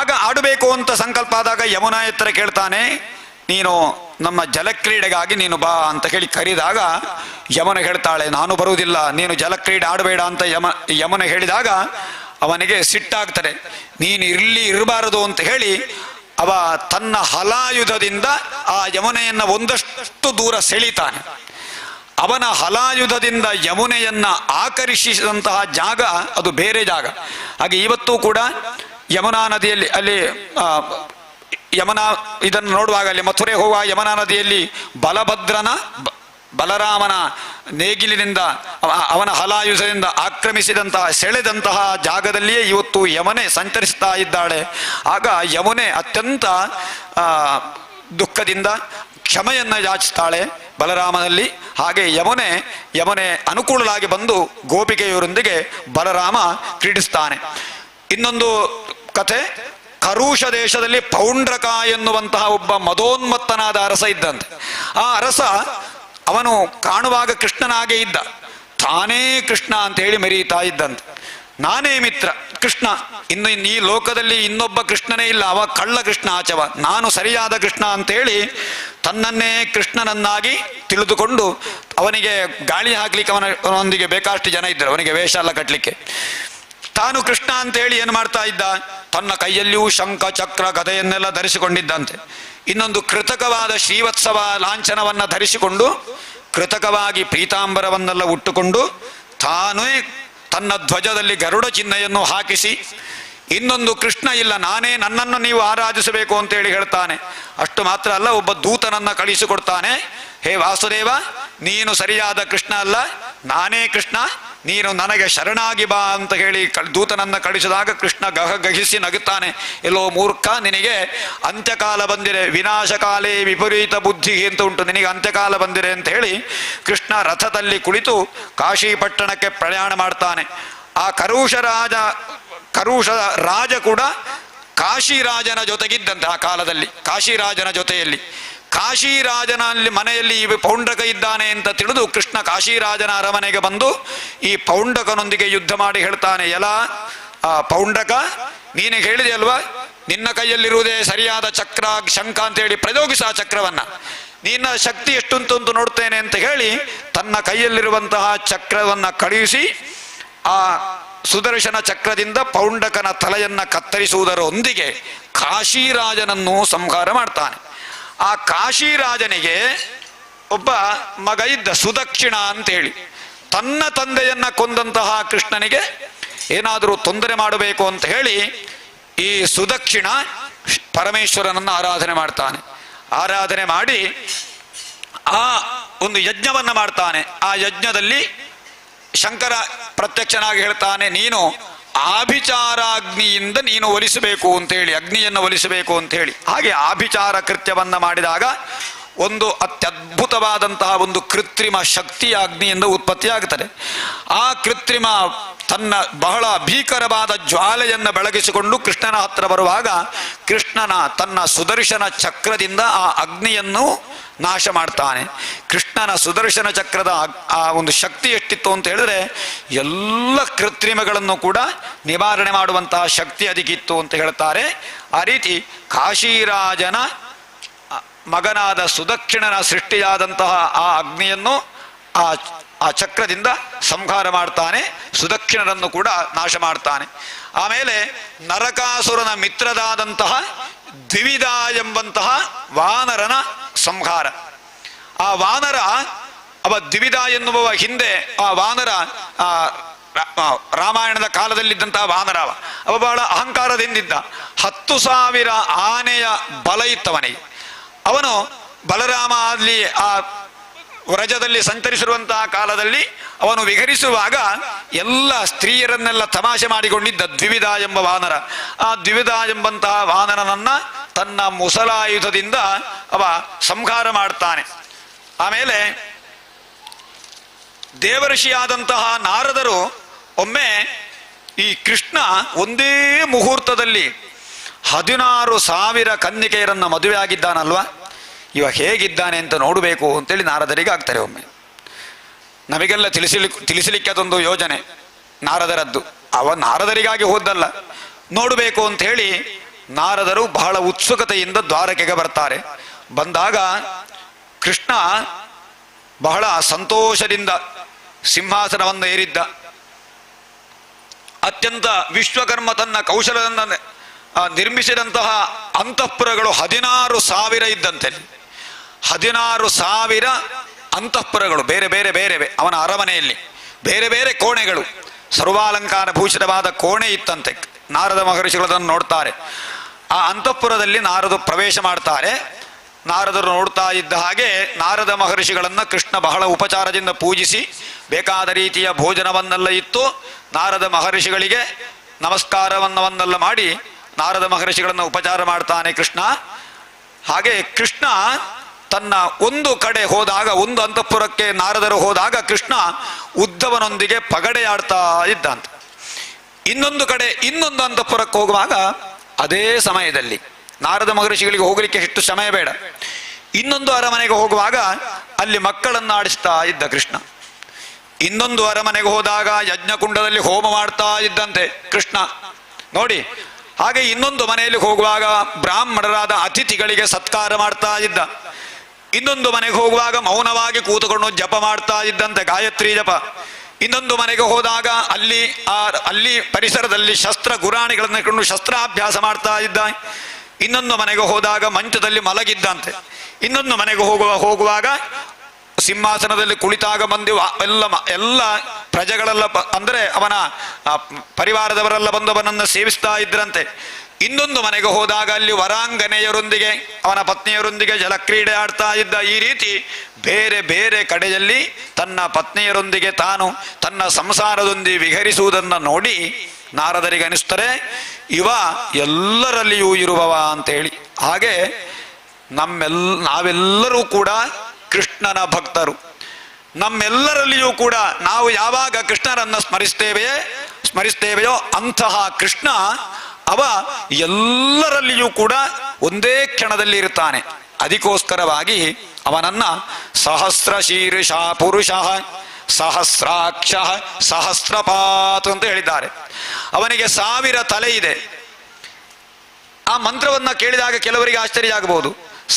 ಆಗ ಆಡಬೇಕು ಅಂತ ಸಂಕಲ್ಪ ಆದಾಗ ಯಮುನಾ ಎತ್ತರ ಕೇಳ್ತಾನೆ, ನೀನು ನಮ್ಮ ಜಲಕ್ರೀಡೆಗಾಗಿ ನೀನು ಬಾ ಅಂತ ಹೇಳಿ ಕರೆದಾಗ ಯಮುನ ಹೇಳ್ತಾಳೆ, ನಾನು ಬರುವುದಿಲ್ಲ, ನೀನು ಜಲಕ್ರೀಡೆ ಆಡಬೇಡ ಅಂತ ಯಮುನ ಹೇಳಿದಾಗ ಅವನಿಗೆ ಸಿಟ್ಟಾಗ್ತದೆ. ನೀನು ಇರಬಾರದು ಅಂತ ಹೇಳಿ ಅವ ತನ್ನ ಹಲಾಯುಧದಿಂದ ಆ ಯಮುನೆಯನ್ನು ಒಂದಷ್ಟು ದೂರ ಸೆಳೀತಾನೆ. ಅವನ ಹಲಾಯುಧದಿಂದ ಯಮುನೆಯನ್ನ ಆಕರ್ಷಿಸಿದಂತಹ ಜಾಗ ಅದು ಬೇರೆ ಜಾಗ. ಹಾಗೆ ಇವತ್ತೂ ಕೂಡ ಯಮುನಾ ನದಿಯಲ್ಲಿ ಅಲ್ಲಿ ಯಮುನಾ ಇದನ್ನು ನೋಡುವಾಗ ಅಲ್ಲಿ ಮಥುರೆ ಹೋಗುವ ಯಮುನಾ ನದಿಯಲ್ಲಿ ಬಲರಾಮನ ನೇಗಿಲಿನಿಂದ ಅವನ ಹಲಾಯುಧದಿಂದ ಆಕ್ರಮಿಸಿದಂತಹ ಸೆಳೆದಂತಹ ಜಾಗದಲ್ಲಿಯೇ ಇವತ್ತು ಯಮುನೆ ಸಂಚರಿಸ್ತಾ ಇದ್ದಾಳೆ. ಆಗ ಯಮುನೆ ಅತ್ಯಂತ ದುಃಖದಿಂದ ಕ್ಷಮೆಯನ್ನು ಯಾಚಿಸ್ತಾಳೆ ಬಲರಾಮನಲ್ಲಿ. ಹಾಗೆ ಯಮುನೆ ಅನುಕೂಲವಾಗಿ ಬಂದು ಗೋಪಿಕೆಯವರೊಂದಿಗೆ ಬಲರಾಮ ಕ್ರೀಡಿಸ್ತಾನೆ. ಇನ್ನೊಂದು ಕಥೆ, ಕರುಷ ದೇಶದಲ್ಲಿ ಪೌಂಡ್ರಕ ಎನ್ನುವಂತಹ ಒಬ್ಬ ಮದೋನ್ಮತ್ತನಾದ ಅರಸ ಇದ್ದಂತೆ. ಆ ಅರಸ ಅವನು ಕಾಣುವಾಗ ಕೃಷ್ಣನಾಗೇ ಇದ್ದ, ತಾನೇ ಕೃಷ್ಣ ಅಂತ ಹೇಳಿ ಮೆರೀತಾ ಇದ್ದಂತೆ. ನಾನೇ ಮಿತ್ರ ಕೃಷ್ಣ, ಇನ್ನು ಈ ಲೋಕದಲ್ಲಿ ಇನ್ನೊಬ್ಬ ಕೃಷ್ಣನೇ ಇಲ್ಲ, ಅವ ಕಳ್ಳ ಕೃಷ್ಣ ಆಚವ, ನಾನು ಸರಿಯಾದ ಕೃಷ್ಣ ಅಂತೇಳಿ ತನ್ನನ್ನೇ ಕೃಷ್ಣನನ್ನಾಗಿ ತಿಳಿದುಕೊಂಡು ಅವನಿಗೆ ಗಾಳಿ ಹಾಕ್ಲಿಕ್ಕೆ ಅವನೊಂದಿಗೆ ಬೇಕಾಷ್ಟು ಜನ ಇದ್ದರು, ಅವನಿಗೆ ವೇಷ ಎಲ್ಲ ಕಟ್ಟಲಿಕ್ಕೆ. ತಾನು ಕೃಷ್ಣ ಅಂತೇಳಿ ಏನು ಮಾಡ್ತಾ ಇದ್ದ, ತನ್ನ ಕೈಯಲ್ಲಿಯೂ ಶಂಖ ಚಕ್ರ ಗದೆಯನ್ನೆಲ್ಲ ಧರಿಸಿಕೊಂಡಿದ್ದಂತೆ. ಇನ್ನೊಂದು ಕೃತಕವಾದ ಶ್ರೀವತ್ಸವ ಲಾಂಛನವನ್ನ ಧರಿಸಿಕೊಂಡು ಕೃತಕವಾಗಿ ಪೀತಾಂಬರವನ್ನೆಲ್ಲ ಉಟ್ಟುಕೊಂಡು ತಾನೇ ತನ್ನ ಧ್ವಜದಲ್ಲಿ ಗರುಡ ಚಿಹ್ನೆಯನ್ನು ಹಾಕಿಸಿ, ಇನ್ನೊಂದು ಕೃಷ್ಣ ಇಲ್ಲ, ನನ್ನನ್ನು ನೀವು ಆರಾಧಿಸಬೇಕು ಅಂತೇಳಿ ಹೇಳ್ತಾನೆ. ಅಷ್ಟು ಮಾತ್ರ ಅಲ್ಲ, ಒಬ್ಬ ದೂತನನ್ನ ಕಳಿಸಿಕೊಡ್ತಾನೆ. ಹೇ ವಾಸುದೇವ, ನೀನು ಸರಿಯಾದ ಕೃಷ್ಣ ಅಲ್ಲ, ನಾನೇ ಕೃಷ್ಣ, ನೀನು ನನಗೆ ಶರಣಾಗಿ ಬಾ ಅಂತ ಹೇಳಿ ದೂತನನ್ನ ಕಳಿಸಿದಾಗ ಕೃಷ್ಣ ಗಹಿಸಿ ನಗುತ್ತಾನೆ. ಎಲ್ಲೋ ಮೂರ್ಖ, ನಿನಗೆ ಅಂತ್ಯಕಾಲ ಬಂದಿರೆ, ವಿನಾಶಕಾಲೇ ವಿಪರೀತ ಬುದ್ಧಿ ಅಂತ ಉಂಟು, ನಿನಗೆ ಅಂತ್ಯಕಾಲ ಬಂದಿರೆ ಅಂತ ಹೇಳಿ ಕೃಷ್ಣ ರಥದಲ್ಲಿ ಕುಳಿತು ಕಾಶಿ ಪಟ್ಟಣಕ್ಕೆ ಪ್ರಯಾಣ ಮಾಡ್ತಾನೆ. ಆ ಕರುಷ ರಾಜ ಕೂಡ ಕಾಶಿರಾಜನ ಜೊತೆಗಿದ್ದಂತೆ. ಆ ಕಾಲದಲ್ಲಿ ಕಾಶಿರಾಜನ ಜೊತೆಯಲ್ಲಿ, ಕಾಶಿರಾಜನಲ್ಲಿ ಮನೆಯಲ್ಲಿ ಈ ಪೌಂಡ್ರಕ ಇದ್ದಾನೆ ಅಂತ ತಿಳಿದು ಕೃಷ್ಣ ಕಾಶಿರಾಜನ ಅರಮನೆಗೆ ಬಂದು ಈ ಪೌಂಡ್ರಕನೊಂದಿಗೆ ಯುದ್ಧ ಮಾಡಿ ಹೇಳ್ತಾನೆ, ಎಲ್ಲ ಪೌಂಡ್ರಕ, ನೀನು ಹೇಳಿದೆ ಅಲ್ವಾ, ನಿನ್ನ ಕೈಯಲ್ಲಿರುವುದೇ ಸರಿಯಾದ ಚಕ್ರ ಶಂಖ ಅಂತ ಹೇಳಿ ಪ್ರಯೋಗಿಸ ಆ ಚಕ್ರವನ್ನ, ನಿನ್ನ ಶಕ್ತಿ ಎಷ್ಟುಂಟು ಅಂತ ನೋಡ್ತೇನೆ ಅಂತ ಹೇಳಿ ತನ್ನ ಕೈಯಲ್ಲಿರುವಂತಹ ಚಕ್ರವನ್ನ ಕಳುಹಿಸಿ ಆ ಸುದರ್ಶನ ಚಕ್ರದಿಂದ ಪೌಂಡಕನ ತಲೆಯನ್ನ ಕತ್ತರಿಸುವುದರೊಂದಿಗೆ ಕಾಶಿರಾಜನನ್ನು ಸಂಹಾರ ಮಾಡ್ತಾನೆ. ಆ ಕಾಶಿರಾಜನಿಗೆ ಒಬ್ಬ ಮಗ ಇದ್ದ, ಸುದಕ್ಷಿಣ ಅಂತೇಳಿ. ತನ್ನ ತಂದೆಯನ್ನ ಕೊಂದಂತಹ ಕೃಷ್ಣನಿಗೆ ಏನಾದರೂ ತೊಂದರೆ ಮಾಡಬೇಕು ಅಂತ ಹೇಳಿ ಈ ಸುದಕ್ಷಿಣ ಪರಮೇಶ್ವರನನ್ನು ಆರಾಧನೆ ಮಾಡ್ತಾನೆ. ಆರಾಧನೆ ಮಾಡಿ ಆ ಒಂದು ಯಜ್ಞವನ್ನ ಮಾಡ್ತಾನೆ. ಆ ಯಜ್ಞದಲ್ಲಿ ಶಂಕರ ಪ್ರತ್ಯಕ್ಷನಾಗಿ ಹೇಳ್ತಾನೆ, ನೀನು ಆಭಿಚಾರಾಗ್ನಿಯಿಂದ ನೀನು ಒಲಿಸಬೇಕು ಅಂತ ಹೇಳಿ, ಅಗ್ನಿಯನ್ನು ಒಲಿಸಬೇಕು ಅಂತ ಹೇಳಿ. ಹಾಗೆ ಆಭಿಚಾರ ಕೃತ್ಯವನ್ನ ಮಾಡಿದಾಗ ಒಂದು ಅತ್ಯದ್ಭುತವಾದಂತಹ ಒಂದು ಕೃತ್ರಿಮ ಶಕ್ತಿಯ ಅಗ್ನಿಯಿಂದ ಉತ್ಪತ್ತಿಯಾಗುತ್ತದೆ. ಆ ಕೃತ್ರಿಮ ತನ್ನ ಬಹಳ ಭೀಕರವಾದ ಜ್ವಾಲೆಯನ್ನು ಬೆಳಗಿಸಿಕೊಂಡು ಕೃಷ್ಣನ ಹತ್ರ ಬರುವಾಗ ಕೃಷ್ಣನ ತನ್ನ ಸುದರ್ಶನ ಚಕ್ರದಿಂದ ಆ ಅಗ್ನಿಯನ್ನು ನಾಶ ಮಾಡ್ತಾನೆ. ಕೃಷ್ಣನ ಸುದರ್ಶನ ಚಕ್ರದ ಆ ಒಂದು ಶಕ್ತಿ ಎಷ್ಟಿತ್ತು ಅಂತ ಹೇಳಿದ್ರೆ ಎಲ್ಲ ಕೃತ್ರಿಮಗಳನ್ನು ಕೂಡ ನಿವಾರಣೆ ಮಾಡುವಂತಹ ಶಕ್ತಿ ಅದಕ್ಕಿತ್ತು ಅಂತ ಹೇಳ್ತಾರೆ. ಆ ರೀತಿ ಕಾಶಿರಾಜನ ಮಗನಾದ ಸುದಕ್ಷಿಣನ ಸೃಷ್ಟಿಯಾದಂತಹ ಆ ಅಗ್ನಿಯನ್ನು ಆ ಚಕ್ರದಿಂದ ಸಂಹಾರ ಮಾಡ್ತಾನೆ, ಸುದಕ್ಷಿಣರನ್ನು ಕೂಡ ನಾಶ ಮಾಡ್ತಾನೆ. ಆಮೇಲೆ ನರಕಾಸುರನ ಮಿತ್ರದಾದಂತಹ ದ್ವಿವಿಧ ಎಂಬಂತಹ ವಾನರನ ಸಂಹಾರ. ಆ ವಾನರ ದ್ವಿವಿಧ ಎನ್ನುವ ಹಿಂದೆ ಆ ವಾನರ ರಾಮಾಯಣದ ಕಾಲದಲ್ಲಿದ್ದಂತಹ ವಾನರ ಅವ ಬಹಳ ಅಹಂಕಾರದಿಂದಿದ್ದ. 10,000 ಆನೆಯ ಬಲ ಇತ್ತವನಿಗೆ. ಅವನು ಬಲರಾಮ ಅಲ್ಲಿ ಆ ವ್ರಜದಲ್ಲಿ ಸಂಚರಿಸಿರುವಂತಹ ಕಾಲದಲ್ಲಿ ಅವನು ವಿಹರಿಸುವಾಗ ಎಲ್ಲ ಸ್ತ್ರೀಯರನ್ನೆಲ್ಲ ತಮಾಷೆ ಮಾಡಿಕೊಂಡಿದ್ದ ದ್ವಿವಿಧ ಎಂಬ ವಾನರ. ಆ ದ್ವಿವಿಧ ಎಂಬಂತಹ ವಾನರನನ್ನ ತನ್ನ ಮುಸಲಾಯುಧದಿಂದ ಅವ ಸಂಹಾರ ಮಾಡ್ತಾನೆ. ಆಮೇಲೆ ದೇವಋಷಿಯಾದಂತಹ ನಾರದರು ಒಮ್ಮೆ ಈ ಕೃಷ್ಣ ಒಂದೇ ಮುಹೂರ್ತದಲ್ಲಿ 16,000 ಕನ್ನಿಕೆಯರನ್ನ ಮದುವೆ ಆಗಿದ್ದಾನಲ್ವಾ, ಇವ ಹೇಗಿದ್ದಾನೆ ಅಂತ ನೋಡಬೇಕು ಅಂತೇಳಿ ನಾರದರಿಗೆ ಆಗ್ತಾರೆ. ಒಮ್ಮೆ ನಮಗೆಲ್ಲ ತಿಳಿಸಲಿಕ್ಕೆ ಅದೊಂದು ಯೋಜನೆ ನಾರದರದ್ದು. ನಾರದರಿಗಾಗಿ ಹೋದ್ದಲ್ಲ, ನೋಡಬೇಕು ಅಂತ ಹೇಳಿ ನಾರದರು ಬಹಳ ಉತ್ಸುಕತೆಯಿಂದ ದ್ವಾರಕೆಗೆ ಬರ್ತಾರೆ. ಬಂದಾಗ ಕೃಷ್ಣ ಬಹಳ ಸಂತೋಷದಿಂದ ಸಿಂಹಾಸನವನ್ನು ಏರಿದ್ದ. ಅತ್ಯಂತ ವಿಶ್ವಕರ್ಮ ತನ್ನ ಕೌಶಲದಿಂದ ನಿರ್ಮಿಸಿದಂತಹ ಅಂತಃಪುರಗಳು 16,000 ಇದ್ದಂತೆ. 16,000 ಅಂತಃಪುರಗಳು ಬೇರೆ ಬೇರೆ ಬೇರೆ ಅವನ ಅರಮನೆಯಲ್ಲಿ ಬೇರೆ ಬೇರೆ ಕೋಣೆಗಳು, ಸರ್ವಾಲಂಕಾರ ಭೂಷಿತವಾದ ಕೋಣೆ ಇತ್ತಂತೆ. ನಾರದ ಮಹರ್ಷಿಗಳನ್ನು ನೋಡ್ತಾರೆ. ಆ ಅಂತಃಪುರದಲ್ಲಿ ನಾರದರು ಪ್ರವೇಶ ಮಾಡ್ತಾರೆ. ನಾರದರು ನೋಡ್ತಾ ಇದ್ದ ಹಾಗೆ ನಾರದ ಮಹರ್ಷಿಗಳನ್ನು ಕೃಷ್ಣ ಬಹಳ ಉಪಚಾರದಿಂದ ಪೂಜಿಸಿ ಬೇಕಾದ ರೀತಿಯ ಭೋಜನವನ್ನೆಲ್ಲ ಇತ್ತು. ನಾರದ ಮಹರ್ಷಿಗಳಿಗೆ ನಮಸ್ಕಾರವನ್ನೆಲ್ಲ ಮಾಡಿ ನಾರದ ಮಹರ್ಷಿಗಳನ್ನು ಉಪಚಾರ ಮಾಡ್ತಾನೆ ಕೃಷ್ಣ. ಹಾಗೆ ಕೃಷ್ಣ ತನ್ನ ಒಂದು ಕಡೆ ಹೋದಾಗ, ಒಂದು ಅಂತಃಪುರಕ್ಕೆ ನಾರದರು ಹೋದಾಗ ಕೃಷ್ಣ ಉದ್ಧವನೊಂದಿಗೆ ಪಗಡೆಯಾಡ್ತಾ ಇದ್ದಂತ. ಇನ್ನೊಂದು ಕಡೆ ಇನ್ನೊಂದು ಅಂತಃಪುರಕ್ಕೆ ಹೋಗುವಾಗ ಅದೇ ಸಮಯದಲ್ಲಿ ನಾರದ ಮಹರ್ಷಿಗಳಿಗೆ ಹೋಗಲಿಕ್ಕೆ ಎಷ್ಟು ಸಮಯ ಬೇಡ, ಇನ್ನೊಂದು ಅರಮನೆಗೆ ಹೋಗುವಾಗ ಅಲ್ಲಿ ಮಕ್ಕಳನ್ನು ಆಡಿಸ್ತಾ ಇದ್ದ ಕೃಷ್ಣ. ಇನ್ನೊಂದು ಅರಮನೆಗೆ ಹೋದಾಗ ಯಜ್ಞಕುಂಡದಲ್ಲಿ ಹೋಮ ಮಾಡ್ತಾ ಇದ್ದಂತೆ ಕೃಷ್ಣ ನೋಡಿ. ಹಾಗೆ ಇನ್ನೊಂದು ಮನೆಯಲ್ಲಿ ಹೋಗುವಾಗ ಬ್ರಾಹ್ಮಣರಾದ ಅತಿಥಿಗಳಿಗೆ ಸತ್ಕಾರ ಮಾಡ್ತಾ ಇದ್ದ. ಇನ್ನೊಂದು ಮನೆಗೆ ಹೋಗುವಾಗ ಮೌನವಾಗಿ ಕೂತುಕೊಂಡು ಜಪ ಮಾಡ್ತಾ ಇದ್ದಂತೆ, ಗಾಯತ್ರಿ ಜಪ. ಇನ್ನೊಂದು ಮನೆಗೆ ಹೋದಾಗ ಅಲ್ಲಿ ಪರಿಸರದಲ್ಲಿ ಶಸ್ತ್ರ ಗುರಾಣಿಗಳನ್ನು ಇಟ್ಕೊಂಡು ಶಸ್ತ್ರಾಭ್ಯಾಸ ಮಾಡ್ತಾ ಇದ್ದ. ಇನ್ನೊಂದು ಮನೆಗೆ ಹೋದಾಗ ಮಂಚದಲ್ಲಿ ಮಲಗಿದ್ದಂತೆ. ಇನ್ನೊಂದು ಮನೆಗೆ ಹೋಗುವಾಗ ಸಿಂಹಾಸನದಲ್ಲಿ ಕುಳಿತಾಗ ಬಂದು ಎಲ್ಲ ಪ್ರಜೆಗಳೆಲ್ಲ ಅಂದರೆ ಅವನ ಪರಿವಾರದವರೆಲ್ಲ ಬಂದವನನ್ನು ಸೇವಿಸ್ತಾ ಇದ್ರಂತೆ. ಇನ್ನೊಂದು ಮನೆಗೆ ಹೋದಾಗ ಅಲ್ಲಿ ವರಾಂಗನೆಯರೊಂದಿಗೆ ಅವನ ಪತ್ನಿಯರೊಂದಿಗೆ ಜಲಕ್ರೀಡೆ ಆಡ್ತಾ ಇದ್ದ. ಈ ರೀತಿ ಬೇರೆ ಬೇರೆ ಕಡೆಯಲ್ಲಿ ತನ್ನ ಪತ್ನಿಯರೊಂದಿಗೆ ತಾನು ತನ್ನ ಸಂಸಾರದೊಂದಿಗೆ ವಿಹರಿಸುವುದನ್ನು ನೋಡಿ ನಾರದರಿಗೆ ಅನಿಸ್ತಾರೆ, ಇವ ಎಲ್ಲರಲ್ಲಿಯೂ ಇರುವವ ಅಂತೇಳಿ. ಹಾಗೆ ನಾವೆಲ್ಲರೂ ಕೂಡ ಕೃಷ್ಣನ ಭಕ್ತರು. ನಮ್ಮೆಲ್ಲರಲ್ಲಿಯೂ ಕೂಡ ನಾವು ಯಾವಾಗ ಕೃಷ್ಣರನ್ನು ಸ್ಮರಿಸ್ತೇವೆಯೋ ಅಂತಹ ಕೃಷ್ಣ ಅವ ಎಲ್ಲರಲ್ಲಿಯೂ ಕೂಡ ಒಂದೇ ಕ್ಷಣದಲ್ಲಿ ಇರುತ್ತಾನೆ. ಅದಕ್ಕೋಸ್ಕರವಾಗಿ ಅವನನ್ನ ಸಹಸ್ರ ಶೀರ್ಷ ಪುರುಷ ಸಹಸ್ರಾಕ್ಷ ಸಹಸ್ರಪಾತ್ ಅಂತ ಹೇಳಿದ್ದಾರೆ. ಅವನಿಗೆ 1000 ತಲೆ ಇದೆ. ಆ ಮಂತ್ರವನ್ನ ಕೇಳಿದಾಗ ಕೆಲವರಿಗೆ ಆಶ್ಚರ್ಯ ಆಗಬಹುದು.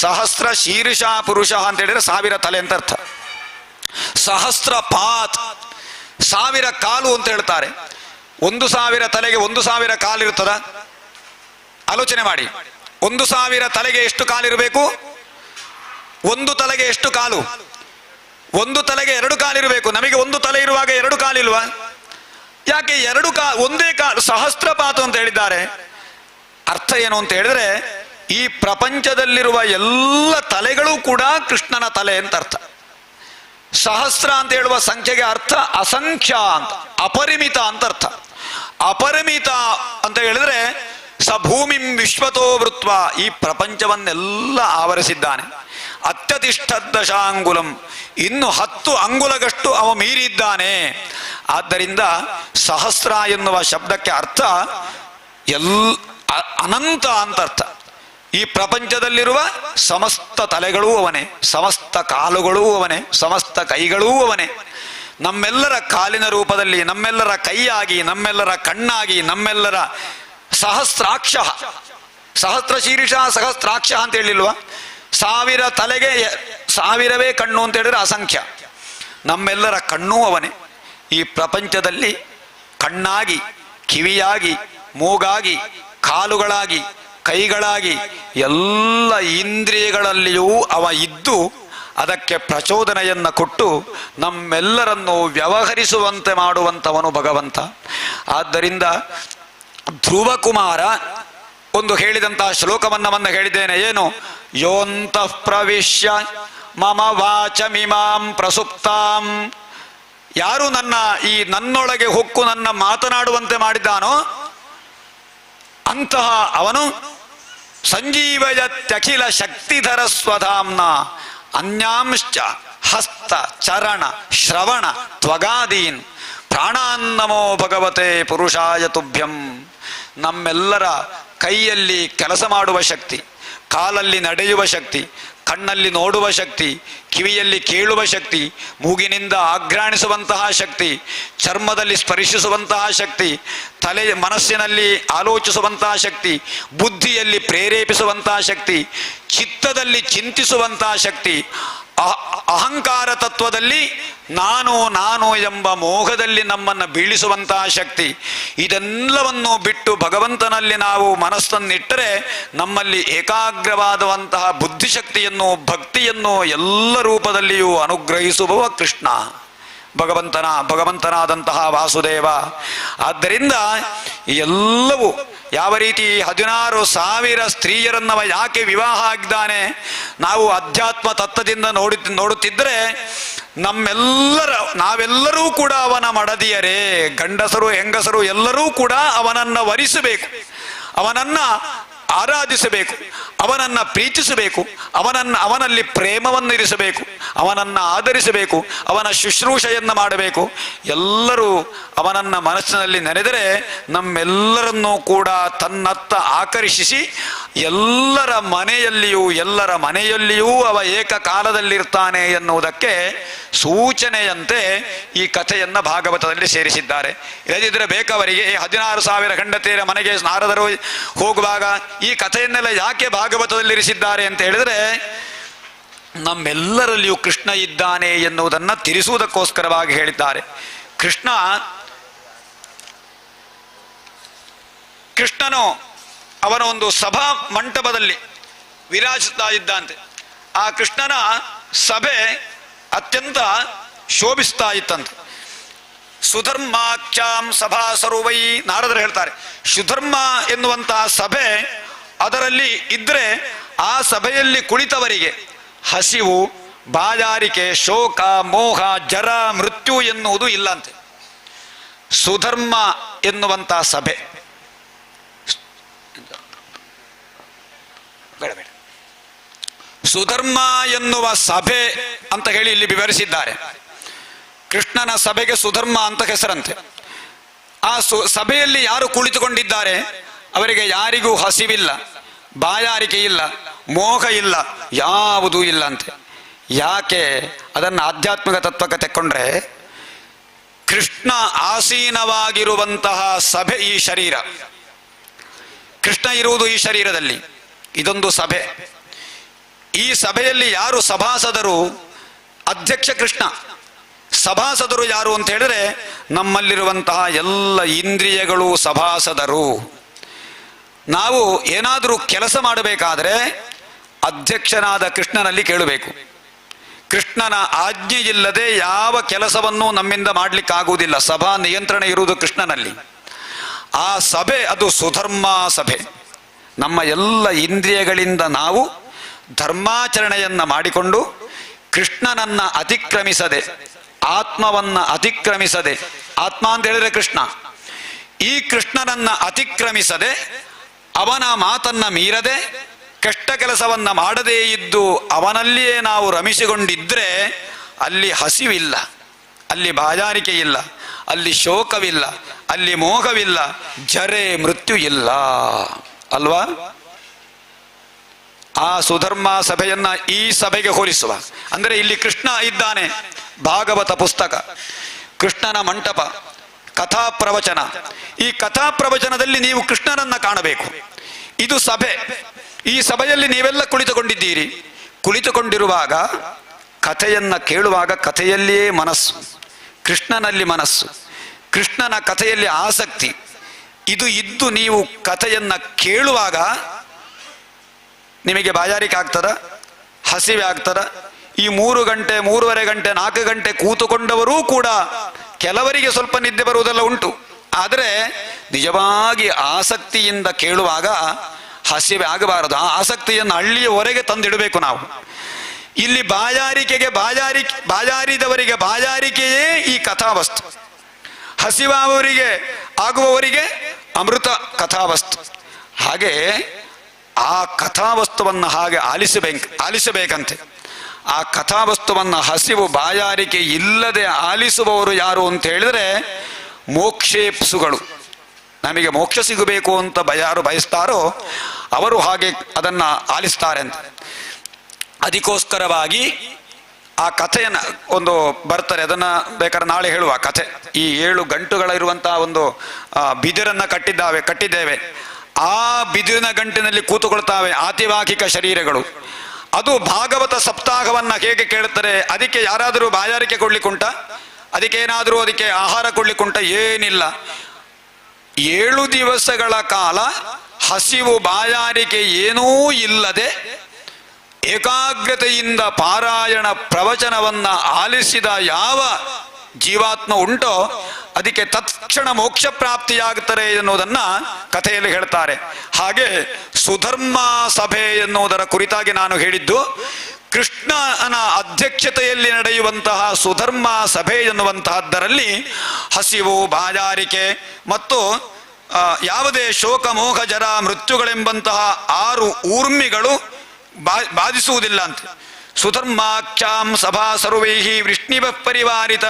ಸಹಸ್ರ ಶೀರ್ಷ ಪುರುಷ ಅಂತ ಹೇಳಿದ್ರೆ 1000 ತಲೆ ಅಂತ ಅರ್ಥ. ಸಹಸ್ರ ಪಾತ್ 1000 ಕಾಲು ಅಂತ ಹೇಳ್ತಾರೆ. 1,000 ತಲೆಗೆ 1,000 ಕಾಲು ಇರ್ತದ? ಆಲೋಚನೆ ಮಾಡಿ. 1,000 ತಲೆಗೆ ಎಷ್ಟು ಕಾಲಿರಬೇಕು? ಒಂದು ತಲೆಗೆ ಎಷ್ಟು ಕಾಲು? ಒಂದು ತಲೆಗೆ 2 ಕಾಲಿರಬೇಕು. ನಮಗೆ ಒಂದು ತಲೆ ಇರುವಾಗ 2 ಕಾಲಿಲ್ವಾ? ಯಾಕೆ 2 ಒಂದೇ ಕಾಲು? ಸಹಸ್ರಪಾತು ಅಂತ ಹೇಳಿದ್ದಾರೆ. ಅರ್ಥ ಏನು ಅಂತ ಹೇಳಿದ್ರೆ, ಈ ಪ್ರಪಂಚದಲ್ಲಿರುವ ಎಲ್ಲ ತಲೆಗಳು ಕೂಡ ಕೃಷ್ಣನ ತಲೆ ಅಂತ ಅರ್ಥ. ಸಹಸ್ರ ಅಂತ ಹೇಳುವ ಸಂಖ್ಯೆಗೆ ಅರ್ಥ ಅಸಂಖ್ಯ ಅಂತ, ಅಪರಿಮಿತ ಅಂತ ಅರ್ಥ. ಅಪರಿಮಿತ ಅಂತ ಹೇಳಿದ್ರೆ ಸ ಭೂಮಿಂ ವಿಶ್ವತೋ ವೃತ್ವ, ಈ ಪ್ರಪಂಚವನ್ನೆಲ್ಲ ಆವರಿಸಿದ್ದಾನೆ. ಅತ್ಯತಿಷ್ಠ ದಶಾಂಗುಲಂ, ಇನ್ನು 10 ಅಂಗುಲಗಷ್ಟು ಅವ ಮೀರಿದ್ದಾನೆ. ಆದ್ದರಿಂದ ಸಹಸ್ರ ಎನ್ನುವ ಶಬ್ದಕ್ಕೆ ಅರ್ಥ ಅನಂತ ಅಂತ ಅರ್ಥ. ಈ ಪ್ರಪಂಚದಲ್ಲಿರುವ ಸಮಸ್ತ ತಲೆಗಳೂ ಅವನೇ, ಸಮಸ್ತ ಕಾಲುಗಳೂ ಅವನೇ, ಸಮಸ್ತ ಕೈಗಳೂ ಅವನೇ. ನಮ್ಮೆಲ್ಲರ ಕಾಲಿನ ರೂಪದಲ್ಲಿ, ನಮ್ಮೆಲ್ಲರ ಕೈಯಾಗಿ, ನಮ್ಮೆಲ್ಲರ ಕಣ್ಣಾಗಿ, ನಮ್ಮೆಲ್ಲರ ಸಹಸ್ರಾಕ್ಷ, ಸಹಸ್ರ ಶೀರ್ಷ ಸಹಸ್ರಾಕ್ಷ ಅಂತ ಹೇಳಿಲ್ವಾ? 1000 ತಲೆಗೆ 1000ವೇ ಕಣ್ಣು ಅಂತ ಹೇಳಿದ್ರೆ ಅಸಂಖ್ಯ. ನಮ್ಮೆಲ್ಲರ ಕಣ್ಣೂ ಅವನೇ. ಈ ಪ್ರಪಂಚದಲ್ಲಿ ಕಣ್ಣಾಗಿ, ಕಿವಿಯಾಗಿ, ಮೂಗಾಗಿ, ಕಾಲುಗಳಾಗಿ, ಕೈಗಳಾಗಿ ಎಲ್ಲ ಇಂದ್ರಿಯಗಳಲ್ಲಿಯೂ ಅವ ಇದ್ದು ಅದಕ್ಕೆ ಪ್ರಚೋದನೆಯನ್ನು ಕೊಟ್ಟು ನಮ್ಮೆಲ್ಲರನ್ನು ವ್ಯವಹರಿಸುವಂತೆ ಮಾಡುವಂಥವನು ಭಗವಂತ. ಆದ್ದರಿಂದ ಧ್ರುವಕುಮಾರ ಒಂದು ಹೇಳಿದಂತಹ ಶ್ಲೋಕವನ್ನ ಹೇಳಿದ್ದೇನೆ. ಏನು? ಯೋಂತಃ ಪ್ರವಿಶ್ಯ ಮಮ ವಾಚಮಿಮಾಂ ಪ್ರಸುಪ್ತಾಂ, ಯಾರು ನನ್ನೊಳಗೆ ಹೊಕ್ಕು ನನ್ನ ಮಾತನಾಡುವಂತೆ ಮಾಡಿದ್ದಾನೋ ಅಂತಹ ಅವನು ಸಂಜೀವಯತ್ಯಖಿಲ ಶಕ್ತಿಧರ ಸ್ವಧಾಮ್ನ ಅನ್ಯಾಂಶ್ಚ ಹಸ್ತ ಚರಣ ಶ್ರವಣ ತ್ವಗಾದೀನ್ ಪ್ರಾಣಾನ್ನಮೋ ಭಗವತೆ ಪುರುಷಾಯ ತುಭ್ಯಂ. ನಮ್ಮೆಲ್ಲರ ಕೈಯಲ್ಲಿ ಕೆಲಸ ಮಾಡುವ ಶಕ್ತಿ, ಕಾಲಲ್ಲಿ ನಡೆಯುವ ಶಕ್ತಿ, ಕಣ್ಣಲ್ಲಿ ನೋಡುವ ಶಕ್ತಿ, ಕಿವಿಯಲ್ಲಿ ಕೇಳುವ ಶಕ್ತಿ, ಮೂಗಿನಿಂದ ಆಘ್ರಾಣಿಸುವಂತಹ ಶಕ್ತಿ, ಚರ್ಮದಲ್ಲಿ ಸ್ಪರ್ಶಿಸುವಂತಹ ಶಕ್ತಿ, ಮನಸ್ಸಿನಲ್ಲಿ ಆಲೋಚಿಸುವಂತಹ ಶಕ್ತಿ, ಬುದ್ಧಿಯಲ್ಲಿ ಪ್ರೇರೇಪಿಸುವಂತಹ ಶಕ್ತಿ, ಚಿತ್ತದಲ್ಲಿ ಚಿಂತಿಸುವಂತಹ ಶಕ್ತಿ, ಅಹಂಕಾರ ತತ್ವದಲ್ಲಿ ನಾನು ಎಂಬ ಮೋಹದಲ್ಲಿ ನಮ್ಮನ್ನು ಬೀಳಿಸುವಂತಹ ಶಕ್ತಿ, ಇದೆಲ್ಲವನ್ನು ಬಿಟ್ಟು ಭಗವಂತನಲ್ಲಿ ನಾವು ಮನಸ್ಸನ್ನಿಟ್ಟರೆ ನಮ್ಮಲ್ಲಿ ಏಕಾಗ್ರವಾದಂತಹ ಬುದ್ಧಿಶಕ್ತಿಯನ್ನು, ಭಕ್ತಿಯನ್ನು ಎಲ್ಲ ರೂಪದಲ್ಲಿಯೂ ಅನುಗ್ರಹಿಸುವವ ಕೃಷ್ಣ, ಭಗವಂತನಾದಂತಹ ವಾಸುದೇವ. ಆದ್ದರಿಂದ ಎಲ್ಲವೂ ಯಾವ ರೀತಿ 16,000 ಸ್ತ್ರೀಯರನ್ನವ ಯಾಕೆ ವಿವಾಹ ಆಗಿದ್ದಾನೆ? ನಾವು ಅಧ್ಯಾತ್ಮ ತತ್ವದಿಂದ ನೋಡುತ್ತಿದ್ದರೆ ನಾವೆಲ್ಲರೂ ಕೂಡ ಅವನ ಮಡದಿಯರೇ, ಗಂಡಸರು ಹೆಂಗಸರು ಎಲ್ಲರೂ ಕೂಡ ಅವನನ್ನು ವರಿಸಬೇಕು, ಅವನನ್ನ ಆರಾಧಿಸಬೇಕು, ಅವನನ್ನು ಪ್ರೀತಿಸಬೇಕು, ಅವನಲ್ಲಿ ಪ್ರೇಮವನ್ನು ಇರಿಸಬೇಕು, ಅವನನ್ನು ಆಧರಿಸಬೇಕು, ಅವನ ಶುಶ್ರೂಷೆಯನ್ನು ಮಾಡಬೇಕು. ಎಲ್ಲರೂ ಅವನನ್ನು ಮನಸ್ಸಿನಲ್ಲಿ ನೆನೆದರೆ ನಮ್ಮೆಲ್ಲರನ್ನೂ ಕೂಡ ತನ್ನತ್ತ ಆಕರ್ಷಿಸಿ ಎಲ್ಲರ ಮನೆಯಲ್ಲಿಯೂ ಅವ ಏಕಕಾಲದಲ್ಲಿರ್ತಾನೆ ಎನ್ನುವುದಕ್ಕೆ ಸೂಚನೆಯಂತೆ ಈ ಕಥೆಯನ್ನು ಭಾಗವತದಲ್ಲಿ ಸೇರಿಸಿದ್ದಾರೆ. ಇಲ್ಲದಿದ್ದರೆ ಬೇಕವರಿಗೆ 16,000 ಗಂಡತಿಯರ ಮನೆಗೆ ನಾರದರು ಹೋಗುವಾಗ ಈ ಕಥೆಯನ್ನೆಲ್ಲ ಯಾಕೆ ಭಾಗವತದಲ್ಲಿರಿಸಿದ್ದಾರೆ ಅಂತ ಹೇಳಿದ್ರೆ, ನಮ್ಮೆಲ್ಲರಲ್ಲಿಯೂ ಕೃಷ್ಣ ಇದ್ದಾನೆ ಎನ್ನುವುದನ್ನು ತಿಳಿಸುವುದಕ್ಕೋಸ್ಕರವಾಗಿ ಹೇಳಿದ್ದಾರೆ. ಕೃಷ್ಣನು ಅವನ ಒಂದು ಸಭಾ ಮಂಟಪದಲ್ಲಿ ವಿರಾಜಿಸ್ತಾ ಇದ್ದಂತೆ. ಆ ಕೃಷ್ಣನ ಸಭೆ ಅತ್ಯಂತ ಶೋಭಿಸ್ತಾ ಇತ್ತಂತೆ. ಸುಧರ್ಮಾಖ್ಯಾಂ ಸಭಾ ಸರ್ವೈ, ನಾರದರು ಹೇಳ್ತಾರೆ, ಸುಧರ್ಮ ಎನ್ನುವಂತಹ ಸಭೆ ಅದರಲ್ಲಿ ಇದ್ರೆ ಆ ಸಭೆಯಲ್ಲಿ ಕುಳಿತವರಿಗೆ ಹಸಿವು, ಬಾಯಾರಿಕೆ, ಶೋಕ, ಮೋಹ, ಜರ, ಮೃತ್ಯು ಎನ್ನುವುದು ಇಲ್ಲಂತೆ. ಸುಧರ್ಮ ಎನ್ನುವಂತಹ ಸಭೆ, ಸುಧರ್ಮ ಎನ್ನುವ ಸಭೆ ಅಂತ ಹೇಳಿ ಇಲ್ಲಿ ವಿವರಿಸಿದ್ದಾರೆ. ಕೃಷ್ಣನ ಸಭೆಗೆ ಸುಧರ್ಮ ಅಂತ ಹೆಸರಂತೆ. ಆ ಸಭೆಯಲ್ಲಿ ಯಾರು ಕುಳಿತುಕೊಂಡಿದ್ದಾರೆ ಅವರಿಗೆ ಯಾರಿಗೂ ಹಸಿವಿಲ್ಲ, ಬಾಯಾರಿಕೆ ಇಲ್ಲ, ಮೋಹ ಇಲ್ಲ, ಯಾವುದೂ ಇಲ್ಲ ಅಂತೆ. ಯಾಕೆ? ಅದನ್ನು ಆಧ್ಯಾತ್ಮಿಕ ತತ್ವಕ್ಕೆ ತೆಕ್ಕೊಂಡ್ರೆ, ಕೃಷ್ಣ ಆಸೀನವಾಗಿರುವಂತಹ ಸಭೆ ಈ ಶರೀರ, ಕೃಷ್ಣ ಇರುವುದು ಈ ಶರೀರದಲ್ಲಿ, ಇದೊಂದು ಸಭೆ. ಈ ಸಭೆಯಲ್ಲಿ ಯಾರು ಸಭಾಸದರು? ಅಧ್ಯಕ್ಷ ಕೃಷ್ಣ. ಸಭಾಸದರು ಯಾರು ಅಂತ ಹೇಳಿದ್ರೆ ನಮ್ಮಲ್ಲಿರುವಂತಹ ಎಲ್ಲ ಇಂದ್ರಿಯಗಳು ಸಭಾಸದರು. ನಾವು ಏನಾದರೂ ಕೆಲಸ ಮಾಡಬೇಕಾದ್ರೆ ಅಧ್ಯಕ್ಷನಾದ ಕೃಷ್ಣನಲ್ಲಿ ಕೇಳಬೇಕು. ಕೃಷ್ಣನ ಆಜ್ಞೆ ಇಲ್ಲದೆ ಯಾವ ಕೆಲಸವನ್ನು ನಮ್ಮಿಂದ ಮಾಡಲಿಕ್ಕಾಗುವುದಿಲ್ಲ. ಸಭಾ ನಿಯಂತ್ರಣ ಇರುವುದು ಕೃಷ್ಣನಲ್ಲಿ. ಆ ಸಭೆ ಅದು ಸುಧರ್ಮ ಸಭೆ. ನಮ್ಮ ಎಲ್ಲ ಇಂದ್ರಿಯಗಳಿಂದ ನಾವು ಧರ್ಮಾಚರಣೆಯನ್ನು ಮಾಡಿಕೊಂಡು ಕೃಷ್ಣನನ್ನ ಅತಿಕ್ರಮಿಸದೆ, ಆತ್ಮವನ್ನ ಅತಿಕ್ರಮಿಸದೆ, ಆತ್ಮ ಅಂತ ಹೇಳಿದ್ರೆ ಕೃಷ್ಣ, ಈ ಕೃಷ್ಣನನ್ನ ಅತಿಕ್ರಮಿಸದೆ, ಅವನ ಮಾತನ್ನ ಮೀರದೆ, ಕೆಟ್ಟ ಕೆಲಸವನ್ನ ಮಾಡದೇ ಇದ್ದು ಅವನಲ್ಲಿಯೇ ನಾವು ರಮಿಸಿಕೊಂಡಿದ್ರೆ ಅಲ್ಲಿ ಹಸಿವಿಲ್ಲ, ಅಲ್ಲಿ ಬಾಯಾರಿಕೆ ಇಲ್ಲ, ಅಲ್ಲಿ ಶೋಕವಿಲ್ಲ, ಅಲ್ಲಿ ಮೋಹವಿಲ್ಲ, ಜರೆ ಮೃತ್ಯು ಇಲ್ಲ ಅಲ್ವಾ? ಆ ಸುಧರ್ಮ ಸಭೆಯನ್ನ ಈ ಸಭೆಗೆ ಹೋಲಿಸುವ. ಅಂದರೆ ಇಲ್ಲಿ ಕೃಷ್ಣ ಇದ್ದಾನೆ, ಭಾಗವತ ಪುಸ್ತಕ, ಕೃಷ್ಣನ ಮಂಟಪ, ಕಥಾ ಪ್ರವಚನ. ಈ ಕಥಾ ಪ್ರವಚನದಲ್ಲಿ ನೀವು ಕೃಷ್ಣನನ್ನ ಕಾಣಬೇಕು. ಇದು ಸಭೆ. ಈ ಸಭೆಯಲ್ಲಿ ನೀವೆಲ್ಲ ಕುಳಿತುಕೊಂಡಿದ್ದೀರಿ. ಕುಳಿತುಕೊಂಡಿರುವಾಗ ಕಥೆಯನ್ನ ಕೇಳುವಾಗ ಕಥೆಯಲ್ಲಿಯೇ ಮನಸ್ಸು, ಕೃಷ್ಣನಲ್ಲಿ ಮನಸ್ಸು, ಕೃಷ್ಣನ ಕಥೆಯಲ್ಲಿ ಆಸಕ್ತಿ ಇದು ಇದ್ದು ನೀವು ಕಥೆಯನ್ನ ಕೇಳುವಾಗ ನಿಮಗೆ ಬಾಯಾರಿಕೆ ಆಗ್ತದ, ಹಸಿವೆ ಆಗ್ತದ? ಈ 3 ಗಂಟೆ 3:30 ಗಂಟೆ 4 ಗಂಟೆ ಕೂತುಕೊಂಡವರೂ ಕೂಡ ಕೆಲವರಿಗೆ ಸ್ವಲ್ಪ ನಿದ್ದೆ ಬರುವುದೆಲ್ಲ ಉಂಟು. ಆದರೆ ನಿಜವಾಗಿ ಆಸಕ್ತಿಯಿಂದ ಕೇಳುವಾಗ ಹಸಿವೆ ಆಗಬಾರದು. ಆ ಆಸಕ್ತಿಯನ್ನು ಹಳ್ಳಿಯವರೆಗೆ ತಂದಿಡಬೇಕು ನಾವು. ಇಲ್ಲಿ ಬಾಯಾರಿದವರಿಗೆ ಬಾಯಾರಿಕೆಯೇ ಈ ಕಥಾವಸ್ತು, ಹಸಿವಾವರಿಗೆ ಆಗುವವರಿಗೆ ಅಮೃತ ಕಥಾವಸ್ತು. ಹಾಗೆ ಆ ಕಥಾವಸ್ತುವನ್ನು ಹಾಗೆ ಆಲಿಸಬೇಕಂತೆ. ಆ ಕಥಾವಸ್ತುವನ್ನು ಹಸಿವು ಬಾಯಾರಿಕೆ ಇಲ್ಲದೆ ಆಲಿಸುವವರು ಯಾರು ಅಂತ ಹೇಳಿದ್ರೆ ಮೋಕ್ಷೇಪ್ಸುಗಳು. ನಮಗೆ ಮೋಕ್ಷ ಸಿಗಬೇಕು ಅಂತ ಯಾರು ಬಯಸ್ತಾರೋ ಅವರು ಹಾಗೆ ಅದನ್ನ ಆಲಿಸ್ತಾರೆ ಅಂತ. ಅದಕ್ಕೋಸ್ಕರವಾಗಿ ಆ ಕಥೆಯನ್ನು ಒಂದು ಬರ್ತಾರೆ, ಅದನ್ನ ಬೇಕಾದ್ರೆ ನಾಳೆ ಹೇಳುವ ಕಥೆ. ಈ 7 ಗಂಟುಗಳಿರುವಂತಹ ಒಂದು ಬಿದಿರನ್ನ ಕಟ್ಟಿದ್ದೇವೆ. ಆ ಬಿದಿರಿನ ಗಂಟಿನಲ್ಲಿ ಕೂತುಕೊಳ್ತಾವೆ ಆತಿವಾಹಿಕ ಶರೀರಗಳು. ಅದು ಭಾಗವತ ಸಪ್ತಾಹವನ್ನ ಹೇಗೆ ಕೇಳುತ್ತಾರೆ? ಅದಕ್ಕೆ ಯಾರಾದರೂ ಬಾಯಾರಿಕೆ ಕೊಡ್ಲಿಕ್ಕುಂಟ? ಅದಕ್ಕೇನಾದರೂ ಅದಕ್ಕೆ ಆಹಾರ ಕೊಡ್ಲಿಕ್ಕುಂಟ? ಏನಿಲ್ಲ. 7 ದಿವಸಗಳ ಕಾಲ ಹಸಿವು ಬಾಯಾರಿಕೆ ಏನೂ ಇಲ್ಲದೆ ಏಕಾಗ್ರತೆಯಿಂದ ಪಾರಾಯಣ ಪ್ರವಚನವನ್ನ ಆಲಿಸಿದ ಯಾವ ಜೀವಾತ್ಮ ಉಂಟೋ ಅದಕ್ಕೆ ತತ್ಕ್ಷಣ ಮೋಕ್ಷ ಪ್ರಾಪ್ತಿಯಾಗುತ್ತದೆ ಎನ್ನುವುದನ್ನ ಕಥೆಯಲ್ಲಿ ಹೇಳ್ತಾರೆ. ಹಾಗೆ ಸುಧರ್ಮ ಸಭೆ ಎನ್ನುವುದರ ಕುರಿತಾಗಿ ನಾನು ಹೇಳಿದ್ದು, ಕೃಷ್ಣನ ಅಧ್ಯಕ್ಷತೆಯಲ್ಲಿ ನಡೆಯುವಂತಹ ಸುಧರ್ಮ ಸಭೆ ಎನ್ನುವಂತಹದ್ದರಲ್ಲಿ ಹಸಿವು, ಬಾಯಾರಿಕೆ ಮತ್ತು ಯಾವುದೇ ಶೋಕ ಮೋಹ ಜರ ಮೃತ್ಯುಗಳೆಂಬಂತಹ 6 ಊರ್ಮಿಗಳು ಬಾಧಿಸುವುದಿಲ್ಲ ಅಂತ. ಸುಧರ್ಮಾಖ್ಯಾಂ ಸಭಾ ಸರ್ವೈಹಿ ವೃಷ್ಣಿಭ ಪರಿವಾರಿತ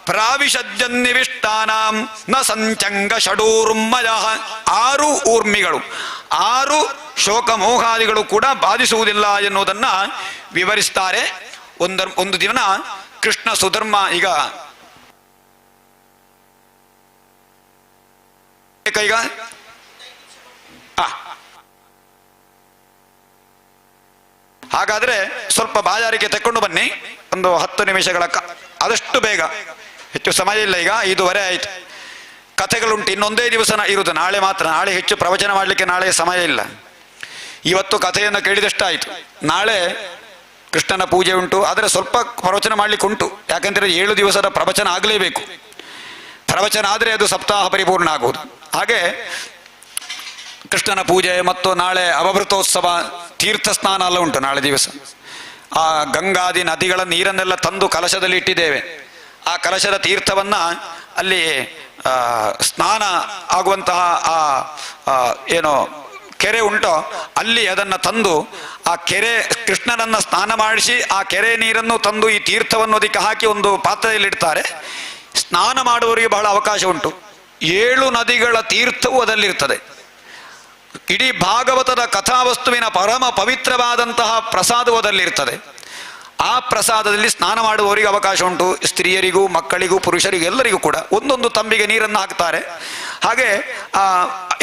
ಪ್ರಾವಿಶಜ್ಜನ್ನಿವಿಷ್ಟಾನಾಂ ನ ಸಂಚಂಗ ಷಡೂರ್ಮಯ. 6 ಊರ್ಮಿಗಳು, 6 ಶೋಕ ಮೋಹಾದಿಗಳು ಕೂಡ ಬಾಧಿಸುವುದಿಲ್ಲ ಎನ್ನುವುದನ್ನ ವಿವರಿಸ್ತಾರೆ. ಒಂದು ದಿನ ಕೃಷ್ಣ ಸುಧರ್ಮ ಈಗ ಹಾಗಾದ್ರೆ ಸ್ವಲ್ಪ ಬಾಯಾರಿಕೆ ತೆಕ್ಕೊಂಡು ಬನ್ನಿ, ಒಂದು 10 ನಿಮಿಷಗಳ ಆದಷ್ಟು ಬೇಗ, ಹೆಚ್ಚು ಸಮಯ ಇಲ್ಲ. ಈಗ 5:15 ಆಯ್ತು. ಕಥೆಗಳುಂಟು, ಇನ್ನೊಂದೇ ದಿವಸ ಇರುವುದು, ನಾಳೆ ಮಾತ್ರ. ನಾಳೆ ಹೆಚ್ಚು ಪ್ರವಚನ ಮಾಡಲಿಕ್ಕೆ ನಾಳೆ ಸಮಯ ಇಲ್ಲ. ಇವತ್ತು ಕಥೆಯನ್ನು ಕೇಳಿದಷ್ಟಾಯಿತು. ನಾಳೆ ಕೃಷ್ಣನ ಪೂಜೆ ಉಂಟು, ಆದರೆ ಸ್ವಲ್ಪ ಪ್ರವಚನ ಮಾಡಲಿಕ್ಕೆ ಉಂಟು. ಯಾಕೆಂದರೆ 7 ದಿವಸದ ಪ್ರವಚನ ಆಗಲೇಬೇಕು. ಪ್ರವಚನ ಆದರೆ ಅದು ಸಪ್ತಾಹ ಪರಿಪೂರ್ಣ ಆಗುವುದು. ಹಾಗೆ ಕೃಷ್ಣನ ಪೂಜೆ ಮತ್ತು ನಾಳೆ ಅವಭೃತೋತ್ಸವ, ತೀರ್ಥ ಸ್ನಾನ ಎಲ್ಲ ಉಂಟು ನಾಳೆ ದಿವಸ. ಆ ಗಂಗಾದಿ ನದಿಗಳ ನೀರನ್ನೆಲ್ಲ ತಂದು ಕಲಶದಲ್ಲಿ ಇಟ್ಟಿದ್ದೇವೆ. ಆ ಕಲಶದ ತೀರ್ಥವನ್ನ ಅಲ್ಲಿ ಸ್ನಾನ ಆಗುವಂತಹ ಏನೋ ಕೆರೆ ಉಂಟೋ ಅಲ್ಲಿ ಅದನ್ನು ತಂದು ಆ ಕೆರೆ ಕೃಷ್ಣನನ್ನ ಸ್ನಾನ ಮಾಡಿಸಿ ಆ ಕೆರೆ ನೀರನ್ನು ತಂದು ಈ ತೀರ್ಥವನ್ನು ಅದಕ್ಕೆ ಹಾಕಿ ಒಂದು ಪಾತ್ರೆಯಲ್ಲಿಡ್ತಾರೆ. ಸ್ನಾನ ಮಾಡುವವರಿಗೆ ಬಹಳ ಅವಕಾಶ ಉಂಟು. 7 ನದಿಗಳ ತೀರ್ಥವು ಅದರಲ್ಲಿರ್ತದೆ. ಇಡೀ ಭಾಗವತದ ಕಥಾವಸ್ತುವಿನ ಪರಮ ಪವಿತ್ರವಾದಂತಹ ಪ್ರಸಾದವು ಅದರಲ್ಲಿರ್ತದೆ. ಆ ಪ್ರಸಾದದಲ್ಲಿ ಸ್ನಾನ ಮಾಡುವವರಿಗೆ ಅವಕಾಶ ಉಂಟು. ಸ್ತ್ರೀಯರಿಗೂ, ಮಕ್ಕಳಿಗೂ, ಪುರುಷರಿಗೂ ಎಲ್ಲರಿಗೂ ಕೂಡ ಒಂದೊಂದು ತಂಬಿಗೆ ನೀರನ್ನು ಹಾಕ್ತಾರೆ. ಹಾಗೆ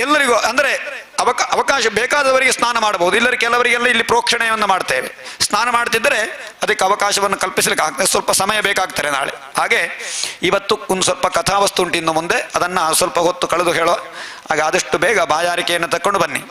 ಎಲ್ಲರಿಗೂ ಅಂದರೆ ಅವಕಾಶ ಬೇಕಾದವರಿಗೆ ಸ್ನಾನ ಮಾಡಬಹುದು. ಇಲ್ಲರ ಕೆಲವರಿಗೆಲ್ಲ ಇಲ್ಲಿ ಪ್ರೋಕ್ಷಣೆಯನ್ನು ಮಾಡ್ತೇವೆ. ಸ್ನಾನ ಮಾಡ್ತಿದ್ದರೆ ಅದಕ್ಕೆ ಅವಕಾಶವನ್ನು ಕಲ್ಪಿಸಲಿಕ್ಕೆ ಆಗ್ತದೆ, ಸ್ವಲ್ಪ ಸಮಯ ಬೇಕಾಗ್ತಾರೆ ನಾಳೆ. ಹಾಗೆ ಇವತ್ತು ಒಂದು ಸ್ವಲ್ಪ ಕಥಾವಸ್ತು ಉಂಟು ಇನ್ನು ಮುಂದೆ, ಅದನ್ನು ಸ್ವಲ್ಪ ಹೊತ್ತು ಕಳೆದು ಹೇಳೋ. ಹಾಗೆ ಆದಷ್ಟು ಬೇಗ ಬಾಯಾರಿಕೆಯನ್ನು ತಕ್ಕೊಂಡು ಬನ್ನಿ.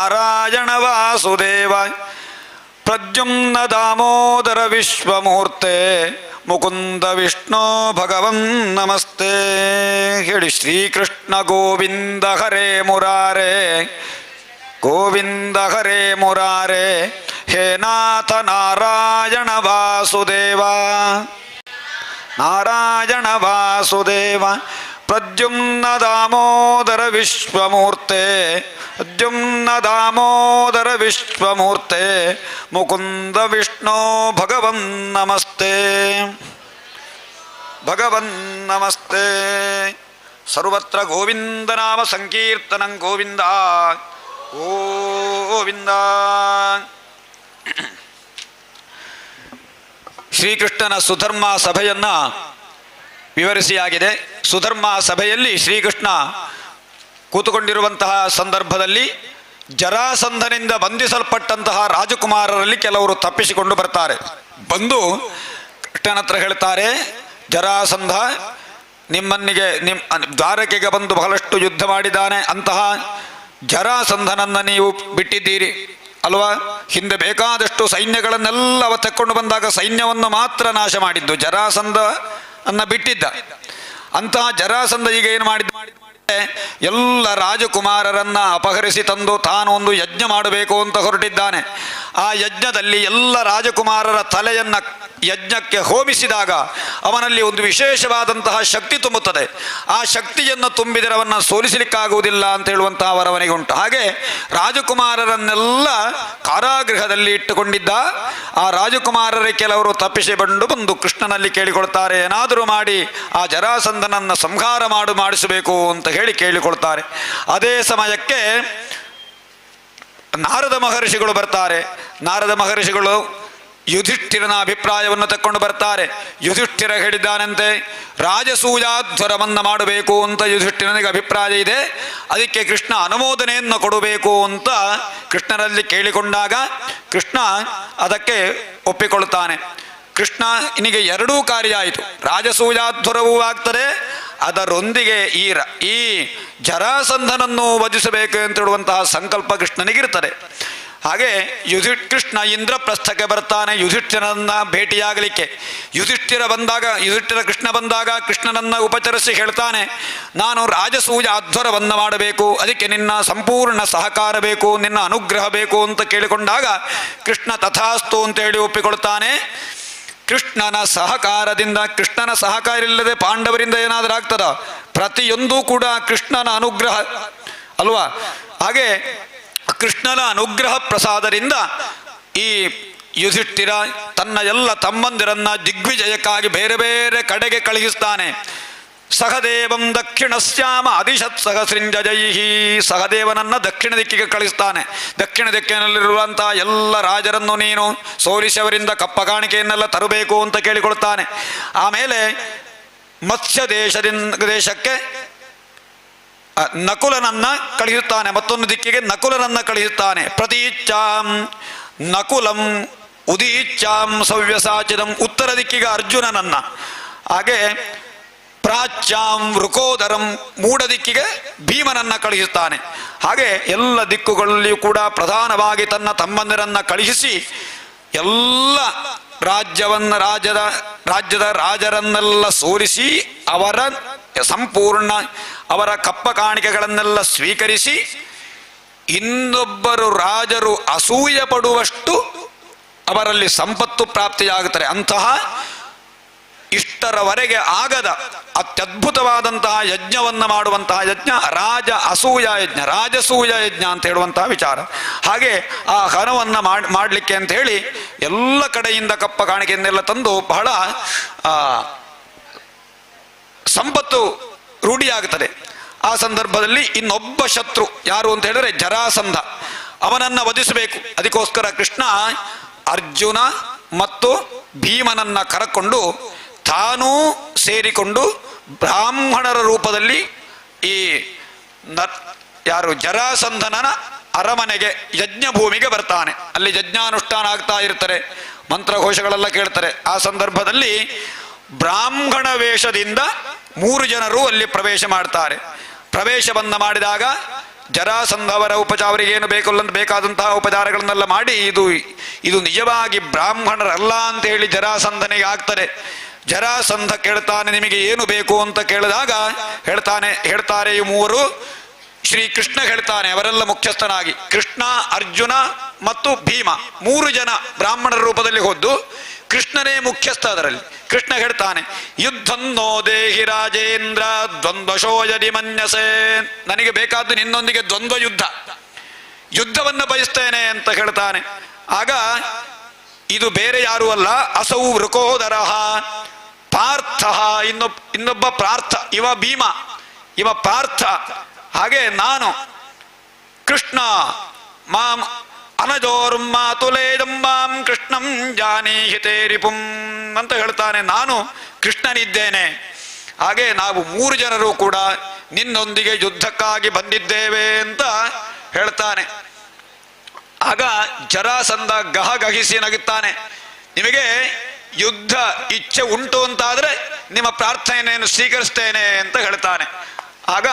ನಾರಾಯಣ ವಾಸುದೇವ ಪ್ರದ್ಯುಮ್ನ ದಾಮೋದರ ವಿಶ್ವಮೂರ್ತೆ ಮುಕುಂದ ವಿಷ್ಣು ಭಗವನ್ ನಮಸ್ತೆ. ಹೇಳಿ ಶ್ರೀಕೃಷ್ಣ ಗೋವಿಂದ ಹರೇ ಮುರಾರೇ ಗೋವಿಂದ ಹರೇ ಮುರಾರೇ ಹೇ ನಾಥ ನಾರಾಯಣ ವಾಸುದೇವ ನಾರಾಯಣ ವಾಸುದೇವ ಪ್ರದ್ಯುಮ್ನ ದಾಮೋದರ ವಿಶ್ವಮೂರ್ತೆ ಪ್ರದ್ಯುಮ್ನ ದಾಮೋದರ ವಿಶ್ವಮೂರ್ತೆ ಮುಕುಂದ ವಿಷ್ಣು ಭಗವನ್ ನಮಸ್ತೆ ಭಗವನ್ ನಮಸ್ತೆ. ಸರ್ವತ್ರ ಗೋವಿಂದನಾಮ ಸಂಕೀರ್ತನಂ ಗೋವಿಂದ ಗೋವಿಂದ. ಶ್ರೀಕೃಷ್ಣನ ಸುಧರ್ಮ ಸಭೆಯನ್ನು ವಿವರಿಸಿಯಾಗಿದೆ. ಸುಧರ್ಮ ಸಭೆಯಲ್ಲಿ ಶ್ರೀಕೃಷ್ಣ ಕೂತುಕೊಂಡಿರುವಂತಹ ಸಂದರ್ಭದಲ್ಲಿ ಜರಾಸಂಧನಿಂದ ಬಂಧಿಸಲ್ಪಟ್ಟಂತಹ ರಾಜಕುಮಾರರಲ್ಲಿ ಕೆಲವರು ತಪ್ಪಿಸಿಕೊಂಡು ಬರ್ತಾರೆ. ಬಂದು ಕೃಷ್ಣನ ಹತ್ರ ಹೇಳ್ತಾರೆ, ಜರಾಸಂಧ ನಿಮ್ಮ ದ್ವಾರಕೆಗೆ ಬಂದು ಬಹಳಷ್ಟು ಯುದ್ಧ ಮಾಡಿದ್ದಾನೆ. ಅಂತಹ ಜರಾಸಂಧನನ್ನು ನೀವು ಬಿಟ್ಟಿದ್ದೀರಿ ಅಲ್ವಾ? ಹಿಂದೆ ಬೇಕಾದಷ್ಟು ಸೈನ್ಯಗಳನ್ನೆಲ್ಲ ಅವ ತೆಕ್ಕೊಂಡು ಬಂದಾಗ ಸೈನ್ಯವನ್ನು ಮಾತ್ರ ನಾಶ ಮಾಡಿದ್ದು, ಜರಾಸಂಧ ಅನ್ನ ಬಿಟ್ಟಿದ್ದ. ಅಂತಹ ಜರಾಸಂಧ ಈಗ ಏನು ಮಾಡಿದ್ದ? ಎಲ್ಲ ರಾಜಕುಮಾರರನ್ನ ಅಪಹರಿಸಿ ತಂದು ತಾನು ಒಂದು ಯಜ್ಞ ಮಾಡಬೇಕು ಅಂತ ಹೊರಟಿದ್ದಾನೆ. ಆ ಯಜ್ಞದಲ್ಲಿ ಎಲ್ಲ ರಾಜಕುಮಾರರ ತಲೆಯನ್ನ ಯಜ್ಞಕ್ಕೆ ಹೋಮಿಸಿದಾಗ ಅವನಲ್ಲಿ ಒಂದು ವಿಶೇಷವಾದಂತಹ ಶಕ್ತಿ ತುಂಬುತ್ತದೆ. ಆ ಶಕ್ತಿಯನ್ನು ತುಂಬಿದರೆ ಅವನ್ನ ಸೋಲಿಸಲಿಕ್ಕಾಗುವುದಿಲ್ಲ ಅಂತ ಹೇಳುವಂತಹ ವರವನಿಗೆ ಉಂಟು. ಹಾಗೆ ರಾಜಕುಮಾರರನ್ನೆಲ್ಲ ಕಾರಾಗೃಹದಲ್ಲಿ ಇಟ್ಟುಕೊಂಡಿದ್ದ. ಆ ರಾಜಕುಮಾರರೇ ಕೆಲವರು ತಪ್ಪಿಸಿ ಬಂದು ಕೃಷ್ಣನಲ್ಲಿ ಕೇಳಿಕೊಳ್ತಾರೆ, ಏನಾದರೂ ಮಾಡಿ ಆ ಜರಾಸಂಧನನ್ನು ಸಂಹಾರ ಮಾಡಿಸಬೇಕು ಅಂತ ಹೇಳಿ ಕೇಳಿಕೊಳ್ತಾರೆ. ಅದೇ ಸಮಯಕ್ಕೆ ನಾರದ ಮಹರ್ಷಿಗಳು ಬರ್ತಾರೆ. ನಾರದ ಮಹರ್ಷಿಗಳು ಯುಧಿಷ್ಠಿರನ ಅಭಿಪ್ರಾಯವನ್ನು ತಕ್ಕೊಂಡು ಬರ್ತಾರೆ. ಯುಧಿಷ್ಠಿರ ಹೇಳಿದ್ದಾನಂತೆ, ರಾಜಸೂಯಾಧ್ವರವನ್ನು ಮಾಡಬೇಕು ಅಂತ ಯುಧಿಷ್ಠಿರನಿಗೆ ಅಭಿಪ್ರಾಯ ಇದೆ. ಅದಕ್ಕೆ ಕೃಷ್ಣ ಅನುಮೋದನೆಯನ್ನು ಕೊಡಬೇಕು ಅಂತ ಕೃಷ್ಣನಲ್ಲಿ ಕೇಳಿಕೊಂಡಾಗ ಕೃಷ್ಣ ಅದಕ್ಕೆ ಒಪ್ಪಿಕೊಳ್ತಾನೆ. ಕೃಷ್ಣ ನಿನಗೆ ಎರಡೂ ಕಾರ್ಯ ಆಯಿತು, ರಾಜಸೂಯಾಧ್ವರವೂ ಆಗ್ತದೆ, ಅದರೊಂದಿಗೆ ಈ ಜರಾಸಂಧನನ್ನು ವಧಿಸಬೇಕು ಅಂತ ಹೇಳುವಂತಹ ಸಂಕಲ್ಪ ಕೃಷ್ಣನಿಗಿರ್ತದೆ. ಹಾಗೆ ಕೃಷ್ಣ ಇಂದ್ರಪ್ರಸ್ಥಕ್ಕೆ ಬರ್ತಾನೆ ಯುಧಿಷ್ಠಿರನನ್ನ ಭೇಟಿಯಾಗಲಿಕ್ಕೆ. ಯುಧಿಷ್ಠಿರ ಕೃಷ್ಣ ಬಂದಾಗ ಕೃಷ್ಣನನ್ನ ಉಪಚರಿಸಿ ಹೇಳ್ತಾನೆ, ನಾನು ರಾಜಸೂಯ ಅಧ್ವರವನ್ನು ಮಾಡಬೇಕು, ಅದಕ್ಕೆ ನಿನ್ನ ಸಂಪೂರ್ಣ ಸಹಕಾರ ಬೇಕು, ನಿನ್ನ ಅನುಗ್ರಹ ಬೇಕು ಅಂತ ಕೇಳಿಕೊಂಡಾಗ ಕೃಷ್ಣ ತಥಾಸ್ತು ಅಂತ ಹೇಳಿ ಒಪ್ಪಿಕೊಳ್ತಾನೆ. ಕೃಷ್ಣನ ಸಹಕಾರ ಇಲ್ಲದೆ ಪಾಂಡವರಿಂದ ಏನಾದರೂ ಆಗ್ತದ? ಪ್ರತಿಯೊಂದೂ ಕೂಡ ಕೃಷ್ಣನ ಅನುಗ್ರಹ ಅಲ್ವಾ? ಹಾಗೆ ಕೃಷ್ಣನ ಅನುಗ್ರಹ ಪ್ರಸಾದದಿಂದ ಈ ಯುಧಿಷ್ಠಿರ ತನ್ನ ಎಲ್ಲ ತಮ್ಮಂದಿರನ್ನ ದಿಗ್ವಿಜಯಕ್ಕಾಗಿ ಬೇರೆ ಬೇರೆ ಕಡೆಗೆ ಕಳುಹಿಸ್ತಾನೆ. ಸಹದೇವಂ ದಕ್ಷಿಣಸ್ಯಾಮ ಅದಿಶತ್ ಸಹಸ್ರಿಂಜಯೈಹಿ, ಸಹದೇವನನ್ನ ದಕ್ಷಿಣ ದಿಕ್ಕಿಗೆ ಕಳಿಸ್ತಾನೆ. ದಕ್ಷಿಣ ದಿಕ್ಕಿನಲ್ಲಿರುವಂತಹ ಎಲ್ಲ ರಾಜರನ್ನು ನೀನು ಸೋಲಿಸವರಿಂದ ಕಪ್ಪ ಕಾಣಿಕೆಯನ್ನೆಲ್ಲ ತರಬೇಕು ಅಂತ ಕೇಳಿಕೊಳ್ತಾನೆ. ಆಮೇಲೆ ಮತ್ಸ್ಯ ದೇಶಕ್ಕೆ ನಕುಲನನ್ನ ಕಳಿಸುತ್ತಾನೆ, ಮತ್ತೊಂದು ದಿಕ್ಕಿಗೆ ನಕುಲನನ್ನ ಕಳಿಸುತ್ತಾನೆ. ಪ್ರತೀಚ್ಛಾಂ ನಕುಲಂ ಉದೀಚ್ಛಾಂ ಸವ್ಯಸಾಚಿದಂ, ಉತ್ತರ ದಿಕ್ಕಿಗೆ ಅರ್ಜುನನನ್ನ, ಹಾಗೆ ಪ್ರಾಚ್ಯಾಂ ವೃಕೋದರಂ ಮೂಡ ದಿಕ್ಕಿಗೆ ಭೀಮನನ್ನ ಕಳಿಸುತ್ತಾನೆ. ಹಾಗೆ ಎಲ್ಲ ದಿಕ್ಕುಗಳಲ್ಲಿಯೂ ಕೂಡ ಪ್ರಧಾನವಾಗಿ ತನ್ನ ತಮ್ಮಂದಿರನ್ನ ಕಳುಹಿಸಿ ಎಲ್ಲ ರಾಜ್ಯದ ರಾಜರನ್ನೆಲ್ಲ ಸೋಲಿಸಿ ಅವರ ಕಪ್ಪ ಕಾಣಿಕೆಗಳನ್ನೆಲ್ಲ ಸ್ವೀಕರಿಸಿ ಇನ್ನೊಬ್ಬರು ರಾಜರು ಅಸೂಯೆ ಪಡುವಷ್ಟು ಅವರಲ್ಲಿ ಸಂಪತ್ತು ಪ್ರಾಪ್ತಿಯಾಗುತ್ತದೆ. ಅಂತಹ ಇಷ್ಟರವರೆಗೆ ಆಗದ ಅತ್ಯದ್ಭುತವಾದಂತಹ ಯಜ್ಞವನ್ನು ಮಾಡುವಂತಹ ಯಜ್ಞ ರಾಜಸೂಯ ಯಜ್ಞ ಅಂತ ಹೇಳುವಂತಹ ವಿಚಾರ. ಹಾಗೆ ಆ ಹಣವನ್ನು ಮಾಡಲಿಕ್ಕೆ ಅಂತ ಹೇಳಿ ಎಲ್ಲ ಕಡೆಯಿಂದ ಕಪ್ಪ ಕಾಣಿಕೆಯನ್ನೆಲ್ಲ ತಂದು ಬಹಳ ಸಂಪತ್ತು ರೂಢಿಯಾಗುತ್ತದೆ. ಆ ಸಂದರ್ಭದಲ್ಲಿ ಇನ್ನೊಬ್ಬ ಶತ್ರು ಯಾರು ಅಂತ ಹೇಳಿದ್ರೆ ಜರಾಸಂಧ, ಅವನನ್ನ ವಧಿಸಬೇಕು. ಅದಕ್ಕೋಸ್ಕರ ಕೃಷ್ಣ ಅರ್ಜುನ ಮತ್ತು ಭೀಮನನ್ನ ಕರಕೊಂಡು ತಾನೂ ಸೇರಿಕೊಂಡು ಬ್ರಾಹ್ಮಣರ ರೂಪದಲ್ಲಿ ಈ ಜರಾಸಂಧನನ ಅರಮನೆಗೆ ಯಜ್ಞ ಭೂಮಿಗೆ ಬರ್ತಾನೆ. ಅಲ್ಲಿ ಯಜ್ಞಾನುಷ್ಠಾನ ಆಗ್ತಾ ಇರ್ತಾರೆ, ಮಂತ್ರಘೋಷಗಳೆಲ್ಲ ಕೇಳ್ತಾರೆ. ಆ ಸಂದರ್ಭದಲ್ಲಿ ಬ್ರಾಹ್ಮಣ ವೇಷದಿಂದ 3 ಜನರು ಅಲ್ಲಿ ಪ್ರವೇಶ ಮಾಡ್ತಾರೆ. ಪ್ರವೇಶವನ್ನು ಮಾಡಿದಾಗ ಜರಾಸಂಧವರ ಅವರಿಗೇನು ಬೇಕಾದಂತಹ ಉಪಚಾರಗಳನ್ನೆಲ್ಲ ಮಾಡಿ ಇದು ನಿಜವಾಗಿ ಬ್ರಾಹ್ಮಣರಲ್ಲ ಅಂತ ಹೇಳಿ ಜರಾಸಂಧನಿಗೆ ಆಗ್ತಾರೆ. ಜರಾಸಂಧ ಕೇಳ್ತಾನೆ, ನಿಮಗೆ ಏನು ಬೇಕು ಅಂತ ಕೇಳಿದಾಗ ಹೇಳ್ತಾರೆ ಈ ಮೂವರು. ಶ್ರೀಕೃಷ್ಣ ಹೇಳ್ತಾನೆ, ಅವರೆಲ್ಲ ಮುಖ್ಯಸ್ಥನಾಗಿ ಕೃಷ್ಣ, ಅರ್ಜುನ ಮತ್ತು ಭೀಮ, 3 ಜನ ಬ್ರಾಹ್ಮಣರ ರೂಪದಲ್ಲಿ ಹೋದ್ದು. ಕೃಷ್ಣನೇ ಮುಖ್ಯಸ್ಥ ಅದರಲ್ಲಿ. ಕೃಷ್ಣ ಹೇಳ್ತಾನೆ, ಯುದ್ಧನ್ನೋ ದೇಹಿ ರಾಜೇಂದ್ರ ದ್ವಂದ್ವಶೋ ಯದಿ ಮನ್ಯಸೆ, ನನಗೆ ಬೇಕಾದ್ದು ನಿನ್ನೊಂದಿಗೆ ದ್ವಂದ್ವ ಯುದ್ಧವನ್ನು ಬಯಸ್ತೇನೆ ಅಂತ ಹೇಳ್ತಾನೆ. ಆಗ ಇದು ಬೇರೆ ಯಾರೂ ಅಲ್ಲ, ಅಸೌ ವೃಕೋದರ ಪಾರ್ಥ, ಇನ್ನೊಬ್ಬ ಪಾರ್ಥ, ಇವ ಭೀಮ, ಇವ ಪಾರ್ಥ. ಹಾಗೆ ನಾನು ಕೃಷ್ಣ ಮಾಂ ಅನಜೋರ್ಮಾತುಲೇದಂಬಾಂ ಕೃಷ್ಣಂ ಜಾನೀಹಿತೇ ರಿಪುಂ ಅಂತ ಹೇಳ್ತಾನೆ. ನಾನು ಕೃಷ್ಣನಿದ್ದೇನೆ. ಹಾಗೆ ನಾವು 3 ಜನರು ಕೂಡ ನಿನ್ನೊಂದಿಗೆ ಯುದ್ಧಕ್ಕಾಗಿ ಬಂದಿದ್ದೇವೆ ಅಂತ ಹೇಳ್ತಾನೆ. ಆಗ ಜರಾಸಂಧ ಗಹಗಹಿಸಿ ನಗುತ್ತಾನೆ. ನಿಮಗೆ ಯುದ್ಧ ಇಚ್ಛೆ ಉಂಟು ಅಂತಾದ್ರೆ ನಿಮ್ಮ ಪ್ರಾರ್ಥನೆಯನ್ನು ಸ್ವೀಕರಿಸ್ತೇನೆ ಅಂತ ಹೇಳ್ತಾನೆ. ಆಗ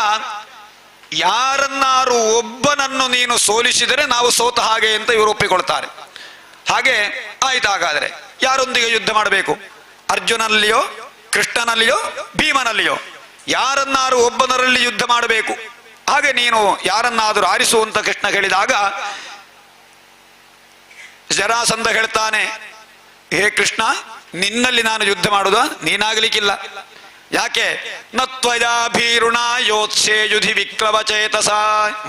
ಯಾರನ್ನಾರು ಒಬ್ಬನನ್ನು ನೀನು ಸೋಲಿಸಿದರೆ ನಾವು ಸೋತ ಹಾಗೆ ಅಂತ ಇವರು ಒಪ್ಪಿಕೊಳ್ತಾರೆ. ಹಾಗೆ ಆಯ್ತಾಗಾದ್ರೆ ಯಾರೊಂದಿಗೆ ಯುದ್ಧ ಮಾಡಬೇಕು? ಅರ್ಜುನಲ್ಲಿಯೋ, ಕೃಷ್ಣನಲ್ಲಿಯೋ, ಭೀಮನಲ್ಲಿಯೋ? ಯಾರನ್ನಾರು ಒಬ್ಬನರಲ್ಲಿ ಯುದ್ಧ ಮಾಡಬೇಕು. ಹಾಗೆ ನೀನು ಯಾರನ್ನಾದರೂ ಆರಿಸು ಅಂತ ಕೃಷ್ಣ ಹೇಳಿದಾಗ ಜರಾಸಂಧ ಹೇಳ್ತಾನೆ, ಹೇ ಕೃಷ್ಣ, ನಿನ್ನಲ್ಲಿ ನಾನು ಯುದ್ಧ ಮಾಡುದ? ನೀನಾಗಲಿಕ್ಕಿಲ್ಲ. ಯಾಕೆ? ನತ್ವಯಾ ಭೀರುಣ ಯೋತ್ಸೇ ಯುಧಿ ವಿಕ್ಲವಚೇತಸ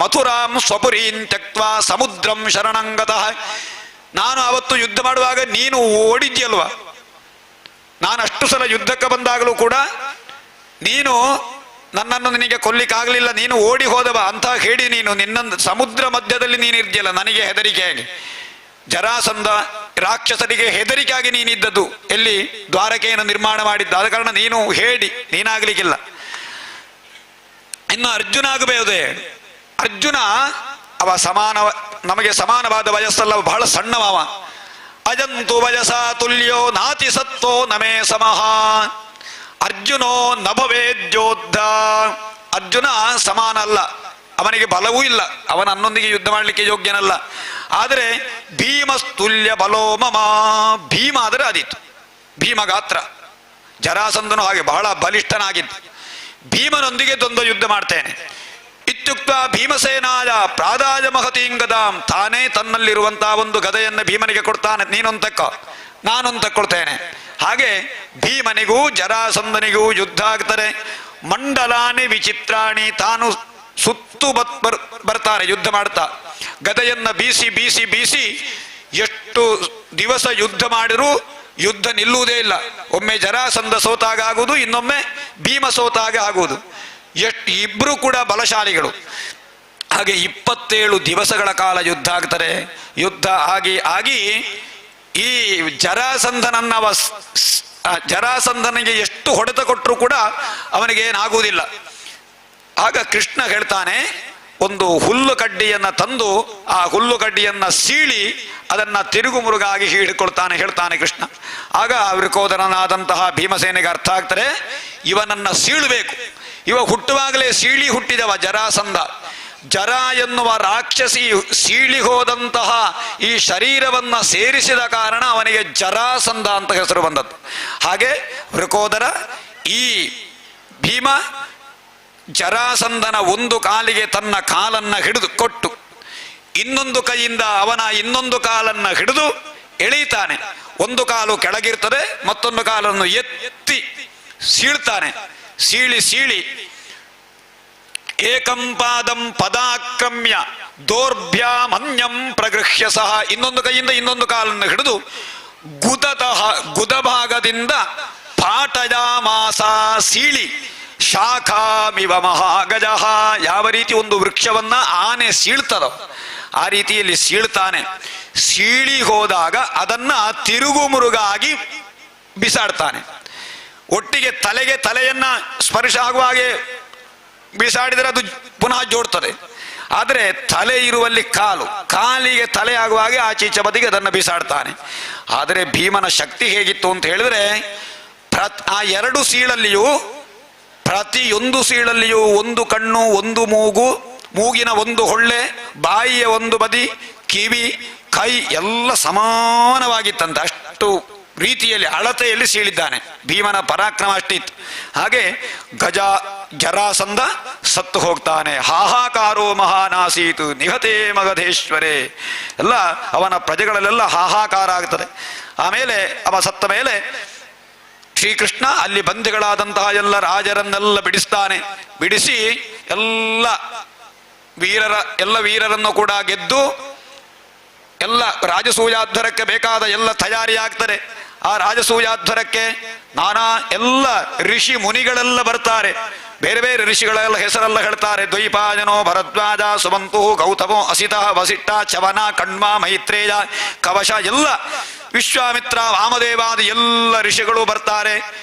ಮಥುರಾಂ ಸ್ವಪುರೀನ್ ತ್ಯಕ್ತ್ವಾ ಸಮುದ್ರಂ ಶರಣಂಗತಃ. ನಾನು ಅವತ್ತು ಯುದ್ಧ ಮಾಡುವಾಗ ನೀನು ಓಡಿದ್ಯಲ್ವ? ನಾನು ಅಷ್ಟು ಸಲ ಯುದ್ಧಕ್ಕೆ ಬಂದಾಗಲೂ ಕೂಡ ನೀನು ನನ್ನನ್ನು ನಿನಗೆ ಕೊಲ್ಲಿಕ್ಕಾಗಲಿಲ್ಲ, ನೀನು ಓಡಿ ಹೋದವ ಅಂತ ಹೇಳಿ ನಿನ್ನ ಸಮುದ್ರ ಮಧ್ಯದಲ್ಲಿ ನೀನು ಇರ್ದಿಯಲ್ಲ, ನನಗೆ ಹೆದರಿಕೆಯಾಗಿ. ಜರಾಸಂಧ ರಾಕ್ಷಸರಿಗೆ ಹೆದರಿಕೆಯಾಗಿ ನೀನಿದ್ದದ್ದು ಎಲ್ಲಿ? ದ್ವಾರಕೆಯನ್ನು ನಿರ್ಮಾಣ ಮಾಡಿದ್ದ. ಆದ ಕಾರಣ ನೀನಾಗ್ಲಿಕ್ಕಿಲ್ಲ. ಇನ್ನು ಅರ್ಜುನ ಆಗಬಹುದೇ? ಅರ್ಜುನ ಅವ ನಮಗೆ ಸಮಾನವಾದ ವಯಸ್ಸಲ್ಲ, ಬಹಳ ಸಣ್ಣವ. ಅಜಂತು ವಯಸ ತುಲ್ಯೋ ನಾತಿ ಸತ್ತೋ ನಮೇ ಸಮಃ ಅರ್ಜುನೋ ನಭವೇದ್ಯೋದ್ಧ. ಅರ್ಜುನ ಸಮಾನ ಅಲ್ಲ, ಅವನಿಗೆ ಬಲವೂ ಇಲ್ಲ, ಅವನನ್ನೊಂದಿಗೆ ಯುದ್ಧ ಮಾಡಲಿಕ್ಕೆ ಯೋಗ್ಯನಲ್ಲ. ಆದರೆ ಭೀಮಸ್ತುಲ್ಯ ಬಲೋ ಮಮ, ಭೀಮ ಆದರೆ ಆದೀತು, ಭೀಮ ಗಾತ್ರ. ಜರಾಸಂಧನು ಹಾಗೆ ಬಹಳ ಬಲಿಷ್ಠನಾಗಿದ್ದ. ಭೀಮನೊಂದಿಗೆ ದ್ವಂದ್ವ ಯುದ್ಧ ಮಾಡ್ತೇನೆ ಇತ್ಯುಕ್ತ ಭೀಮಸೇನಾಯ ಪ್ರಾದಾಯ ಮಹತೀಂಗದಾಂ. ತಾನೇ ತನ್ನಲ್ಲಿರುವಂತಹ ಒಂದು ಗದೆಯನ್ನು ಭೀಮನಿಗೆ ಕೊಡ್ತಾನೆ, ನೀನೊಂದು ತಕ್ಕೋ, ನಾನೊಂದು ತಕ್ಕೊಳ್ತೇನೆ. ಹಾಗೆ ಭೀಮನಿಗೂ ಜರಾಸಂಧನಿಗೂ ಯುದ್ಧ ಆಗ್ತಾರೆ. ಮಂಡಲಾನಿ ವಿಚಿತ್ರಾಣಿ, ತಾನು ಸುತ್ತು ಬರ್ತಾರೆ ಯುದ್ಧ ಮಾಡ್ತಾ. ಗದೆಯನ್ನ ಬೀಸಿ ಬೀಸಿ ಬೀಸಿ ಎಷ್ಟು ದಿವಸ ಯುದ್ಧ ಮಾಡಿರೂ ಯುದ್ಧ ನಿಲ್ಲುವುದೇ ಇಲ್ಲ. ಒಮ್ಮೆ ಜರಾಸಂಧ ಸೋತಾಗ ಆಗುವುದು, ಇನ್ನೊಮ್ಮೆ ಭೀಮ ಸೋತಾಗ ಆಗುವುದು. ಇಬ್ರು ಕೂಡ ಬಲಶಾಲಿಗಳು. ಹಾಗೆ 27 ದಿವಸಗಳ ಕಾಲ ಯುದ್ಧ ಆಗ್ತಾರೆ. ಯುದ್ಧ ಆಗಿ ಈ ಜರಾಸಂಧನಿಗೆ ಎಷ್ಟು ಹೊಡೆತ ಕೊಟ್ಟರು ಕೂಡ ಅವನಿಗೆ ಏನಾಗುವುದಿಲ್ಲ. ಆಗ ಕೃಷ್ಣ ಹೇಳ್ತಾನೆ, ಒಂದು ಹುಲ್ಲು ಕಡ್ಡಿಯನ್ನ ತಂದು ಆ ಹುಲ್ಲು ಕಡ್ಡಿಯನ್ನ ಸೀಳಿ ಅದನ್ನ ತಿರುಗು ಮುರುಗಾಗಿ ಹೇಳ್ತಾನೆ ಕೃಷ್ಣ. ಆಗ ವೃಕೋದರನಾದಂತಹ ಭೀಮಸೇನಿಗೆ ಅರ್ಥ ಆಗ್ತಾರೆ, ಇವನನ್ನ ಸೀಳಬೇಕು. ಇವ ಹುಟ್ಟುವಾಗಲೇ ಸೀಳಿ ಹುಟ್ಟಿದವ ಜರಾಸಂಧ. ಜರ ಎನ್ನುವ ರಾಕ್ಷಸಿ ಸೀಳಿ ಹೋದಂತಹ ಈ ಶರೀರವನ್ನ ಸೇರಿಸಿದ ಕಾರಣ ಅವನಿಗೆ ಜರಾಸಂಧ ಅಂತ ಹೆಸರು ಬಂದದ್ದು. ಹಾಗೆ ವೃಕೋದರ ಈ ಭೀಮ ಜರಾಸಂಧನ ಒಂದು ಕಾಲಿಗೆ ತನ್ನ ಕಾಲನ್ನ ಹಿಡಿದು ಕೊಟ್ಟು ಇನ್ನೊಂದು ಕೈಯಿಂದ ಅವನ ಇನ್ನೊಂದು ಕಾಲನ್ನ ಹಿಡಿದು ಎಳೀತಾನೆ. ಒಂದು ಕಾಲು ಕೆಳಗಿರ್ತದೆ, ಮತ್ತೊಂದು ಕಾಲನ್ನು ಎತ್ತಿ ಸೀಳ್ತಾನೆ. ಸೀಳಿ ಏಕಂ ಪಾದಂ ಪದಾಕ್ರಮ್ಯ ದೌರ್ಭ್ಯಾಮನ್ಯಂ ಪ್ರಗೃಹ್ಯ ಸಹ, ಇನ್ನೊಂದು ಕೈಯಿಂದ ಇನ್ನೊಂದು ಕಾಲನ್ನು ಹಿಡಿದು ಗುದಭಾಗದಿಂದ ಪಾಟಯಾಮಾಸ ಸೀಳಿ ಶಾಖಾಮಿವ ಮಹಾಗಜಃ, ಯಾವ ರೀತಿ ಒಂದು ವೃಕ್ಷವನ್ನ ಆನೆ ಸೀಳ್ತದ ಆ ರೀತಿಯಲ್ಲಿ ಸೀಳ್ತಾನೆ. ಸೀಳಿ ಹೋದಾಗ ಅದನ್ನ ತಿರುಗು ಮುರುಗಾಗಿ ಬಿಸಾಡ್ತಾನೆ. ಒಟ್ಟಿಗೆ ತಲೆಯನ್ನ ಸ್ಪರ್ಶ ಆಗುವ ಹಾಗೆ ಬಿಸಾಡಿದರೆ ಅದು ಪುನಃ ಜೋಡ್ತದೆ. ಆದರೆ ತಲೆ ಇರುವಲ್ಲಿ ಕಾಲಿಗೆ ತಲೆ ಆಗುವ ಹಾಗೆ ಆಚೀಚೆ ಬದಿಗೆ ಅದನ್ನು ಬಿಸಾಡ್ತಾನೆ. ಆದರೆ ಭೀಮನ ಶಕ್ತಿ ಹೇಗಿತ್ತು ಅಂತ ಹೇಳಿದ್ರೆ, ಆ 2 ಸೀಳಲ್ಲಿಯೂ ಪ್ರತಿಯೊಂದು ಸೀಳಲ್ಲಿಯೂ ಒಂದು ಕಣ್ಣು, ಒಂದು ಮೂಗು, ಮೂಗಿನ ಒಂದು ಹೊಳ್ಳೆ, ಬಾಯಿಯ ಒಂದು ಬದಿ, ಕಿವಿ, ಕೈ ಎಲ್ಲ ಸಮಾನವಾಗಿತ್ತಂತೆ. ಅಷ್ಟು ರೀತಿಯಲ್ಲಿ ಅಳತೆಯಲ್ಲಿ ಸೀಳಿದ್ದಾನೆ. ಭೀಮನ ಪರಾಕ್ರಮ ಅಷ್ಟಿತ್ತು. ಹಾಗೆ ಜರಾಸಂಧ ಸತ್ತು ಹೋಗ್ತಾನೆ. ಹಾಹಾಕಾರೋ ಮಹಾನಾಸೀತು ನಿಹತೇ ಮಗಧೇಶ್ವರೇ. ಎಲ್ಲ ಅವನ ಪ್ರಜೆಗಳಲ್ಲೆಲ್ಲ ಹಾಹಾಕಾರ ಆಗ್ತದೆ. ಆಮೇಲೆ ಅವ ಸತ್ತ ಮೇಲೆ ಶ್ರೀಕೃಷ್ಣ ಅಲ್ಲಿ ಬಂಧಿಗಳಾದಂತಹ ಎಲ್ಲ ರಾಜರನ್ನೆಲ್ಲ ಬಿಡಿಸ್ತಾನೆ. ಬಿಡಿಸಿ ಎಲ್ಲ ವೀರರನ್ನು ಕೂಡ ಗೆದ್ದು ಎಲ್ಲ ರಾಜಸೂಯಾಧ್ವರಕ್ಕೆ ಬೇಕಾದ ಎಲ್ಲ ತಯಾರಿ ಆಗ್ತಾರೆ. ಆ ರಾಜಸೂಯಾಧ್ವರಕ್ಕೆ ನಾನಾ ಎಲ್ಲ ಋಷಿ ಮುನಿಗಳೆಲ್ಲ ಬರ್ತಾರೆ. ಬೇರೆ ಬೇರೆ ಋಷಿಗಳೆಲ್ಲ ಹೆಸರೆಲ್ಲ ಹೇಳ್ತಾರೆ. ದ್ವೈಪಾಯನೋ, ಭರದ್ವಾಜ, ಸುಮಂತು, ಗೌತಮೋ, ಅಸಿತ, ವಸಿಷ್ಠ, ಚವನ, ಕಣ್ವ, ಮೈತ್ರೇಯ, ಕವಶ, ಎಲ್ಲ ವಿಶ್ವಾಮಿತ್ರ, ವಾಮದೇವಾದಿ ಎಲ್ಲ ಋಷಿಗಳು ಬರ್ತಾರೆ.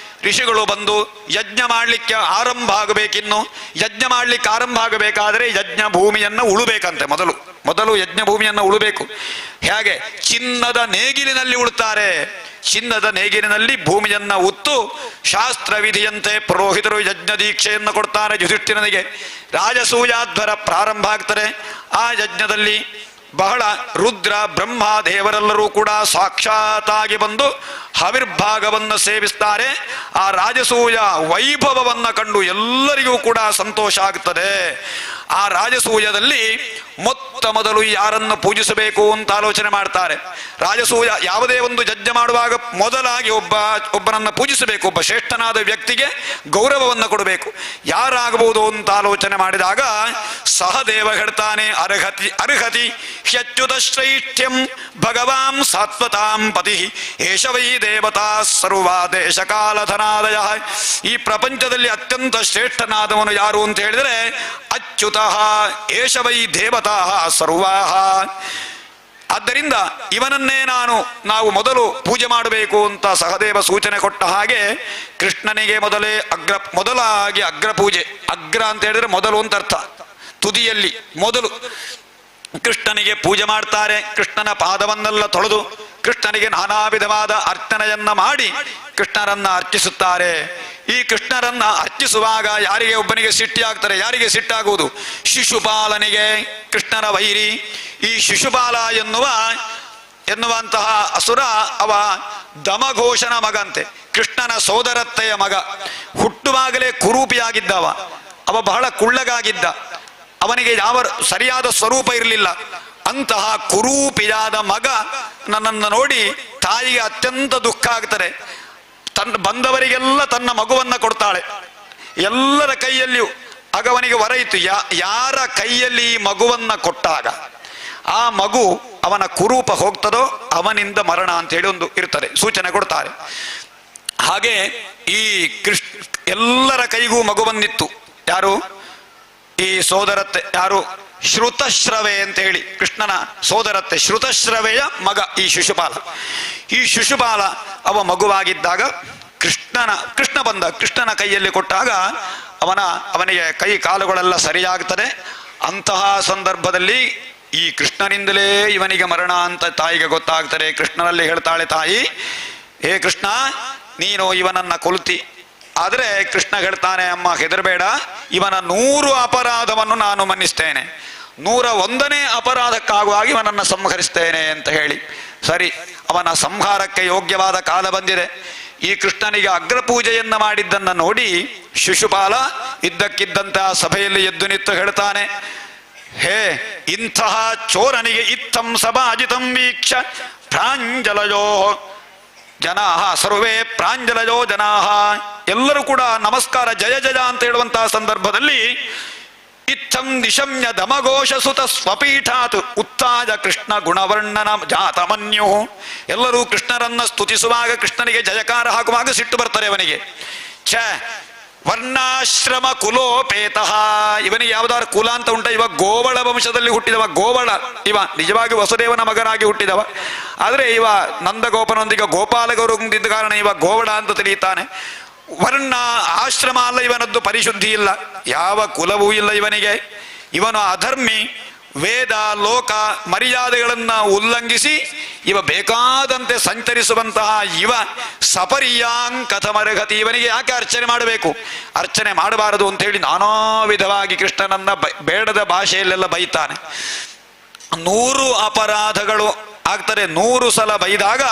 ಋಷಿಗಳು ಬಂದು ಯಜ್ಞ ಮಾಡಲಿಕ್ಕೆ ಆರಂಭ ಆಗಬೇಕಿನ್ನು. ಯಜ್ಞ ಮಾಡಲಿಕ್ಕೆ ಆರಂಭ ಆಗಬೇಕಾದ್ರೆ ಯಜ್ಞ ಭೂಮಿಯನ್ನು ಉಳುಬೇಕಂತೆ. ಮೊದಲು ಯಜ್ಞ ಭೂಮಿಯನ್ನು ಉಳುಬೇಕು. ಹೇಗೆ? ಚಿನ್ನದ ನೇಗಿಲಿನಲ್ಲಿ ಉಳುತ್ತಾರೆ. ಚಿನ್ನದ ನೇಗಿಲಿನಲ್ಲಿ ಭೂಮಿಯನ್ನ ಉತ್ತು ಶಾಸ್ತ್ರ ವಿಧಿಯಂತೆ ಪುರೋಹಿತರು ಯಜ್ಞ ದೀಕ್ಷೆಯನ್ನು ಕೊಡ್ತಾರೆ ಯುಧಿಷ್ಠಿರನಿಗೆ. ರಾಜಸೂಯಾಧ್ವರ ಪ್ರಾರಂಭ ಆಗ್ತಾರೆ. ಆ ಯಜ್ಞದಲ್ಲಿ ಬಹಳ ರುದ್ರ ಬ್ರಹ್ಮ ದೇವರೆಲ್ಲರೂ ಕೂಡ ಸಾಕ್ಷಾತ್ತಾಗಿ ಬಂದು ಹವಿರ್ಭಾಗವನ್ನು ಸೇವಿಸ್ತಾರೆ. ಆ ರಾಜಸೂಯ ವೈಭವವನ್ನು ಕಂಡು ಎಲ್ಲರಿಗೂ ಕೂಡ ಸಂತೋಷ ಆಗ್ತದೆ. ಆ ರಾಜಸೂಯದಲ್ಲಿ ಮೊದಲು ಯಾರನ್ನು ಪೂಜಿಸಬೇಕು ಅಂತ ಆಲೋಚನೆ ಮಾಡ್ತಾರೆ. ರಾಜಸೂಯ ಯಾವುದೇ ಒಂದು ಯಜ್ಞ ಮಾಡುವಾಗ ಮೊದಲಾಗಿ ಒಬ್ಬನನ್ನು ಪೂಜಿಸಬೇಕು. ಒಬ್ಬ ಶ್ರೇಷ್ಠನಾದ ವ್ಯಕ್ತಿಗೆ ಗೌರವವನ್ನು ಕೊಡಬೇಕು. ಯಾರಾಗಬಹುದು ಅಂತ ಆಲೋಚನೆ ಮಾಡಿದಾಗ ಸಹದೇವ ಹೇಳ್ತಾನೆ, ಅರ್ಹತಿ ಹ್ಯಚ್ಯುತ ಶ್ರೈಷ್ಠ್ಯಂ ಭಗವಾನ್ ಸಾತ್ವತಾಂ ಪತಿ ಏಷ ವೈ ದೇವತಾ ಸರ್ವಾ ದೇಶ ಕಾಲಧನಾದಯ. ಈ ಪ್ರಪಂಚದಲ್ಲಿ ಅತ್ಯಂತ ಶ್ರೇಷ್ಠನಾದವನು ಯಾರು ಅಂತ ಹೇಳಿದರೆ ಅಚ್ಯುತ ಏಷ ವೈ ದೇವತಾ ಸರ್ವಾಹ. ಆದ್ದರಿಂದ ಇವನನ್ನೇ ನಾವು ಮೊದಲು ಪೂಜೆ ಮಾಡಬೇಕು ಅಂತ ಸಹದೇವ ಸೂಚನೆ ಕೊಟ್ಟ ಹಾಗೆ ಕೃಷ್ಣನಿಗೆ ಮೊದಲಾಗಿ ಅಗ್ರ ಪೂಜೆ. ಅಗ್ರ ಅಂತ ಹೇಳಿದ್ರೆ ಮೊದಲು ಅಂತ ಅರ್ಥ. ತುದಿಯಲ್ಲಿ ಮೊದಲು ಕೃಷ್ಣನಿಗೆ ಪೂಜೆ ಮಾಡ್ತಾರೆ. ಕೃಷ್ಣನ ಪಾದವನ್ನೆಲ್ಲ ತೊಳೆದು ಕೃಷ್ಣನಿಗೆ ನಾನಾ ವಿಧವಾದ ಅರ್ಚನೆಯನ್ನ ಮಾಡಿ ಕೃಷ್ಣರನ್ನ ಅರ್ಚಿಸುತ್ತಾರೆ. ಈ ಕೃಷ್ಣರನ್ನ ಅರ್ಚಿಸುವಾಗ ಯಾರಿಗೆ ಒಬ್ಬನಿಗೆ ಸಿಟ್ಟಿಯಾಗ್ತಾರೆ. ಯಾರಿಗೆ ಸಿಟ್ಟಾಗುವುದು? ಶಿಶುಪಾಲನಿಗೆ, ಕೃಷ್ಣನ ವೈರಿ. ಈ ಶಿಶುಪಾಲ ಎನ್ನುವಂತಹ ಅಸುರ ಅವ ದಮಘೋಷನ ಮಗಂತೆ, ಕೃಷ್ಣನ ಸೋದರತ್ತೆಯ ಮಗ. ಹುಟ್ಟುವಾಗಲೇ ಕುರೂಪಿಯಾಗಿದ್ದವ. ಅವ ಬಹಳ ಕುಳ್ಳಗಾಗಿದ್ದ. ಅವನಿಗೆ ಯಾವ ಸರಿಯಾದ ಸ್ವರೂಪ ಇರಲಿಲ್ಲ. ಅಂತಹ ಕುರೂಪಿಯಾದ ಮಗ ನನ್ನನ್ನು ನೋಡಿ ತಾಯಿಗೆ ಅತ್ಯಂತ ದುಃಖ ಆಗ್ತದೆ. ಬಂದವರಿಗೆಲ್ಲ ತನ್ನ ಮಗುವನ್ನ ಕೊಡ್ತಾಳೆ. ಎಲ್ಲರ ಕೈಯಲ್ಲಿಯೂ ಆಗ ಅವನಿಗೆ ವರ ಇತ್ತು, ಯಾರ ಕೈಯಲ್ಲಿ ಈ ಮಗುವನ್ನ ಕೊಟ್ಟಾಗ ಆ ಮಗು ಅವನ ಕುರೂಪ ಹೋಗ್ತದೋ ಅವನಿಂದ ಮರಣ ಅಂತ ಹೇಳಿ ಒಂದು ಇರ್ತದೆ, ಸೂಚನೆ ಕೊಡ್ತಾರೆ. ಹಾಗೆ ಈ ಎಲ್ಲರ ಕೈಗೂ ಮಗು ಬಂದಿತ್ತು. ಯಾರು? ಈ ಸೋದರತ್ತೆ. ಯಾರು? ಶ್ರುತಶ್ರವೆ ಅಂತ ಹೇಳಿ ಕೃಷ್ಣನ ಸೋದರತ್ತೆ ಶ್ರುತಶ್ರವೆಯ ಮಗ ಈ ಶಿಶುಪಾಲ. ಈ ಶಿಶುಪಾಲ ಅವ ಮಗುವಾಗಿದ್ದಾಗ ಕೃಷ್ಣ ಬಂದ. ಕೃಷ್ಣನ ಕೈಯಲ್ಲಿ ಕೊಟ್ಟಾಗ ಅವನಿಗೆ ಕೈ ಕಾಲುಗಳೆಲ್ಲ ಸರಿಯಾಗ್ತದೆ. ಅಂತಹ ಸಂದರ್ಭದಲ್ಲಿ ಈ ಕೃಷ್ಣನಿಂದಲೇ ಇವನಿಗೆ ಮರಣ ಅಂತ ತಾಯಿಗೆ ಗೊತ್ತಾಗ್ತದೆ. ಕೃಷ್ಣನಲ್ಲಿ ಹೇಳ್ತಾಳೆ ತಾಯಿ, ಹೇ ಕೃಷ್ಣ, ನೀನು ಇವನನ್ನ ಕೊಲ್ತಿ. ಆದರೆ ಕೃಷ್ಣ ಹೇಳ್ತಾನೆ, ಅಮ್ಮ ಹೆದರಬೇಡ, ಇವನ 100 ಅಪರಾಧವನ್ನು ನಾನು ಮನ್ನಿಸ್ತೇನೆ, 101ನೇ ಅಪರಾಧಕ್ಕಾಗುವಾಗಿ ಇವನನ್ನು ಸಂಹರಿಸ್ತೇನೆ ಅಂತ ಹೇಳಿ. ಸರಿ, ಅವನ ಸಂಹಾರಕ್ಕೆ ಯೋಗ್ಯವಾದ ಕಾಲ ಬಂದಿದೆ. ಈ ಕೃಷ್ಣನಿಗೆ ಅಗ್ರಪೂಜೆಯನ್ನ ಮಾಡಿದ್ದನ್ನು ನೋಡಿ ಶಿಶುಪಾಲ ಇದ್ದಕ್ಕಿದ್ದಂತಹ ಸಭೆಯಲ್ಲಿ ಎದ್ದು ನಿಂತು ಹೇಳ್ತಾನೆ, ಹೇ ಇಂತಹ ಚೋರನಿಗೆ ಇತ್ತಂ ಸಭಾಜಿತಂ ವೀಕ್ಷ ಪ್ರಾಂಜಲಯೋ ಜನಾಹ ಸರ್ವೇ ಪ್ರಾಂಜಲಯೋ ಜನಾಹ. ಎಲ್ಲರೂ ಕೂಡ ನಮಸ್ಕಾರ ಜಯ ಜಯ ಅಂತ ಹೇಳುವಂತಹ ಸಂದರ್ಭದಲ್ಲಿ ಇತ್ತಂ ನಿಶಮ್ಯ ದಮಘೋಷ ಸುತ ಸ್ವಪೀಠಾತ್ ಉತ್ತಾಜ ಕೃಷ್ಣ ಗುಣವರ್ಣನ ಜಾತಮನ್ಯು. ಎಲ್ಲರೂ ಕೃಷ್ಣರನ್ನ ಸ್ತುತಿಸುವಾಗ, ಕೃಷ್ಣನಿಗೆ ಜಯಕಾರ ಹಾಕುವಾಗ ಸಿಟ್ಟು ಬರ್ತಾರೆ ಅವನಿಗೆ. ವರ್ಣಾಶ್ರಮ ಕುಲೋಪೇತಃ. ಇವನಿಗೆ ಯಾವ್ದಾರು ಕುಲ ಅಂತ ಉಂಟ? ಇವ ಗೋವಳ ವಂಶದಲ್ಲಿ ಹುಟ್ಟಿದವ. ಗೋವಳ ಇವ ನಿಜವಾಗಿ ವಸುದೇವನ ಮಗನಾಗಿ ಹುಟ್ಟಿದವ. ಆದರೆ ಇವ ನಂದಗೋಪನೊಂದಿಗೆ ಗೋಪಾಲಗೌರು ಹೊಂದಿದ್ದ ಕಾರಣ ಇವ ಗೋವಳ ಅಂತ ತಿಳಿಯುತ್ತಾನೆ. ವರ್ಣ ಆಶ್ರಮ ಅಲ್ಲ ಇವನದ್ದು, ಪರಿಶುದ್ಧಿ ಇಲ್ಲ, ಯಾವ ಕುಲವೂ ಇಲ್ಲ ಇವನಿಗೆ. ಇವನು ಅಧರ್ಮಿ, ವೇದ ಲೋಕ ಮರ್ಯಾದೆಗಳನ್ನ ಉಲ್ಲಂಘಿಸಿ ಇವ ಬೇಕಾದಂತೆ ಸಂಚರಿಸುವಂತಹ ಇವ ಸಪರ್ಯಾಂ ಕಥಮರ್ಹತಿ, ಇವನಿಗೆ ಯಾಕೆ ಅರ್ಚನೆ ಮಾಡಬೇಕು, ಅರ್ಚನೆ ಮಾಡಬಾರದು ಅಂತ ಹೇಳಿ ನಾನಾ ವಿಧವಾಗಿ ಕೃಷ್ಣನನ್ನ ಬೇಡದ ಭಾಷೆಯಲ್ಲೆಲ್ಲ ಬೈತಾನೆ. 100 ಅಪರಾಧಗಳು ಆಗ್ತಾರೆ. 100 ಸಲ ಬೈದಾಗ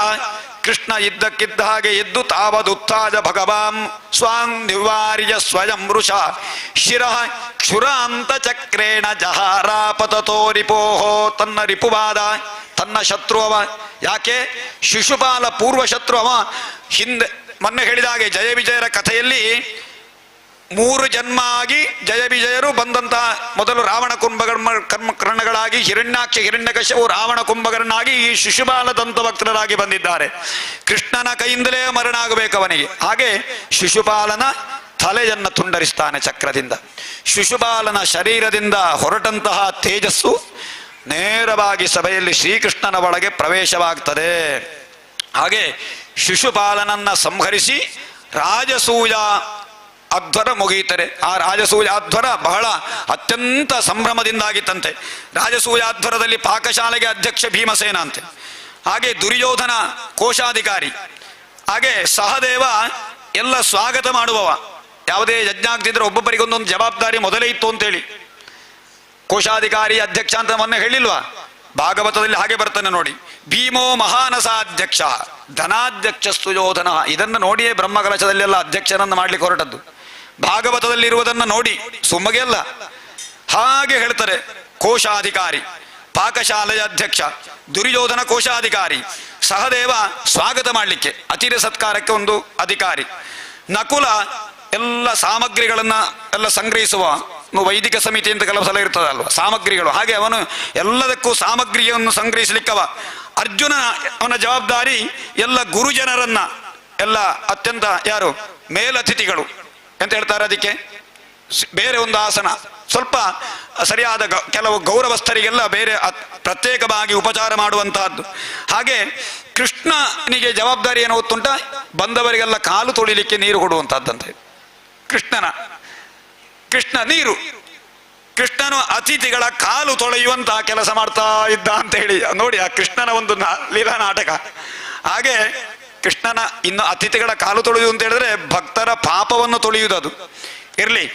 ಕೃಷ್ಣ ಇದ್ದಕ್ಕಿದ್ದ ಹಾಗೆ ಎದ್ದು ತಾವದುತ್ತಾಜ ಭಗವಾನ್ ಸ್ವಾಂ ನಿವಾರ್ಯ ಸ್ವಯಂ ವೃಷ ಶಿರಃ ಕ್ಷುರಾಂತ ಚಕ್ರೇಣ ಜಹಾರಾಪತತೋ ರಿಪೋಹೋ, ತನ್ನ ರಿಪುವಾದ ತನ್ನ ಶತ್ರು ಅವ. ಯಾಕೆ? ಶಿಶುಪಾಲ ಪೂರ್ವ ಶತ್ರು ಅವ. ಹಿಂದೆ ಮೊನ್ನೆ ಹೇಳಿದಾಗೆ ಜಯ ವಿಜಯರ ಕಥೆಯಲ್ಲಿ 3 ಜನ್ಮ ಆಗಿ ಜಯ ವಿಜಯರು ಬಂದಂತಹ ಮೊದಲು ರಾವಣ ಕರ್ಮಕರ್ಣಗಳಾಗಿ ಹಿರಣ್ಯಾಕ್ಷ ಹಿರಣ್ಯಕಶ್ಯಪು ರಾವಣ ಕುಂಭಕರ್ಣನಾಗಿ ಈ ಶಿಶುಪಾಲ ದಂತವಕ್ತರಾಗಿ ಬಂದಿದ್ದಾರೆ. ಕೃಷ್ಣನ ಕೈಯಿಂದಲೇ ಮರಣ ಆಗಬೇಕು ಅವನಿಗೆ. ಹಾಗೆ ಶಿಶುಪಾಲನ ತಲೆಯನ್ನು ತುಂಡರಿಸ್ತಾನೆ ಚಕ್ರದಿಂದ. ಶಿಶುಪಾಲನ ಶರೀರದಿಂದ ಹೊರಟಂತಹ ತೇಜಸ್ಸು ನೇರವಾಗಿ ಸಭೆಯಲ್ಲಿ ಶ್ರೀಕೃಷ್ಣನ ಒಳಗೆ ಪ್ರವೇಶವಾಗ್ತದೆ. ಹಾಗೆ ಶಿಶುಪಾಲನನ್ನ ಸಂಹರಿಸಿ ರಾಜಸೂಯ ಅಧ್ವರ ಮುಗಿಯುತ್ತಾರೆ. ಆ ರಾಜಸೂಯಾಧ್ವರ ಬಹಳ ಅತ್ಯಂತ ಸಂಭ್ರಮದಿಂದಾಗಿತ್ತಂತೆ. ರಾಜಸೂಯಾಧ್ವರದಲ್ಲಿ ಪಾಕಶಾಲೆಗೆ ಅಧ್ಯಕ್ಷ ಭೀಮಸೇನ ಅಂತೆ. ಹಾಗೆ ದುರ್ಯೋಧನ ಕೋಶಾಧಿಕಾರಿ. ಹಾಗೆ ಸಹದೇವ ಎಲ್ಲ ಸ್ವಾಗತ ಮಾಡುವವ. ಯಾವುದೇ ಯಜ್ಞ ಆಗ್ತಿದ್ರೆ ಒಬ್ಬೊಬ್ಬರಿಗೊಂದೊಂದು ಜವಾಬ್ದಾರಿ ಮೊದಲೇ ಇತ್ತು ಅಂತೇಳಿ. ಕೋಶಾಧಿಕಾರಿ ಅಧ್ಯಕ್ಷ ಅಂತ ಮೊನ್ನೆ ಹೇಳಿಲ್ವಾ? ಭಾಗವತದಲ್ಲಿ ಹಾಗೆ ಬರ್ತಾನೆ ನೋಡಿ. ಭೀಮೋ ಮಹಾನಸಾಧ್ಯಕ್ಷ ಧನಾಧ್ಯಕ್ಷಸ್ತು ಯೋಧನ. ಇದನ್ನು ನೋಡಿಯೇ ಬ್ರಹ್ಮಕಲಶದಲ್ಲೆಲ್ಲ ಅಧ್ಯಕ್ಷರನ್ನು ಮಾಡ್ಲಿಕ್ಕೆ ಹೊರಟದ್ದು. ಭಾಗವತದಲ್ಲಿರುವುದನ್ನು ನೋಡಿ ಸುಮ್ಮಗೆ ಅಲ್ಲ, ಹಾಗೆ ಹೇಳ್ತಾರೆ. ಕೋಶಾಧಿಕಾರಿ, ಪಾಕಶಾಲೆಯ ಅಧ್ಯಕ್ಷ, ದುರ್ಯೋಧನ ಕೋಶಾಧಿಕಾರಿ, ಸಹದೇವ ಸ್ವಾಗತ ಮಾಡಲಿಕ್ಕೆ ಅತಿಥಿ ಸತ್ಕಾರಕ್ಕೆ ಒಂದು ಅಧಿಕಾರಿ, ನಕುಲ ಎಲ್ಲ ಸಾಮಗ್ರಿಗಳನ್ನ ಎಲ್ಲ ಸಂಗ್ರಹಿಸುವ ವೈದಿಕ ಸಮಿತಿ ಅಂತ ಕೆಲವು ಸಲ ಇರ್ತದಲ್ವ ಸಾಮಗ್ರಿಗಳು. ಹಾಗೆ ಅವನು ಎಲ್ಲದಕ್ಕೂ ಸಾಮಗ್ರಿಯನ್ನು ಸಂಗ್ರಹಿಸಲಿಕ್ಕವ. ಅರ್ಜುನ ಅವನ ಜವಾಬ್ದಾರಿ ಎಲ್ಲ ಗುರುಜನರನ್ನ ಎಲ್ಲ ಅತ್ಯಂತ ಯಾರು ಮೇಲತಿಥಿಗಳು ಅಂತ ಹೇಳ್ತಾರೆ, ಅದಕ್ಕೆ ಬೇರೆ ಒಂದು ಆಸನ, ಸ್ವಲ್ಪ ಸರಿಯಾದ ಕೆಲವು ಗೌರವಸ್ಥರಿಗೆಲ್ಲ ಬೇರೆ ಪ್ರತ್ಯೇಕವಾಗಿ ಉಪಚಾರ ಮಾಡುವಂತಹದ್ದು. ಹಾಗೆ ಕೃಷ್ಣನಿಗೆ ಜವಾಬ್ದಾರಿ ಏನು ಗೊತ್ತುಂಟ? ಬಂದವರಿಗೆಲ್ಲ ಕಾಲು ತೊಳಿಲಿಕ್ಕೆ ನೀರು ಕೊಡುವಂತಹದ್ದಂತೆ. ಕೃಷ್ಣ ನೀರು, ಕೃಷ್ಣನು ಅತಿಥಿಗಳ ಕಾಲು ತೊಳೆಯುವಂತಹ ಕೆಲಸ ಮಾಡ್ತಾ ಇದ್ದ ಅಂತ ಹೇಳಿ ನೋಡಿ. ಆ ಕೃಷ್ಣನ ಒಂದು ಲೀಲಾ ನಾಟಕ. ಹಾಗೆ ಕೃಷ್ಣನ ಇನ್ನು ಅತಿಥಿಗಳ ಕಾಲು ತೊಳೆಯುವುದು ಅಂತ ಹೇಳಿದ್ರೆ ಭಕ್ತರ ಪಾಪವನ್ನು ತೊಳೆಯುವುದು. ಅದು ಇರ್ಲಿ.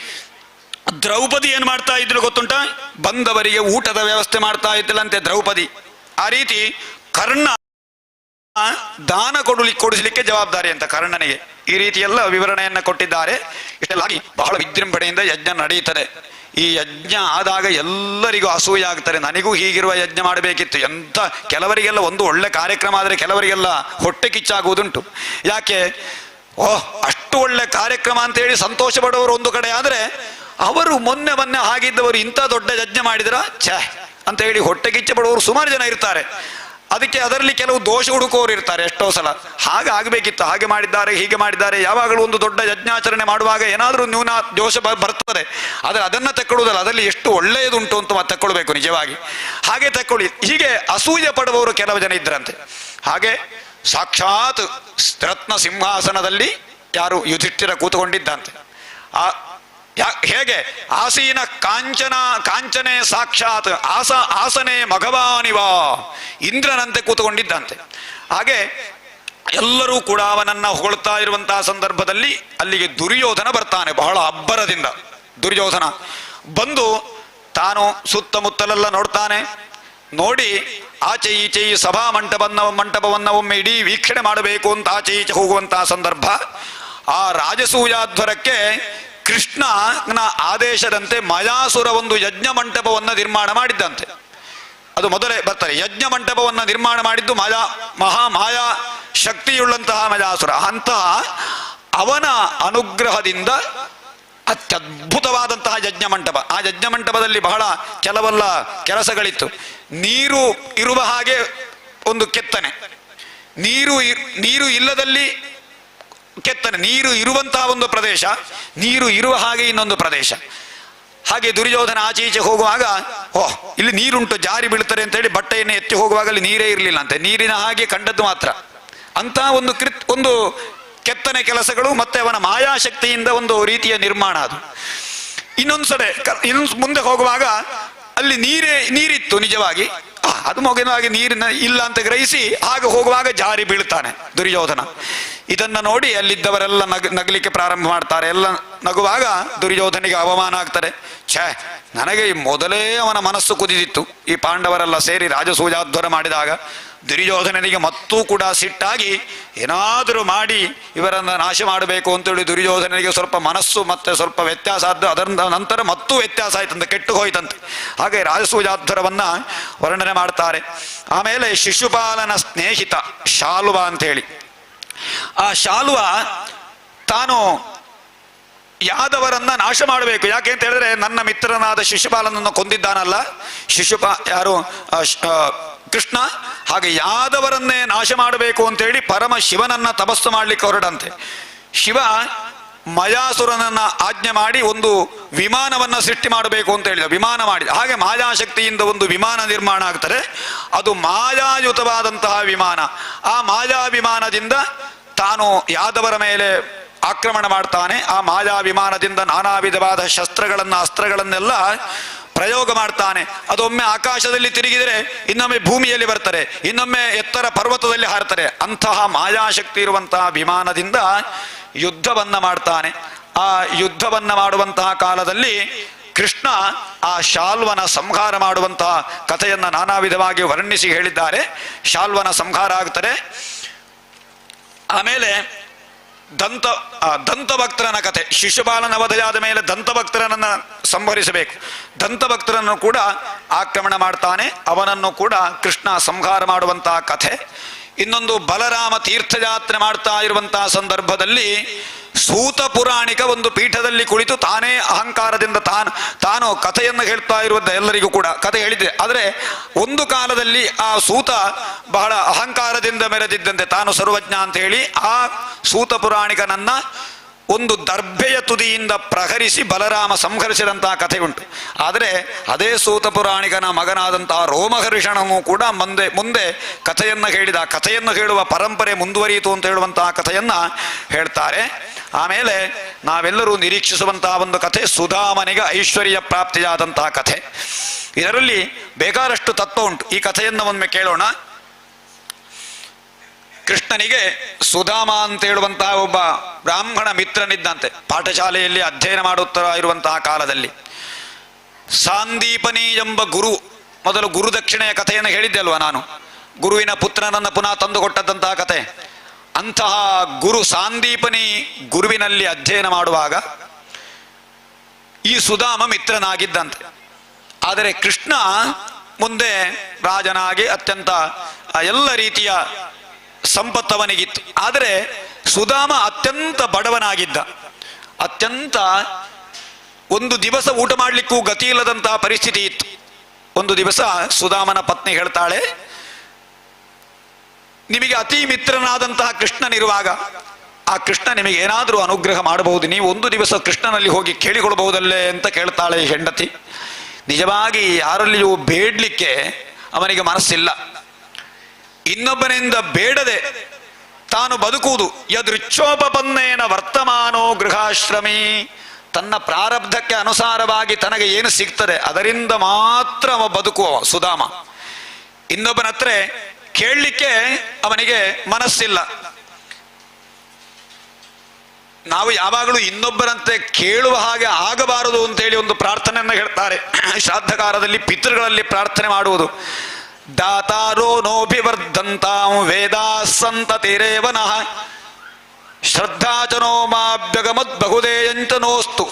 ದ್ರೌಪದಿ ಏನ್ ಮಾಡ್ತಾ ಇದ್ರು ಗೊತ್ತುಂಟ? ಬಂದವರಿಗೆ ಊಟದ ವ್ಯವಸ್ಥೆ ಮಾಡ್ತಾ ಇದ್ದಲಂತೆ ದ್ರೌಪದಿ. ಆ ರೀತಿ ಕರ್ಣ ದಾನ ಕೊಡಿಸಲಿಕ್ಕೆ ಜವಾಬ್ದಾರಿ ಅಂತ ಕರ್ಣನಿಗೆ. ಈ ರೀತಿ ಎಲ್ಲ ವಿವರಣೆಯನ್ನ ಕೊಟ್ಟಿದ್ದಾರೆ. ಇಷ್ಟೆಲ್ಲಾಗಿ ಬಹಳ ವಿಜೃಂಭಣೆಯಿಂದ ಯಜ್ಞ ನಡೆಯುತ್ತದೆ. ಈ ಯಜ್ಞ ಆದಾಗ ಎಲ್ಲರಿಗೂ ಅಸೂಯೆ ಆಗ್ತಾರೆ. ನನಗೂ ಹೀಗಿರುವ ಯಜ್ಞ ಮಾಡಬೇಕಿತ್ತು. ಎಂತ ಕೆಲವರಿಗೆಲ್ಲ ಒಂದು ಒಳ್ಳೆ ಕಾರ್ಯಕ್ರಮ ಆದರೆ ಕೆಲವರಿಗೆಲ್ಲ ಹೊಟ್ಟೆ ಕಿಚ್ಚಾಗುವುದುಂಟು. ಯಾಕೆ? ಓಹ್, ಅಷ್ಟು ಒಳ್ಳೆ ಕಾರ್ಯಕ್ರಮ ಅಂತ ಹೇಳಿ ಸಂತೋಷ ಪಡುವವರು ಒಂದು ಕಡೆ ಆದರೆ, ಅವರು ಮೊನ್ನೆ ಹಾಗಿದ್ದವರು ಇಂಥ ದೊಡ್ಡ ಯಜ್ಞ ಮಾಡಿದ್ರ ಛೇ ಅಂತ ಹೇಳಿ ಹೊಟ್ಟೆ ಕಿಚ್ಚ ಪಡುವವರು ಸುಮಾರು ಜನ ಇರ್ತಾರೆ. ಅದಕ್ಕೆ ಅದರಲ್ಲಿ ಕೆಲವು ದೋಷ ಹುಡುಕೋರು ಇರ್ತಾರೆ ಎಷ್ಟೋ ಸಲ. ಹಾಗೆ ಆಗಬೇಕಿತ್ತು, ಹಾಗೆ ಮಾಡಿದ್ದಾರೆ ಹೀಗೆ ಮಾಡಿದ್ದಾರೆ. ಯಾವಾಗಲೂ ಒಂದು ದೊಡ್ಡ ಯಜ್ಞಾಚರಣೆ ಮಾಡುವಾಗ ಏನಾದರೂ ನ್ಯೂನ ದೋಷ ಬರ್ತದೆ, ಆದರೆ ಅದನ್ನು ತಕ್ಕೊಳ್ಳುವುದಲ್ಲ, ಅದರಲ್ಲಿ ಎಷ್ಟು ಒಳ್ಳೆಯದುಂಟು ಅಂತ ತಕ್ಕೊಳ್ಬೇಕು ನಿಜವಾಗಿ. ಹಾಗೆ ತಕ್ಕೊಳ್ಳಿ. ಹೀಗೆ ಅಸೂಯೆ ಪಡುವವರು ಕೆಲವು ಜನ ಇದ್ರಂತೆ. ಹಾಗೆ ಸಾಕ್ಷಾತ್ ರತ್ನ ಸಿಂಹಾಸನದಲ್ಲಿ ಯಾರು ಯುಧಿಷ್ಠಿರ ಕೂತುಕೊಂಡಿದ್ದಂತೆ. ಹೇಗೆ ಆಸೀನ ಕಾಂಚನೆ ಸಾಕ್ಷಾತ್ ಆಸನೆ ಮಘವಾನಿವ, ಇಂದ್ರನಂತೆ ಕೂತುಕೊಂಡಿದ್ದಂತೆ. ಹಾಗೆ ಎಲ್ಲರೂ ಕೂಡ ಅವನನ್ನ ಹೊಗಳ್ತಾ ಇರುವಂತಹ ಸಂದರ್ಭದಲ್ಲಿ ಅಲ್ಲಿಗೆ ದುರ್ಯೋಧನ ಬರ್ತಾನೆ. ಬಹಳ ಅಬ್ಬರದಿಂದ ದುರ್ಯೋಧನ ಬಂದು ತಾನು ಸುತ್ತಮುತ್ತಲೆಲ್ಲ ನೋಡ್ತಾನೆ. ನೋಡಿ ಆಚೆ ಈಚೆ ಈ ಸಭಾ ಮಂಟಪವನ್ನ ಒಮ್ಮೆ ಇಡೀ ವೀಕ್ಷಣೆ ಮಾಡಬೇಕು ಅಂತ ಆಚೆ ಈಚೆ ಹೋಗುವಂತಹ ಸಂದರ್ಭ. ಆ ರಾಜಸೂಯಾಧ್ವರಕ್ಕೆ ಕೃಷ್ಣನ ಆದೇಶದಂತೆ ಮಯಾಸುರ ಒಂದು ಯಜ್ಞ ಮಂಟಪವನ್ನು ನಿರ್ಮಾಣ ಮಾಡಿದ್ದಂತೆ. ಅದು ಮೊದಲೇ ಬರ್ತಾರೆ. ಯಜ್ಞ ಮಂಟಪವನ್ನು ನಿರ್ಮಾಣ ಮಾಡಿದ್ದು ಮಾಯಾ ಶಕ್ತಿಯುಳ್ಳಂತಹ ಮಯಾಸುರ. ಅಂತಹ ಅವನ ಅನುಗ್ರಹದಿಂದ ಅತ್ಯದ್ಭುತವಾದಂತಹ ಯಜ್ಞ ಮಂಟಪ. ಆ ಯಜ್ಞ ಮಂಟಪದಲ್ಲಿ ಬಹಳ ಕೆಲವೆಲ್ಲ ಕೆಲಸಗಳಿತ್ತು. ನೀರು ಇರುವ ಹಾಗೆ ಒಂದು ಕೆತ್ತನೆ, ನೀರು ಇಲ್ಲದಲ್ಲಿ ಕೆತ್ತನೆ, ನೀರು ಇರುವಂತಹ ಒಂದು ಪ್ರದೇಶ, ನೀರು ಇರುವ ಹಾಗೆ ಇನ್ನೊಂದು ಪ್ರದೇಶ. ಹಾಗೆ ದುರ್ಯೋಧನ ಆಚೆ ಈಚೆ ಹೋಗುವಾಗ ಓಹ್ ಇಲ್ಲಿ ನೀರುಂಟು ಜಾರಿ ಬೀಳ್ತಾರೆ ಅಂತ ಹೇಳಿ ಬಟ್ಟೆಯನ್ನು ಎತ್ತಿ ಹೋಗುವಾಗ ಅಲ್ಲಿ ನೀರೇ ಇರಲಿಲ್ಲ ಅಂತೆ. ನೀರಿನ ಹಾಗೆ ಕಂಡದ್ದು ಮಾತ್ರ. ಅಂತಹ ಒಂದು ಕೆತ್ತನೆ ಕೆಲಸಗಳು ಮತ್ತೆ ಅವನ ಮಾಯಾಶಕ್ತಿಯಿಂದ ಒಂದು ರೀತಿಯ ನಿರ್ಮಾಣ ಅದು. ಇನ್ನೊಂದು ಮುಂದೆ ಹೋಗುವಾಗ ಅಲ್ಲಿ ನೀರಿತ್ತು. ನೀರಿತ್ತು ನಿಜವಾಗಿ, ಅದು ಮಗನಾಗಿ ನೀರಿನ ಇಲ್ಲ ಅಂತ ಗ್ರಹಿಸಿ ಹಾಗೆ ಹೋಗುವಾಗ ಜಾರಿ ಬೀಳ್ತಾನೆ ದುರ್ಯೋಧನ. ಇದನ್ನ ನೋಡಿ ಅಲ್ಲಿದ್ದವರೆಲ್ಲ ನಗಲಿಕ್ಕೆ ಪ್ರಾರಂಭ ಮಾಡ್ತಾರೆ. ಎಲ್ಲ ನಗುವಾಗ ದುರ್ಯೋಧನಿಗೆ ಅವಮಾನ ಆಗ್ತದೆ. ಛೇ, ನನಗೆ ಮೊದಲೇ ಅವನ ಮನಸ್ಸು ಕುದಿದಿತ್ತು. ಈ ಪಾಂಡವರೆಲ್ಲ ಸೇರಿ ರಾಜಸೂಯಾಧ್ವರ ಮಾಡಿದಾಗ ದುರ್ಯೋಧನನಿಗೆ ಮತ್ತೂ ಕೂಡ ಸಿಟ್ಟಾಗಿ ಏನಾದರೂ ಮಾಡಿ ಇವರನ್ನು ನಾಶ ಮಾಡಬೇಕು ಅಂತೇಳಿ ದುರ್ಯೋಧನನಿಗೆ ಸ್ವಲ್ಪ ಮನಸ್ಸು ಮತ್ತೆ ಸ್ವಲ್ಪ ವ್ಯತ್ಯಾಸ ಆದ್ದು. ಅದರ ನಂತರ ಮತ್ತೂ ವ್ಯತ್ಯಾಸ ಆಯ್ತಂತೆ, ಕೆಟ್ಟು ಹೋಯ್ತಂತೆ. ಹಾಗೆ ರಾಜಸೂಯಾಧ್ವರವನ್ನ ವರ್ಣನೆ ಮಾಡ್ತಾರೆ. ಆಮೇಲೆ ಶಿಶುಪಾಲನ ಸ್ನೇಹಿತ ಶಾಲ್ವ ಅಂತ ಹೇಳಿ, ಆ ಶಾಲ್ವ ತಾನು ಯಾದವರನ್ನ ನಾಶ ಮಾಡಬೇಕು. ಯಾಕೆ ಅಂತ ಹೇಳಿದ್ರೆ ನನ್ನ ಮಿತ್ರನಾದ ಶಿಶುಪಾಲನನ್ನು ಕೊಂದಿದ್ದಾನಲ್ಲ ಯಾರು ಕೃಷ್ಣ, ಹಾಗೆ ಯಾದವರನ್ನೇ ನಾಶ ಮಾಡಬೇಕು ಅಂತೇಳಿ ಪರಮ ಶಿವನನ್ನ ತಪಸ್ಸು ಮಾಡ್ಲಿಕ್ಕೆ ಹೊರಡಂತೆ. ಶಿವ ಮಯಾಸುರನನ್ನ ಆಜ್ಞೆ ಮಾಡಿ ಒಂದು ವಿಮಾನವನ್ನ ಸೃಷ್ಟಿ ಮಾಡಬೇಕು ಅಂತ ಹೇಳಿದ. ವಿಮಾನ ಮಾಡಿದ. ಹಾಗೆ ಮಾಯಾಶಕ್ತಿಯಿಂದ ಒಂದು ವಿಮಾನ ನಿರ್ಮಾಣ ಆಗ್ತದೆ. ಅದು ಮಾಯಾಯುತವಾದಂತಹ ವಿಮಾನ. ಆ ಮಾಯಾ ವಿಮಾನದಿಂದ ತಾನು ಯಾದವರ ಮೇಲೆ ಆಕ್ರಮಣ ಮಾಡ್ತಾನೆ. ಆ ಮಾಯಾ ವಿಮಾನದಿಂದ ನಾನಾ ವಿಧವಾದ ಶಸ್ತ್ರಗಳನ್ನ ಅಸ್ತ್ರಗಳನ್ನೆಲ್ಲ ಪ್ರಯೋಗ ಮಾಡ್ತಾನೆ. ಅದೊಮ್ಮೆ ಆಕಾಶದಲ್ಲಿ ತಿರುಗಿದರೆ ಇನ್ನೊಮ್ಮೆ ಭೂಮಿಯಲ್ಲಿ ಬರ್ತಾರೆ, ಇನ್ನೊಮ್ಮೆ ಎತ್ತರ ಪರ್ವತದಲ್ಲಿ ಹಾರ್ತಾರೆ. ಅಂತಹ ಮಾಯಾಶಕ್ತಿ ಇರುವಂತಹ ವಿಮಾನದಿಂದ ಯುದ್ಧವನ್ನ ಮಾಡ್ತಾನೆ. ಆ ಯುದ್ಧವನ್ನ ಮಾಡುವಂತಹ ಕಾಲದಲ್ಲಿ ಕೃಷ್ಣ ಆ ಶಾಲ್ವನ ಸಂಹಾರ ಮಾಡುವಂತಹ ಕಥೆಯನ್ನ ನಾನಾ ವಿಧವಾಗಿ ವರ್ಣಿಸಿ ಹೇಳಿದ್ದಾರೆ. ಶಾಲ್ವನ ಸಂಹಾರ ಆಗ್ತಾರೆ. ಆಮೇಲೆ ದಂತಭಕ್ತರನ ಕಥೆ. ಶಿಶುಪಾಲನ ವಧೆಯಾದ ಮೇಲೆ ದಂತಭಕ್ತರನ್ನ ಸಂಹರಿಸಬೇಕು. ದಂತಭಕ್ತರನ್ನು ಕೂಡ ಆಕ್ರಮಣ ಮಾಡ್ತಾನೆ. ಅವನನ್ನು ಕೂಡ ಕೃಷ್ಣ ಸಂಹಾರ ಮಾಡುವಂತಹ ಕಥೆ. ಇನ್ನೊಂದು ಬಲರಾಮ ತೀರ್ಥಯಾತ್ರೆ ಮಾಡ್ತಾ ಇರುವಂತಹ ಸಂದರ್ಭದಲ್ಲಿ ಸೂತ ಪುರಾಣಿಕ ಒಂದು ಪೀಠದಲ್ಲಿ ಕುಳಿತು ತಾನೇ ಅಹಂಕಾರದಿಂದ ತಾನು ಕಥೆಯನ್ನು ಹೇಳ್ತಾ ಇರುವಂತ ಎಲ್ಲರಿಗೂ ಕೂಡ ಕಥೆ ಹೇಳಿದೆ. ಆದರೆ ಒಂದು ಕಾಲದಲ್ಲಿ ಆ ಸೂತ ಬಹಳ ಅಹಂಕಾರದಿಂದ ಮೆರೆದಿದ್ದಂತೆ, ತಾನು ಸರ್ವಜ್ಞ ಅಂತ ಹೇಳಿ ಆ ಸೂತ ಪುರಾಣಿಕನನ್ನ ಒಂದು ದರ್ಭೆಯ ತುದಿಯಿಂದ ಪ್ರಹರಿಸಿ ಬಲರಾಮ ಸಂಹರಿಸಿದಂತಹ ಕಥೆ ಉಂಟು. ಆದರೆ ಅದೇ ಸೂತ ಪುರಾಣಿಕನ ಮಗನಾದಂತಹ ರೋಮಹರ್ಷಣನು ಕೂಡ ಮುಂದೆ ಕಥೆಯನ್ನು ಹೇಳಿದ. ಕಥೆಯನ್ನು ಹೇಳುವ ಪರಂಪರೆ ಮುಂದುವರಿಯಿತು ಅಂತ ಹೇಳುವಂತಹ ಕಥೆಯನ್ನ ಹೇಳ್ತಾರೆ. ಆಮೇಲೆ ನಾವೆಲ್ಲರೂ ನಿರೀಕ್ಷಿಸುವಂತಹ ಒಂದು ಕಥೆ ಸುಧಾಮನಿಗೆ ಐಶ್ವರ್ಯ ಪ್ರಾಪ್ತಿಯಾದಂತಹ ಕಥೆ. ಇದರಲ್ಲಿ ಬೇಕಾದಷ್ಟು ತತ್ವ ಉಂಟು. ಈ ಕಥೆಯನ್ನು ಒಮ್ಮೆ ಕೇಳೋಣ. ಕೃಷ್ಣನಿಗೆ ಸುಧಾಮ ಅಂತ ಹೇಳುವಂತಹ ಒಬ್ಬ ಬ್ರಾಹ್ಮಣ ಮಿತ್ರನಿದ್ದಂತೆ. ಪಾಠಶಾಲೆಯಲ್ಲಿ ಅಧ್ಯಯನ ಮಾಡುತ್ತಾ ಇರುವಂತಹ ಕಾಲದಲ್ಲಿ ಸಾಂದೀಪನಿ ಎಂಬ ಗುರು, ಮೊದಲು ಗುರುದಕ್ಷಿಣೆಯ ಕಥೆಯನ್ನು ಹೇಳಿದ್ದೆ ಅಲ್ವಾ ನಾನು, ಗುರುವಿನ ಪುತ್ರನನ್ನು ಪುನಃ ತಂದುಕೊಟ್ಟಂತಹ ಕಥೆ. ಅಂತಹ ಗುರು ಸಾಂದೀಪನಿ ಗುರುವಿನಲ್ಲಿ ಅಧ್ಯಯನ ಮಾಡುವಾಗ ಈ ಸುಧಾಮ ಮಿತ್ರನಾಗಿದ್ದಂತೆ. ಆದರೆ ಕೃಷ್ಣ ಮುಂದೆ ರಾಜನಾಗಿ ಅತ್ಯಂತ ಎಲ್ಲ ರೀತಿಯ ಸಂಪತ್ತವನಿಗಿತ್ತು. ಆದರೆ ಸುಧಾಮ ಅತ್ಯಂತ ಬಡವನಾಗಿದ್ದ. ಅತ್ಯಂತ ಒಂದು ದಿವಸ ಊಟ ಮಾಡಲಿಕ್ಕೂ ಗತಿ ಇಲ್ಲದಂತಹ ಪರಿಸ್ಥಿತಿ ಇತ್ತು. ಒಂದು ದಿವಸ ಸುಧಾಮನ ಪತ್ನಿ ಹೇಳ್ತಾಳೆ, ನಿಮಗೆ ಅತಿ ಮಿತ್ರನಾದಂತಹ ಕೃಷ್ಣನಿರುವಾಗ ಆ ಕೃಷ್ಣ ನಿಮಗೆ ಏನಾದರೂ ಅನುಗ್ರಹ ಮಾಡಬಹುದು, ನೀವು ಒಂದು ದಿವಸ ಕೃಷ್ಣನಲ್ಲಿ ಹೋಗಿ ಕೇಳಿಕೊಳ್ಬಹುದಲ್ಲೇ ಅಂತ ಕೇಳ್ತಾಳೆ ಹೆಂಡತಿ. ನಿಜವಾಗಿ ಯಾರಲ್ಲಿಯೂ ಬೇಡ್ಲಿಕ್ಕೆ ಅವನಿಗೆ ಮನಸ್ಸಿಲ್ಲ. ಇನ್ನೊಬ್ಬನಿಂದ ಬೇಡದೆ ತಾನು ಬದುಕುವುದು. ಯದೃಚ್ಛೋಪನ್ನೇನ ವರ್ತಮಾನೋ ಗೃಹಾಶ್ರಮಿ. ತನ್ನ ಪ್ರಾರಬ್ಧಕ್ಕೆ ಅನುಸಾರವಾಗಿ ತನಗೆ ಏನು ಸಿಗ್ತದೆ ಅದರಿಂದ ಮಾತ್ರ ಅವ ಬದುಕುವ ಸುಧಾಮ. ಇನ್ನೊಬ್ಬನ ಹತ್ರ ಕೇಳಲಿಕ್ಕೆ ಅವನಿಗೆ ಮನಸ್ಸಿಲ್ಲ. ನಾವು ಯಾವಾಗಲೂ ಇನ್ನೊಬ್ಬರಂತೆ ಕೇಳುವ ಹಾಗೆ ಆಗಬಾರದು ಅಂತೇಳಿ ಒಂದು ಪ್ರಾರ್ಥನೆಯನ್ನು ಹೇಳ್ತಾರೆ. ಶ್ರಾದ್ದಕಾರದಲ್ಲಿ ಪಿತೃಗಳಲ್ಲಿ ಪ್ರಾರ್ಥನೆ ಮಾಡುವುದು. ದಾತಾರೋ ನೋಭಿವರ್ಧಂತಾಂ ವೇದಾ ಸಂತತಿರೇವನಃ ಶ್ರದ್ಧಾಚನೋ ಮಾಭ್ಯಗಮದ್ ಬಹುದೇಯಂಚನೋಸ್ತು.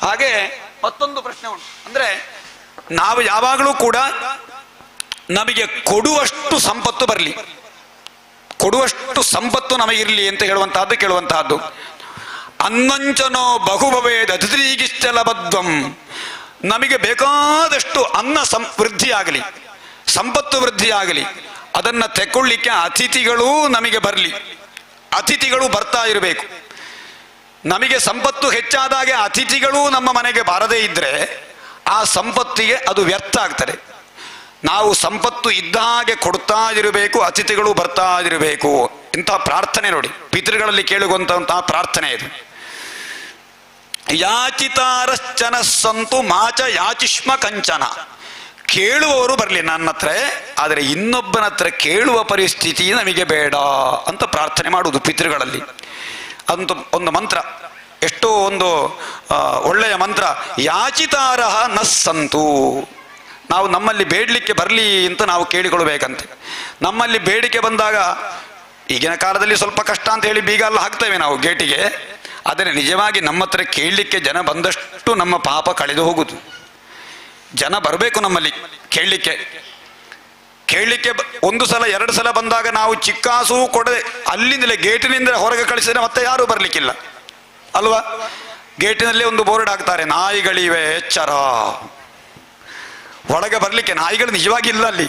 ಹಾಗೆ ಮತ್ತೊಂದು ಪ್ರಶ್ನೆ ಉಂಟು. ಅಂದ್ರೆ ನಾವು ಯಾವಾಗಲೂ ಕೂಡ ನಮಗೆ ಕೊಡುವಷ್ಟು ಸಂಪತ್ತು ಬರಲಿ, ಕೊಡುವಷ್ಟು ಸಂಪತ್ತು ನಮಗಿರಲಿ ಅಂತ ಕೇಳುವಂತಹದ್ದು. ಅನ್ನಂಚನೋ ಬಹುಭವೇದ ಅತಿಥಿಗಿಶ್ಚಲಬದ್ಧಂ. ನಮಗೆ ಬೇಕಾದಷ್ಟು ಅನ್ನ ವೃದ್ಧಿಯಾಗಲಿ, ಸಂಪತ್ತು ವೃದ್ಧಿಯಾಗಲಿ, ಅದನ್ನು ತೆಕ್ಕೊಳ್ಳಿಕ್ಕೆ ಅತಿಥಿಗಳೂ ನಮಗೆ ಬರಲಿ. ಅತಿಥಿಗಳು ಬರ್ತಾ ಇರಬೇಕು. ನಮಗೆ ಸಂಪತ್ತು ಹೆಚ್ಚಾದಾಗೆ ಅತಿಥಿಗಳೂ ನಮ್ಮ ಮನೆಗೆ ಬಾರದೇ ಇದ್ರೆ ಆ ಸಂಪತ್ತಿಗೆ ಅದು ವ್ಯರ್ಥ ಆಗ್ತದೆ. ನಾವು ಸಂಪತ್ತು ಇದ್ದ ಹಾಗೆ ಕೊಡ್ತಾ ಇರಬೇಕು, ಅತಿಥಿಗಳು ಬರ್ತಾ ಇರಬೇಕು. ಇಂತಹ ಪ್ರಾರ್ಥನೆ ನೋಡಿ, ಪಿತೃಗಳಲ್ಲಿ ಕೇಳುವಂತಹ ಪ್ರಾರ್ಥನೆ ಇದು. ಯಾಚಿತಾರಶ್ಚನ ಸಂತು ಮಾಚ ಯಾಚಿಷ್ಮ ಕಂಚನ. ಕೇಳುವವರು ಬರಲಿ ನನ್ನ ಹತ್ರ, ಆದರೆ ಇನ್ನೊಬ್ಬನ ಹತ್ರ ಕೇಳುವ ಪರಿಸ್ಥಿತಿ ನಮಗೆ ಬೇಡ ಅಂತ ಪ್ರಾರ್ಥನೆ ಮಾಡುವುದು ಪಿತೃಗಳಲ್ಲಿ. ಅಂತ ಒಂದು ಮಂತ್ರ, ಎಷ್ಟೋ ಒಂದು ಒಳ್ಳೆಯ ಮಂತ್ರ, ಯಾಚಿತಾರಹ ನಸ್ಸಂತು. ನಾವು ನಮ್ಮಲ್ಲಿ ಬೇಡಲಿಕ್ಕೆ ಬರಲಿ ಅಂತ ನಾವು ಕೇಳಿಕೊಳ್ಬೇಕಂತೆ. ನಮ್ಮಲ್ಲಿ ಬೇಡಿಕೆ ಬಂದಾಗ, ಈಗಿನ ಕಾಲದಲ್ಲಿ ಸ್ವಲ್ಪ ಕಷ್ಟ ಅಂತ ಹೇಳಿ ಬೀಗ ಎಲ್ಲ ಹಾಕ್ತೇವೆ ನಾವು ಗೇಟಿಗೆ, ಆದರೆ ನಿಜವಾಗಿ ನಮ್ಮ ಹತ್ರ ಕೇಳಲಿಕ್ಕೆ ಜನ ಬಂದಷ್ಟು ನಮ್ಮ ಪಾಪ ಕಳೆದು ಹೋಗುದು. ಜನ ಬರಬೇಕು ನಮ್ಮಲ್ಲಿ ಕೇಳಲಿಕ್ಕೆ. ಒಂದು ಸಲ ಎರಡು ಸಲ ಬಂದಾಗ ನಾವು ಚಿಕ್ಕಾಸು ಕೊಡದೆ ಅಲ್ಲಿಂದಲೇ ಗೇಟಿನಿಂದ ಹೊರಗೆ ಕಳಿಸಿದ್ರೆ ಮತ್ತೆ ಯಾರೂ ಬರಲಿಕ್ಕಿಲ್ಲ ಅಲ್ವಾ? ಗೇಟಿನಲ್ಲೇ ಒಂದು ಬೋರ್ಡ್ ಹಾಕ್ತಾರೆ, ನಾಯಿಗಳಿವೆ ಎಚ್ಚರ. ಒಳಗೆ ಬರಲಿಕ್ಕೆ ನಾಯಿಗಳು ನಿಜವಾಗಿ ಇಲ್ಲ ಅಲ್ಲಿ,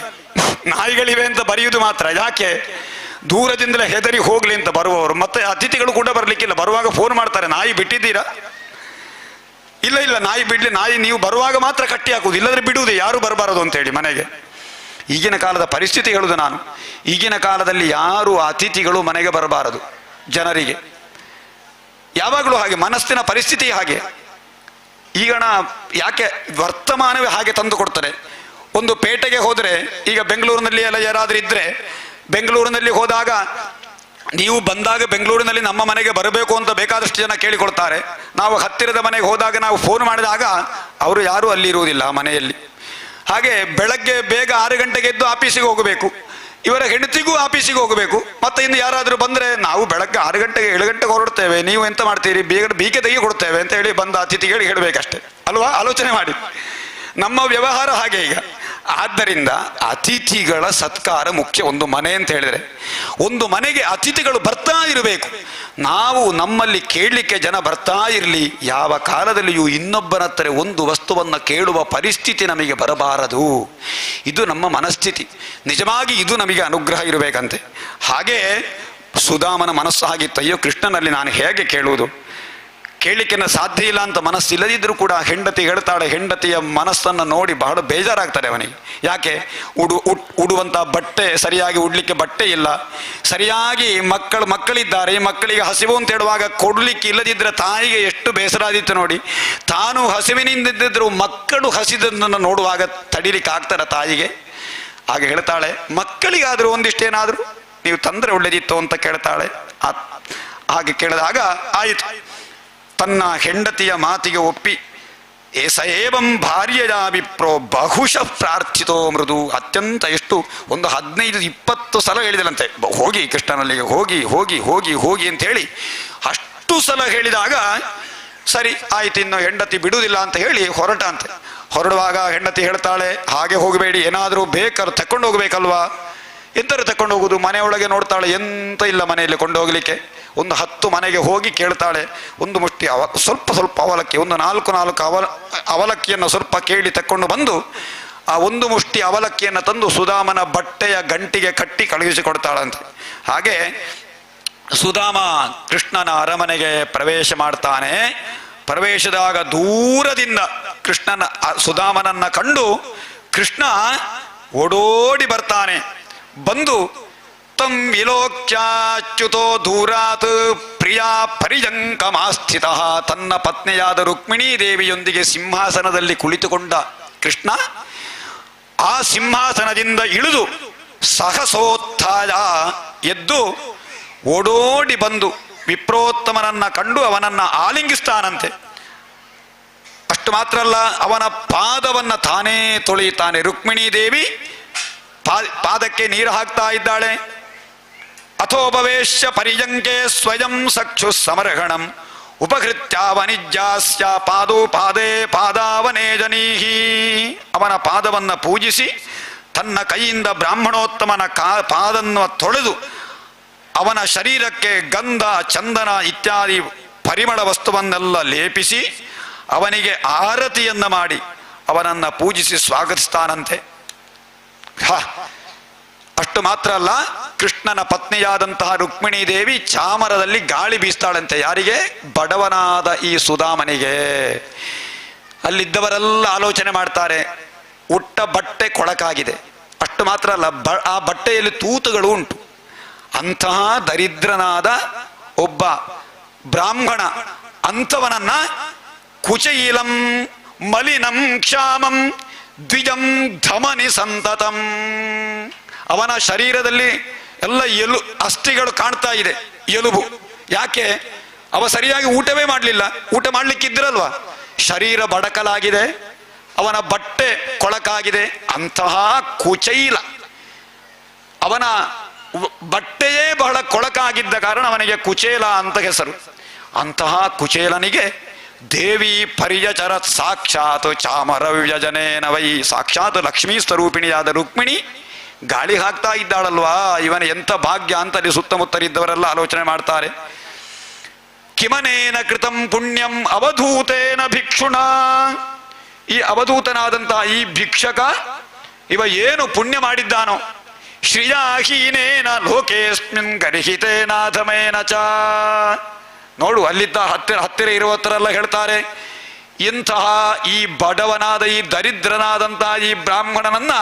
ನಾಯಿಗಳಿವೆ ಅಂತ ಬರೆಯುವುದು ಮಾತ್ರ. ಯಾಕೆ? ದೂರದಿಂದಲೇ ಹೆದರಿ ಹೋಗ್ಲಿ ಅಂತ ಬರುವವರು. ಮತ್ತೆ ಅತಿಥಿಗಳು ಕೂಡ ಬರಲಿಕ್ಕಿಲ್ಲ. ಬರುವಾಗ ಫೋನ್ ಮಾಡ್ತಾರೆ, ನಾಯಿ ಬಿಟ್ಟಿದ್ದೀರಾ? ಇಲ್ಲ ಇಲ್ಲ, ನಾಯಿ ಬಿಡ್ಲಿ, ನಾಯಿ ನೀವು ಬರುವಾಗ ಮಾತ್ರ ಕಟ್ಟಿ ಹಾಕುವುದು, ಇಲ್ಲದ್ರೆ ಬಿಡುವುದು, ಯಾರು ಬರಬಾರದು ಅಂತೇಳಿ ಮನೆಗೆ. ಈಗಿನ ಕಾಲದ ಪರಿಸ್ಥಿತಿ ಹೇಳುದು ನಾನು. ಈಗಿನ ಕಾಲದಲ್ಲಿ ಯಾರು ಅತಿಥಿಗಳು ಮನೆಗೆ ಬರಬಾರದು. ಜನರಿಗೆ ಯಾವಾಗಲೂ ಹಾಗೆ, ಮನಸ್ಸಿನ ಪರಿಸ್ಥಿತಿ ಹಾಗೆ. ಈಗಣ ಯಾಕೆ ವರ್ತಮಾನವೇ ಹಾಗೆ ತಂದು ಕೊಡ್ತಾರೆ. ಒಂದು ಪೇಟೆಗೆ ಹೋದರೆ, ಈಗ ಬೆಂಗಳೂರಿನಲ್ಲಿ ಎಲ್ಲ ಯಾರಾದ್ರೂ ಇದ್ರೆ, ಬೆಂಗಳೂರಿನಲ್ಲಿ ಹೋದಾಗ ನೀವು ಬಂದಾಗ ಬೆಂಗಳೂರಿನಲ್ಲಿ ನಮ್ಮ ಮನೆಗೆ ಬರಬೇಕು ಅಂತ ಬೇಕಾದಷ್ಟು ಜನ ಕೇಳಿಕೊಳ್ತಾರೆ. ನಾವು ಹತ್ತಿರದ ಮನೆಗೆ ಹೋದಾಗ ನಾವು ಫೋನ್ ಮಾಡಿದಾಗ ಅವರು ಯಾರೂ ಅಲ್ಲಿ ಇರುವುದಿಲ್ಲ ಮನೆಯಲ್ಲಿ. ಹಾಗೆ ಬೆಳಗ್ಗೆ ಬೇಗ 6 ಗಂಟೆಗೆ ಎದ್ದು ಆಫೀಸಿಗೆ ಹೋಗಬೇಕು, ಇವರ ಹೆಂಡತಿಗೂ ಆಫೀಸಿಗೆ ಹೋಗಬೇಕು. ಮತ್ತೆ ಇನ್ನು ಯಾರಾದರೂ ಬಂದರೆ, ನಾವು ಬೆಳಗ್ಗೆ 6 ಗಂಟೆಗೆ 7 ಗಂಟೆಗೆ ಹೊರಡ್ತೇವೆ, ನೀವು ಎಂತ ಮಾಡ್ತೀರಿ, ಬೀಗ ತೆಗಿ ಕೊಡ್ತೇವೆ ಅಂತ ಹೇಳಿ ಬಂದ ಅತಿಥಿಗಳಿಗೆ ಹೇಳಬೇಕಷ್ಟೆ ಅಲ್ವಾ? ಆಲೋಚನೆ ಮಾಡಿ, ನಮ್ಮ ವ್ಯವಹಾರ ಹಾಗೆ ಈಗ. ಆದ್ದರಿಂದ ಅತಿಥಿಗಳ ಸತ್ಕಾರ ಮುಖ್ಯ. ಒಂದು ಮನೆ ಅಂತ ಹೇಳಿದರೆ, ಒಂದು ಮನೆಗೆ ಅತಿಥಿಗಳು ಬರ್ತಾ ಇರಬೇಕು. ನಾವು ನಮ್ಮಲ್ಲಿ ಕೇಳಲಿಕ್ಕೆ ಜನ ಬರ್ತಾ ಇರಲಿ. ಯಾವ ಕಾಲದಲ್ಲಿಯೂ ಇನ್ನೊಬ್ಬರ ಹತ್ರ ಒಂದು ವಸ್ತುವನ್ನು ಕೇಳುವ ಪರಿಸ್ಥಿತಿ ನಮಗೆ ಬರಬಾರದು. ಇದು ನಮ್ಮ ಮನಸ್ಥಿತಿ. ನಿಜವಾಗಿ ಇದು ನಮಗೆ ಅನುಗ್ರಹ ಇರಬೇಕಂತೆ. ಹಾಗೇ ಸುಧಾಮನ ಮನಸ್ಸು ಆಗಿತ್ತು. ಅಯ್ಯೋ, ಕೃಷ್ಣನಲ್ಲಿ ನಾನು ಹೇಗೆ ಕೇಳುವುದು, ಕೇಳಲಿಕ್ಕೆ ಸಾಧ್ಯ ಇಲ್ಲ ಅಂತ ಮನಸ್ಸಿಲ್ಲದಿದ್ದರೂ ಕೂಡ ಹೆಂಡತಿ ಹೇಳ್ತಾಳೆ. ಹೆಂಡತಿಯ ಮನಸ್ಸನ್ನು ನೋಡಿ ಬಹಳ ಬೇಜಾರಾಗ್ತದೆ ಅವನಿಗೆ. ಯಾಕೆ? ಉಡುವಂಥ ಬಟ್ಟೆ ಸರಿಯಾಗಿ ಉಡ್ಲಿಕ್ಕೆ ಬಟ್ಟೆ ಇಲ್ಲ, ಸರಿಯಾಗಿ ಮಕ್ಕಳಿದ್ದಾರೆ, ಮಕ್ಕಳಿಗೆ ಹಸಿವು ಅಂತ ಹೇಳುವಾಗ ಕೊಡ್ಲಿಕ್ಕೆ ಇಲ್ಲದಿದ್ದರೆ ತಾಯಿಗೆ ಎಷ್ಟು ಬೇಸರ ಆದಿತ್ತು ನೋಡಿ. ತಾನು ಹಸಿವಿನಿಂದಿದ್ದರೂ ಮಕ್ಕಳು ಹಸಿದನ್ನು ನೋಡುವಾಗ ತಡಿಲಿಕ್ಕೆ ಆಗ್ತಾರ ತಾಯಿಗೆ? ಹಾಗೆ ಹೇಳ್ತಾಳೆ, ಮಕ್ಕಳಿಗಾದರೂ ಒಂದಿಷ್ಟೇನಾದರೂ ನೀವು ತಂದರೆ ಒಳ್ಳೆದಿತ್ತು ಅಂತ ಕೇಳ್ತಾಳೆ. ಹಾಗೆ ಕೇಳಿದಾಗ ಆಯಿತು, ತನ್ನ ಹೆಂಡತಿಯ ಮಾತಿಗೆ ಒಪ್ಪಿ, ಏಸಏವಂ ಭಾರ್ಯಯ ವಿಪ್ರೋ ಬಹುಶಃ ಪ್ರಾರ್ಥಿತೋ ಮೃದು. ಅತ್ಯಂತ ಎಷ್ಟು ಒಂದು 15-20 ಸಲ ಹೇಳಿದಲಂತೆ, ಹೋಗಿ ಕೃಷ್ಣನಲ್ಲಿಗೆ ಹೋಗಿ ಹೋಗಿ ಹೋಗಿ ಹೋಗಿ ಅಂತ ಹೇಳಿ ಅಷ್ಟು ಸಲ ಹೇಳಿದಾಗ ಸರಿ ಆಯ್ತು, ಇನ್ನು ಹೆಂಡತಿ ಬಿಡುವುದಿಲ್ಲ ಅಂತ ಹೇಳಿ ಹೊರಟ ಅಂತೆ. ಹೊರಡುವಾಗ ಹೆಂಡತಿ ಹೇಳ್ತಾಳೆ, ಹಾಗೆ ಹೋಗಬೇಡಿ, ಏನಾದರೂ ಬೇಕಾದ್ರೂ ತಕೊಂಡು ಹೋಗ್ಬೇಕಲ್ವಾ? ಎಂಥರು ತಕೊಂಡು ಹೋಗುದು? ಮನೆಯೊಳಗೆ ನೋಡ್ತಾಳೆ, ಎಂತ ಇಲ್ಲ ಮನೆಯಲ್ಲಿ ಕೊಂಡು ಹೋಗ್ಲಿಕ್ಕೆ. ಒಂದು 10 ಮನೆಗೆ ಹೋಗಿ ಕೇಳ್ತಾಳೆ. ಒಂದು ಮುಷ್ಟಿ ಸ್ವಲ್ಪ ಅವಲಕ್ಕಿ, ಒಂದು 4 ಅವಲಕ್ಕಿಯನ್ನು ಸ್ವಲ್ಪ ಕೇಳಿ ತಕ್ಕೊಂಡು ಬಂದು ಆ ಒಂದು ಮುಷ್ಟಿ ಅವಲಕ್ಕಿಯನ್ನು ತಂದು ಸುಧಾಮನ ಬಟ್ಟೆಯ ಗಂಟಿಗೆ ಕಟ್ಟಿ ಕಳುಹಿಸಿಕೊಡ್ತಾಳಂತೆ. ಹಾಗೆ ಸುಧಾಮ ಕೃಷ್ಣನ ಅರಮನೆಗೆ ಪ್ರವೇಶ ಮಾಡ್ತಾನೆ. ಪ್ರವೇಶದಾಗ ದೂರದಿಂದ ಸುಧಾಮನನ್ನ ಕಂಡು ಕೃಷ್ಣ ಓಡೋಡಿ ಬರ್ತಾನೆ. ಬಂದು ತಂ ವಿಲೋಕ್ಯಾಚ್ಯುತೋ ದೂರಾತ್ ಪ್ರಿಯಾ ಪರಿಜಂಕಮಾಸ್ಥಿತ. ತನ್ನ ಪತ್ನಿಯಾದ ರುಕ್ಮಿಣೀ ದೇವಿಯೊಂದಿಗೆ ಸಿಂಹಾಸನದಲ್ಲಿ ಕುಳಿತುಕೊಂಡ ಕೃಷ್ಣ ಆ ಸಿಂಹಾಸನದಿಂದ ಇಳಿದು ಸಹಸೋತ್ಥಾಯ ಎದ್ದು ಓಡೋಡಿ ಬಂದು ವಿಪ್ರೋತ್ತಮನನ್ನ ಕಂಡು ಅವನನ್ನ ಆಲಿಂಗಿಸ್ತಾನಂತೆ. ಅಷ್ಟು ಮಾತ್ರ ಅಲ್ಲ, ಅವನ ಪಾದವನ್ನ ತಾನೇ ತೊಳೆಯುತ್ತಾನೆ. ರುಕ್ಮಿಣೀ ದೇವಿ ಪಾದಕ್ಕೆ ನೀರು ಹಾಕ್ತಾ ಇದ್ದಾಳೆ. ಅಥೋಪವೇಶ್ಯ ಪರಿಜಂಕೆ ಸ್ವಯಂ ಸಕ್ಷು ಸಮರ್ಹಣಂ ಉಪಕೃತ್ಯ ವನಿಜ್ಯಾಸ್ಯ ಪಾದೋ ಪಾದೇ ಪಾದಾವನೇ ಜನೀಹಿ. ಅವನ ಪಾದವನ್ನ ಪೂಜಿಸಿ ತನ್ನ ಕೈಯಿಂದ ಬ್ರಾಹ್ಮಣೋತ್ತಮನ ಪಾದವನ್ನು ತೊಳೆದು ಅವನ ಶರೀರಕ್ಕೆ ಗಂಧ ಚಂದನ ಇತ್ಯಾದಿ ಪರಿಮಳ ವಸ್ತುವನ್ನೆಲ್ಲ ಲೇಪಿಸಿ ಅವನಿಗೆ ಆರತಿಯನ್ನ ಮಾಡಿ ಅವನನ್ನ ಪೂಜಿಸಿ ಸ್ವಾಗತಿಸ್ತಾನಂತೆ. ಅಷ್ಟು ಮಾತ್ರ ಅಲ್ಲ, ಕೃಷ್ಣನ ಪತ್ನಿಯಾದಂತಹ ರುಕ್ಮಿಣೀ ದೇವಿ ಚಾಮರದಲ್ಲಿ ಗಾಳಿ ಬೀಸ್ತಾಳಂತೆ. ಯಾರಿಗೆ? ಬಡವನಾದ ಈ ಸುಧಾಮನಿಗೆ. ಅಲ್ಲಿದ್ದವರೆಲ್ಲ ಆಲೋಚನೆ ಮಾಡ್ತಾರೆ, ಉಟ್ಟ ಬಟ್ಟೆ ಕೊಳಕಾಗಿದೆ. ಅಷ್ಟು ಮಾತ್ರ ಅಲ್ಲ, ಆ ಬಟ್ಟೆಯಲ್ಲಿ ತೂತುಗಳು ಉಂಟು. ಅಂತಹ ದರಿದ್ರನಾದ ಒಬ್ಬ ಬ್ರಾಹ್ಮಣ ಅಂಥವನನ್ನ ಕುಚೈಲಂ ಮಲಿನಂ ಕ್ಷಾಮಂ ದ್ವಿಜಂ ಧಮನಿ ಸಂತತಂ. ಅವನ ಶರೀರದಲ್ಲಿ ಎಲ್ಲ ಅಸ್ಥಿಗಳು ಕಾಣ್ತಾ ಇದೆ, ಎಲುಬು. ಯಾಕೆ? ಅವ ಸರಿಯಾಗಿ ಊಟವೇ ಮಾಡಲಿಲ್ಲ. ಊಟ ಮಾಡ್ಲಿಕ್ಕಿದ್ರಲ್ವಾ? ಶರೀರ ಬಡಕಲಾಗಿದೆ, ಅವನ ಬಟ್ಟೆ ಕೊಳಕಾಗಿದೆ. ಅಂತಹ ಕುಚೈಲ, ಅವನ ಬಟ್ಟೆಯೇ ಬಹಳ ಕೊಳಕಾಗಿದ್ದ ಕಾರಣ ಅವನಿಗೆ ಕುಚೇಲ ಅಂತ ಹೆಸರು. ಅಂತಹ ಕುಚೇಲನಿಗೆ ದೇವಿ ಪರಿಯಚರ ಸಾಕ್ಷಾತ್ ಚಾಮರ ವ್ಯಜನೇನ ವೈ. ಸಾಕ್ಷಾತ್ ಲಕ್ಷ್ಮೀ ಸ್ವರೂಪಿಣಿಯಾದ ರುಕ್ಮಿಣಿ ಗಾಳಿ ಹಾಕ್ತಾ ಇದ್ದಾಳಲ್ವಾ, ಇವನ ಎಂಥ ಭಾಗ್ಯ ಅಂತ ಅಲ್ಲಿ ಸುತ್ತಮುತ್ತಲಿದ್ದವರೆಲ್ಲ ಆಲೋಚನೆ ಮಾಡ್ತಾರೆ. ಕಿಮನೇನ ಕೃತಂ ಪುಣ್ಯಂ ಅವಧೂತೇನ ಭಿಕ್ಷುಣ. ಈ ಅವಧೂತನಾದಂತಹ ಈ ಭಿಕ್ಷಕ ಇವ ಏನು ಪುಣ್ಯ ಮಾಡಿದ್ದಾನೋ. ಶ್ರಿಯಾಹೀನೇನ ಲೋಕೇಸ್ಮಿನ್ ಗರ್ಹಿತೇನಾಧಮೇನ ಚ. ನೋಡು, ಅಲ್ಲಿದ್ದ ಹತ್ತಿರ ಇರುವತ್ತರೆಲ್ಲ ಹೇಳ್ತಾರೆ, ಇಂತಹ ಈ ಬಡವನಾದ ಈ ದರಿದ್ರನಾದಂತಹ ಈ ಬ್ರಾಹ್ಮಣನನ್ನ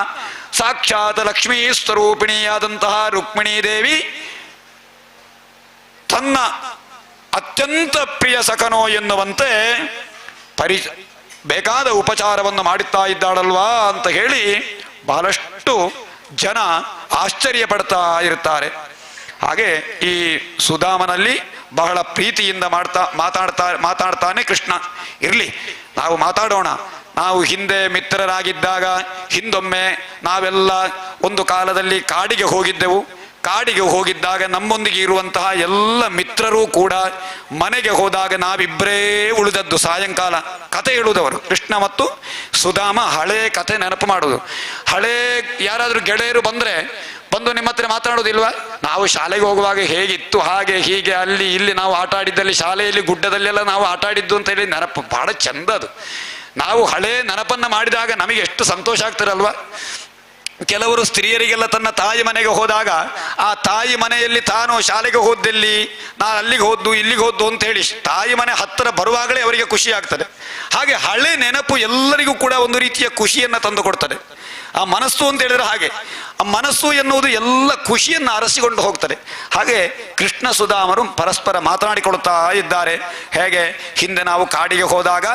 ಸಾಕ್ಷಾತ್ ಲಕ್ಷ್ಮೀ ಸ್ವರೂಪಿಣಿಯಾದಂತಹ ರುಕ್ಮಿಣೀ ದೇವಿ ತನ್ನ ಅತ್ಯಂತ ಪ್ರಿಯ ಸಖನೋ ಎನ್ನುವಂತೆ ಬೇಕಾದ ಉಪಚಾರವನ್ನು ಮಾಡುತ್ತಾ ಇದ್ದಾಳಲ್ವಾ ಅಂತ ಹೇಳಿ ಬಹಳಷ್ಟು ಜನ ಆಶ್ಚರ್ಯ ಪಡ್ತಾ ಇರ್ತಾರೆ. ಹಾಗೆ ಈ ಸುಧಾಮನಲ್ಲಿ ಬಹಳ ಪ್ರೀತಿಯಿಂದ ಮಾತಾಡ್ತಾನೆ ಕೃಷ್ಣ. ಇರ್ಲಿ, ನಾವು ಮಾತಾಡೋಣ. ನಾವು ಹಿಂದೆ ಮಿತ್ರರಾಗಿದ್ದಾಗ ಹಿಂದೊಮ್ಮೆ ನಾವೆಲ್ಲ ಒಂದು ಕಾಲದಲ್ಲಿ ಕಾಡಿಗೆ ಹೋಗಿದ್ದೆವು. ಕಾಡಿಗೆ ಹೋಗಿದ್ದಾಗ ನಮ್ಮೊಂದಿಗೆ ಇರುವಂತಹ ಎಲ್ಲ ಮಿತ್ರರೂ ಕೂಡ ಮನೆಗೆ ಹೋದಾಗ ನಾವಿಬ್ಬರೇ ಉಳಿದದ್ದು. ಸಾಯಂಕಾಲ ಕತೆ ಹೇಳುವುದವರು ಕೃಷ್ಣ ಮತ್ತು ಸುಧಾಮ. ಹಳೇ ಕತೆ ನೆನಪು ಮಾಡುವುದು. ಹಳೇ ಯಾರಾದರೂ ಗೆಳೆಯರು ಬಂದು ನಿಮ್ಮ ಹತ್ರ ಮಾತಾಡೋದಿಲ್ವಾ? ನಾವು ಶಾಲೆಗೆ ಹೋಗುವಾಗ ಹೇಗಿತ್ತು ಹಾಗೆ ಹೀಗೆ ಅಲ್ಲಿ ಇಲ್ಲಿ ನಾವು ಆಟ ಆಡಿದ್ದಲ್ಲಿ ಶಾಲೆಯಲ್ಲಿ ಗುಡ್ಡದಲ್ಲೆಲ್ಲ ನಾವು ಆಟ ಆಡಿದ್ದು ಅಂತ ಹೇಳಿ ನೆನಪು ಬಹಳ ಚಂದ. ಅದು ನಾವು ಹಳೇ ನೆನಪನ್ನ ಮಾಡಿದಾಗ ನಮಗೆ ಎಷ್ಟು ಸಂತೋಷ ಆಗ್ತಾರಲ್ವಾ. ಕೆಲವರು ಸ್ತ್ರೀಯರಿಗೆಲ್ಲ ತನ್ನ ತಾಯಿ ಮನೆಗೆ ಹೋದಾಗ ಆ ತಾಯಿ ಮನೆಯಲ್ಲಿ ತಾನು ಶಾಲೆಗೆ ಹೋದಲ್ಲಿ ನಾನು ಅಲ್ಲಿಗೆ ಹೋದ್ದು ಇಲ್ಲಿಗೆ ಹೋದ್ದು ಅಂತ ಹೇಳಿ ತಾಯಿ ಮನೆ ಹತ್ತಿರ ಬರುವಾಗಲೇ ಅವರಿಗೆ ಖುಷಿ ಆಗ್ತದೆ. ಹಾಗೆ ಹಳೆ ನೆನಪು ಎಲ್ಲರಿಗೂ ಕೂಡ ಒಂದು ರೀತಿಯ ಖುಷಿಯನ್ನು ತಂದು ಕೊಡ್ತದೆ. ಆ ಮನಸ್ಸು ಅಂತ ಹೇಳಿದ್ರೆ ಹಾಗೆ, ಆ ಮನಸ್ಸು ಎನ್ನುವುದು ಎಲ್ಲ ಖುಷಿಯನ್ನು ಅರಸಿಕೊಂಡು ಹೋಗ್ತದೆ. ಹಾಗೆ ಕೃಷ್ಣ ಸುಧಾಮರು ಪರಸ್ಪರ ಮಾತನಾಡಿಕೊಳ್ತಾ ಇದ್ದಾರೆ. ಹೇಗೆ ಹಿಂದೆ ನಾವು ಕಾಡಿಗೆ ಹೋದಾಗ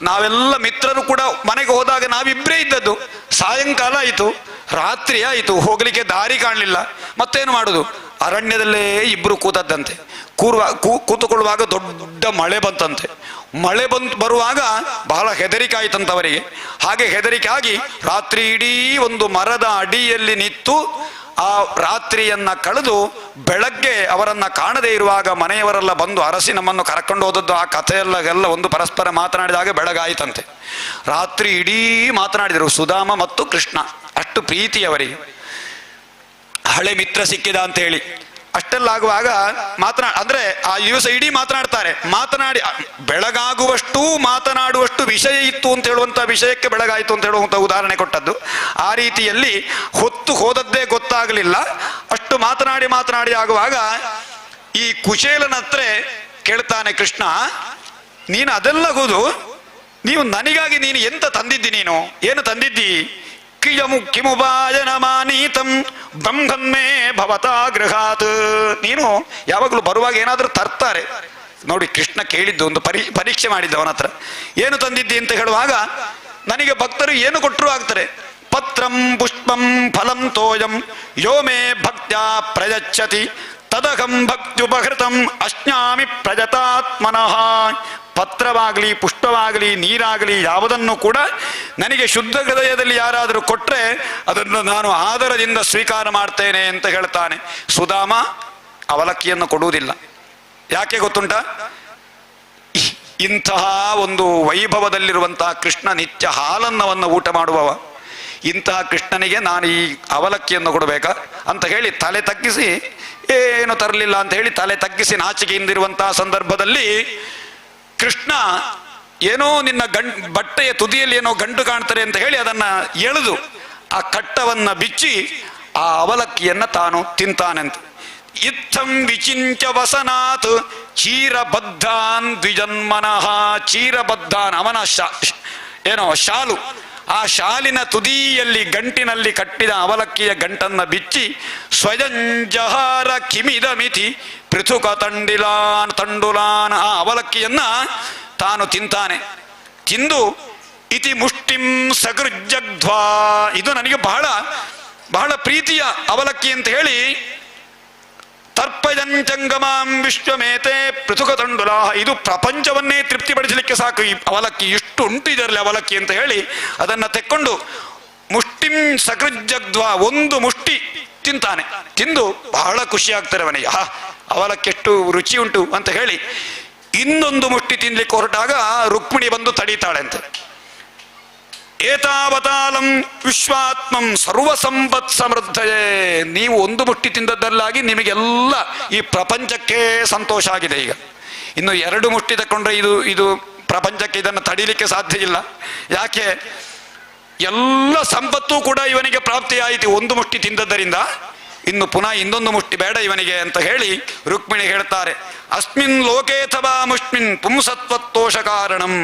ನಾವೆಲ್ಲ ಮಿತ್ರರು ಕೂಡ ಮನೆಗೆ ಹೋದಾಗ ನಾವಿಬ್ಬರೇ ಇದ್ದದ್ದು. ಸಾಯಂಕಾಲ ಆಯಿತು, ರಾತ್ರಿ ಆಯಿತು, ಹೋಗ್ಲಿಕ್ಕೆ ದಾರಿ ಕಾಣಲಿಲ್ಲ. ಮತ್ತೇನು ಮಾಡುದು? ಅರಣ್ಯದಲ್ಲೇ ಇಬ್ಬರು ಕೂತದ್ದಂತೆ. ಕೂತುಕೊಳ್ಳುವಾಗ ದೊಡ್ಡ ಮಳೆ ಬಂತಂತೆ. ಮಳೆ ಬರುವಾಗ ಬಹಳ ಹೆದರಿಕೆ ಆಯ್ತಂತವರಿಗೆ. ಹಾಗೆ ಹೆದರಿಕೆ ಆಗಿ ರಾತ್ರಿ ಇಡೀ ಒಂದು ಮರದ ಅಡಿಯಲ್ಲಿ ನಿಂತು ಆ ರಾತ್ರಿಯನ್ನ ಕಳೆದು ಬೆಳಗ್ಗೆ ಅವರನ್ನ ಕಾಣದೇ ಇರುವಾಗ ಮನೆಯವರೆಲ್ಲ ಬಂದು ಅರಸಿ ನಮ್ಮನ್ನು ಕರ್ಕೊಂಡು ಹೋದದ್ದು. ಆ ಕಥೆಯೆಲ್ಲ ಒಂದು ಪರಸ್ಪರ ಮಾತನಾಡಿದಾಗ ಬೆಳಗಾಯ್ತಂತೆ. ರಾತ್ರಿ ಇಡೀ ಮಾತನಾಡಿದರು ಸುಧಾಮ ಮತ್ತು ಕೃಷ್ಣ. ಅಷ್ಟು ಪ್ರೀತಿ ಅವರಿಗೆ, ಹಳೆ ಮಿತ್ರ ಸಿಕ್ಕಿದ ಅಂತ ಹೇಳಿ. ಅಷ್ಟೆಲ್ಲ ಆಗುವಾಗ ಅಂದ್ರೆ ಆ ದಿವಸ ಇಡೀ ಮಾತನಾಡ್ತಾರೆ. ಮಾತನಾಡಿ ಬೆಳಗಾಗುವಷ್ಟು ಮಾತನಾಡುವಷ್ಟು ವಿಷಯ ಇತ್ತು ಅಂತ ಹೇಳುವಂತ ವಿಷಯಕ್ಕೆ ಬೆಳಗಾಯಿತು ಅಂತ ಹೇಳುವಂತ ಉದಾಹರಣೆ ಕೊಟ್ಟದ್ದು. ಆ ರೀತಿಯಲ್ಲಿ ಹೊತ್ತು ಹೋದದ್ದೇ ಗೊತ್ತಾಗಲಿಲ್ಲ. ಅಷ್ಟು ಮಾತನಾಡಿ ಆಗುವಾಗ ಈ ಕುಚೇಲನ ಹತ್ರ ಕೇಳ್ತಾನೆ ಕೃಷ್ಣ, ನೀನು ಅದೆಲ್ಲ ಹೋದು ನೀವು ನನಗಾಗಿ ನೀನು ಎಂತ ತಂದಿದ್ದಿ? ನೀನು ಏನು ತಂದಿದ್ದಿ? ಕಿಮುಭಾಜನಮಾನೀತಂ ಬ್ರಹ್ಮನ್ಮೇ ಭವತಾ ಗೃಹಾತ್. ನೀನು ಯಾವಾಗಲೂ ಬರುವಾಗ ಏನಾದರೂ ತರ್ತಾರೆ ನೋಡಿ. ಕೃಷ್ಣ ಕೇಳಿದ್ದು ಒಂದು ಪರೀಕ್ಷೆ ಮಾಡಿದ್ದ ಅವನ ಹತ್ರ. ಏನು ತಂದಿದ್ದಿ ಅಂತ ಹೇಳುವಾಗ ನನಗೆ ಭಕ್ತರು ಏನು ಕೊಟ್ಟರು ಆಗ್ತಾರೆ. ಪತ್ರಂ ಪುಷ್ಪಂ ಫಲಂ ತೋಯಂ ಯೋ ಮೇ ಭಕ್ತ್ಯಾ ಪ್ರಯಚ್ಛತಿ ತದಹಂ ಭಕ್ತ್ಯುಪಹೃತಂ ಅಶ್ನಾಮಿ ಪ್ರಜತಾತ್ಮನಃ. ಪತ್ರವಾಗಲಿ ಪುಷ್ಪವಾಗಲಿ ನೀರಾಗಲಿ ಯಾವುದನ್ನು ಕೂಡ ನನಗೆ ಶುದ್ಧ ಹೃದಯದಲ್ಲಿ ಯಾರಾದರೂ ಕೊಟ್ಟರೆ ಅದನ್ನು ನಾನು ಆದರದಿಂದ ಸ್ವೀಕಾರ ಮಾಡ್ತೇನೆ ಅಂತ ಹೇಳ್ತಾನೆ. ಸುಧಾಮ ಅವಲಕ್ಕಿಯನ್ನು ಕೊಡುವುದಿಲ್ಲ. ಯಾಕೆ ಗೊತ್ತುಂಟ? ಇಂತಹ ಒಂದು ವೈಭವದಲ್ಲಿರುವಂತಹ ಕೃಷ್ಣ ನಿತ್ಯ ಹಾಲನ್ನವನ್ನು ಊಟ ಮಾಡುವವ. ಇಂತಹ ಕೃಷ್ಣನಿಗೆ ನಾನು ಈ ಅವಲಕ್ಕಿಯನ್ನು ಕೊಡಬೇಕಾ ಅಂತ ಹೇಳಿ ತಲೆ ತಗ್ಗಿಸಿ ಏನು ತರಲಿಲ್ಲ ಅಂತ ಹೇಳಿ ತಲೆ ತಗ್ಗಿಸಿ ನಾಚಿಕೆಯಿಂದಿರುವಂತಹ ಸಂದರ್ಭದಲ್ಲಿ ಕೃಷ್ಣ ಏನೋ ನಿನ್ನ ಬಟ್ಟೆಯ ತುದಿಯಲ್ಲಿ ಏನೋ ಗಂಟು ಕಾಣ್ತಾರೆ ಅಂತ ಹೇಳಿ ಅದನ್ನ ಎಳೆದು ಆ ಕಟ್ಟವನ್ನ ಬಿಚ್ಚಿ ಆ ಅವಲಕ್ಕಿಯನ್ನ ತಾನು ತಿಂತಾನಂತ. ಇತ್ತಂ ವಿಚಿಂಚ ವಸನಾತ್ ಚೀರಬದ್ಧಾನ್ ದ್ವಿಜನ್ಮನಃ. ಚೀರಬದ್ಧಾನ್ ಅವನ ಏನೋ ಶಾಲು, ಆ ಶಾಲಿನ ತುದಿಯಲ್ಲಿ ಗಂಟಿನಲ್ಲಿ ಕಟ್ಟಿದ ಅವಲಕ್ಕಿಯ ಗಂಟನ್ನ ಬಿಚ್ಚಿ ಸ್ವಯಂಜಹಾರ ಕಿಮಿದಮಿತಿ ಪೃಥುಕ ತಂಡುಲಾನ್. ಆ ಅವಲಕ್ಕಿಯನ್ನ ತಾನು ತಿಂತಾನೆ. ತಿಂದು ಇತಿ ಮುಷ್ಟಿಂ ಸಗೃಜಗ್ಧ್ವಾ, ಇದು ನನಗೆ ಬಹಳ ಬಹಳ ಪ್ರೀತಿಯ ಅವಲಕ್ಕಿ ಅಂತ ಹೇಳಿ, ತರ್ಪಯಂಚಂಗಮಾಂ ವಿಶ್ವಮೇತೆ ಪೃಥುಕ ತಂಡುಲ, ಇದು ಪ್ರಪಂಚವನ್ನೇ ತೃಪ್ತಿಪಡಿಸಲಿಕ್ಕೆ ಸಾಕು ಈ ಅವಲಕ್ಕಿ, ಇಷ್ಟು ಉಂಟು ಇದರಲ್ಲಿ ಅವಲಕ್ಕಿ ಅಂತ ಹೇಳಿ ಅದನ್ನು ತೆಕ್ಕೊಂಡು ಮುಷ್ಟಿಂ ಸಕೃಜಗ್ಧ್ವಾ, ಒಂದು ಮುಷ್ಟಿ ತಿಂತಾನೆ. ತಿಂದು ಬಹಳ ಖುಷಿ ಆಗ್ತಾರೆ ಅವನಿಗೆ, ಅವಲಕ್ಕಿ ಎಷ್ಟು ರುಚಿ ಉಂಟು ಅಂತ ಹೇಳಿ ಇನ್ನೊಂದು ಮುಷ್ಟಿ ತಿನ್ಲಿಕ್ಕೆ ಹೊರಟಾಗ ರುಕ್ಮಿಣಿ ಬಂದು ತಡೀತಾಳೆ ಅಂತ. ಏತಾವತಾಲಂ ವಿಶ್ವಾತ್ಮಂ ಸರ್ವಸಂಪತ್ ಸಮೃದ್ಧಯೇ, ನೀವು ಒಂದು ಮುಷ್ಟಿ ತಿಂದದ್ದಲ್ಲಾಗಿ ನಿಮಗೆಲ್ಲ ಈ ಪ್ರಪಂಚಕ್ಕೆ ಸಂತೋಷ ಆಗಿದೆ. ಈಗ ಇನ್ನು 2 ಮುಷ್ಟಿ ತಕೊಂಡ್ರೆ ಇದು ಪ್ರಪಂಚಕ್ಕೆ ಇದನ್ನು ತಡೀಲಿಕ್ಕೆ ಸಾಧ್ಯ ಇಲ್ಲ. ಯಾಕೆ? ಎಲ್ಲ ಸಂಪತ್ತು ಕೂಡ ಇವನಿಗೆ ಪ್ರಾಪ್ತಿಯಾಯಿತು ಒಂದು ಮುಷ್ಟಿ ತಿಂದದ್ದರಿಂದ, ಇನ್ನು ಪುನಃ ಇನ್ನೊಂದು ಮುಷ್ಟಿ ಬೇಡ ಇವನಿಗೆ ಅಂತ ಹೇಳಿ ರುಕ್ಮಿಣಿ ಹೇಳ್ತಾರೆ, ಅಸ್ಮಿನ್ ಲೋಕೇಥವಾ ಮುಷ್ಮಿನ್ ಪುಂಸತ್ವತ್ತೋಷ ಕಾರಣಂ,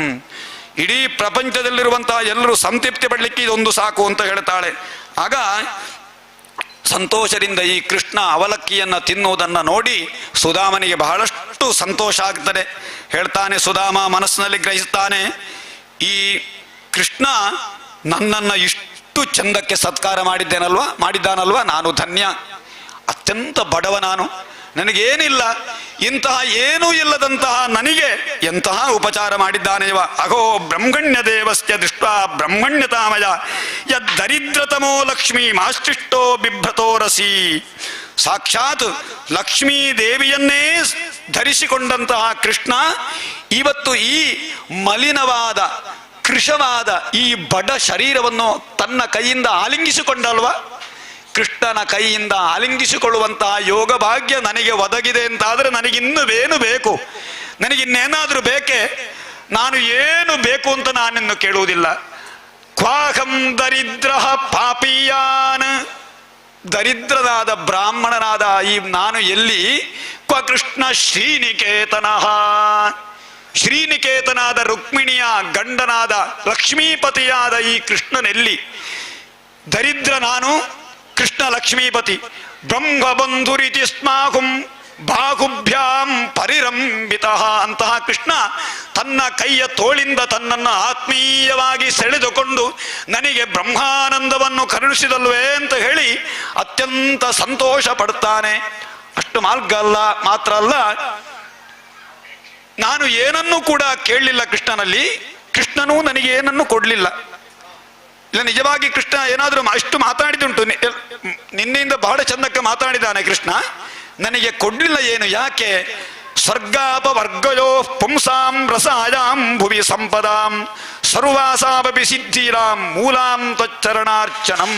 ಇಡೀ ಪ್ರಪಂಚದಲ್ಲಿರುವಂತಹ ಎಲ್ಲರೂ ಸಂತೃಪ್ತಿ ಪಡಲಿಕ್ಕೆ ಇದೊಂದು ಸಾಕು ಅಂತ ಹೇಳ್ತಾಳೆ. ಆಗ ಸಂತೋಷದಿಂದ ಈ ಕೃಷ್ಣ ಅವಲಕ್ಕಿಯನ್ನು ತಿನ್ನುವುದನ್ನು ನೋಡಿ ಸುಧಾಮನಿಗೆ ಬಹಳಷ್ಟು ಸಂತೋಷ ಆಗ್ತದೆ. ಹೇಳ್ತಾನೆ ಸುಧಾಮ ಮನಸ್ಸಿನಲ್ಲಿ ಗ್ರಹಿಸ್ತಾನೆ, ಈ ಕೃಷ್ಣ ನನ್ನನ್ನು ಇಷ್ಟು ಚಂದಕ್ಕೆ ಸತ್ಕಾರ ಮಾಡಿದ್ದಾನಲ್ವಾ, ನಾನು ಧನ್ಯ, ಅತ್ಯಂತ ಬಡವ ನಾನು, ನನಗೇನಿಲ್ಲ, ಇಂತಹ ಏನೂ ಇಲ್ಲದಂತಹ ನನಗೆ ಎಂತಹ ಉಪಚಾರ ಮಾಡಿದ್ದಾನೆವ. ಅಹೋ ಬ್ರಹ್ಮಣ್ಯ ದೇವಸ್ಯ ದೃಷ್ಟ ಬ್ರಹ್ಮಣ್ಯತಾಮಯ ಯದ್ದರಿದ್ರತಮೋ ಲಕ್ಷ್ಮೀ ಮಾಶ್ಚಿಷ್ಟೋ ಬಿಭ್ರತೋರಸಿ, ಸಾಕ್ಷಾತ್ ಲಕ್ಷ್ಮೀ ದೇವಿಯನ್ನೇ ಧರಿಸಿಕೊಂಡಂತಹ ಕೃಷ್ಣ ಇವತ್ತು ಈ ಮಲಿನವಾದ ಕೃಶವಾದ ಈ ಬಡ ಶರೀರವನ್ನು ತನ್ನ ಕೈಯಿಂದ ಆಲಿಂಗಿಸಿಕೊಂಡಲ್ವ. ಕೃಷ್ಣನ ಕೈಯಿಂದ ಆಲಿಂಗಿಸಿಕೊಳ್ಳುವಂತಹ ಯೋಗ ಭಾಗ್ಯ ನನಗೆ ಒದಗಿದೆ ಅಂತಾದರೆ ನನಗಿನ್ನುವೇನು ಬೇಕು? ನನಗಿನ್ನೇನಾದರೂ ಬೇಕೆ? ನಾನು ಏನು ಬೇಕು ಅಂತ ನಾನಿನ್ನು ಕೇಳುವುದಿಲ್ಲ. ಕ್ವಾಹಂ ದರಿದ್ರ ಪಾಪೀಯಾನ್, ದರಿದ್ರನಾದ ಬ್ರಾಹ್ಮಣನಾದ ಈ ನಾನು ಎಲ್ಲಿ? ಕ್ವ ಕೃಷ್ಣ ಶ್ರೀನಿಕೇತನಃ, ಶ್ರೀನಿಕೇತನಾದ ರುಕ್ಮಿಣಿಯ ಗಂಡನಾದ ಲಕ್ಷ್ಮೀಪತಿಯಾದ ಈ ಕೃಷ್ಣನೆಲ್ಲಿ? ದರಿದ್ರ ನಾನು, ಕೃಷ್ಣ ಲಕ್ಷ್ಮೀಪತಿ. ಬ್ರಹ್ಮಬಂಧುರಿತಿ ಸ್ಮಾಹುಂ ಬಾಹುಭ್ಯಾಂ ಪರಿರಂಬಿತ, ಅಂತಹ ಕೃಷ್ಣ ತನ್ನ ಕೈಯ ತೋಳಿಂದ ತನ್ನನ್ನು ಆತ್ಮೀಯವಾಗಿ ಸೆಳೆದುಕೊಂಡು ನನಗೆ ಬ್ರಹ್ಮಾನಂದವನ್ನು ಕರುಣಿಸಿದಲ್ವೇ ಅಂತ ಹೇಳಿ ಅತ್ಯಂತ ಸಂತೋಷ ಪಡ್ತಾನೆ. ಅಷ್ಟು ಮಾತ್ರ ಅಲ್ಲ, ನಾನು ಏನನ್ನೂ ಕೂಡ ಕೇಳಲಿಲ್ಲ ಕೃಷ್ಣನಲ್ಲಿ, ಕೃಷ್ಣನೂ ನನಗೆ ಏನನ್ನೂ ಕೊಡಲಿಲ್ಲ. ಇಲ್ಲ, ನಿಜವಾಗಿ ಕೃಷ್ಣ ಏನಾದರೂ ಅಷ್ಟು ಮಾತಾಡಿದುಂಟು, ನಿನ್ನೆಯಿಂದ ಬಹಳ ಚಂದಕ್ಕೆ ಮಾತಾಡಿದ್ದಾನೆ ಕೃಷ್ಣ, ನನಗೆ ಕೊಡಲಿಲ್ಲ ಏನು? ಯಾಕೆ? ಸ್ವರ್ಗಾಪವರ್ಗಯೋ ಪುಂಸಾಂ ರಸಾಯಾಂ ಭುವಿ ಸಂಪದಾಂ ಸರ್ವಾಸಾಪಿ ಸಿದ್ಧೀರಾಂ ಮೂಲಾಂ ತಚ್ಚರಣಾರ್ಚನಂ.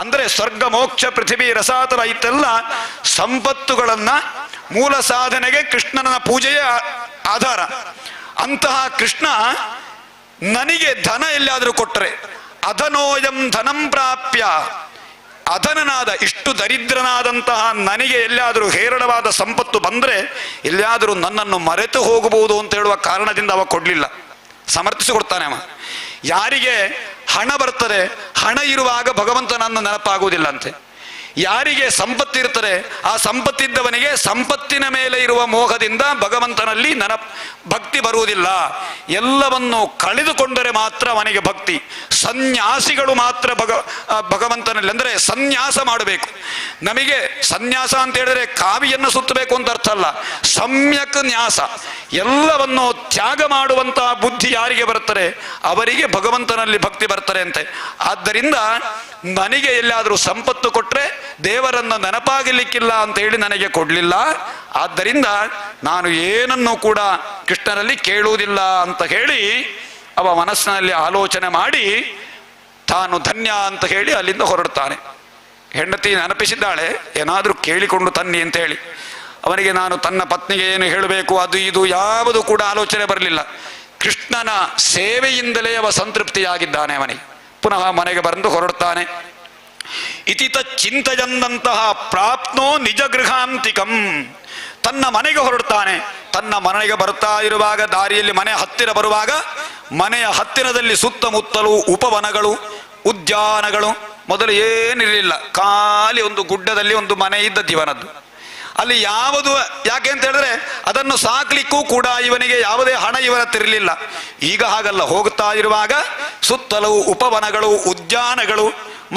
ಅಂದರೆ ಸ್ವರ್ಗ ಮೋಕ್ಷ ಪೃಥಿವಿ ರಸಾತಲ ಇತ್ತೆಲ್ಲ ಸಂಪತ್ತುಗಳನ್ನ ಮೂಲ ಸಾಧನೆಗೆ ಕೃಷ್ಣನ ಪೂಜೆಯೇ ಆಧಾರ. ಅಂತಹ ಕೃಷ್ಣ ನನಗೆ ಧನ ಎಲ್ಲಿಯಾದರೂ ಕೊಟ್ಟರೆ, ಅಧನೋಯಂ ಧನಂ ಪ್ರಾಪ್ಯ, ಅಧನನಾದ ಇಷ್ಟು ದರಿದ್ರನಾದಂತಹ ನನಗೆ ಎಲ್ಲಿಯಾದರೂ ಹೇರಳವಾದ ಸಂಪತ್ತು ಬಂದರೆ ಎಲ್ಲಿಯಾದರೂ ನನ್ನನ್ನು ಮರೆತು ಹೋಗಬಹುದು ಅಂತ ಹೇಳುವ ಕಾರಣದಿಂದ ಅವ ಕೊಡಲಿಲ್ಲ. ಸಮರ್ಥಿಸಿಕೊಡ್ತಾನೆ ಅವ. ಯಾರಿಗೆ ಹಣ ಬರ್ತದೆ, ಹಣ ಇರುವಾಗ ಭಗವಂತನನ್ನು ನೆನಪಾಗುವುದಿಲ್ಲ ಅಂತೆ. ಯಾರಿಗೆ ಸಂಪತ್ತಿರ್ತಾರೆ, ಆ ಸಂಪತ್ತಿದ್ದವನಿಗೆ ಸಂಪತ್ತಿನ ಮೇಲೆ ಇರುವ ಮೋಹದಿಂದ ಭಗವಂತನಲ್ಲಿ ಭಕ್ತಿ ಬರುವುದಿಲ್ಲ. ಎಲ್ಲವನ್ನು ಕಳೆದುಕೊಂಡರೆ ಮಾತ್ರ ಅವನಿಗೆ ಭಕ್ತಿ. ಸನ್ಯಾಸಿಗಳು ಮಾತ್ರ ಭಗವಂತನಲ್ಲಿ, ಅಂದರೆ ಸನ್ಯಾಸ ಮಾಡಬೇಕು. ನಮಗೆ ಸನ್ಯಾಸ ಅಂತ ಹೇಳಿದ್ರೆ ಕಾವಿಯನ್ನು ಸುತ್ತಬೇಕು ಅಂತ ಅರ್ಥ ಅಲ್ಲ, ಸಮ್ಯಕ್ ನ್ಯಾಸ, ಎಲ್ಲವನ್ನು ತ್ಯಾಗ ಮಾಡುವಂತಹ ಬುದ್ಧಿ ಯಾರಿಗೆ ಬರ್ತಾರೆ ಅವರಿಗೆ ಭಗವಂತನಲ್ಲಿ ಭಕ್ತಿ ಬರ್ತಾರೆ ಅಂತೆ. ಆದ್ದರಿಂದ ನನಗೆ ಎಲ್ಲಾದರೂ ಸಂಪತ್ತು ಕೊಟ್ಟರೆ ದೇವರನ್ನು ನೆನಪಾಗಲಿಕ್ಕಿಲ್ಲ ಅಂತ ಹೇಳಿ ನನಗೆ ಕೊಡಲಿಲ್ಲ. ಆದ್ದರಿಂದ ನಾನು ಏನನ್ನೂ ಕೂಡ ಕೃಷ್ಣನಲ್ಲಿ ಕೇಳುವುದಿಲ್ಲ ಅಂತ ಹೇಳಿ ಅವ ಮನಸ್ಸಿನಲ್ಲಿ ಆಲೋಚನೆ ಮಾಡಿ ತಾನು ಧನ್ಯ ಅಂತ ಹೇಳಿ ಅಲ್ಲಿಂದ ಹೊರಡ್ತಾನೆ. ಹೆಂಡತಿ ನೆನಪಿಸಿದ್ದಾಳೆ, ಏನಾದರೂ ಕೇಳಿಕೊಂಡು ತನ್ನಿ ಅಂತ ಹೇಳಿ. ಅವನಿಗೆ ನಾನು ತನ್ನ ಪತ್ನಿಗೆ ಏನು ಹೇಳಬೇಕು ಅದು ಇದು ಯಾವುದು ಕೂಡ ಆಲೋಚನೆ ಬರಲಿಲ್ಲ. ಕೃಷ್ಣನ ಸೇವೆಯಿಂದಲೇ ಅವ ಸಂತೃಪ್ತಿಯಾಗಿದ್ದಾನೆ. ಅವನಿಗೆ ಪುನಃ ಮನೆಗೆ ಬಂದು ಹೊರಡ್ತಾನೆ. ಇತಿತ ಚಿಂತೆಯಂದಂತಹ ಪ್ರಾಪ್ನೋ ನಿಜ ಗೃಹಾಂತಿಕಂ, ತನ್ನ ಮನೆಗೆ ಹೊರಡ್ತಾನೆ. ತನ್ನ ಮನೆಗೆ ಬರ್ತಾ ಇರುವಾಗ ದಾರಿಯಲ್ಲಿ ಮನೆ ಹತ್ತಿರ ಬರುವಾಗ ಮನೆಯ ಹತ್ತಿರದಲ್ಲಿ ಸುತ್ತಮುತ್ತಲೂ ಉಪವನಗಳು, ಉದ್ಯಾನಗಳು, ಮೊದಲು ಏನಿರಲಿಲ್ಲ, ಖಾಲಿ ಒಂದು ಗುಡ್ಡದಲ್ಲಿ ಒಂದು ಮನೆ ಇದ್ದ ದಿವನದ್ದು. ಅಲ್ಲಿ ಯಾವುದು, ಯಾಕೆ ಅಂತ ಹೇಳಿದ್ರೆ ಅದನ್ನು ಸಾಕ್ಲಿಕ್ಕೂ ಕೂಡ ಇವನಿಗೆ ಯಾವುದೇ ಹಣ ಇವರ ಹತ್ತಿರಲಿಲ್ಲ. ಈಗ ಹಾಗಲ್ಲ, ಹೋಗ್ತಾ ಇರುವಾಗ ಸುತ್ತಲೂ ಉಪವನಗಳು, ಉದ್ಯಾನಗಳು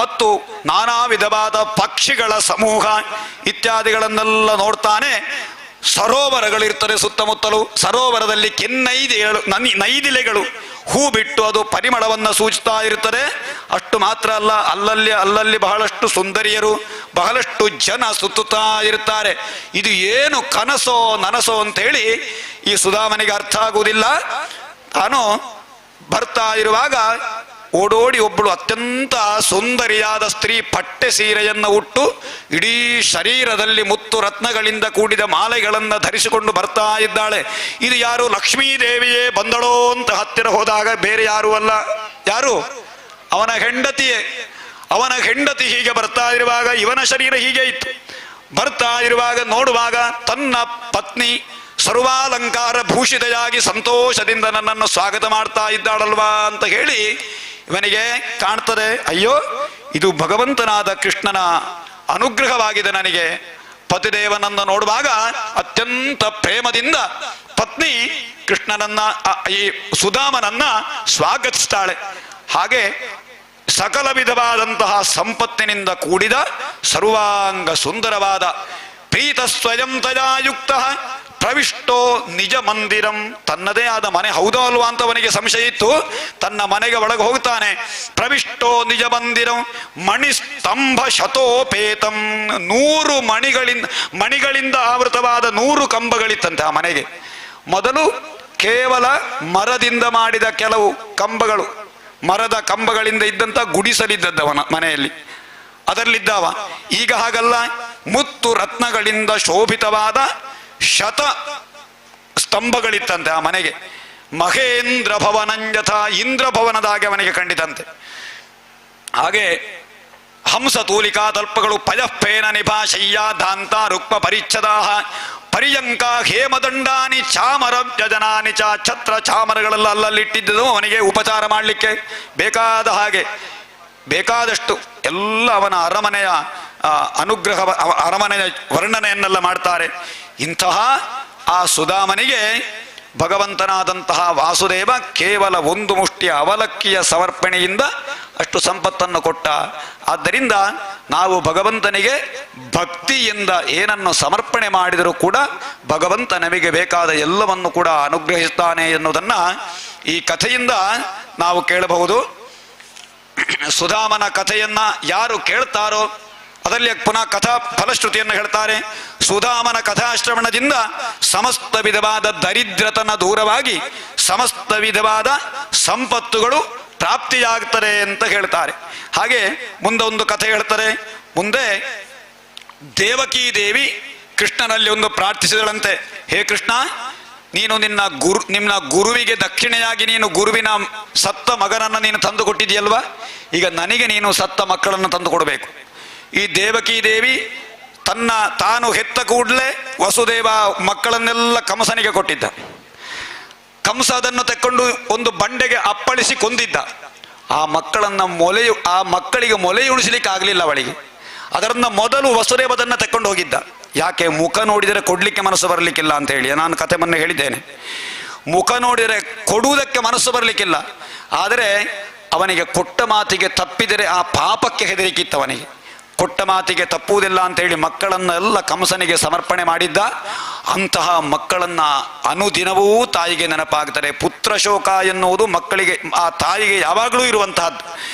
ಮತ್ತು ನಾನಾ ವಿಧವಾದ ಪಕ್ಷಿಗಳ ಸಮೂಹ ಇತ್ಯಾದಿಗಳನ್ನೆಲ್ಲ ನೋಡ್ತಾನೆ. ಸರೋವರಗಳಿರ್ತದೆ ಸುತ್ತಮುತ್ತಲು. ಸರೋವರದಲ್ಲಿ ನೈದಿಲೆಗಳು ಹೂ ಬಿಟ್ಟು ಅದು ಪರಿಮಳವನ್ನು ಸೂಚಿಸ್ತಾ ಇರುತ್ತದೆ. ಅಷ್ಟು ಮಾತ್ರ ಅಲ್ಲ, ಅಲ್ಲಲ್ಲಿ ಬಹಳಷ್ಟು ಸುಂದರಿಯರು, ಬಹಳಷ್ಟು ಜನ ಸುತ್ತುತ್ತಾ ಇರ್ತಾರೆ. ಇದು ಏನು ಕನಸೋ ನನಸೋ ಅಂತೇಳಿ ಈ ಸುಧಾಮನಿಗೆ ಅರ್ಥ ಆಗುವುದಿಲ್ಲ. ತಾನು ಬರ್ತಾ ಇರುವಾಗ ಓಡೋಡಿ ಒಬ್ಬಳು ಅತ್ಯಂತ ಸುಂದರಿಯಾದ ಸ್ತ್ರೀ ಪಟ್ಟೆ ಸೀರೆಯನ್ನು ಉಟ್ಟು ಇಡೀ ಶರೀರದಲ್ಲಿ ಮುತ್ತು ರತ್ನಗಳಿಂದ ಕೂಡಿದ ಮಾಲೆಗಳನ್ನು ಧರಿಸಿಕೊಂಡು ಬರ್ತಾ ಇದ್ದಾಳೆ. ಇದು ಯಾರು? ಲಕ್ಷ್ಮೀದೇವಿಯೇ ಬಂದಳೋ ಅಂತ ಹತ್ತಿರ ಹೋದಾಗ ಬೇರೆ ಯಾರೂ ಅಲ್ಲ. ಯಾರು? ಅವನ ಹೆಂಡತಿಯೇ. ಅವನ ಹೆಂಡತಿ ಹೀಗೆ ಬರ್ತಾ ಇರುವಾಗ ಇವನ ಶರೀರ ಹೀಗೆ ಇತ್ತು. ಬರ್ತಾ ಇರುವಾಗ ನೋಡುವಾಗ ತನ್ನ ಪತ್ನಿ ಸರ್ವಾಲಂಕಾರ ಭೂಷಿತೆಯಾಗಿ ಸಂತೋಷದಿಂದ ನನ್ನನ್ನು ಸ್ವಾಗತ ಮಾಡ್ತಾ ಇದ್ದಾಳಲ್ವಾ ಅಂತ ಹೇಳಿ ಇವನಿಗೆ ಕಾಣ್ತದೆ. ಅಯ್ಯೋ, ಇದು ಭಗವಂತನಾದ ಕೃಷ್ಣನ ಅನುಗ್ರಹವಾಗಿದೆ ನನಗೆ. ಪತಿದೇವನನ್ನು ನೋಡುವಾಗ ಅತ್ಯಂತ ಪ್ರೇಮದಿಂದ ಪತ್ನಿ ಕೃಷ್ಣನನ್ನ, ಈ ಸುಧಾಮನನ್ನ ಸ್ವಾಗತಿಸ್ತಾಳೆ. ಹಾಗೆ ಸಕಲ ವಿಧವಾದಂತಹ ಸಂಪತ್ತಿನಿಂದ ಕೂಡಿದ ಸರ್ವಾಂಗ ಸುಂದರವಾದ ಪ್ರೀತ ಸ್ವಯಂ ತಯಾಯುಕ್ತ ಪ್ರವಿಷ್ಟೋ ನಿಜ ಮಂದಿರಂ. ತನ್ನದೇ ಆದ ಮನೆ ಹೌದೋ ಅಲ್ವಾ ಅಂತ ಅವನಿಗೆ ಸಂಶಯ ಇತ್ತು. ತನ್ನ ಮನೆಗೆ ಒಳಗೆ ಹೋಗ್ತಾನೆ. ಪ್ರವಿಷ್ಟೋ ನಿಜ ಮಂದಿರಂ ಮಣಿಸ್ತಂಭ ಶತೋಪೇತಂ. 100 ಮಣಿಗಳಿಂದ ಆವೃತವಾದ 100 ಕಂಬಗಳಿತ್ತಂತೆ ಆ ಮನೆಗೆ. ಮೊದಲು ಕೇವಲ ಮರದಿಂದ ಮಾಡಿದ ಕೆಲವು ಕಂಬಗಳು, ಮರದ ಕಂಬಗಳಿಂದ ಇದ್ದಂಥ ಗುಡಿಸಲಿದ್ದವನ ಮನೆಯಲ್ಲಿ, ಅದರಲ್ಲಿದ್ದವ. ಈಗ ಹಾಗಲ್ಲ, ಮುತ್ತು ರತ್ನಗಳಿಂದ ಶೋಭಿತವಾದ ಶತ ಸ್ತಂಭಗಳಿತ್ತಂತೆ ಆ ಮನೆಗೆ. ಮಹೇಂದ್ರ ಭವನಂಜಥ, ಇಂದ್ರ ಭವನದಾಗೆ ಅವನಿಗೆ ಕಂಡಿತಂತೆ. ಹಾಗೆ ಹಂಸ ತೂಲಿಕಾ ತಲ್ಪಗಳು ಪಯಃಪೇನ ನಿಭಾಶಯ್ಯ ದಾಂತ ರುಕ್ಮ ಪರಿಚ್ಛದಾಹ ಪರ್ಯಂಕ ಹೇಮದಂಡಾನಿ ಚಾಮರ ಯಜನಾನಿ ಚ. ಛತ್ರ ಚಾಮರಗಳೆಲ್ಲ ಅಲ್ಲಲ್ಲಿಟ್ಟಿದ್ದು ಅವನಿಗೆ ಉಪಚಾರ ಮಾಡಲಿಕ್ಕೆ ಬೇಕಾದ ಹಾಗೆ ಬೇಕಾದಷ್ಟು ಎಲ್ಲ ಅವನ ಅರಮನೆಯ ಅನುಗ್ರಹ, ಅರಮನೆಯ ವರ್ಣನೆಯನ್ನೆಲ್ಲ ಮಾಡ್ತಾರೆ. ಇಂತಹ ಆ ಸುಧಾಮನಿಗೆ ಭಗವಂತನಾದಂತಹ ವಾಸುದೇವ ಕೇವಲ 1 ಮುಷ್ಟಿಯ ಅವಲಕ್ಕಿಯ ಸಮರ್ಪಣೆಯಿಂದ ಅಷ್ಟು ಸಂಪತ್ತನ್ನು ಕೊಟ್ಟ. ಆದ್ದರಿಂದ ನಾವು ಭಗವಂತನಿಗೆ ಭಕ್ತಿಯಿಂದ ಏನನ್ನು ಸಮರ್ಪಣೆ ಮಾಡಿದರೂ ಕೂಡ ಭಗವಂತ ನಮಗೆ ಬೇಕಾದ ಎಲ್ಲವನ್ನು ಕೂಡ ಅನುಗ್ರಹಿಸ್ತಾನೆ ಎನ್ನುವುದನ್ನು ಈ ಕಥೆಯಿಂದ ನಾವು ಕೇಳಬಹುದು. ಸುಧಾಮನ ಕಥೆಯನ್ನ ಯಾರು ಕೇಳ್ತಾರೋ ಅದರಲ್ಲಿ ಪುನಃ ಕಥಾ ಫಲಶ್ರುತಿಯನ್ನು ಹೇಳ್ತಾರೆ. ಸುಧಾಮನ ಕಥಾಶ್ರವಣದಿಂದ ಸಮಸ್ತ ವಿಧವಾದ ದರಿದ್ರತನ ದೂರವಾಗಿ ಸಮಸ್ತ ವಿಧವಾದ ಸಂಪತ್ತುಗಳು ಪ್ರಾಪ್ತಿಯಾಗ್ತಾರೆ ಅಂತ ಹೇಳ್ತಾರೆ. ಹಾಗೆ ಮುಂದೆ ಒಂದು ಕಥೆ ಹೇಳ್ತಾರೆ. ಮುಂದೆ ದೇವಕೀ ದೇವಿ ಕೃಷ್ಣನಲ್ಲಿ ಒಂದು ಪ್ರಾರ್ಥಿಸಿದಳಂತೆ. ಹೇ ಕೃಷ್ಣ, ನೀನು ನಿನ್ನ ಗುರುವಿಗೆ ದಕ್ಷಿಣೆಯಾಗಿ ನೀನು ಗುರುವಿನ ಸತ್ತ ಮಗನನ್ನು ನೀನು ತಂದು ಕೊಟ್ಟಿದೆಯಲ್ವಾ, ಈಗ ನನಗೆ ನೀನು ಸತ್ತ ಮಕ್ಕಳನ್ನು ತಂದು ಕೊಡಬೇಕು. ಈ ದೇವಕೀ ದೇವಿ ತಾನು ಹೆತ್ತ ಕೂಡಲೇ ವಸುದೇವ ಮಕ್ಕಳನ್ನೆಲ್ಲ ಕಂಸನಿಗೆ ಕೊಟ್ಟಿದ್ದ. ಕಂಸ ಅದನ್ನು ತೆಕ್ಕೊಂಡು ಒಂದು ಬಂಡೆಗೆ ಅಪ್ಪಳಿಸಿ ಕೊಂದಿದ್ದ. ಆ ಮಕ್ಕಳಿಗೆ ಮೊಲೆಯುಣಿಸಲಿಕ್ಕೆ ಆಗಲಿಲ್ಲ ಅವಳಿಗೆ. ಅದರನ್ನ ಮೊದಲು ವಸುದೇವದನ್ನು ತೆಕ್ಕೊಂಡು ಹೋಗಿದ್ದ. ಯಾಕೆ? ಮುಖ ನೋಡಿದರೆ ಕೊಡ್ಲಿಕ್ಕೆ ಮನಸ್ಸು ಬರಲಿಕ್ಕಿಲ್ಲ ಅಂತ ಹೇಳಿ ನಾನು ಕತೆ ಮೊನ್ನೆ ಹೇಳಿದ್ದೇನೆ. ಮುಖ ನೋಡಿದರೆ ಕೊಡುವುದಕ್ಕೆ ಮನಸ್ಸು ಬರಲಿಕ್ಕಿಲ್ಲ. ಆದರೆ ಅವನಿಗೆ ಕೊಟ್ಟ ಮಾತಿಗೆ ತಪ್ಪಿದರೆ ಆ ಪಾಪಕ್ಕೆ ಹೆದರಿಕಿತ್ತು ಅವನಿಗೆ. ಕೊಟ್ಟ ಮಾತಿಗೆ ತಪ್ಪುವುದಿಲ್ಲ ಅಂತೇಳಿ ಮಕ್ಕಳನ್ನೆಲ್ಲ ಕಂಸನಿಗೆ ಸಮರ್ಪಣೆ ಮಾಡಿದ್ದ. ಅಂತಹ ಮಕ್ಕಳನ್ನ ಅನುದಿನವೂ ತಾಯಿಗೆ ನೆನಪಾಗ್ತಾರೆ. ಪುತ್ರ ಶೋಕ ಎನ್ನುವುದು ಮಕ್ಕಳಿಗೆ, ಆ ತಾಯಿಗೆ ಯಾವಾಗಲೂ ಇರುವಂತಹದ್ದು.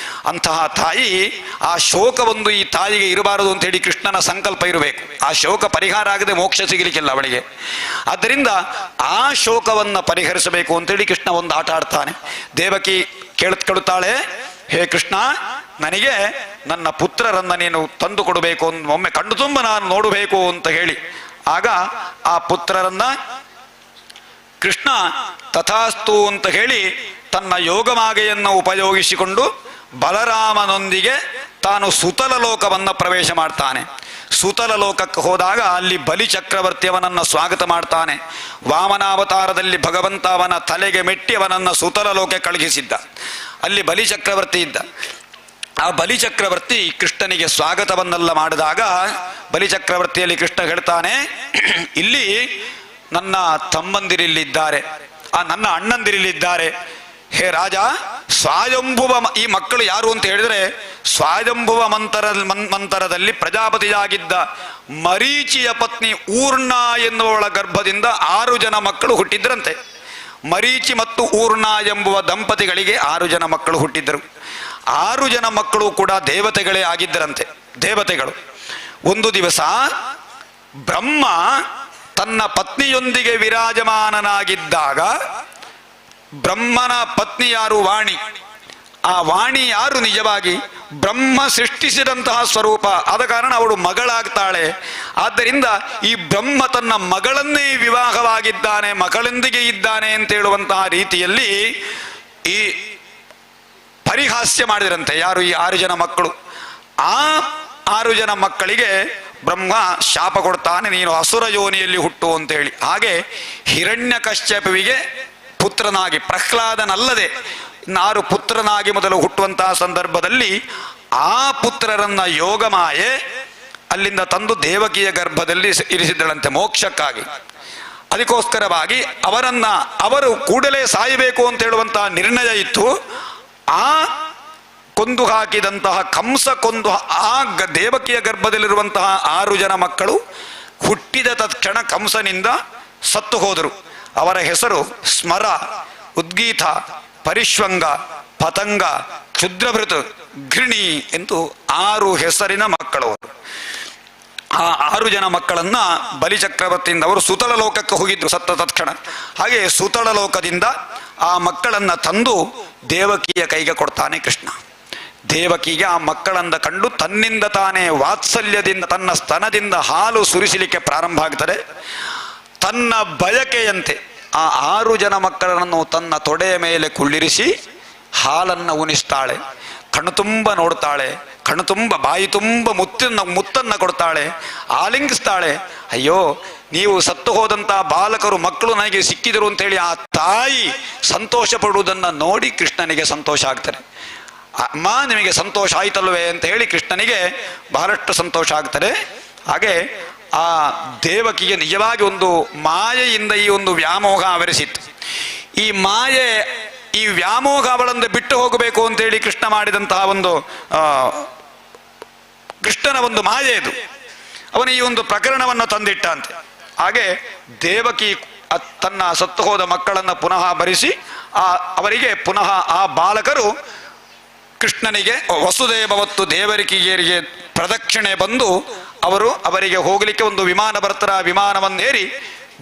ಅಂತಹ ತಾಯಿ, ಆ ಶೋಕವೊಂದು ಈ ತಾಯಿಗೆ ಇರಬಾರದು ಅಂತೇಳಿ ಕೃಷ್ಣನ ಸಂಕಲ್ಪ ಇರಬೇಕು. ಆ ಶೋಕ ಪರಿಹಾರ ಆಗದೆ ಮೋಕ್ಷ ಸಿಗಲಿಕ್ಕಿಲ್ಲ ಅವಳಿಗೆ. ಆದ್ದರಿಂದ ಆ ಶೋಕವನ್ನು ಪರಿಹರಿಸಬೇಕು ಅಂತೇಳಿ ಕೃಷ್ಣ ಒಂದು ಆಟ ಆಡ್ತಾನೆ. ದೇವಕಿ ಕೇಳುತ್ತಾಳೆ, ಹೇ ಕೃಷ್ಣ, ನನಗೆ ನನ್ನ ಪುತ್ರರನ್ನ ನೀನು ತಂದು ಕೊಡಬೇಕು, ಒಮ್ಮೆ ಕಣ್ಣು ತುಂಬ ನಾನು ನೋಡಬೇಕು ಅಂತ ಹೇಳಿ. ಆಗ ಆ ಪುತ್ರರನ್ನ ಕೃಷ್ಣ ತಥಾಸ್ತು ಅಂತ ಹೇಳಿ ತನ್ನ ಯೋಗಮಾಗೆಯನ್ನು ಉಪಯೋಗಿಸಿಕೊಂಡು ಬಲರಾಮನೊಂದಿಗೆ ತಾನು ಸುತಲ ಲೋಕವನ್ನು ಪ್ರವೇಶ ಮಾಡ್ತಾನೆ. ಸುತಲ ಲೋಕಕ್ಕೆ ಹೋದಾಗ ಅಲ್ಲಿ ಬಲಿ ಚಕ್ರವರ್ತಿ ಅವನನ್ನು ಸ್ವಾಗತ ಮಾಡ್ತಾನೆ. ವಾಮನಾವತಾರದಲ್ಲಿ ಭಗವಂತ ಅವನ ತಲೆಗೆ ಮೆಟ್ಟಿ ಅವನನ್ನು ಸುತಲ ಲೋಕಕ್ಕೆ ಕಳುಹಿಸಿದ್ದ. ಅಲ್ಲಿ ಬಲಿ ಚಕ್ರವರ್ತಿ ಇದ್ದ. ಆ ಬಲಿ ಚಕ್ರವರ್ತಿ ಕೃಷ್ಣನಿಗೆ ಸ್ವಾಗತವನ್ನೆಲ್ಲ ಮಾಡಿದಾಗ ಬಲಿಚಕ್ರವರ್ತಿಯಲ್ಲಿ ಕೃಷ್ಣ ಹೇಳ್ತಾನೆ, ಇಲ್ಲಿ ನನ್ನ ತಮ್ಮಂದಿರಿಲ್ಲಿದ್ದಾರೆ, ನನ್ನ ಅಣ್ಣಂದಿರಿಲ್ಲಿದ್ದಾರೆ. ಹೇ ರಾಜ, ಸ್ವಾಯಂಭುವ ಈ ಮಕ್ಕಳು ಯಾರು ಅಂತ ಹೇಳಿದ್ರೆ, ಸ್ವಾಯಂಭುವ ಮಂತರದಲ್ಲಿ ಪ್ರಜಾಪತಿಯಾಗಿದ್ದ ಮರೀಚಿಯ ಪತ್ನಿ ಊರ್ಣ ಎನ್ನುವಳ ಗರ್ಭದಿಂದ 6 ಜನ ಮಕ್ಕಳು ಹುಟ್ಟಿದ್ರಂತೆ. ಮರೀಚಿ ಮತ್ತು ಊರ್ಣ ಎಂಬುವ ದಂಪತಿಗಳಿಗೆ 6 ಜನ ಮಕ್ಕಳು ಹುಟ್ಟಿದ್ದರು. 6 ಜನ ಮಕ್ಕಳು ಕೂಡ ದೇವತೆಗಳೇ ಆಗಿದ್ದರಂತೆ, ದೇವತೆಗಳು. ಒಂದು ದಿವಸ ಬ್ರಹ್ಮ ತನ್ನ ಪತ್ನಿಯೊಂದಿಗೆ ವಿರಾಜಮಾನನಾಗಿದ್ದಾಗ, ಬ್ರಹ್ಮನ ಪತ್ನಿ ಯಾರು? ವಾಣಿ. ಆ ವಾಣಿ ಯಾರು? ನಿಜವಾಗಿ ಬ್ರಹ್ಮ ಸೃಷ್ಟಿಸಿದಂತಹ ಸ್ವರೂಪ. ಆದ ಕಾರಣ ಅವಳು ಮಗಳಾಗ್ತಾಳೆ. ಆದ್ದರಿಂದ ಈ ಬ್ರಹ್ಮ ತನ್ನ ಮಗಳನ್ನೇ ವಿವಾಹವಾಗಿದ್ದಾನೆ, ಮಗಳೊಂದಿಗೆ ಇದ್ದಾನೆ ಅಂತ ಹೇಳುವಂತಹ ರೀತಿಯಲ್ಲಿ ಈ ಪರಿಹಾಸ್ಯ ಮಾಡಿದರಂತೆ. ಯಾರು? ಈ 6 ಜನ ಮಕ್ಕಳು. ಆ 6 ಜನ ಮಕ್ಕಳಿಗೆ ಬ್ರಹ್ಮ ಶಾಪ ಕೊಡ್ತಾನೆ, ನೀನು ಅಸುರ ಯೋನಿಯಲ್ಲಿ ಹುಟ್ಟು ಅಂತೇಳಿ. ಹಾಗೆ ಹಿರಣ್ಯಕಶ್ಯಪುವಿಗೆ ಪುತ್ರನಾಗಿ, ಪ್ರಹ್ಲಾದನಲ್ಲದೆ 6 ಪುತ್ರನಾಗಿ ಮೊದಲು ಹುಟ್ಟುವಂತಹ ಸಂದರ್ಭದಲ್ಲಿ ಆ ಪುತ್ರರನ್ನ ಯೋಗಮಾಯೆ ಅಲ್ಲಿಂದ ತಂದು ದೇವಕಿಯ ಗರ್ಭದಲ್ಲಿ ಇರಿಸಿದ್ದಳಂತೆ ಮೋಕ್ಷಕ್ಕಾಗಿ. ಅದಕ್ಕೋಸ್ಕರವಾಗಿ ಅವರು ಕೂಡಲೇ ಸಾಯಬೇಕು ಅಂತ ಹೇಳುವಂತಹ ನಿರ್ಣಯ ಇತ್ತು. ಆ ಕೊಂದು ಹಾಕಿದಂತಹ ಕಂಸ ಕೊಂದು ಆ ದೇವಕಿಯ ಗರ್ಭದಲ್ಲಿರುವಂತಹ 6 ಜನ ಮಕ್ಕಳು ಹುಟ್ಟಿದ ತಕ್ಷಣ ಕಂಸನಿಂದ ಸತ್ತು ಹೋದರು. ಅವರ ಹೆಸರು ಸ್ಮರ, ಉದ್ಗೀತ, ಪರಿಶ್ವಂಗ, ಪತಂಗ, ಕ್ಷುದ್ರಭೃತ್, ಘೃಣಿ ಎಂದು 6 ಹೆಸರಿನ ಮಕ್ಕಳವರು. ಆ 6 ಜನ ಮಕ್ಕಳನ್ನ ಬಲಿಚಕ್ರವರ್ತಿಯಿಂದ ಅವರು ಸುತಳ ಲೋಕಕ್ಕೆ ಹೋಗಿದ್ರು ಸತ್ತ ತಕ್ಷಣ. ಹಾಗೆ ಸುತಳ ಲೋಕದಿಂದ ಆ ಮಕ್ಕಳನ್ನ ತಂದು ದೇವಕಿಯ ಕೈಗೆ ಕೊಡ್ತಾನೆ ಕೃಷ್ಣ. ದೇವಕಿಗೆ ಆ ಮಕ್ಕಳನ್ನ ಕಂಡು ತನ್ನಿಂದ ತಾನೇ ವಾತ್ಸಲ್ಯದಿಂದ ತನ್ನ ಸ್ತನದಿಂದ ಹಾಲು ಸುರಿಸಲಿಕ್ಕೆ ಪ್ರಾರಂಭ ಆಗ್ತದೆ. ತನ್ನ ಬಯಕೆಯಂತೆ ಆ 6 ಜನ ಮಕ್ಕಳನ್ನು ತನ್ನ ತೊಡೆಯ ಮೇಲೆ ಕುಳ್ಳಿರಿಸಿ ಹಾಲನ್ನು ಉಣಿಸ್ತಾಳೆ. ಕಣ್ಣು ತುಂಬ ನೋಡ್ತಾಳೆ, ಕಣ್ಣು ತುಂಬ ಬಾಯಿ ತುಂಬ ಮುತ್ತನ್ನ ಕೊಡ್ತಾಳೆ, ಆಲಿಂಗಿಸ್ತಾಳೆ. ಅಯ್ಯೋ, ನೀವು ಸತ್ತು ಹೋದಂತಹ ಬಾಲಕರು ಮಕ್ಕಳು ನನಗೆ ಸಿಕ್ಕಿದರು ಅಂತೇಳಿ ಆ ತಾಯಿ ಸಂತೋಷ ಪಡುವುದನ್ನು ನೋಡಿ ಕೃಷ್ಣನಿಗೆ ಸಂತೋಷ ಆಗ್ತಾರೆ. ಅಮ್ಮ, ನಿಮಗೆ ಸಂತೋಷ ಆಯ್ತಲ್ವೇ ಅಂತ ಹೇಳಿ ಕೃಷ್ಣನಿಗೆ ಬಹಳಷ್ಟು ಸಂತೋಷ ಆಗ್ತದೆ. ಹಾಗೆ ಆ ದೇವಕಿಗೆ ನಿಜವಾಗಿ ಒಂದು ಮಾಯೆಯಿಂದ ಈ ಒಂದು ವ್ಯಾಮೋಹ ಆವರಿಸಿತ್ತು. ಈ ಮಾಯೆ, ಈ ವ್ಯಾಮೋಹ ಅವಳನ್ನು ಬಿಟ್ಟು ಹೋಗಬೇಕು ಅಂತೇಳಿ ಕೃಷ್ಣ ಮಾಡಿದಂತಹ ಒಂದು ಕೃಷ್ಣನ ಒಂದು ಮಾಯೆ ಇದು. ಅವನು ಈ ಒಂದು ಪ್ರಕರಣವನ್ನು ತಂದಿಟ್ಟ ಅಂತೆ. ಹಾಗೆ ದೇವಕಿ ತನ್ನ ಸತ್ತು ಹೋದ ಮಕ್ಕಳನ್ನು ಪುನಃ ಭರಿಸಿ ಅವರಿಗೆ ಪುನಃ ಆ ಬಾಲಕರು ಕೃಷ್ಣನಿಗೆ ವಸುದೇವವತ್ತು ದೇವರಿಕೆಯರಿಗೆ ಪ್ರದಕ್ಷಿಣೆ ಬಂದು ಅವರಿಗೆ ಹೋಗಲಿಕ್ಕೆ ಒಂದು ವಿಮಾನ ಬರ್ತಾರೆ. ಆ ವಿಮಾನವನ್ನೇರಿ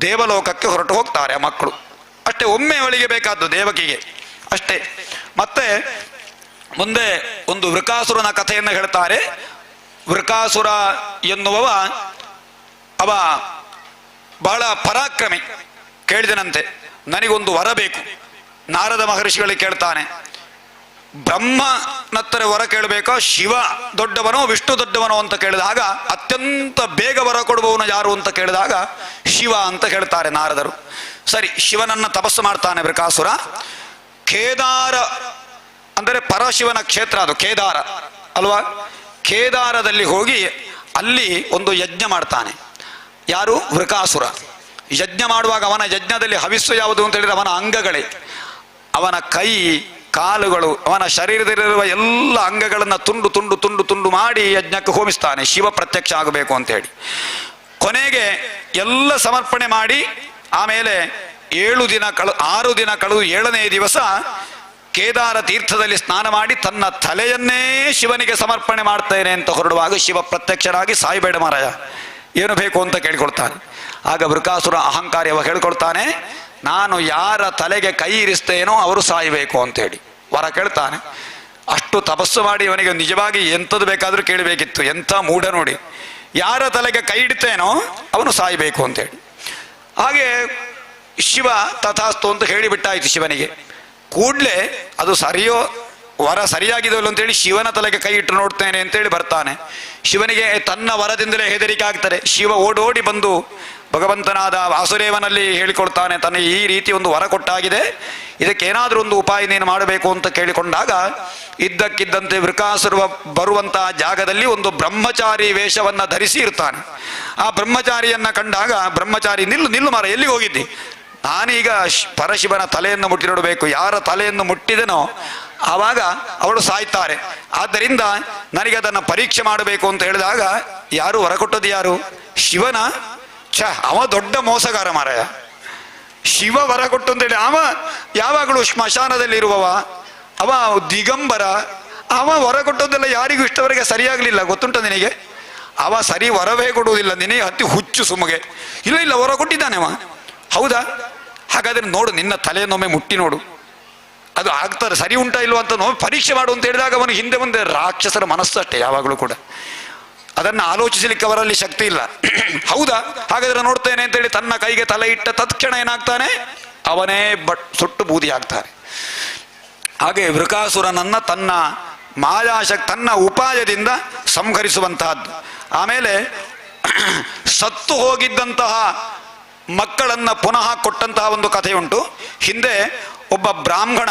ದೇವಲೋಕಕ್ಕೆ ಹೊರಟು ಹೋಗ್ತಾರೆ ಆ ಮಕ್ಕಳು. ಅಷ್ಟೇ, ಒಮ್ಮೆ ಅವಳಿಗೆ ಬೇಕಾದ್ದು ದೇವಕಿಗೆ ಅಷ್ಟೇ. ಮತ್ತೆ ಮುಂದೆ ಒಂದು ವೃಕಾಸುರನ ಕಥೆಯನ್ನು ಹೇಳ್ತಾರೆ. ವೃಕಾಸುರ ಎನ್ನುವವ ಅವ ಬಹಳ ಪರಾಕ್ರಮಿ. ಕೇಳಿದನಂತೆ, ನನಗೊಂದು ವರ ಬೇಕು. ನಾರದ ಮಹರ್ಷಿಗಳಿಗೆ ಕೇಳ್ತಾನೆ, ಬ್ರಹ್ಮನತ್ತರ ವರ ಕೇಳಬೇಕೋ, ಶಿವ ದೊಡ್ಡವನೋ ವಿಷ್ಣು ದೊಡ್ಡವನೋ ಅಂತ ಕೇಳಿದಾಗ, ಅತ್ಯಂತ ಬೇಗ ವರ ಕೊಡುವವನು ಯಾರು ಅಂತ ಕೇಳಿದಾಗ ಶಿವ ಅಂತ ಹೇಳ್ತಾರೆ ನಾರದರು. ಸರಿ, ಶಿವನನ್ನ ತಪಸ್ಸು ಮಾಡ್ತಾನೆ ವೃಕಾಸುರ. ಕೇದಾರ ಅಂದರೆ ಪರಶಿವನ ಕ್ಷೇತ್ರ, ಅದು ಕೇದಾರ ಅಲ್ವಾ? ಕೇದಾರದಲ್ಲಿ ಹೋಗಿ ಅಲ್ಲಿ ಒಂದು ಯಜ್ಞ ಮಾಡ್ತಾನೆ. ಯಾರು? ವೃಕಾಸುರ. ಯಜ್ಞ ಮಾಡುವಾಗ ಅವನ ಯಜ್ಞದಲ್ಲಿ ಹವಿಸ್ಸು ಯಾವುದು ಅಂತ ಹೇಳಿದ್ರೆ ಅವನ ಅಂಗಗಳೇ, ಅವನ ಕೈ ಕಾಲುಗಳು, ಅವನ ಶರೀರದಲ್ಲಿರುವ ಎಲ್ಲ ಅಂಗಗಳನ್ನು ತುಂಡು ತುಂಡು ತುಂಡು ತುಂಡು ಮಾಡಿ ಯಜ್ಞಕ್ಕೆ ಹೋಮಿಸ್ತಾನೆ, ಶಿವ ಪ್ರತ್ಯಕ್ಷ ಆಗಬೇಕು ಅಂತ ಹೇಳಿ. ಕೊನೆಗೆ ಎಲ್ಲ ಸಮರ್ಪಣೆ ಮಾಡಿ ಆಮೇಲೆ 6 ದಿನ ಕಳೆದು 7ನೇ ದಿವಸ ಕೇದಾರ ತೀರ್ಥದಲ್ಲಿ ಸ್ನಾನ ಮಾಡಿ ತನ್ನ ತಲೆಯನ್ನೇ ಶಿವನಿಗೆ ಸಮರ್ಪಣೆ ಮಾಡ್ತೇನೆ ಅಂತ ಹೊರಡುವಾಗ ಶಿವ ಪ್ರತ್ಯಕ್ಷರಾಗಿ, ಸಾಯ್ಬೇಡ ಮಾರಾಯ, ಏನು ಬೇಕು ಅಂತ ಕೇಳ್ಕೊಳ್ತಾನೆ. ಆಗ ವೃಕಾಸುರ ಅಹಂಕಾರಿ ಅವ ಹೇಳ್ಕೊಳ್ತಾನೆ, ನಾನು ಯಾರ ತಲೆಗೆ ಕೈ ಇರಿಸ್ತೇನೋ ಅವರು ಸಾಯಬೇಕು ಅಂತೇಳಿ ವರ ಕೇಳ್ತಾನೆ. ಅಷ್ಟು ತಪಸ್ಸು ಮಾಡಿ ಅವನಿಗೆ ನಿಜವಾಗಿ ಎಂಥದ್ದು ಬೇಕಾದರೂ ಕೇಳಬೇಕಿತ್ತು. ಎಂಥ ಮೂಢ ನೋಡಿ, ಯಾರ ತಲೆಗೆ ಕೈ ಇಡ್ತೇನೋ ಅವನು ಸಾಯಬೇಕು ಅಂತೇಳಿ. ಹಾಗೆ ಶಿವ ತಥಾಸ್ತು ಅಂತ ಹೇಳಿಬಿಟ್ಟಾಯ್ತು ಶಿವನಿಗೆ. ಕೂಡಲೇ ಅದು ಸರಿಯೋ ವರ ಸರಿಯಾಗಿದೆಯಲ್ಲ ಅಂತೇಳಿ ಶಿವನ ತಲೆಗೆ ಕೈ ಇಟ್ಟು ನೋಡ್ತೇನೆ ಅಂತೇಳಿ ಬರ್ತಾನೆ. ಶಿವನಿಗೆ ತನ್ನ ವರದಿಂದಲೇ ಹೆದರಿಕೆ ಆಗ್ತದೆ. ಶಿವ ಓಡೋಡಿ ಬಂದು ಭಗವಂತನಾದ ವಾಸುದೇವನಲ್ಲಿ ಹೇಳಿಕೊಳ್ತಾನೆ, ತನಗೆ ಈ ರೀತಿ ಒಂದು ವರ ಕೊಟ್ಟಾಗಿದೆ, ಇದಕ್ಕೇನಾದರೂ ಒಂದು ಉಪಾಯ ನೀನು ಮಾಡಬೇಕು ಅಂತ ಕೇಳಿಕೊಂಡಾಗ ಇದ್ದಕ್ಕಿದ್ದಂತೆ ವೃಕಾಸುರ ಬರುವಂತಹ ಜಾಗದಲ್ಲಿ ಒಂದು ಬ್ರಹ್ಮಚಾರಿ ವೇಷವನ್ನು ಧರಿಸಿ ಇರ್ತಾನೆ. ಆ ಬ್ರಹ್ಮಚಾರಿಯನ್ನು ಕಂಡಾಗ ಬ್ರಹ್ಮಚಾರಿ, ನಿಲ್ಲು ಮಾರ, ಎಲ್ಲಿಗೆ ಹೋಗಿದ್ದಿ? ನಾನೀಗ ಪರಶಿವನ ತಲೆಯನ್ನು ಮುಟ್ಟಿ ನೋಡಬೇಕು, ಯಾರ ತಲೆಯನ್ನು ಮುಟ್ಟಿದನೋ ಆವಾಗ ಅವಳು ಸಾಯ್ತಾರೆ, ಆದ್ದರಿಂದ ನನಗೆ ಅದನ್ನು ಪರೀಕ್ಷೆ ಮಾಡಬೇಕು ಅಂತ ಹೇಳಿದಾಗ, ಯಾರು ವರ ಕೊಟ್ಟದ್ದು? ಯಾರು? ಶಿವನ? ಅವ ದೊಡ್ಡ ಮೋಸಗಾರ ಮಾರಾಯ. ಶಿವ ವರ ಕೊಟ್ಟು ಅಂತೇಳಿ ಅವ ಯಾವಾಗಲೂ ಸ್ಮಶಾನದಲ್ಲಿರುವವ, ಅವ ದಿಗಂಬರ, ಅವ ವರ ಕೊಟ್ಟದ್ದೆಲ್ಲ ಯಾರಿಗೂ ಇಷ್ಟವರೆಗೆ ಸರಿಯಾಗಲಿಲ್ಲ, ಗೊತ್ತುಂಟ ನಿನಗೆ? ಅವ ಸರಿ ವರವೇ ಕೊಡುವುದಿಲ್ಲ, ನಿನಗೆ ಹತ್ತಿ ಹುಚ್ಚು ಸುಮಗೆ. ಇಲ್ಲ ವರ ಕೊಟ್ಟಿದ್ದಾನೆ ಅವ. ಹೌದಾ? ಹಾಗಾದ್ರೆ ನೋಡು, ನಿನ್ನ ತಲೆಯನ್ನೊಮ್ಮೆ ಮುಟ್ಟಿ ನೋಡು, ಅದು ಆಗ್ತಾರೆ, ಸರಿ ಉಂಟಾ ಇಲ್ವಾ ಅಂತ ಪರೀಕ್ಷೆ ಮಾಡು ಅಂತ ಹೇಳಿದಾಗ ಅವನು ಹಿಂದೆ ಮುಂದೆ ರಾಕ್ಷಸರ ಮನಸ್ಸಷ್ಟೇ ಯಾವಾಗಲೂ ಕೂಡ, ಅದನ್ನು ಆಲೋಚಿಸಲಿಕ್ಕೆ ಅವರಲ್ಲಿ ಶಕ್ತಿ ಇಲ್ಲ. ಹೌದಾ? ಹಾಗಾದ್ರೆ ನೋಡ್ತೇನೆ ಅಂತೇಳಿ ತನ್ನ ಕೈಗೆ ತಲೆ ಇಟ್ಟ ತತ್ಕ್ಷಣ ಏನಾಗ್ತಾನೆ? ಅವನೇ ಸುಟ್ಟು ಬೂದಿ ಆಗ್ತಾನೆ. ಹಾಗೆ ವೃಕಾಸುರನನ್ನ ತನ್ನ ತನ್ನ ಉಪಾಯದಿಂದ ಸಂಹರಿಸುವಂತಹದ್ದು. ಆಮೇಲೆ ಸತ್ತು ಹೋಗಿದ್ದಂತಹ ಮಕ್ಕಳನ್ನ ಪುನಃ ಕೊಟ್ಟಂತಹ ಒಂದು ಕಥೆಯುಂಟು. ಹಿಂದೆ ಒಬ್ಬ ಬ್ರಾಹ್ಮಣ,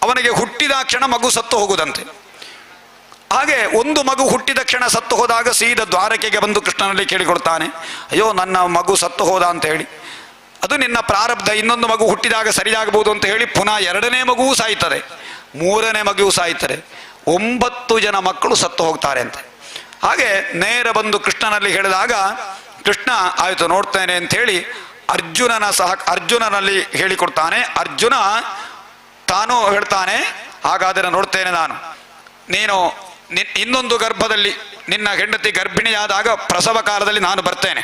ಅವನಿಗೆ ಹುಟ್ಟಿದ ಕ್ಷಣ ಮಗು ಸತ್ತು ಹೋಗುದಂತೆ. ಹಾಗೆ ಒಂದು ಮಗು ಹುಟ್ಟಿದ ಕ್ಷಣ ಸತ್ತು ಹೋದಾಗ ಸೀದಾ ದ್ವಾರಕೆಗೆ ಬಂದು ಕೃಷ್ಣನಲ್ಲಿ ಕೇಳಿಕೊಳ್ತಾನೆ, ಅಯ್ಯೋ ನನ್ನ ಮಗು ಸತ್ತು ಹೋದ ಅಂತ ಹೇಳಿ. ಅದು ನಿನ್ನ ಪ್ರಾರಬ್ಧ, ಇನ್ನೊಂದು ಮಗು ಹುಟ್ಟಿದಾಗ ಸರಿಯಾಗಬಹುದು ಅಂತ ಹೇಳಿ ಪುನಃ 2ನೇ ಮಗುವೂ ಸಾಯ್ತದೆ, 3ನೇ ಮಗುವೂ ಸಾಯ್ತಾರೆ, 9 ಜನ ಮಕ್ಕಳು ಸತ್ತು ಹೋಗ್ತಾರೆ ಅಂತ. ಹಾಗೆ ನೇರ ಬಂದು ಕೃಷ್ಣನಲ್ಲಿ ಹೇಳಿದಾಗ ಕೃಷ್ಣ ಆಯಿತು ನೋಡ್ತೇನೆ ಅಂತ ಹೇಳಿ ಅರ್ಜುನನಲ್ಲಿ ಹೇಳಿಕೊಡ್ತಾನೆ. ಅರ್ಜುನ ತಾನು ಹೇಳ್ತಾನೆ, ಹಾಗಾದರೆ ನೋಡ್ತೇನೆ ನಾನು, ನೀನು ಇನ್ನೊಂದು ಗರ್ಭದಲ್ಲಿ ನಿನ್ನ ಹೆಂಡತಿ ಗರ್ಭಿಣಿಯಾದಾಗ ಪ್ರಸವ ಕಾಲದಲ್ಲಿ ನಾನು ಬರ್ತೇನೆ,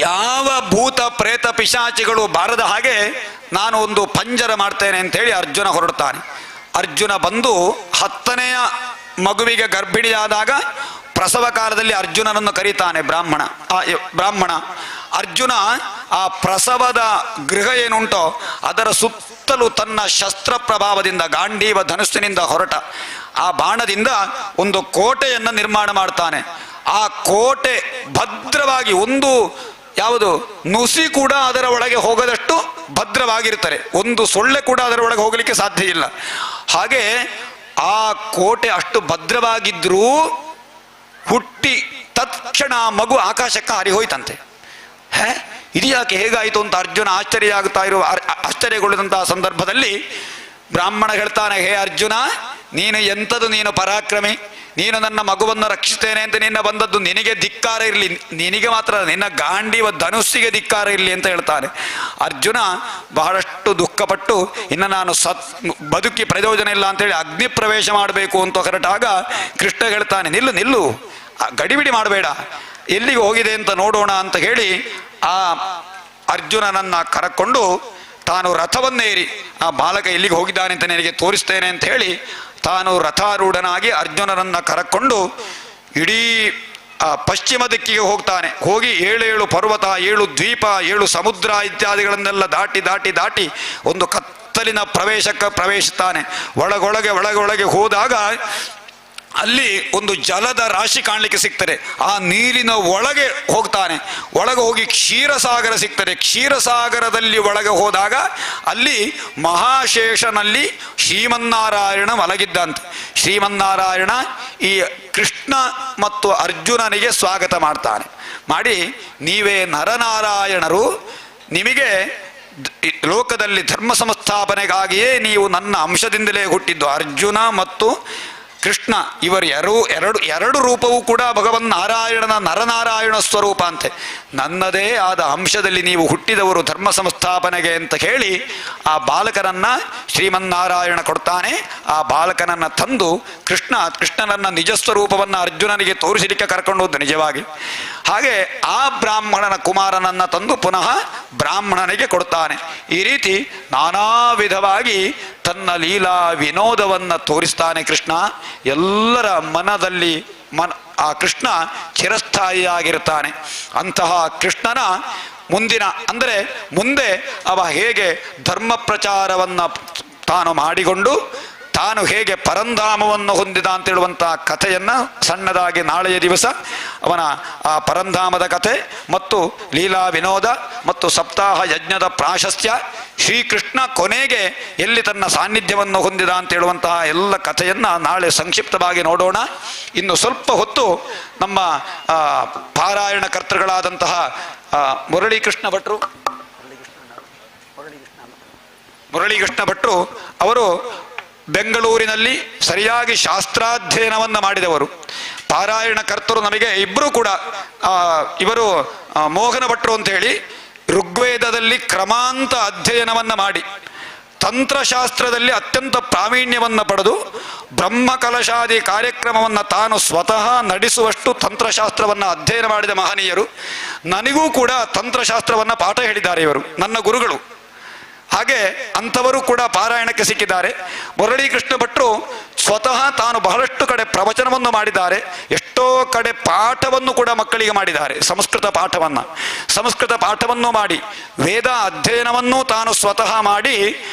ಯಾವ ಭೂತ ಪ್ರೇತ ಪಿಶಾಚಿಗಳು ಬಾರದ ಹಾಗೆ ನಾನು ಒಂದು ಪಂಜರ ಮಾಡ್ತೇನೆ ಅಂತ ಹೇಳಿ ಅರ್ಜುನ ಹೊರಡ್ತಾನೆ. ಅರ್ಜುನ ಬಂದು 10ನೆಯ ಮಗುವಿಗೆ ಗರ್ಭಿಣಿಯಾದಾಗ ಪ್ರಸವ ಕಾಲದಲ್ಲಿ ಅರ್ಜುನನನ್ನು ಕರೀತಾನೆ ಬ್ರಾಹ್ಮಣ. ಅರ್ಜುನ ಆ ಪ್ರಸವದ ಗೃಹ ಏನುಂಟೋ ಅದರ ಸುತ್ತಲೂ ತನ್ನ ಶಸ್ತ್ರ ಪ್ರಭಾವದಿಂದ, ಗಾಂಡೀವ ಧನುಸ್ಸಿನಿಂದ ಹೊರಟ ಆ ಬಾಣದಿಂದ ಒಂದು ಕೋಟೆಯನ್ನು ನಿರ್ಮಾಣ ಮಾಡ್ತಾನೆ. ಆ ಕೋಟೆ ಭದ್ರವಾಗಿ, ಒಂದು ಯಾವುದು ನುಸಿ ಕೂಡ ಅದರ ಒಳಗೆ ಹೋಗದಷ್ಟು ಭದ್ರವಾಗಿರ್ತಾರೆ, ಒಂದು ಸೊಳ್ಳೆ ಕೂಡ ಅದರ ಒಳಗೆ ಹೋಗಲಿಕ್ಕೆ ಸಾಧ್ಯ ಇಲ್ಲ. ಹಾಗೆ ಆ ಕೋಟೆ ಅಷ್ಟು ಭದ್ರವಾಗಿದ್ರೂ ಹುಟ್ಟಿ ತತ್ಕ್ಷಣ ಮಗು ಆಕಾಶಕ್ಕೆ ಹಾರಿ ಹೋಯ್ತಂತೆ. ಇದು ಯಾಕೆ, ಹೇಗಾಯಿತು ಅಂತ ಅರ್ಜುನ ಆಶ್ಚರ್ಯಗೊಳ್ಳಿದಂತಹ ಸಂದರ್ಭದಲ್ಲಿ ಬ್ರಾಹ್ಮಣ ಹೇಳ್ತಾನೆ, ಹೇ ಅರ್ಜುನ, ನೀನು ಎಂಥದ್ದು, ನೀನು ಪರಾಕ್ರಮಿ, ನೀನು ನನ್ನ ಮಗುವನ್ನು ರಕ್ಷಿಸ್ತೇನೆ ಅಂತ ನಿನ್ನ ಬಂದದ್ದು, ನಿನಗೆ ಧಿಕ್ಕಾರ ಇರಲಿ, ನಿನಗೆ ಮಾತ್ರ ನಿನ್ನ ಗಾಂಡೀವ ಧನುಸ್ಸಿಗೆ ಧಿಕ್ಕಾರ ಇರಲಿ ಅಂತ ಹೇಳ್ತಾನೆ. ಅರ್ಜುನ ಬಹಳಷ್ಟು ದುಃಖಪಟ್ಟು, ಇನ್ನು ನಾನು ಬದುಕಿ ಪ್ರಯೋಜನ ಇಲ್ಲ ಅಂತೇಳಿ ಅಗ್ನಿ ಪ್ರವೇಶ ಮಾಡಬೇಕು ಅಂತ ಹೊರಟಾಗ ಕೃಷ್ಣ ಹೇಳ್ತಾನೆ, ನಿಲ್ಲು, ಗಡಿಬಿಡಿ ಮಾಡಬೇಡ, ಎಲ್ಲಿಗೆ ಹೋಗಿದೆ ಅಂತ ನೋಡೋಣ ಅಂತ ಹೇಳಿ ಆ ಅರ್ಜುನನನ್ನ ಕರಕೊಂಡು ತಾನು ರಥವನ್ನೇರಿ, ಆ ಬಾಲಕ ಎಲ್ಲಿಗೆ ಹೋಗಿದ್ದಾನೆ ಅಂತ ನಿನಗೆ ತೋರಿಸ್ತೇನೆ ಅಂತ ಹೇಳಿ ತಾನು ರಥಾರೂಢನಾಗಿ ಅರ್ಜುನನನ್ನ ಕರಕೊಂಡು ಇಡೀ ಪಶ್ಚಿಮ ದಿಕ್ಕಿಗೆ ಹೋಗ್ತಾನೆ. ಹೋಗಿ 7 ಪರ್ವತ, 7 ದ್ವೀಪ, 7 ಸಮುದ್ರ ಇತ್ಯಾದಿಗಳನ್ನೆಲ್ಲ ದಾಟಿ ಒಂದು ಕತ್ತಲಿನ ಪ್ರವೇಶಿಸ್ತಾನೆ. ಒಳಗೊಳಗೆ ಹೋದಾಗ ಅಲ್ಲಿ ಒಂದು ಜಲದ ರಾಶಿ ಕಾಣಲಿಕ್ಕೆ ಸಿಗ್ತದೆ. ಆ ನೀರಿನ ಒಳಗೆ ಹೋಗ್ತಾನೆ. ಒಳಗೆ ಹೋಗಿ ಕ್ಷೀರಸಾಗರ ಸಿಗ್ತದೆ. ಕ್ಷೀರಸಾಗರದಲ್ಲಿ ಒಳಗೆ ಹೋದಾಗ ಅಲ್ಲಿ ಮಹಾಶೇಷನಲ್ಲಿ ಶ್ರೀಮನ್ನಾರಾಯಣ ಮಲಗಿದ್ದಂತೆ. ಶ್ರೀಮನ್ನಾರಾಯಣ ಈ ಕೃಷ್ಣ ಮತ್ತು ಅರ್ಜುನನಿಗೆ ಸ್ವಾಗತ ಮಾಡ್ತಾನೆ. ಮಾಡಿ, ನೀವೇ ನರನಾರಾಯಣರು, ನಿಮಗೆ ಲೋಕದಲ್ಲಿ ಧರ್ಮ ಸಂಸ್ಥಾಪನೆಗಾಗಿಯೇ ನೀವು ನನ್ನ ಅಂಶದಿಂದಲೇ ಹುಟ್ಟಿದ್ದು. ಅರ್ಜುನ ಮತ್ತು ಕೃಷ್ಣ ಇವರು ಎರಡು ರೂಪವೂ ಕೂಡ ಭಗವನ್ ನಾರಾಯಣನ ನರನಾರಾಯಣ ಸ್ವರೂಪ ಅಂತೆ. ನನ್ನದೇ ಆದ ಅಂಶದಲ್ಲಿ ನೀವು ಹುಟ್ಟಿದವರು ಧರ್ಮ ಸಂಸ್ಥಾಪನೆಗೆ ಅಂತ ಹೇಳಿ ಆ ಬಾಲಕನನ್ನ ಶ್ರೀಮನ್ನಾರಾಯಣ ಕೊಡ್ತಾನೆ. ಆ ಬಾಲಕನನ್ನ ತಂದು ಕೃಷ್ಣನನ್ನ ನಿಜ ಸ್ವರೂಪವನ್ನು ಅರ್ಜುನನಿಗೆ ತೋರಿಸಲಿಕ್ಕೆ ಕರ್ಕೊಂಡು ಹೋದ್ದು ನಿಜವಾಗಿ. ಹಾಗೆ ಆ ಬ್ರಾಹ್ಮಣನ ಕುಮಾರನನ್ನ ತಂದು ಪುನಃ ಬ್ರಾಹ್ಮಣನಿಗೆ ಕೊಡ್ತಾನೆ. ಈ ರೀತಿ ನಾನಾ ವಿಧವಾಗಿ ತನ್ನ ಲೀಲಾ ವಿನೋದವನ್ನು ತೋರಿಸ್ತಾನೆ ಕೃಷ್ಣ. ಎಲ್ಲರ ಮನದಲ್ಲಿ ಆ ಕೃಷ್ಣ ಚಿರಸ್ಥಾಯಿಯಾಗಿರ್ತಾನೆ. ಅಂತಹ ಕೃಷ್ಣನ ಮುಂದೆ ಅವ ಹೇಗೆ ಧರ್ಮ ಪ್ರಚಾರವನ್ನು ತಾನು ಮಾಡಿಕೊಂಡು ತಾನು ಹೇಗೆ ಪರಂಧಾಮವನ್ನು ಹೊಂದಿದ ಅಂತೇಳುವಂತಹ ಕಥೆಯನ್ನು ಸಣ್ಣದಾಗಿ ನಾಳೆಯ ದಿವಸ ಅವನ ಆ ಪರಂಧಾಮದ ಕಥೆ ಮತ್ತು ಲೀಲಾ ವಿನೋದ ಮತ್ತು ಸಪ್ತಾಹ ಯಜ್ಞದ ಪ್ರಾಶಸ್ತ್ಯ, ಶ್ರೀಕೃಷ್ಣ ಕೊನೆಗೆ ಎಲ್ಲಿ ತನ್ನ ಸಾನ್ನಿಧ್ಯವನ್ನು ಹೊಂದಿದ ಅಂತೇಳುವಂತಹ ಎಲ್ಲ ಕಥೆಯನ್ನು ನಾಳೆ ಸಂಕ್ಷಿಪ್ತವಾಗಿ ನೋಡೋಣ. ಇನ್ನು ಸ್ವಲ್ಪ ಹೊತ್ತು ನಮ್ಮ ಪಾರಾಯಣ ಕರ್ತೃಗಳಾದಂತಹ ಮುರಳೀಕೃಷ್ಣ ಭಟ್ರು ಅವರು ಬೆಂಗಳೂರಿನಲ್ಲಿ ಸರಿಯಾಗಿ ಶಾಸ್ತ್ರಾಧ್ಯಯನವನ್ನು ಮಾಡಿದವರು. ಪಾರಾಯಣ ಕರ್ತರು ನಮಗೆ ಇಬ್ಬರು ಕೂಡ ಇವರು ಮೋಹನ ಭಟ್ರು ಅಂತ ಹೇಳಿ ಋಗ್ವೇದದಲ್ಲಿ ಕ್ರಮಾಂತ ಅಧ್ಯಯನವನ್ನು ಮಾಡಿ ತಂತ್ರಶಾಸ್ತ್ರದಲ್ಲಿ ಅತ್ಯಂತ ಪ್ರಾವೀಣ್ಯವನ್ನು ಪಡೆದು ಬ್ರಹ್ಮಕಲಶಾದಿ ಕಾರ್ಯಕ್ರಮವನ್ನು ತಾನು ಸ್ವತಃ ನಡೆಸುವಷ್ಟು ತಂತ್ರಶಾಸ್ತ್ರವನ್ನು ಅಧ್ಯಯನ ಮಾಡಿದ ಮಹನೀಯರು. ನನಗೂ ಕೂಡ ತಂತ್ರಶಾಸ್ತ್ರವನ್ನು ಪಾಠ ಹೇಳಿದ್ದಾರೆ ಇವರು, ನನ್ನ ಗುರುಗಳು. ಹಾಗೆ ಅಂಥವರು ಕೂಡ ಪಾರಾಯಣಕ್ಕೆ ಸಿಕ್ಕಿದ್ದಾರೆ. ಮುರಳೀಕೃಷ್ಣ ಭಟ್ರು ಸ್ವತಃ ತಾನು ಬಹಳಷ್ಟು ಕಡೆ ಪ್ರವಚನವನ್ನು ಮಾಡಿದ್ದಾರೆ, ಎಷ್ಟೋ ಕಡೆ ಪಾಠವನ್ನು ಕೂಡ ಮಕ್ಕಳಿಗೆ ಮಾಡಿದ್ದಾರೆ. ಸಂಸ್ಕೃತ ಪಾಠವನ್ನು ಮಾಡಿ ವೇದ ಅಧ್ಯಯನವನ್ನು ತಾನು ಸ್ವತಃ ಮಾಡಿ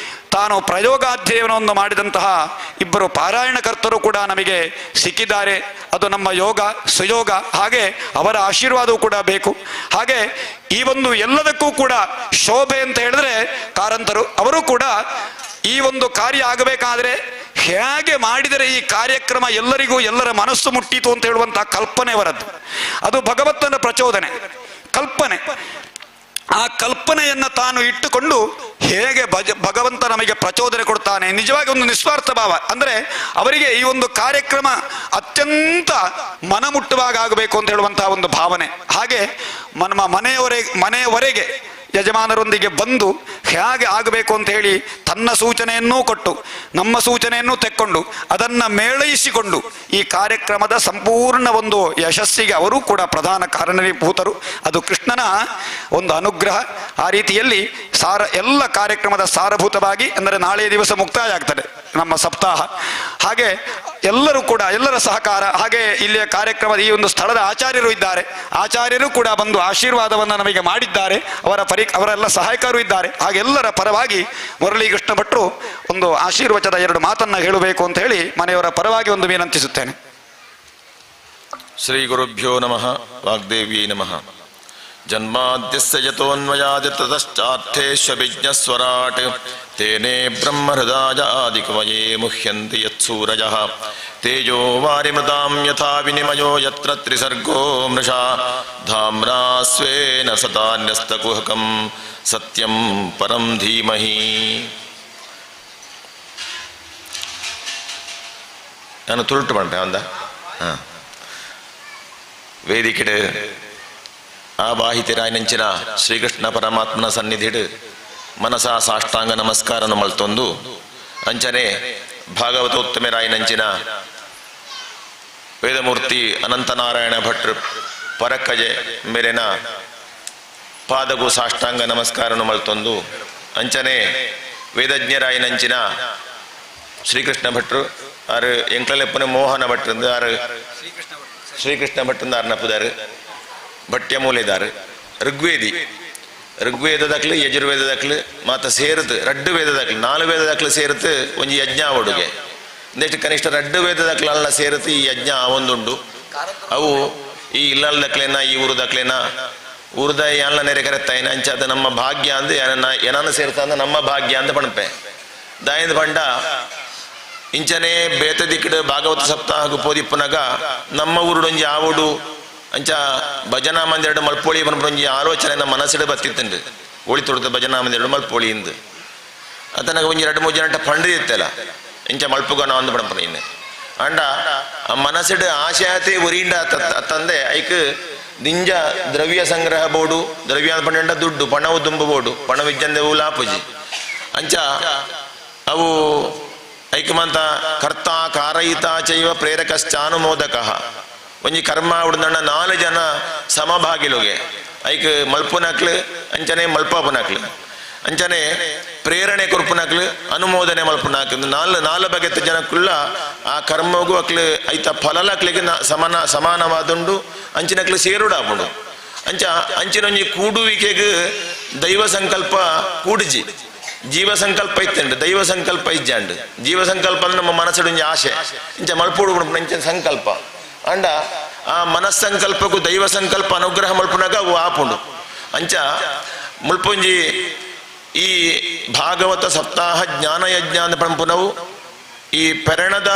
ತಾನು ಪ್ರಯೋಗಾಧ್ಯಯನವನ್ನು ಮಾಡಿದಂತಹ ಇಬ್ಬರು ಪಾರಾಯಣಕರ್ತರು ಕೂಡ ನಮಗೆ ಸಿಕ್ಕಿದ್ದಾರೆ. ಅದು ನಮ್ಮ ಯೋಗ ಸುಯೋಗ. ಹಾಗೆ ಅವರ ಆಶೀರ್ವಾದವೂ ಕೂಡ ಬೇಕು. ಹಾಗೆ ಈ ಒಂದು ಎಲ್ಲದಕ್ಕೂ ಕೂಡ ಶೋಭೆ ಅಂತ ಹೇಳಿದ್ರೆ ಕಾರಂತರು ಅವರು ಕೂಡ ಈ ಒಂದು ಕಾರ್ಯ ಆಗಬೇಕಾದ್ರೆ ಹೇಗೆ ಮಾಡಿದರೆ ಈ ಕಾರ್ಯಕ್ರಮ ಎಲ್ಲರಿಗೂ ಎಲ್ಲರ ಮನಸ್ಸು ಮುಟ್ಟಿತು ಅಂತ ಹೇಳುವಂತಹ ಕಲ್ಪನೆ ಅವರದ್ದು. ಅದು ಭಗವಂತನ ಪ್ರಚೋದನೆ, ಕಲ್ಪನೆ. ಆ ಕಲ್ಪನೆಯನ್ನು ತಾನು ಇಟ್ಟುಕೊಂಡು ಹೇಗೆ ಭಗವಂತ ನಮಗೆ ಪ್ರಚೋದನೆ ಕೊಡ್ತಾನೆ. ನಿಜವಾಗಿ ಒಂದು ನಿಸ್ವಾರ್ಥ ಭಾವ ಅಂದರೆ ಅವರಿಗೆ ಈ ಒಂದು ಕಾರ್ಯಕ್ರಮ ಅತ್ಯಂತ ಮನಮುಟ್ಟುವಾಗ ಆಗಬೇಕು ಅಂತ ಹೇಳುವಂತಹ ಒಂದು ಭಾವನೆ. ಹಾಗೆ ನಮ್ಮ ಮನೆಯವರೆಗೆ ಯಜಮಾನರೊಂದಿಗೆ ಬಂದು ಹೇಗೆ ಆಗಬೇಕು ಅಂತ ಹೇಳಿ ತನ್ನ ಸೂಚನೆಯನ್ನೂ ಕೊಟ್ಟು ನಮ್ಮ ಸೂಚನೆಯನ್ನು ತೆಕ್ಕೊಂಡು ಅದನ್ನು ಮೇಳೈಸಿಕೊಂಡು ಈ ಕಾರ್ಯಕ್ರಮದ ಸಂಪೂರ್ಣ ಒಂದು ಯಶಸ್ಸಿಗೆ ಅವರು ಕೂಡ ಪ್ರಧಾನ ಕಾರಣೀಭೂತರು. ಅದು ಕೃಷ್ಣನ ಒಂದು ಅನುಗ್ರಹ. ಆ ರೀತಿಯಲ್ಲಿ ಎಲ್ಲ ಕಾರ್ಯಕ್ರಮದ ಸಾರಭೂತವಾಗಿ ಅಂದರೆ ನಾಳೆಯ ದಿವಸ ಮುಕ್ತಾಯ ಆಗ್ತದೆ ನಮ್ಮ ಸಪ್ತಾಹ. ಹಾಗೆ ಎಲ್ಲರೂ ಕೂಡ ಎಲ್ಲರ ಸಹಕಾರ. ಹಾಗೆ ಇಲ್ಲಿಯ ಕಾರ್ಯಕ್ರಮದ ಈ ಒಂದು ಸ್ಥಳದ ಆಚಾರ್ಯರು ಇದ್ದಾರೆ, ಆಚಾರ್ಯರು ಕೂಡ ಬಂದು ಆಶೀರ್ವಾದವನ್ನು ನಮಗೆ ಮಾಡಿದ್ದಾರೆ. ಅವರೆಲ್ಲ ಸಹಾಯಕರು ಇದ್ದಾರೆ. ಹಾಗೆಲ್ಲರ ಪರವಾಗಿ ಮುರಳೀಕೃಷ್ಣ ಭಟ್ರು ಒಂದು ಆಶೀರ್ವಚದ 2 ಮಾತನ್ನ ಹೇಳಬೇಕು ಅಂತ ಹೇಳಿ ಮನೆಯವರ ಪರವಾಗಿ ಒಂದು ವಿನಂತಿಸುತ್ತೇನೆ. ಶ್ರೀ ಗುರುಭ್ಯೋ ನಮಃ. ವಾಗ್ದೇವಿ ನಮಃ. ಜನ್ಮಾದ್ಯಸ್ಯ ಯತೋನ್ಮಯಾದಿ ತತಶ್ಚಾರ್ಥೇಷ್ವಭಿಜ್ಞಸ್ವರಾಟ್ ತೇನೇ ಬ್ರಹ್ಮಹೃದಾಯ ಆದಿಕವಯೇ ಮುಹ್ಯಂತಿ ಯತ್ಸೂರಯಃ ತೇಜೋ ವಾರಿಮೃತಾಂ ಯಥಾ ವಿನಿಮಯೋ ಯತ್ರ ತ್ರಿಸರ್ಗೋ ಮೃಷಾ ಧಾಮ್ರಾ ಸ್ವೇನ ಸದಾ ನ್ಯಸ್ತಕುಹಕಂ ಸತ್ಯಂ ಪರಂ ಧೀಮಹಿ. ನಾನು ತುರುಟು ಪಂಟೆ ಅಂದ ವೇದಿಕೆಡ್ ಆವಾಹಿತರಾಯನಂಚಿನ ಶ್ರೀಕೃಷ್ಣ ಪರಮಾತ್ಮನ ಸನ್ನಿಧಿಡ್ ಮನಸಾ ಸಾಷ್ಟಾಂಗ ನಮಸ್ಕಾರನ ಮಲ್ತೊಂದು ಅಂಚನೆ ಭಾಗವತೋತ್ತಮರಾಯನಂಚಿನ ವೇದಮೂರ್ತಿ ಅನಂತನಾರಾಯಣ ಭಟ್ರು ಪರಕ್ಕಜೆ ಮೇರೆನ ಪಾದಗೂ ಸಾಷ್ಟಾಂಗ ನಮಸ್ಕಾರನು ಮಲ್ತೊಂದು ಅಂಚನೆ ವೇದಜ್ಞರಾಯನಂಚಿನ ಶ್ರೀಕೃಷ್ಣ ಭಟ್ರು ಆರು ಎಂಕ್ಲೆಪ್ಪನ ಮೋಹನ ಭಟ್ರು ಆರು ಶ್ರೀಕೃಷ್ಣ ಭಟ್ರು ಆರ್ನಪ್ಪದಾರು ಭಟ್ಯ ಮೂಲೆದಾರು ಋಗ್ವೇದದಕ್ಲು ಯಜುರ್ವೇದದಕ್ಲು ಮಾತ ಸೇರುತ್ತು 2 ವೇದದಕ್ಲು 4 ವೇದದಕ್ಲು ಸೇರುತ್ತು ಒಂಜಿ ಯಜ್ಞ ಒಡುಗೆ ನೆಕ್ಸ್ಟ್ ಕನಿಷ್ಠ 2 ವೇದದಕ್ಲೆಲ್ಲ ಸೇರುತ್ತು ಈ ಯಜ್ಞ ಒಂದುಂಡು. ಅವು ಈ ಇಲ್ಲದಕ್ಲೇನ ಈ ಊರದಕ್ಲೇನ ಊರದ ಯಾನ ನೆರೆ ಕರೆತ್ತಾಯಿನ ಅಂಚಾದ ನಮ್ಮ ಭಾಗ್ಯ ಅಂದು ಏನಾನ ಸೇರ್ತಾ ಅಂದ ನಮ್ಮ ಭಾಗ್ಯ ಅಂತ ಪಣಪೆ ದಾಯದ ಪಂಡ ಇಂಚನೆ ಬೇತ ದಿಕ್ಕಡು ಭಾಗವತ ಸಪ್ತಾಹ ಪೋದಿಪ್ಪನಾಗ ನಮ್ಮ ಊರುಡೊಂಜಿ ಆವುಡು ಅಂಚ ಭಜನಾ ಮಂದಿರ ಮಲ್ಪೋಳಿ ಬಂದ್ಬಿಡೊಂಜಿ ಆಲೋಚನೆ ನಮ್ಮ ಮನಸ್ಸಿಡ ಬತ್ತಿತ್ತಂಡು ಓಳಿ ತೊಡ್ದ ಭಜನಾ ಮಂದಿರ ಮಲ್ಪೋಳಿ ಇಂದು ಅತನಾಗ ಒಂಜಿ 2-3 ಜನ ಪಂಡು ಇತ್ತಲ್ಲ ಇಂಚ ಮಲ್ಪುಗನ ಅಂದು ಪಡಂಪನ ಇನ್ನು ಅಂಡ ಆ ಮನಸ್ಸಿಡ ಆಶಯತೆ ಉರಿಂಡ ತಂದೆ ಐಕ್ ದಿಂಜ ದ್ರವ್ಯ ಸಂಗ್ರಹ ಬೋಡು ದ್ರವ್ಯ ಪಂಡ ದುಡ್ಡು ಪಣವು ದುಂಬಬೋಡು ಪಣವಿಜ್ಜಂದೆವು ಲಾಪುಜಿ ಅಂಚ ಅವು ಐಕಮಂತ ಕರ್ತ ಕಾರಯಿತ ಚೈವ ಪ್ರೇರಕಶ್ಚಾನುಮೋದಕ ಒಂಜಿ ಕರ್ಮ ಉಡ್ದಂಡ 4 ಜನ ಸಮಭಾಗಿಲುಗೆ ಐಕ್ ಮಲ್ಪುನಕ್ಲು ಅಂಚನೆ ಮಲ್ಪಪುನಕ್ಲು ಅಂಚನೆ ಪ್ರೇರಣೆ ಕೊರ್ಪುನಕ್ಲು ಅನುಮೋದನೆ ಮಲ್ಪುನಾಕ್ಲು 4 ಬಗೆತ ಜನಕ್ಕುಲ್ಲ ಆ ಕರ್ಮಗೂ ಅಕ್ಲು ಐತ ಫಲಲಕ್ಲಿಗೆ ಸಮಾನವಾದುಂಡು ಅಂಚಿನಕ್ಲು ಸೇರುಡಾಪುಂಡು ಅಂಚ ಅಂಚಿನೊಂಜಿ ಕೂಡುವಿಕೆಗೆ ದೈವ ಸಂಕಲ್ಪ ಕೂಡಿಜಿ ಜೀವ ಸಂಕಲ್ಪ ಇತ್ತಂಡು ದೈವ ಸಂಕಲ್ಪ ಇಜ್ಜಂಡು ಜೀವ ಸಂಕಲ್ಪ ಅಂದ್ರೆ ನಮ್ಮ ಮನಸ್ಸಿಡೊಂಜಿ ಆಶೆ ಇಂಚ ಮಲ್ಪೋಡು ಇಂಚ ಸಂಕಲ್ಪ ಅಂಡ ಆ ಮನಸ್ಸಂಕಲ್ಪಕ್ಕೂ ದೈವ ಸಂಕಲ್ಪ ಅನುಗ್ರಹ ಮಲ್ಪುನಾಗ ಅವು ಆಪುಂಡು ಅಂಚ ಮುಲ್ಪೊಂಜಿ ಈ ಭಾಗವತ ಸಪ್ತಾಹ ಜ್ಞಾನ ಯಜ್ಞ ಅಂತ ಪಂಪುನವು ಈ ಪೆರಣದ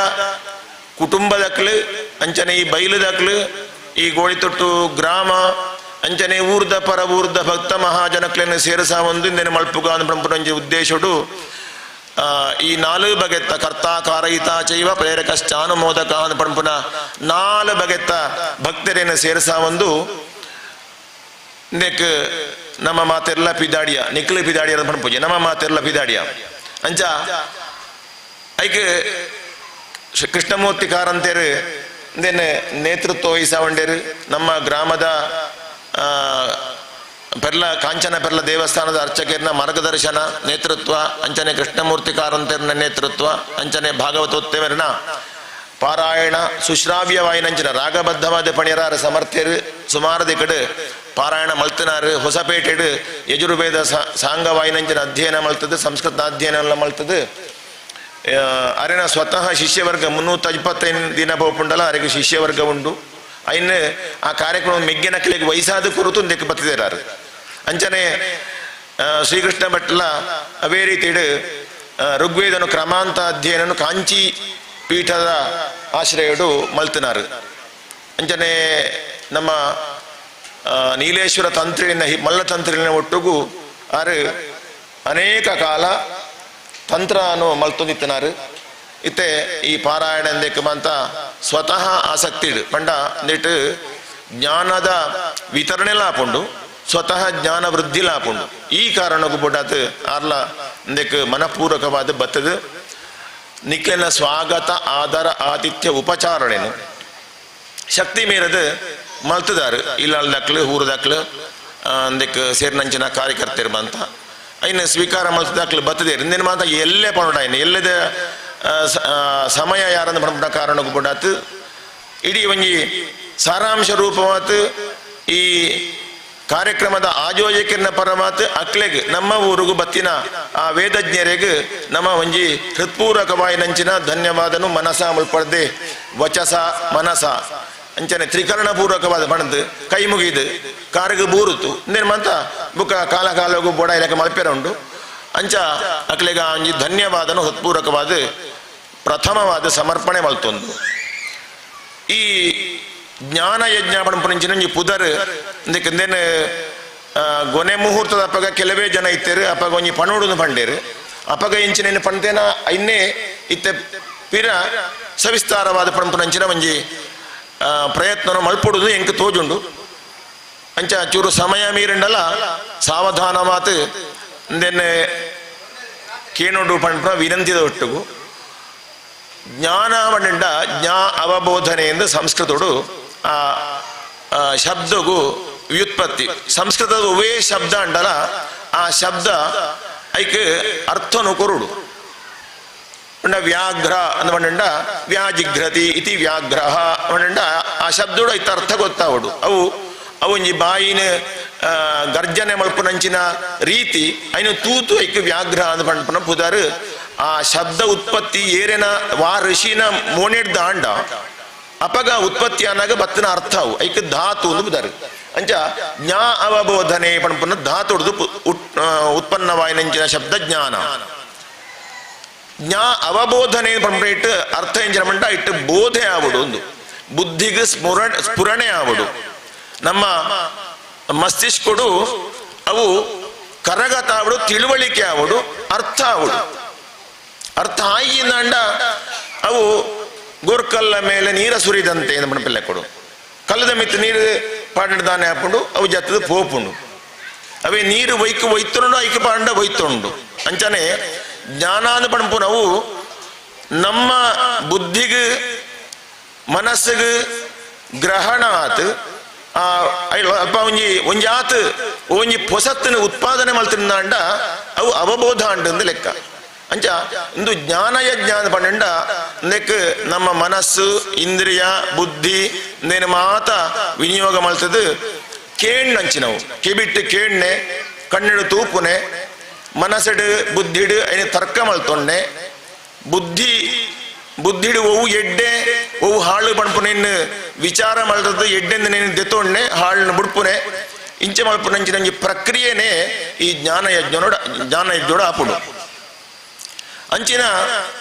ಕುಟುಂಬದಕ್ಲು ಅಂಚನೆ ಈ ಬೈಲುದಕ್ಲು ಈ ಗೋಳಿತೊಟ್ಟು ಗ್ರಾಮ ಅಂಚನೆ ಊರ್ದ ಪರ ಊರ್ದ ಭಕ್ತ ಮಹಾಜನಕ್ಲೆನ್ನು ಸೇರಿಸ ಒಂದು ಇಂದೇನು ಮಲ್ಪುಗ ಅಂತ ಪಂಪುನೊಂಜಿ ಉದ್ದೇಶಡು ಈ ನಾಲು ಬಗೆತ್ತ ಕರ್ತ ಕಾರಯಿತ ಚೈವ ಪ್ರೇರಕಶ್ಚಾನುಮೋದಕ ಅಂತ ಪಂಪುನ ನಾಲು ಬಗೆತ್ತ ಭಕ್ತರೇನು ಸೇರಿಸ ಒಂದು ನೆಕ್ ನಮ್ಮ ಮಾತೆಲ್ಲ ಪಿದಾಡಿಯ ನಿಕ್ಲು ಪಿದಾಡಿಯ ಅಂತ ಪಂಪುಜೆ ನಮ್ಮ ಮಾತೆಲ್ಲ ಪಿದಾಡಿಯ ಅಂಚ ಐಕ್ ಕೃಷ್ಣಮೂರ್ತಿ ಕಾರಂತೇರು ಇಂದೇನು ನೇತೃತ್ವ ವಹಿಸವಂಡೇರು ನಮ್ಮ ಗ್ರಾಮದ ಪೆರ್ಲ ಕಾಂಚನ ಪೆರ್ಲ ದೇವಸ್ಥಾನದ ಅರ್ಚಕರ್ನ ಮಾರ್ಗದರ್ಶನ ನೇತೃತ್ವ ಅಂಚನೆ ಕೃಷ್ಣಮೂರ್ತಿ ಕಾರಂತೇರ್ನ ನೇತೃತ್ವ ಅಂಚನೆ ಭಾಗವತೋತ್ತೇವರನ ಪಾರಾಯಣ ಸುಶ್ರಾವ್ಯವಾಯಿನಂಚಿನ ರಾಗಬದ್ಧವಾದ ಪಣಿಯರಾರ ಸಮರ್ಥ್ಯರು ಸುಮಾರದಿ ಕಡೆ ಪಾರಾಯಣ ಮಲ್ತನಾರು ಹೊಸಪೇಟೆಡು ಯಜುರ್ವೇದ ಸಾಂಗವಾಯಿನಂಚಿನ ಅಧ್ಯಯನ ಮಲ್ತದು ಸಂಸ್ಕೃತ ಅಧ್ಯಯನ ಎಲ್ಲ ಮಲ್ತದು ಅರೆನ ಸ್ವತಃ ಶಿಷ್ಯವರ್ಗ 355 ದಿನ ಬೋಪುಂಡಲ ಅವರಿಗೆ ಶಿಷ್ಯವರ್ಗ ಉಂಡು ಅಯ್ನ ಆ ಕಾರ್ಯಕ್ರಮ ಮೆಗ್ಗೆನಕ್ಲಿಗೆ ವಯಸ್ಸಾದ ಕುರಿತು ನೆಕ್ ಬತ್ತಿದಾರು ಅಂಚನೆ ಶ್ರೀಕೃಷ್ಣ ಭಟ್ಲ ಅವೇ ರೀತಿಡು ಋಗ್ವೇದನು ಕ್ರಮಾಂತ ಅಧ್ಯಯನನು ಕಾಂಚಿ ಪೀಠದ ಆಶ್ರಯಡು ಮಲ್ತನಾರು ಅಂಚನೆ ನಮ್ಮ ನೀಲೇಶ್ವರ ತಂತ್ರಿನ ಮಲ್ಲ ತಂತ್ರಿನ ಒಟ್ಟಿಗೂ ಆರು ಅನೇಕ ಕಾಲ ತಂತ್ರನು ಮಲ್ತೊಂದಿತ್ತನಾರು ಇತ್ತೆ ಈ ಪಾರಾಯಣ ಎಂದೇಕಂತ ಸ್ವತಃ ಆಸಕ್ತಿ ಪಂಡ ನೆಟ್ಟು ಜ್ಞಾನದ ವಿತರಣೆ ಲಾಪುಂಡು ಸ್ವತಃ ಜ್ಞಾನ ವೃದ್ಧಿ ಲಾಪುಂಡು ಈ ಕಾರಣಕ್ಕೂ ಬಿಡಾತ್ ಆರ್ಲ ಎಂದೇಕ್ ಮನಪೂರ್ವಕವಾದ ಬತ್ತದು ನಿಕ್ಲೆನ ಸ್ವಾಗತ ಆದರ ಆತಿಥ್ಯ ಉಪಚಾರಣೆನು ಶಕ್ತಿ ಮೀರದು ಮಲ್ತದಾರು ಇಲ್ಲಲ್ದಕ್ಲು ಊರದಕ್ಲು ಅಂದಕ್ಕೆ ಸೇರ್ನಂಚಿನ ಕಾರ್ಯಕರ್ತರು ಬಂತ ಐನ ಸ್ವೀಕಾರ ಮಲ್ತದಾಕ್ಲು ಬತ್ತದೇರು ಇಂದಿನ ಮಾತ ಎಲ್ಲೇ ಪಣೋಡ ಐನ ಎಲ್ಲದ ಸಮಯ ಯಾರಂದ ಪಣ ಕಾರಣಕ್ಕೂ ಬಿಡಾತ್ ಇಡೀ ಒಂಜಿ ಸಾರಾಂಶ ರೂಪವಾತ್ ಈ ಕಾರ್ಯಕ್ರಮದ ಆಯೋಜಕರನ್ನ ಪರಮಾತ್ ಅಕ್ಲೆಗ್ ನಮ್ಮ ಊರಿಗೂ ಬತ್ತಿನ ಆ ವೇದಜ್ಞರಿಗೆ ನಮ್ಮ ಒಂಜಿ ಹೃತ್ಪೂರ್ವಕವಾಯಿನಂಚಿನ ಧನ್ಯವಾದನು ಮನಸ ಮುಳ್ಪಡ್ದೆ ವಚಸ ಮನಸ ಅಂಚನೆ ತ್ರಿಕರಣ ಪೂರ್ವಕವಾದ ಪಣದು ಕೈ ಮುಗಿದು ಕಾರಿಗೆ ಬೂರುತು ಇಂದೇನು ಮಂತ ಬುಕ್ಕ ಕಾಲ ಕಾಲಗೂ ಬೋಡ ಇಲಾಖೆ ಮಲ್ಪೆರ ಉಂಡು ಅಂಚ ಅಕ್ಲೆಗ ಒಂಜಿ ಧನ್ಯವಾದನು ಹೃತ್ಪೂರ್ವಕವಾದ ಪ್ರಥಮವಾದ ಸಮರ್ಪಣೆ ಮಲ್ತೊಂದು ಈ ಜ್ಞಾನ ಯಜ್ಞ ಪಣಪುಂಚಿನ ಪುದರ್ ಇಂದೇನು ಗೊನೆ ಮುಹೂರ್ತದ ಅಪ್ಪಗ ಕೆಲವೇ ಜನ ಇತ್ತೇರು ಅಪ್ಪಗ ಒಂಜಿ ಪಣೋಡು ಪಂಡೇರು ಅಪ್ಪಗ ಇಂಚಿನ ಪಣ್ತೇನ ಇನ್ನೇ ಇತ್ತೆ ಪಿರ ಸವಿಸ್ತಾರವಾದ ಪಣಪುನಂಚಿನ ಒಂಜಿ ಪ್ರಯತ್ನ ಮಲ್ಪೊಡುದು ಎಂಕ್ ತೋಜುಂಡು ಅಂಚ ಚೂರು ಸಮಯ ಮೀರಿಂಡಲ್ಲ ಸಾವಧಾನ ಮಾತು ಇಂದೇನು ಕೇನೋಡು ಪಂಪ ವಿನಂತಿದ ಒಟ್ಟಿಗೂ ಜ್ಞಾನ ಪಂಡ ಜ್ಞಾ ಅವಬೋಧನೆ ಎಂದು ಸಂಸ್ಕೃತಡು ಆ ಶಬ್ದಗೂ ವ್ಯುತ್ಪತ್ತಿ ಸಂಸ್ಕೃತದ ಒವೇ ಶಬ್ದ ಅಂಡಲ ಆ ಶಬ್ದ ಐಕ್ ಅರ್ಥನು ಕೊರುಡು ಉಂಡ ವ್ಯಾಘ್ರ ಅಂದ ವ್ಯಾಜಿಘ್ರತಿ ಇತಿ ವ್ಯಾಘ್ರಹ ಅಂಡ ಆ ಶಬ್ದೋಡು ಐತ ಅರ್ಥ ಗೊತ್ತಾವಡು ಅವು ಒಂಜಿ ಬಾಯಿನ ಗರ್ಜನೆ ಮಲ್ಪುನಂಚಿನ ರೀತಿ ಐನು ತೂತು ಐಕ್ ವ್ಯಾಘ್ರ ಅಂದ ಪಂಪನ ಪುದಾರು ಆ ಶಬ್ದ ಉತ್ಪತ್ತಿ ಏರೇನ ವಾ ಋಷಿನ ಮೋನೆಡ್ದ ಅಂಡ ಅಪಗ ಉತ್ಪತ್ತಿ ಅನ್ನಾಗ ಬತ್ತಿನ ಅರ್ಥ ಅವು ಐಕ್ ಧಾತು ಅಂದು ಬುದಾರು ಅಂಚ ಜ್ಞಾ ಅವಬೋಧನೆ ಪಣಪುನ ಧಾತು ಹೊಡೆದು ಉತ್ಪನ್ನವಾಯಿನಂಚಿನ ಶಬ್ದ ಜ್ಞಾನ ಜ್ಞಾ ಅವಬೋಧನೆ ಪಣಪ ಇಟ್ಟು ಅರ್ಥ ಎಂಚಿನ ಮಂಡ ಇಟ್ಟು ಬೋಧೆ ಆವಡು ಒಂದು ಬುದ್ಧಿಗೆ ಸ್ಫುರಣೆ ಆವಡು ನಮ್ಮ ಮಸ್ತಿಷ್ಕಡು ಅವು ಕರಗತ ಆವಡು ತಿಳುವಳಿಕೆ ಆವಡು ಅರ್ಥ ಆವಡು ಅರ್ಥ ಆಗಿಂದ ಅಂಡ ಅವು ಗೋರ್ಕಲ್ಲ ಮೇಲೆ ನೀರ ಸುರಿದಂತೆ ಪಣಪಿಲ್ಲೆ ಕೊಡು ಕಲ್ಲದ ಮಿತ್ತು ನೀರು ಪಾಡಿದಾನೆ ಹಾಕೊಂಡು ಅವು ಜತ್ತದ ಪೋಪುಂಡು ಅವೇ ನೀರು ಒಯ್ತುಂಡು ಐಕ ಪಾಂಡ ಒಯ್ತುಂಡು ಅಂಚನೆ ಜ್ಞಾನಾದ ಪಣಪು ನಾವು ನಮ್ಮ ಬುದ್ಧಿಗೆ ಮನಸ್ಸಿಗೆ ಗ್ರಹಣ ಆತು ಅಲ್ಪ ಒಂಜಿ ಆತು ಒಂಜಿ ಪೊಸತ್ತಿನ ಉತ್ಪಾದನೆ ಮಲ್ತಿಂದ ಅಂಡ ಅವು ಅವಬೋಧ ಅಂಡು ಲೆಕ್ಕ ಅಂಚ ಇಂದು ಜ್ಞಾನ ಯಜ್ಞ ಪಂಡ ನೆಕ್ ನಮ್ಮ ಮನಸ್ಸು ಇಂದ್ರಿಯ ಬುದ್ಧಿ ಇಂದೇನು ಮಾತ ವಿನಿಯೋಗ ಮಲ್ತದು ಕೇಣ್ಣಂಚಿನವು ಕಿಬಿಟ್ಟು ಕೇಣ್ಣೆ ಕಣ್ಣಿಡು ತೂಪುನೆ ಮನಸ್ಸಡು ಬುದ್ಧಿಡು ಐನ ತರ್ಕ ಮಲ್ತೊಂಡೆ ಬುದ್ಧಿಡು ಒವು ಎಡ್ಡೆ ಒವು ಹಾಳು ಪಣ್ಪುನೆನ್ನು ವಿಚಾರ ಮಲ್ತದ್ದು ಎಡ್ಡೆಂದು ನೇನು ದೆತ್ತೊಂಡೆ ಹಾಳನ್ನು ಬುಡ್ಪುನೆ ಇಂಚೆ ಮಲ್ಪುನಂಚಿನ ಪ್ರಕ್ರಿಯೆನೇ ಈ ಜ್ಞಾನಯಜ್ಞೋಡ ಆಪುಡು ಅಂಚಿನ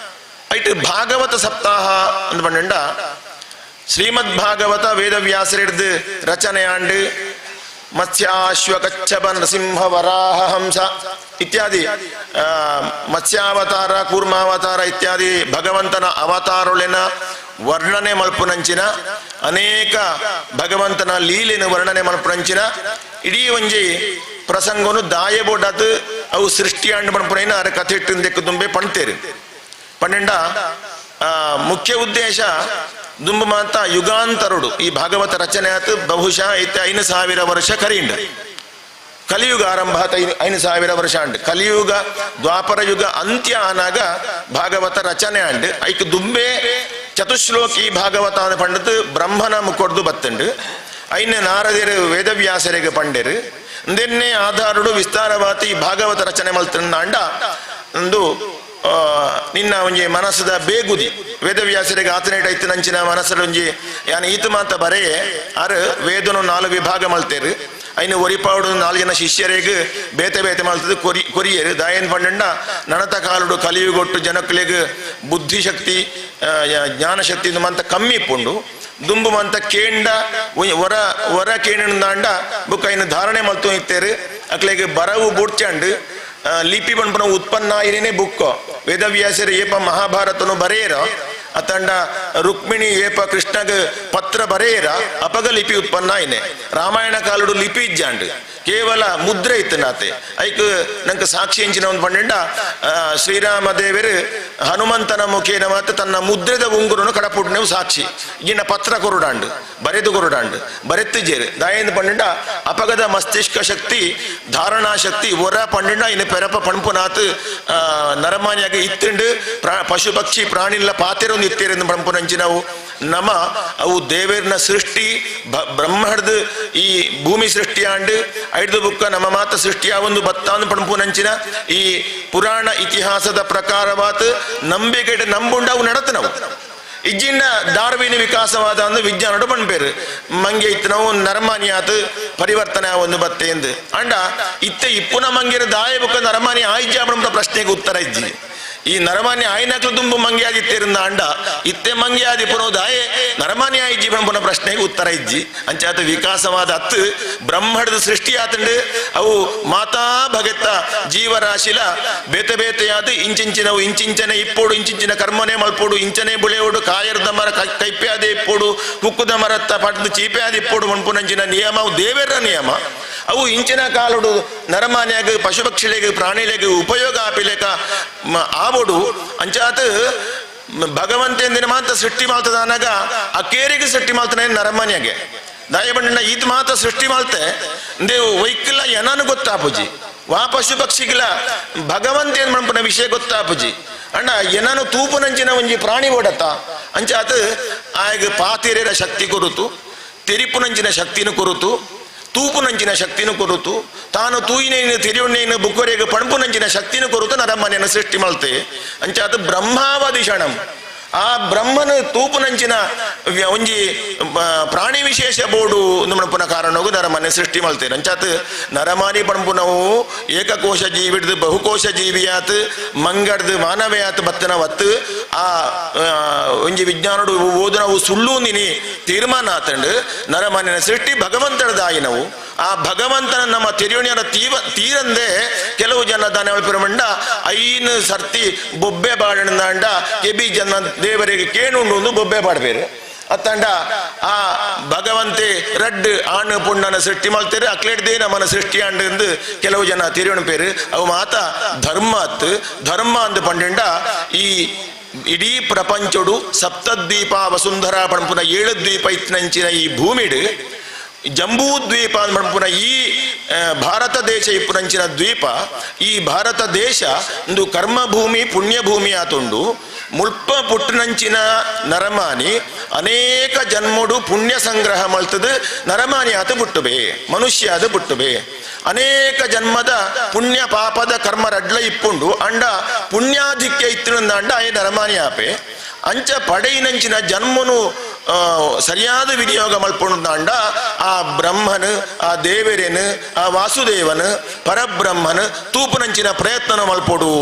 ಐಟು ಭಾಗವತ ಸಪ್ತಾಹ ಅಂದ್ ಪಂಡ ಶ್ರೀಮದ್ ಭಾಗವತ ವೇದವ್ಯಾಸರಿಡ್ದು ರಚನೆಯಾಂಡು ಮತ್ಸ್ಯಾಶ್ವ ಕಚ್ಚಪ ನರಸಿಂಹ ವರಾಹ ಹಂಸ ಇತ್ಯಾದಿ ಮತ್ಸ್ಯಾವತಾರ ಕೂರ್ಮಾವತಾರ ಇತ್ಯಾದಿ ಭಗವಂತನ ಅವತಾರೊಳೆನ ವರ್ಣನೆ ಮಲ್ಪುನಂಚಿನ ಅನೇಕ ಭಗವಂತನ ಲೀಲೆನ ವರ್ಣನೆ ಮಲ್ಪುನಂಚಿನ ಇಡೀ ಒಂಜಿ ಪ್ರಸಂಗನು ದಾಯಬೋಡದು ಅವು ಸೃಷ್ಟಿಯಾಂಡು ಮಲ್ಪುನೈನ ಅರ ಕಥೆ ಇಟ್ಟು ತುಂಬೆ ಪಣ್ತೇರು ಪನ್ನೆಂಡ ಮುಖ್ಯ ಉದ್ದೇಶ ದುಂಬು ಮಾತ ಯುಗಾಂತರುಡು ಈ ಭಾಗವತ ರಚನೆ ಆತು ಬಹುಶಃ 5,000 ವರ್ಷ ಕರೀಂಡ್ ಕಲಿಯುಗ ಆರಂಭ ಆತ 5,000 ವರ್ಷ ಅಂಡ್ ಕಲಿಯುಗ ದ್ವಾಪರ ಯುಗ ಅಂತ್ಯ ಆನಾಗ ಭಾಗವತ ರಚನೆ ಅಂಡ್ ಐಕ್ ದುಂಬೆ ಚತುಶ್ಲೋಕಿ ಭಾಗವತ ಅನ್ನ ಪಂಡತ್ ಬ್ರಹ್ಮನ ಮುಕ್ಕೊಡ್ದು ಬತ್ತಂಡು ಐನ ನಾರದಿರು ವೇದವ್ಯಾಸರಿಗೆ ಪಂಡೆರು ಇಂದೆನ್ನೆ ಆಧಾರುಡು ವಿಸ್ತಾರವಾತಿ ಈ ಭಾಗವತ ರಚನೆ ಮಲ್ತಂಡ ಅಂಡ ಒಂದು ನಿನ್ನ ಒಂಜಿ ಮನಸ್ಸದ ಬೇಗುದಿ ವೇದವ್ಯಾಸರಿಗೆ ಆತನೇಟ ಇತ್ತು ನಂಚಿನ ಮನಸ್ಸಲ್ಲಿ ಒಂಜಿ ಯಾನ ಈತ ಮಾತ ಬರೆಯೇ ಅರ್ ವೇದನು 4 ವಿಭಾಗ ಮಲ್ತೇರು ಐನು ಒರಿಪಾವುಡು 4 ಜನ ಶಿಷ್ಯರಿಗೆ ಬೇತೆ ಮಲ್ತದು ಕೊರಿಯರು ದಾಯನ್ ಪಂಡ ನನತ ಕಾಲುಡು ಕಲಿಯುಗೊಟ್ಟು ಜನಕ್ಕಳಿಗೆ ಬುದ್ಧಿಶಕ್ತಿ ಜ್ಞಾನಶಕ್ತಿ ಮಂತ ಕಮ್ಮಿ ಇಪ್ಪುಂಡು ದುಂಬು ಮಂತ ಕೇಂಡ ವರ ಕೇಂಡ ಬುಕ್ ಐನು ಧಾರಣೆ ಮಲ್ತು ಇತ್ತೇರು ಅಕ್ಲೆಗೆ ಬರವು ಬುಡ್ಚಂಡು ಲಿಪಿ ಪಂಪನ ಉತ್ಪನ್ನ ಆಯ್ನೇ ಬುಕ್ ವೇದವ್ಯಾಸರು ಏಪ ಮಹಾಭಾರತನು ಬರೆಯರ ಅತಂಡ ರುಕ್ಮಿಣಿ ಏಪ ಕೃಷ್ಣಗ ಪತ್ರ ಬರೆಯರ ಅಪಗ ಲಿಪಿ ಉತ್ಪನ್ನ ಆಯ್ನೆ ರಾಮಾಯಣ ಕಾಲುಡು ಲಿಪಿ ಇಜ್ಜಾಂಡ್ ಕೇವಲ ಮುದ್ರೆ ಇತ್ತು ನಾತೆ ಐಕ್ ನಂಗೆ ಸಾಕ್ಷಿ ಎಂಚಿನ ಒಂದು ಪಂಡ ಶ್ರೀರಾಮ ದೇವರು ಹನುಮಂತನ ಮುಖೇನ ಮಾತ್ರ ತನ್ನ ಮುದ್ರೆದ ಉಂಗುರನು ಕಡಪುಡ್ನೆವು ಸಾಕ್ಷಿ ಇನ್ನ ಪತ್ರ ಕೊರುಡಾಂಡು ಕೊರುಡಾಂಡು ಬರೆತ್ತಿಜೇರು ದಾಯಂದು ಪಂಡ ಅಪಗದ ಮಸ್ತಿಷ್ಕ ಶಕ್ತಿ ಧಾರಣಾ ಶಕ್ತಿ ಒರ ಪಂಡ ಇನ್ನು ಪೆರಪ ಪಣಪುನಾತ್ ನರಮಾನ್ಯಾಗ ಇತ್ತಂಡು ಪಶು ಪಕ್ಷಿ ಪ್ರಾಣಿಲ್ಲ ಪಾತೆರೊಂದು ಇತ್ತೇರೆಂದು ಪಣಪುನಂಚಿನವು ನಮ ಅವು ದೇವೇರ್ನ ಸೃಷ್ಟಿ ಬ್ರಹ್ಮಡ್ದು ಈ ಭೂಮಿ ಸೃಷ್ಟಿಯಾಂಡು ಐದು ಬುಕ್ಕ ನಮ್ಮ ಮಾತ ಸೃಷ್ಟಿಯ ಒಂದು ಬತ್ತಾನು ಪಣಪುನಂಚಿನ ಈ ಪುರಾಣ ಇತಿಹಾಸದ ಪ್ರಕಾರವಾತ್ ನಂಬಿಕೆ ನಂಬುಂಡ ಅವು ನಡತನವು ಇಜ್ಜಿಂಡ ಡಾರ್ವಿನ್ ವಿಕಾಸವಾದ ಒಂದು ವಿಜ್ಞಾನಡು ಪಣ್ಪೇರು ಮಂಗೆ ಇತ್ತು ನಾವು ನರಮಾನಿಯಾತ್ ಪರಿವರ್ತನೆ ಒಂದು ಬತ್ತೆ ಎಂದು ಅಂಡ ಇತ್ತೆ ಇಪ್ಪುನ ಮಂಗೆರ ದಾಯ ಬುಕ್ಕ ನರಮಾನಿ ಆಯ್ಜ ಪ್ರಶ್ನೆಗೆ ಉತ್ತರ ಇಜ್ಜಿ ಈ ನರಮಾನ್ಯ ಆಯ್ನಕ್ಲು ದುಂಬು ಮಂಗೆ ಆದಿತ್ತೇರಿಂದ ಅಂಡ ಇತ್ತೆ ಮಂಗೆ ಆದಿ ಪುನೋದಾಯೆ ನರಮಾನ್ಯ ಆಯ್ಜಿ ಪುನಃ ಪ್ರಶ್ನೆಗೆ ಉತ್ತರ ಇಜ್ಜಿ ಅಂಚಾತ ವಿಕಾಸವಾದ ಹತ್ತು ಬ್ರಹ್ಮಣದ ಸೃಷ್ಟಿ ಆತಂಡು ಅವು ಮಾತಾ ಭಗತ್ತ ಜೀವರಾಶಿಲ ಬೇತೆಯಾದ ಇಂಚಿಂಚಿನವು ಇಂಚಿಂಚನೆ ಇಪ್ಪೋಡು ಇಂಚಿಂಚಿನ ಕರ್ಮನೆ ಮಲ್ಪೋಡು ಇಂಚನೆ ಬುಳೆಯೋಡು ಕಾಯರ್ದ ಮರ ಕೈಪ್ಯಾದೆ ಇಪ್ಪೋಡು ಕುಕ್ಕುದ ಮರತ್ತ ಪಟ್ಟದ ಚೀಪ್ಯಾದ ಇಪ್ಪೋಡು ಮಣ್ಪುನಂಚಿನ ನಿಯಮ ಅವು ದೇವರ ನಿಯಮ ಅವು ಇಂಚಿನ ಕಾಲುಡು ನರಮಾನ್ಯಾಗ ಪಶುಪಕ್ಷಿಗಳಿಗೆ ಪ್ರಾಣಿಗಳಿಗೆ ಉಪಯೋಗ ಆಪಿಲೇಕ ಆಬೋಡು ಅಂಚಾತ್ ಭಗವಂತೇಂದಿನ ಮಾತ್ರ ಸೃಷ್ಟಿ ಮಾಡ್ತದ ಅನ್ನಾಗ ಆ ಕೇರಿಗೆ ಸೃಷ್ಟಿ ಮಾಡ್ತಾನೆ ನರಮಾನ್ಯಾಗೆ ದಾಯಬಣ್ಣ ಈತ ಮಾತ್ರ ಸೃಷ್ಟಿ ಮಾಡ್ತೆ ದೇವು ವೈಕಲ್ಲ ಏನಾನು ಗೊತ್ತಾಪುಜಿ ವಾ ಪಶು ಪಕ್ಷಿಗಳ ಭಗವಂತ ಏನ್ ಮಾಡ್ಪುನ ವಿಷಯ ಗೊತ್ತಾಪುಜಿ ಅಣ್ಣ ಏನಾನು ತೂಪುನಂಚಿನ ಒಂಜಿ ಪ್ರಾಣಿ ಓಡತ್ತ ಅಂಚಾತ್ ಆಗ ಪಾತಿರೇರ ಶಕ್ತಿ ಕೊರುತು ತೆರಿಪುನಂಚಿನ ಶಕ್ತಿನ ಕೊರುತು ತೂಪುನಂಚಿನ ಶಕ್ತಿನೂ ಕೊರುತು ತಾನು ತೂಯಿನೇನು ತಿರಿಯುಣ್ಣೇನು ಬುಕ್ಕರೆಗೆ ಪಣಪುನಂಚಿನ ಶಕ್ತಿನೂ ಕೊರುತು ನರಮ್ಮನೆಯನ್ನು ಸೃಷ್ಟಿ ಮಾಡ್ತೆ ಅಂಚಾತ ಬ್ರಹ್ಮಾವಧಿಷಣಂ ಆ ಬ್ರಹ್ಮನ ತೂಪುನಂಚಿನ ಒಂಜಿ ಪ್ರಾಣಿ ವಿಶೇಷ ಬೋಡು ಪುನಃ ಕಾರಣವು ನರಮನೆ ಸೃಷ್ಟಿ ಮಾಡ್ತೇನೆ ಅಂಚಾತ್ ನರಮಾನಿ ಪಣಪುನವು ಏಕಕೋಶ ಜೀವಿಡ್ದು ಬಹುಕೋಶ ಜೀವಿಯಾತ್ ಮಂಗಡ್ದು ಮಾನವಯಾತ್ ಬತ್ತನ ಒತ್ತು ಆ ಒಂಜಿ ವಿಜ್ಞಾನಡು ಓದನವು ಸುಳ್ಳು ನಿನಿ ತೀರ್ಮಾನ ಆತಂಡು ನರಮನೆಯ ಸೃಷ್ಟಿ ಭಗವಂತನದಾಯಿನವು ಆ ಭಗವಂತನ ನಮ್ಮ ತಿರುವಣಿಯರ ತೀರಂದೆ ಕೆಲವು ಜನ ದಾನವಲ್ಪಿರಮಂಡ ಐನು ಸರ್ತಿ ಬೊಬ್ಬೆ ಬಾಡಂಡ ಕೆಬಿ ಜನ ದೇವರಿಗೆ ಕೇನುಂಡು ಒಂದು ಬೊಬ್ಬೆ ಬಾಡ್ಬೇರು ಅತ್ತಂಡ ಆ ಭಗವಂತೆ ರಡ್ ಆಣ್ ಪುಣ್ಣನ ಸೃಷ್ಟಿ ಮಾಡ್ತೇರೆ ಅಕ್ಲೇಡ್ದೇ ನಮ್ಮನ ಸೃಷ್ಟಿ ಆಂಡ್ ಎಂದು ಕೆಲವು ಜನ ತಿರುವಣ ಪೇರು ಅವು ಮಾತ ಧರ್ಮ ಅಂದು ಪಂಡ ಈ ಇಡೀ ಪ್ರಪಂಚಡು ಸಪ್ತದ್ವೀಪ ವಸುಂಧರ ಪಣಪುನ 7 ದ್ವೀಪ ಇತ್ತಿನಂಚಿನ ಈ ಭೂಮಿಡು ಜಂಬೂ ದ್ವೀಪ ಪುನಃ ಈ ಭಾರತ ದೇಶ ಇಪ್ಪುನಂಚಿನ ದ್ವೀಪ ಈ ಭಾರತ ದೇಶ ಒಂದು ಕರ್ಮಭೂಮಿ ಪುಣ್ಯಭೂಮಿ ಆತುಂಡು ಮುಲ್ಪ ಪುಟ್ಟಿನಂಚಿನ ನರಮಾನಿ ಅನೇಕ ಜನ್ಮಡು ಪುಣ್ಯ ಸಂಗ್ರಹ ಮಲ್ತದು ನರಮಾನಿ ಆತ ಬುಟ್ಟುಬೆ ಮನುಷ್ಯ ಅದು ಬುಟ್ಟುಬೆ ಅನೇಕ ಜನ್ಮದ ಪುಣ್ಯ ಪಾಪದ ಕರ್ಮ ರಡ್ಲ ಇಪ್ಪುಂಡು ಅಂಡ ಪುಣ್ಯಾಧಿಕ್ಯ ಇತ್ತಿನಂದ ಆಯ ನರಮಾನಿ ಆಪೆ ಅಂಚ ಪಡೆಯಿನಂಚಿನ ಜನ್ಮನು ಸರಿಯಾದ ವಿನಿಯೋಗ ಮಲ್ಪುಂಡ ಆ ಬ್ರಹ್ಮನ್ ಆ ದೇವರೇನು ಆ ವಾಸುದೇವನ್ ಪರಬ್ರಹ್ಮನ್ ತೂಪುನಂಚಿನ ಪ್ರಯತ್ನ ಮಲ್ಪೊಡು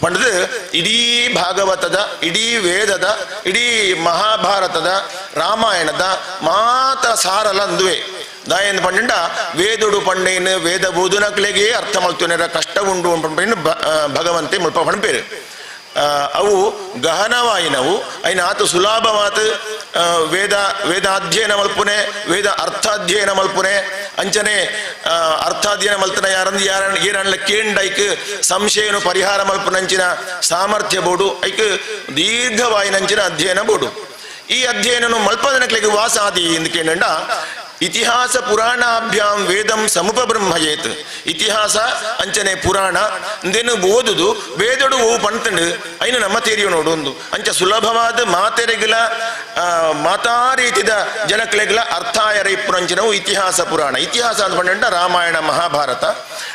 ಪಂಡದು ಇಡೀ ಭಾಗವತದ ಇಡೀ ವೇದದ ಇಡೀ ಮಹಾಭಾರತದ ರಾಮಾಯಣದ ಮಾತ ಸಾರಲ ಅಂದುವೆ ದಾಯನ್ ಪಂಡ ವೇದುಡು ಪಂಡೇನು ವೇದ ಬೋಧನಕ್ಲೆಗೆ ಅರ್ಥ ಮಲ್ತುನೇರ ಕಷ್ಟ ಉಂಡು ಭಗವಂತೆ ಮುಲ್ಪ ಪಣಪೇರು ಅವು ಗಹನವಾಯಿನವು ಐನ ಆತ ಸುಲಭವಾದ ವೇದಾಧ್ಯಯನ ಮಲ್ಪುನೆ ವೇದ ಅರ್ಥಾಧ್ಯಯನ ಮಲ್ಪುನೆ ಅಂಚನೆ ಅರ್ಥಾಧ್ಯಯನ ಮಲ್ತನ ಏರಣ್ಣ ಕೇಂಡ ಐಕ್ ಸಂಶಯನು ಪರಿಹಾರ ಮಲ್ಪುನಂಚಿನ ಸಾಮರ್ಥ್ಯ ಬೋಡು ಐಕ್ ದೀರ್ಘವಾಯಿನಂಚಿನ ಅಧ್ಯಯನ ಬೋಡು ಈ ಅಧ್ಯಯನನು ಮಲ್ಪದನಕ್ಲೆಗೆ ವಾಸಾದಿ ಎಂದು ಕೇಂಡ ಇತಿಹಾಸ ಪುರಾಣಾಭ್ಯಾಂ ವೇದಂ ಸಮುಪಬ್ರಹ್ಮಯೇತ್ ಇತಿಹಾಸ ಅಂಚನೆ ಪುರಾಣ ಇಂದೇನು ಓದುದು ವೇದಡು ಓವು ಪಂತಂಡು ಐನು ನಮ್ಮ ತೇರಿಯು ನೋಡೊಂದು ಅಂಚ ಸುಲಭವಾದ ಮಾತೆರೆಗಳ ಮಾತಾ ರೀತಿದ ಜನಕ್ಲೆಗಳ ಅರ್ಥ ಆಯರ ಇಪ್ಪುರಂಚಿನವು ಇತಿಹಾಸ ಪುರಾಣ ಇತಿಹಾಸ ಅಂತ ಪಂಡ ರಾಮಾಯಣ ಮಹಾಭಾರತ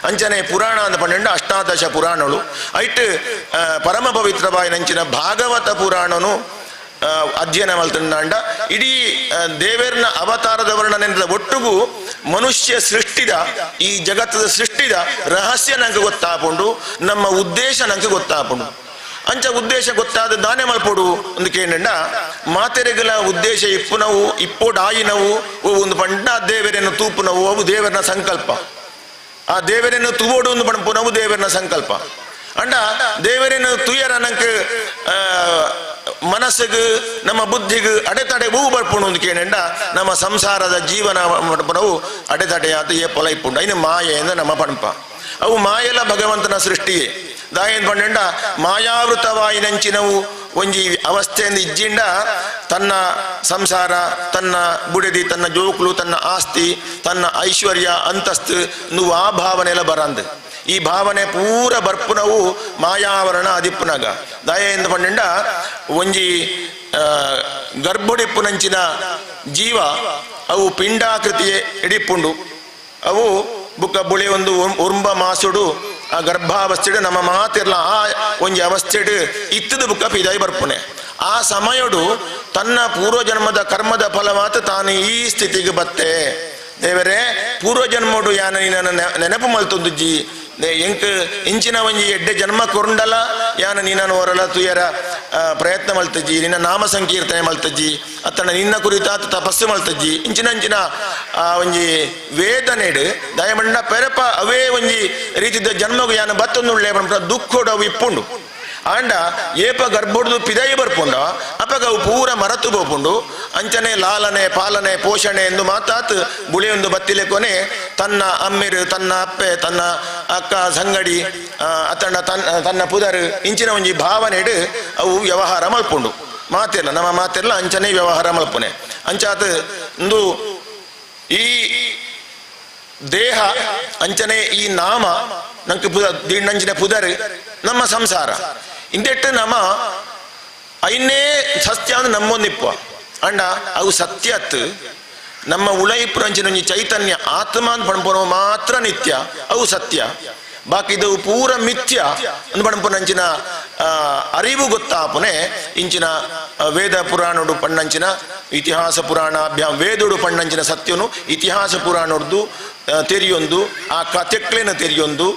ಅಂಚನೆ ಪುರಾಣ ಅಂತ ಪಂಡ ಅಷ್ಟಾದಶ ಪುರಾಣಗಳು ಐಟ್ ಪರಮ ಪವಿತ್ರವಾಯಿನಂಚಿನ ಭಾಗವತ ಪುರಾಣನು ಅಧ್ಯಯನ ಮಲ್ತಂಡ ಇಡೀ ದೇವರನ ಅವತಾರದ ವರ್ಣನೆಂದ ಒಟ್ಟಿಗೂ ಮನುಷ್ಯ ಸೃಷ್ಟಿದ ಈ ಜಗತ್ತದ ಸೃಷ್ಟಿದ ರಹಸ್ಯ ನಂಗೆ ಗೊತ್ತಾಪುಂಡು ನಮ್ಮ ಉದ್ದೇಶ ನಂಗೆ ಗೊತ್ತಾಪುಂಡು ಅಂಚ ಉದ್ದೇಶ ಗೊತ್ತಾದ ದಾನೆ ಮಲ್ಪೊಡು ಒಂದು ಕೇಂಡ ಮಾತೆರೆಗಳ ಉದ್ದೇಶ ಇಪ್ಪುನವು ಇಪ್ಪೋಡಾಯಿನವು ಒಂದು ಪಂಡ ದೇವರನ್ನು ತೂಪುನವು ಅವು ದೇವರನ ಸಂಕಲ್ಪ ಆ ದೇವರನ್ನು ತೂವೋಡು ಒಂದು ಪಣಪುನವು ದೇವರನ ಸಂಕಲ್ಪ ಅಂಡ ದೇವರನ್ನು ತುಯರ ನಂಗೆ ಮನಸ್ಸಿಗೆ ನಮ್ಮ ಬುದ್ಧಿಗೆ ಅಡೆತಡೆ ಹೂ ಬರ್ಪುಂಡು ಒಂದು ಕೇಂಡ ನಮ್ಮ ಸಂಸಾರದ ಜೀವನ ಪಣವು ಅಡೆತಡೆಯಾದ ಏ ಪೊಲ ಇಪ್ಪುಂಡು ಐನು ಮಾಯೆಯಿಂದ ನಮ್ಮ ಪಣಪ ಅವು ಮಾಯೆಲ್ಲ ಭಗವಂತನ ಸೃಷ್ಟಿಯೇ ದಾಯನ್ ಪಂಡ ಮಾಯಾವೃತವಾಯಿನಂಚಿನವು ಒಂಜಿ ಅವಸ್ಥೆಯಿಂದ ಇಜ್ಜಿಂಡ ತನ್ನ ಸಂಸಾರ ತನ್ನ ಬುಡೆದಿ ತನ್ನ ಜೋಕ್ಲು ತನ್ನ ಆಸ್ತಿ ತನ್ನ ಐಶ್ವರ್ಯ ಅಂತಸ್ತು ನೀವು ಆ ಭಾವನೆ ಎಲ್ಲ ಬರಂದು ಈ ಭಾವನೆ ಪೂರ ಬರ್ಪುನವು ಮಾಯಾವರಣ ಅದಿಪ್ಪುನಾಗ ದಾಯ ಎಂದು ಪಂಡ ಒಂಜಿ ಗರ್ಭುಡಿಪ್ಪುನಂಚಿನ ಜೀವ ಅವು ಪಿಂಡಾಕೃತಿಯೇ ಎಡಿಪ್ಪುಂಡು ಅವು ಬುಕ್ಕ ಬುಳೆ ಒಂದು ಉರ್ಂಬ ಮಾಸುಡು ಆ ಗರ್ಭಾವಸ್ಥೆಡು ನಮ್ಮ ಮಾತಿರ್ಲ ಆ ಒಂಜಿ ಅವಸ್ಥೆಡು ಇತ್ತದ ಬುಕ್ಕ ಪಿದಾಯಿ ಬರ್ಪುನೆ ಆ ಸಮಯಡು ತನ್ನ ಪೂರ್ವಜನ್ಮದ ಕರ್ಮದ ಫಲವಾತ ತಾನು ಈ ಸ್ಥಿತಿಗೆ ಬತ್ತೆ ದೇವರೇ ಪೂರ್ವಜನ್ಮಡು ಯಾನ ನೀನ ನೆನಪು ಮಲ್ತೊಂದುಜ್ಜಿ ಎಂಕ್ ಇಂಚಿನ ಒಂಜಿ ಎಡ್ಡೆ ಜನ್ಮ ಕೊರಂಡಲ ಯಾನ ನೀನನ್ನು ಹೊರಲ ತುಯರ ಪ್ರಯತ್ನ ಮಲ್ತಜ್ಜಿ ನಿನ್ನ ನಾಮ ಸಂಕೀರ್ತನೆ ಮಲ್ತಜ್ಜಿ ಅತ್ತನ ನಿನ್ನ ಕುರಿತಾತ ತಪಸ್ಸು ಮಲ್ತಜ್ಜಿ ಇಂಚಿನ ಒಂಜಿ ವೇದನೆಡು ದಯಮಂಡ ಪೆರಪ ಅವೇ ಒಂಜಿ ರೀತಿದ ಜನ್ಮಗು ಯಾನ ಬತ್ತೊಂದುಳ್ಳೆ ದುಃಖೋಡು ಅವು ಇಪ್ಪುಂಡು ಆಂಡ ಏಪ ಗರ್ಭುಡ್ದು ಪಿದಾಯಿ ಬರ್ಪುಂಡ ಅಪಗ ಅವು ಪೂರ ಮರತು ಬೋಪುಂಡು ಅಂಚನೆ ಲಾಲನೆ ಪಾಲನೆ ಪೋಷಣೆ ಎಂದು ಮಾತಾತ್ ಬುಳಿಯೊಂದು ಬತ್ತಿಲೆ ಕೊನೆ ತನ್ನ ಅಮ್ಮಿರು ತನ್ನ ಅಪ್ಪೆ ತನ್ನ ಅಕ್ಕ ಸಂಗಡಿ ಅತಂಡ ತನ್ನ ಪುದರು ಇಂಚಿನ ಒಂಜಿ ಭಾವನೆಡು ಅವು ವ್ಯವಹಾರ ಮಲ್ಪುಂಡು ಮಾತಿಲ್ಲ ನಮ್ಮ ಮಾತಿಲ್ಲ ಅಂಚನೆ ವ್ಯವಹಾರ ಮಲ್ಪುನೆ ಅಂಚಾತ್ ಒಂದು ಈ ದೇಹ ಅಂಚನೆ ಈ ನಾಮ ನಂಗೆ ದೀಣ್ಣಂಚಿನ ಪುದರು ನಮ್ಮ ಸಂಸಾರ ಇಂದೆಟ್ಟು ನಮ್ಮ ಐನೇ ಸತ್ಯ ಅಂದ್ರೆ ನಮ್ಮೊಂದಿಪ್ಪ ಅಂಡ ಅವು ಸತ್ಯತ್ ನಮ್ಮ ಉಳೈಪುರ ಅಂಚಿನ ಚೈತನ್ಯ ಆತ್ಮ ಅಂತ ಪಣಪುನ ಮಾತ್ರ ನಿತ್ಯ ಅವು ಸತ್ಯ ಬಾಕಿ ಇದು ಪೂರ ಮಿಥ್ಯ ಅಂದ್ ಪಣಪುನಂಚಿನ ಅರಿವು ಗೊತ್ತಾಪುನೆ ಇಂಚಿನ ವೇದ ಪುರಾಣೋಡು ಪಣ್ಣಂಚಿನ ಇತಿಹಾಸ ಪುರಾಣಾಭ್ಯಾಂ ವೇದೋಡು ಪಣ್ಣಂಚಿನ ಸತ್ಯನು ಇತಿಹಾಸ ಪುರಾಣೋಡ್ದು ತೆರಿಯೊಂದು ಆ ಕಥೆಕ್ಲೇನ ತೆರಿಯೊಂದು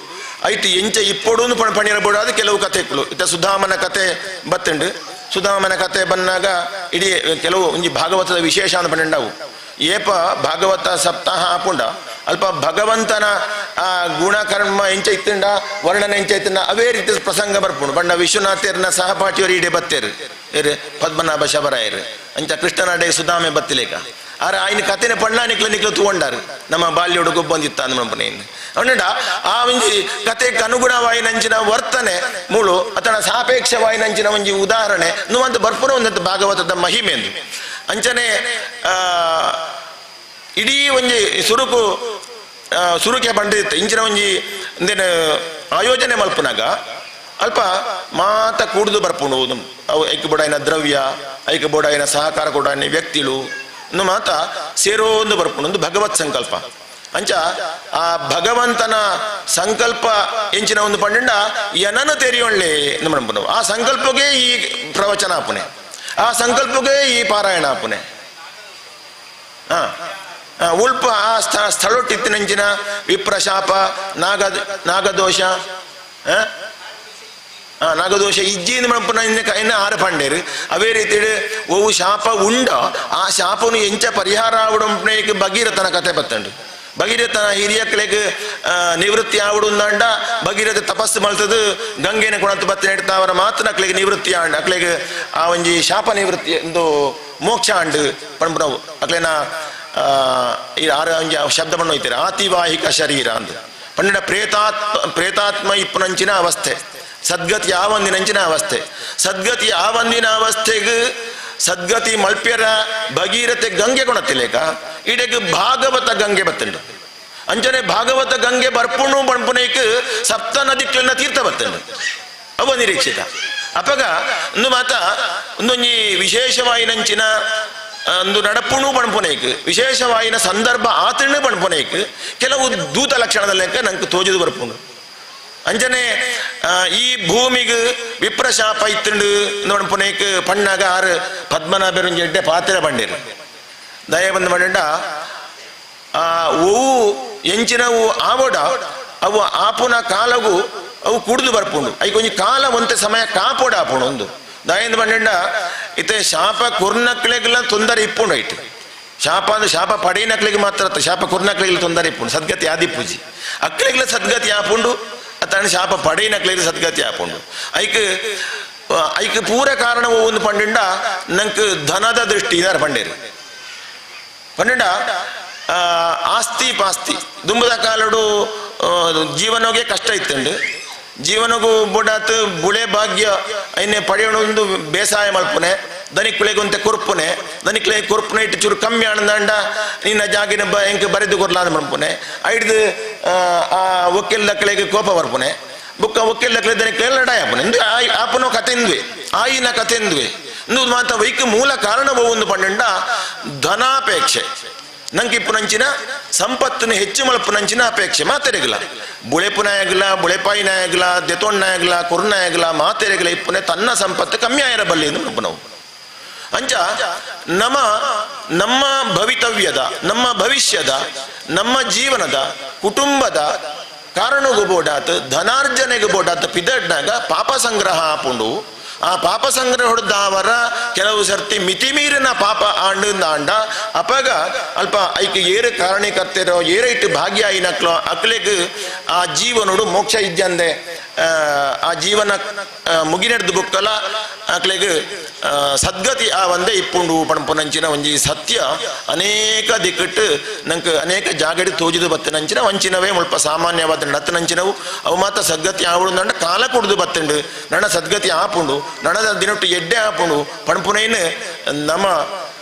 ಐತಿ ಎಂಚ ಇಪ್ಪೊಡು ಪಣಿರಬೋಡಾದ ಕೆಲವು ಕಥೆಗಳು ಇತ್ತ ಸುಧಾಮನ ಕಥೆ ಬತ್ತುಂಡು ಸುಧಾಮನ ಕಥೆ ಬಂದಾಗ ಇಡೀ ಕೆಲವು ಒಂಜಿ ಭಾಗವತದ ವಿಶೇಷ ಅಂತ ಪಂಡವು ಏಪ ಭಾಗವತ ಸಪ್ತಾಹ ಆಪುಂಡ ಅಲ್ಪ ಭಗವಂತನ ಆ ಗುಣಕರ್ಮ ಎಂಚ ಇತ್ತುಂಡ ವರ್ಣನೆ ಎಂಚ ಇತ್ತುಂಡ ಅವೇ ರೀತಿ ಪ್ರಸಂಗ ಬರ್ಪುಂಡು ಬಂಡ ವಿಶ್ವನಾಥರ್ನ ಸಹಪಾಠಿಯವರು ಇಡೇ ಬತ್ತೇರು ಏರು ಪದ್ಮನಾಭ ಶಬರಾಯರು ಅಂಚ ಕೃಷ್ಣನಾಡೆ ಸುಧಾಮೆ ಬತ್ತಿಲೇಕ ಆರ ಆಯ್ನ ಕಥೆನೆ ಪಣ್ಣ ನಿಕ್ಲು ತಗೊಂಡಾರು ನಮ್ಮ ಬಾಲ್ಯೋಡು ಗೊಬ್ಬಂದಿತ್ತ ಅಂದ್ಮನೆಯನ್ನು ಅವನಂಡ ಆ ಒಂಜಿ ಕಥೆಗೆ ಅನುಗುಣವಾಯಿನಂಚಿನ ವರ್ತನೆ ಮೂಳು ಅಥವಾ ಸಾಪೇಕ್ಷವಾಯಿನಂಚಿನ ಒಂಜಿ ಉದಾಹರಣೆ నువ్వంత ಬರ್ಪುರ ಒಂದಂತ ಭಾಗವತದ ಮಹಿಮೆ ಎಂದು ಅಂಚನೆ ಇಡೀ ಒಂಜಿ ಸುರುಕೆ ಪಂಡಿತ ಇಂಚಿನ ಒಂಜಿ ಇಂದೇನು ಆಯೋಜನೆ ಮಲ್ಪನಾಗ ಅಲ್ಪ ಮಾತ ಕೂಡುದು ಬರ್ಪುಂಡು ಅವು ಐಕ ಬೋಡಾಯಿನ ದ್ರವ್ಯ ಐಕ ಬೋಡಾಯಿನ ಸಹಕಾರ ಕೊಡಾಯಿನ ವ್ಯಕ್ತಿಗಳು ಇನ್ನು ಮಾತ ಸೇರೋಂದು ಬರ್ಪುಂಡು ಒಂದು ಭಗವತ್ ಸಂಕಲ್ಪ ಅಂಚ ಆ ಭಗವಂತನ ಸಂಕಲ್ಪ ಎಂಚಿನ ಒಂದು ಪಂಡ ಎನನು ತೆರೆಯೊಳ್ಳೆ ನಾವು ಆ ಸಂಕಲ್ಪಗೆ ಈ ಪ್ರವಚನ ಆಪುನೆ, ಆ ಸಂಕಲ್ಪಗೆ ಈ ಪಾರಾಯಣ ಆಪುನೆ. ಉಲ್ಪ ಆ ಸ್ಥಳೊಟ್ಟಿತ್ತಿನಂಚಿನ ವಿಪ್ರಶಾಪ ನಾಗದೋಷ ನಾಗದೋಷ ಇಜ್ಜಿನ ಮಣಪನ ಇನ್ನು ಆರು ಪಂಡೇರು ಅವೇ ರೀತಿ ಓವು ಶಾಪ ಉಂಡ ಆ ಶಾಪನು ಎಂಚ ಪರಿಹಾರ ಆವಡಂಪನೆಗೆ ಭಗೀರಥನ ಕತೆ ಬತ್ತಂಡು. ಭಗೀರಥನ ಹಿರಿಯಕ್ಕಳಿಗೆ ನಿವೃತ್ತಿ ಆವಡುಂದಾಂಡ ಭಗೀರಥ ತಪಸ್ಸು ಮಲ್ತದು ಗಂಗೆನ ಕೊಣತ್ತು ಬತ್ತ ನೆಡ್ತಾ ಅವರ ಮಾತನ ಅಕ್ಳಿಗೆ ನಿವೃತ್ತಿ ಆಂಡ ಅಕ್ಳಿಗೆ ಆ ಒಂಜಿ ಶಾಪ ನಿವೃತ್ತಿ ಒಂದು ಮೋಕ್ಷ ಆಂಡು ಪಣ್ಬುನವು ಅಕ್ಲೇನ ಈ ಆರು ಒಂಜಿ ಶಬ್ದ ಪಣ್ಣು ಹೋಯ್ತಾರೆ ಆತಿವಾಹಿಕ ಶರೀರ ಅಂದ ಪಂಡ ಪ್ರೇತಾತ್ಮ ಇಪ್ಪುನಂಚಿನ ಅವಸ್ಥೆ, ಸದ್ಗತಿ ಯಾವಂದಿನಂಚಿನ ಅವಸ್ಥೆ. ಸದ್ಗತಿ ಯಾವಂದಿನ ಅವಸ್ಥೆಗೆ ಸದ್ಗತಿ ಮಲ್ಪ್ಯರ ಭಗೀರಥೆ ಗಂಗೆ ಕೊಣತಿಲೇಕ ಇಡೆಗೆ ಭಾಗವತ ಗಂಗೆ ಬತ್ತಂಡು. ಅಂಚನೆ ಭಾಗವತ ಗಂಗೆ ಬರ್ಪುಣು ಬಣ್ಪುನೇಕ್ ಸಪ್ತ ನದಿಕ್ಲನ್ನ ತೀರ್ಥ ಬತ್ತಂಡು ಅವ ನಿರೀಕ್ಷಿತ ಅಪಗ ಒಂದು ಮಾತ ಒಂದೊಂಜಿ ವಿಶೇಷವಾಯಿನಂಚಿನ ಒಂದು ನಡಪುಣು ಬಣ್ಪುನೇಕ್ ವಿಶೇಷವಾಯಿನ ಸಂದರ್ಭ ಆತಣ್ಣು ಬಣ್ಪುನೇಕ್ ಕೆಲವು ದೂತ ಲಕ್ಷಣದ ಲೆಕ್ಕ ನಂಗೆ ತೋಜದು ಬರ್ಪುಣು. ಅಂಜನೆ ಈ ಭೂಮಿಗೆ ವಿಪ್ರಶಾಪ ಇತ್ತುಂಡು ನೋಡ್ಪುನೇಕ್ ಪಣ್ಣಾಗ ಆರು ಪದ್ಮನಾಭರುಂಜೆಡ್ಡೆ ಪಾತ್ರ ಬಂಡೇರು ದಯ ಬಂದು ಬಂಡ ಓವು ಎಂಚಿನವು ಆವೋಡ ಅವು ಆಪುನ ಕಾಲಗೂ ಅವು ಕುಡಿದು ಬರ್ಪುಂಡು ಐ ಕೊಂಚ ಕಾಲ ಒಂತೆ ಸಮಯ ಕಾಪೋಡ ಆಪುಂಡು ಒಂದು ದಯಂದು ಬಂಡ ಇತ್ತೆ ಶಾಪ ಕುರ್ನಕ್ಳಿಗೆಲ್ಲ ತೊಂದರೆ ಇಪ್ಪುಂಡು ಐಟು. ಶಾಪ ಅಂದ್ರೆ ಶಾಪ ಪಡೆಯನಕ್ಳಿಗೆ ಮಾತ್ರ ಶಾಪ ಕುರ್ನಕ್ಳಿಗೆ ತೊಂದರೆ ಇಪ್ಪುಂಡು ಸದ್ಗತಿ ಆದಿ ಪೂಜಿ ಅಕ್ಳಿಗೆಲ್ಲ ಸದ್ಗತಿ ಆಪುಂಡು ಅತನ ಶಾಪ ಪಡೆಯನಕ್ಳಿಗೆ ಸದ್ಗತಿ ಆಪುಂಡು ಐಕ್ ಪೂರ ಕಾರಣ ಒಂದು ಪಂಡಿಂಡ ನಂಗೆ ಧನದ ದೃಷ್ಟಿ ಇದಾರೆ ಪಂಡೇರು ಪಂಡಿಂಡ ಆಸ್ತಿ ಪಾಸ್ತಿ ದುಂಬದ ಕಾಲಡು ಜೀವನಗೆ ಕಷ್ಟ ಇತ್ತಂಡು ಜೀವನಗೂ ಬುಡಾತ್ ಬುಳೆ ಭಾಗ್ಯ ಐನೆ ಪಡೆಯೋಣೊಂದು ಬೇಸಾಯ ಮಲ್ಪುನೆ ದನಿಕ್ಳಿಗೊಂತೆ ಕುರ್ಪುನೆ ದನಿಕ್ಳೆ ಕುರ್ಪುನೆ ಇಟ್ಟು ಚೂರು ಕಮ್ಮಿ ಆಣದಾಂಡ ನಿನ್ನ ಜಾಗಿನ ಎಂಕ್ ಬರೆದು ಕೊರ್ಲಾದ ಮಲ್ಪುನೆ ಐಡ್ದು ಆ ಒಕ್ಕೆಲ್ದಕ್ಳಿಗೆ ಕೋಪ ಬರ್ಪುನೆ ಬುಕ್ಕ ಒಕ್ಕೆಲ್ದಕ್ಳೆ ದನಿಕ್ಳೆ ಲಡಾಯ ಆಪುನೆ ಇಂದು ಆಪನೋ ಕತೆ ಇಂದ್ವೆ ಆಯಿನ ಕತೆ ಇಂದ್ವೆ ಇಂದು ಮಾತ ವೈಕ್ ಮೂಲ ಕಾರಣವೋ ಒಂದು ಪಂಡ ಧನಾಪೇಕ್ಷೆ ನಂಗೆ ಇಪ್ಪುನಂಚಿನ ಸಂಪತ್ತಿನ ಹೆಚ್ಚು ಮಲ್ಪುನಂಚಿನ ಅಪೇಕ್ಷೆ ಮಾತೆರೆಗಲ ಬುಳೆಪುನಾಯಗಲ ಬುಳೆಪಾಯಿನಾಯಗಲ ದೆತೊಣ್ಣಾಯಗಲ ಕುರ್ನಾಯಗಲ ಮಾತೆರೆಗಲ ಇಪ್ಪುನೆ ತನ್ನ ಸಂಪತ್ತು ಕಮ್ಮಿ ಆಗಿರಬಲ್ಲೆ ಎಂದು ನಾವು ಅಂಚ ನಮ್ಮ ಭವಿತವ್ಯದ ನಮ್ಮ ಭವಿಷ್ಯದ ನಮ್ಮ ಜೀವನದ ಕುಟುಂಬದ ಕಾರಣಗೂ ಬೋಡಾತ್ ಧನಾರ್ಜನೆಗೆ ಬೋಡಾತ್ ಪಿದಡ್ನಾಗ ಪಾಪ ಸಂಗ್ರಹ ಆಪುಂಡು ಆ ಪಾಪ ಸಂಗ್ರಹ ಹೊಡೆದವರ ಕೆಲವು ಸರ್ತಿ ಮಿತಿಮೀರಿನ ಪಾಪ ಆಂಡ ಅಪಗ ಅಲ್ಪ ಐಕ್ ಏರು ಕಾರಣಕರ್ತೆರೋ ಏರೈಟ್ ಭಾಗ್ಯ ಐನಕ್ಲೋ ಅಕ್ಲೆಗ್ ಆ ಜೀವನೋಡು ಮೋಕ್ಷ ಇದ್ದಂದೆ ಆ ಜೀವನ ಮುಗಿನೆಡ್ದು ಬುಕ್ಕಲ ಅಕ್ಲೆಗ್ ಸದ್ಗತಿ ಆ ಒಂದೇ ಇಪ್ಪುಂಡು ಪಣಪುನಂಚಿನ ಒಂಜಿ ಸತ್ಯ ಅನೇಕ ದಿಕ್ಕಟ್ಟು ನಂಗೆ ಅನೇಕ ಜಾಗಡಿ ತೋಜಿದು ಬತ್ತನಂಚಿನ ವಂಚಿನವೇ ಮುಲ್ಪ ಸಾಮಾನ್ಯವಾದ ನತ್ತನಂಚಿನವು ಅವು ಮಾತ್ರ ಸದ್ಗತಿ ಆವಡು ನಂಡ ಕಾಲ ಕುಡ್ದು ಬತ್ತಂಡು ನನ್ನ ಸದ್ಗತಿ ಆಪುಂಡು ನನ್ನದ ದಿನಟ್ಟು ಎಡ್ಡೆ ಆಪುಂಡು ಪಣಪುನೈನ್ ನಮ್ಮ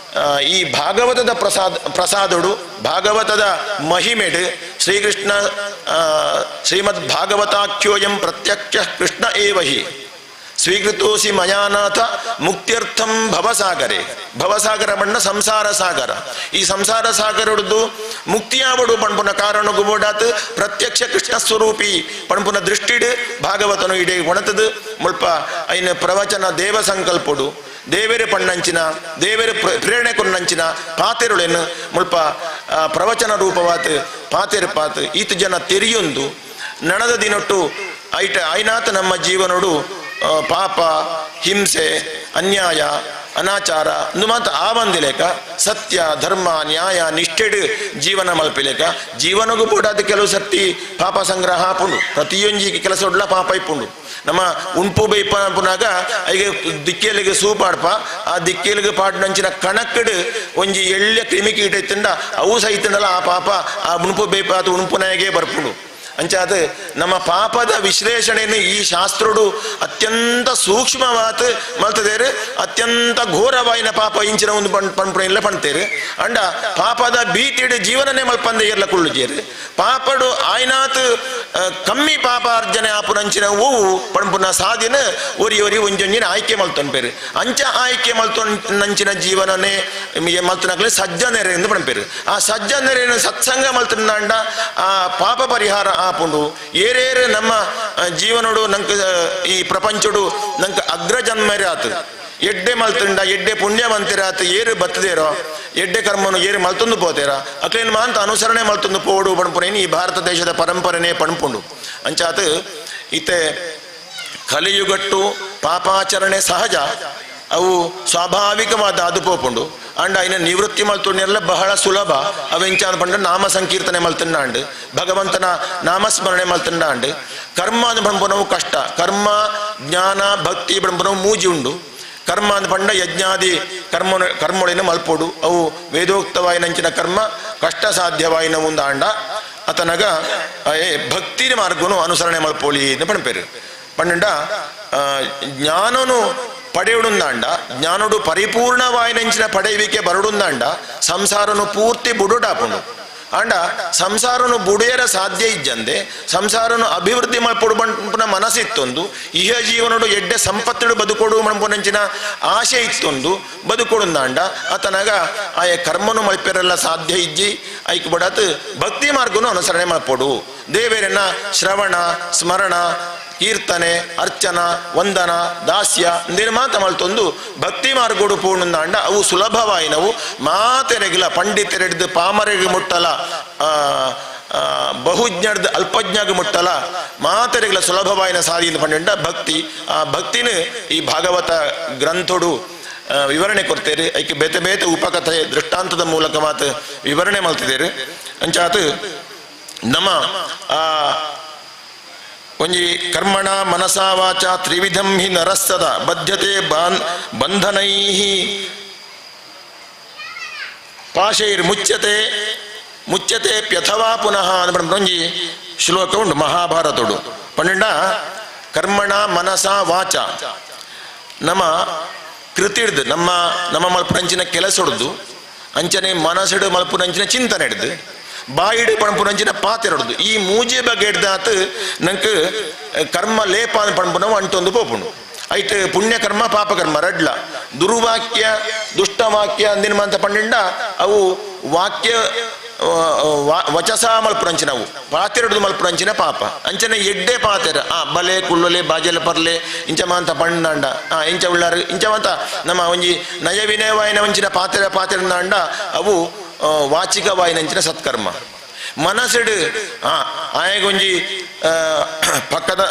ಈ ಭಾಗವತದ ಪ್ರಸಾದಡು ಭಾಗವತದ ಮಹಿಮೆಡು ಶ್ರೀಕೃಷ್ಣ ಶ್ರೀಮದ್ ಭಾಗವತಾಖ್ಯೋಯಂ ಪ್ರತ್ಯಕ್ಷ ಕೃಷ್ಣ ಏವಹಿ ಸ್ವೀಕೃತೋಸಿ ಮಯಾನಾಥ ಮುಕ್ತ್ಯರ್ಥಂ ಭವಸಾಗರೆ ಭವಸಾಗರ ಬಣ್ಣ ಸಂಸಾರ ಸಾಗರ ಈ ಸಂಸಾರ ಸಾಗರದ್ದು ಮುಕ್ತಿಯಾವಡು ಪಣ್ಪುನ ಕಾರಣಗೂ ಬೋಡಾತ್ ಪ್ರತ್ಯಕ್ಷ ಕೃಷ್ಣ ಸ್ವರೂಪಿ ಪಣ್ಪುನ ದೃಷ್ಟಿಡು ಭಾಗವತನು ಇಡೀ ಒಣತದು ಮುಲ್ಪ ಐನ ಪ್ರವಚನ ದೇವ ಸಂಕಲ್ಪಡು ದೇವೇರೆ ಪಣ್ಣಂಚಿನ ದೇವೇರೆ ಪ್ರೇರಣೆ ಕೊನ್ನಂಚಿನ ಪಾತೆರುಳೆನ್ನು ಮುಲ್ಪ ಪ್ರವಚನ ರೂಪವಾತ್ ಪಾತೆರು ಪಾತ್ ಈತ ಜನ ತೆರಿಯೊಂದು ನಣದ ದಿನೊಟ್ಟು ಐಟ ಐನಾಥ ನಮ್ಮ ಜೀವನೋಡು ಪಾಪ ಹಿಂಸೆ ಅನ್ಯಾಯ ಅನಾಚಾರ ಇಂದು ಮಾತ್ರ ಆ ಬಂದಿಲೇಕ ಸತ್ಯ ಧರ್ಮ ನ್ಯಾಯ ನಿಷ್ಠೆಡು ಜೀವನ ಮಲ್ಪಿಲೇಕ ಜೀವನಗೂ ಬೋಡಾದ ಕೆಲವು ಸರ್ತಿ ಪಾಪ ಸಂಗ್ರಹ ಆಪುಂಡು ಪ್ರತಿಯೊಂಜಿಗೆ ಕೆಲಸ ಒಡ್ಲ ಪಾಪ ಇಪ್ಪುಂಡು ನಮ್ಮ ಉಣ್ಪು ಬೈಪ ಪುನಾಗ ಐಗೆ ದಿಕ್ಕೇಲಿಗೆ ಸೂಪಾಡ್ಪ ಆ ದಿಕ್ಕೇಲಿಗೆ ಪಾಡ್ನಂಚಿನ ಕಣಕ್ಕಡು ಒಂಜಿ ಎಳ್ಳೆ ಕ್ರಿಮಿಕೀಟ ಇತ್ತಂಡ ಅವು ಸಹಿತಂಡಲ್ಲ ಆ ಪಾಪ ಆ ಉಣ್ಪು ಬೈಪ ಅದು ಉಣ್ಪುನಾಗೆ ಬರ್ಪುಂಡು ಅಂಚಾದ ನಮ್ಮ ಪಾಪದ ವಿಶ್ಲೇಷಣೆಯನ್ನು ಈ ಶಾಸ್ತ್ರಡು ಅತ್ಯಂತ ಸೂಕ್ಷ್ಮವಾದ ಮಲ್ತದೇರು ಅತ್ಯಂತ ಘೋರವಾಯಿನ ಪಾಪ ಇಂಚಿನ ಒಂದು ಪಣ್ಪುಣ ಇಲ್ಲ ಪಣ್ತೇರು ಅಂಡ ಪಾಪದ ಭೀತಿಡು ಜೀವನನೇ ಮಲ್ಪಂದೆ ಇರ್ಲ ಕುಳ್ಳುಜೇರು ಪಾಪಡು ಆಯ್ನಾತ್ ಕಮ್ಮಿ ಪಾಪಾರ್ಜನೆ ಆಪುನಂಚಿನ ಓವು ಪಣಪುನ ಸಾಧಿನ ಒರಿ ಒರಿ ಒಂಜೊಂಜಿನ ಆಯ್ಕೆ ಮಲ್ತೊನ್ ಪೇರು ಅಂಚ ಆಯ್ಕೆ ಮಲ್ತೊಂಚಿನ ಜೀವನನೇ ಮಲ್ತನಕ್ಲೆ ಸಜ್ಜನೆರೆ ಎಂದು ಪಣಪೇರು ಆ ಸಜ್ಜನೆರೆಯನ್ನು ಸತ್ಸಂಗ ಮಲ್ತಂಡ ಆ ಪಾಪ ಪರಿಹಾರ ಆಪುಂಡು ಏರೇರು ನಮ್ಮ ಜೀವನೋಡು ನಂಗೆ ಈ ಪ್ರಪಂಚಡು ನಂಗೆ ಅಗ್ರ ಜನ್ಮರೇ ಆತು ಎಡ್ಡೆ ಮಲ್ತಂಡ ಎಡ್ಡೆ ಪುಣ್ಯ ಮಂತಿರಾತ ಏರು ಬತ್ತದೇರೋ ಎಡ್ಡೆ ಕರ್ಮನು ಏರು ಮಲ್ತೊಂದು ಪೋತೇರ ಅಕ್ಲೇನು ಮಾಂತ ಅನುಸರಣೆ ಮಲ್ತೊಂದು ಪೋಡು ಪಣಪುನೇನು ಈ ಭಾರತ ದೇಶದ ಪರಂಪರೆನೇ ಪಣಪುಂಡು ಅಂಚಾತ ಇತ್ತೆ ಕಲಿಯುಗಟ್ಟು ಪಾಪಾಚರಣೆ ಸಹಜ ಅವು ಸ್ವಾಭಾವಿಕವಾದ ಅದು ಪೋಪುಂಡು ಅಂಡ್ ಐನ ನಿವೃತ್ತಿ ಮಲ್ತುನೆಲ್ಲ ಬಹಳ ಸುಲಭ ಅವೆಂಚಾದ ಪಂಡ ನಾಮ ಸಂಕೀರ್ತನೆ ಮಲ್ತಂಡ ಭಗವಂತನ ನಾಮಸ್ಮರಣೆ ಮಲ್ತಂಡ ಕರ್ಮ ಅಂದ್ ಪಣಪುನವು ಕಷ್ಟ ಕರ್ಮ ಜ್ಞಾನ ಭಕ್ತಿ ಪಣಪುನವು ಮೂಜಿ ಉಂಡು ಕರ್ಮ ಅಂದ್ ಪಂಡ ಯಜ್ಞಾದಿ ಕರ್ಮೊಳಿನ ಮಲ್ಪೋಡು ಅವು ವೇದೋಕ್ತವಾಯಿನಂಚಿನ ಕರ್ಮ ಕಷ್ಟ ಸಾಧ್ಯವಾಯಿನ ಮುಂದಾಂಡ ಅತನಗ ಭಕ್ತಿ ಮಾರ್ಗನು ಅನುಸರಣೆ ಮಲ್ಪೋಳಿ ಪಣಪೇರು ಪಂಡ ಜ್ಞಾನನು ಪಡೆಯುಡುಂದಾಂಡ ಜ್ಞಾನೋಡು ಪರಿಪೂರ್ಣವಾಯಿನಂಚಿನ ಪಡೆಯುವಿಕೆ ಬರಡುಂದಾಂಡ ಸಂಸಾರನು ಪೂರ್ತಿ ಬುಡುಟಾಪುಂಡು ಅಂಡ ಸಂಸಾರನು ಬುಡಿಯರ ಸಾಧ್ಯ ಇಜ್ಜಂದೆ ಸಂಸಾರನು ಅಭಿವೃದ್ಧಿ ಮಲ್ಪೊಡು ಮನ್ಪುನ ಮನಸ್ಸಿತ್ತೊಂದು ಇಹ ಜೀವನೋಡು ಎಡ್ಡೆ ಸಂಪತ್ತಿಡು ಬದುಕೊಡು ಮನ್ಪುನಂಚಿನ ಆಶೆ ಇತ್ತೊಂದು ಬದುಕೊಡುಂದಾಂಡ ಆತನಾಗ ಆಯ ಕರ್ಮನು ಮಲ್ಪೆರೆಲ್ಲ ಸಾಧ್ಯ ಇಜ್ಜಿ ಐಕ್ ಬಡತ್ ಭಕ್ತಿ ಮಾರ್ಗನು ಅನುಸರಣೆ ಮಲ್ಪೊಡು ದೇವರನ್ನ ಶ್ರವಣ ಸ್ಮರಣ ಕೀರ್ತನೆ ಅರ್ಚನ ವಂದನ ದಾಸ್ಯ ನಿರ್ಮಾತ ಮಲ್ತೊಂದು ಭಕ್ತಿ ಮಾರ್ಗೋಡು ಪೂರ್ಣಂದಾಂಡ ಅವು ಸುಲಭವಾಯಿನವು ಮಾತೆರೆಗಿಲ ಪಂಡಿತರೆಡ್ದು ಪಾಮರೆಗೆ ಮುಟ್ಟಲ ಬಹುಜ್ಞರ್ದು ಅಲ್ಪಜ್ಞಾಗ ಮುಟ್ಟಲ ಮಾತೆರೆಗಿಲ ಸುಲಭವಾಯಿನ ಸಾಧಿನ ಪಂಡ ಭಕ್ತಿ ಆ ಭಕ್ತಿನ ಈ ಭಾಗವತ ಗ್ರಂಥೋಡು ವಿವರಣೆ ಕೊಡ್ತೇರಿ ಐಕೆ ಬೇತೆ ಬೇತೆ ಉಪಕಥೆ ದೃಷ್ಟಾಂತದ ಮೂಲಕ ಮಾತು ವಿವರಣೆ ಮಲ್ತಿದ್ದೇರು ಅಂಚಾತ ನಮ್ಮ ಒಂಜಿ ಕರ್ಮಣ ಮನಸಾ ವಾಚ ತ್ರಿವಿಧಂ ಹಿ ನರಸ್ಸದ ಬದ್ಧತೆ ಬಂಧನೈ ಪಾಶೈರ್ ಮುಚ್ಯತೆ ಮುಚ್ಯತೆ ಪ್ಯಥವಾ ಪುನಃ ಒಂಜಿ ಶ್ಲೋಕ ಉಂಟು ಮಹಾಭಾರತೋಡು ಪಂಡ ಕರ್ಮಣ ಮನಸಾ ವಾಚ ನಮ್ಮ ಕೃತಿಡ್ದು ನಮ್ಮ ಮಲ್ಪುನಂಚಿನ ಕೆಲಸ ಹೊಡ್ದು ಅಂಚನೆ ಮನಸ್ಸಿಡು ಮಲ್ಪುನಂಚಿನ ಚಿಂತನೆ ಹಿಡ್ದು ಬಾಯಿಡು ಪಣಪುನಂಚಿನ ಪಾತೆರಡುದು ಈ ಮೂಜೆ ಬಗ್ಗೆ ಹಿಡ್ದಾತ ನಂಗೆ ಕರ್ಮ ಲೇಪ ಪಣಪುನವು ಅಂಟೊಂದು ಪೋಪುಂಡು ಐಟ್ ಪುಣ್ಯಕರ್ಮ ಪಾಪಕರ್ಮ ರಡ್ಲ ದುರ್ವಾಕ್ಯ ದುಷ್ಟವಾಕ್ಯ ಅಂದಿನ ಮಂತ ಪಂಡಿಂಡ ಅವು ವಾಕ್ಯ ವಚಸ ಮಲ್ಪುರಂಚಿನವು ಪಾತೆರಡು ಮಲ್ಪುರಂಚಿನ ಪಾಪ ಅಂಚನೆ ಎಡ್ಡೆ ಪಾತೆರ ಬಲೆ ಕುಳ್ಳೊಲೆ ಬಾಜೆಲೆ ಪರ್ಲೆ ಇಂಚ ಮಾಂತ ಪಂಡಾಂಡ ಇಂಚ ಉಳ್ಳಾರು ಇಂಚ ಮಾಂತ ನಮ್ಮ ಒಂಜಿ ನಯ ವಿನಯವಾಯಿನ ಒಂಚಿನ ಪಾತೆರಂದಾಂಡ ಅವು ವಾಚಿಕವಾಯಿನಂಚಿನ ಸತ್ಕರ್ಮ ಮನಸ್ಸಿಡು ಆಯಗೊಂಜಿ ಪಕ್ಕದ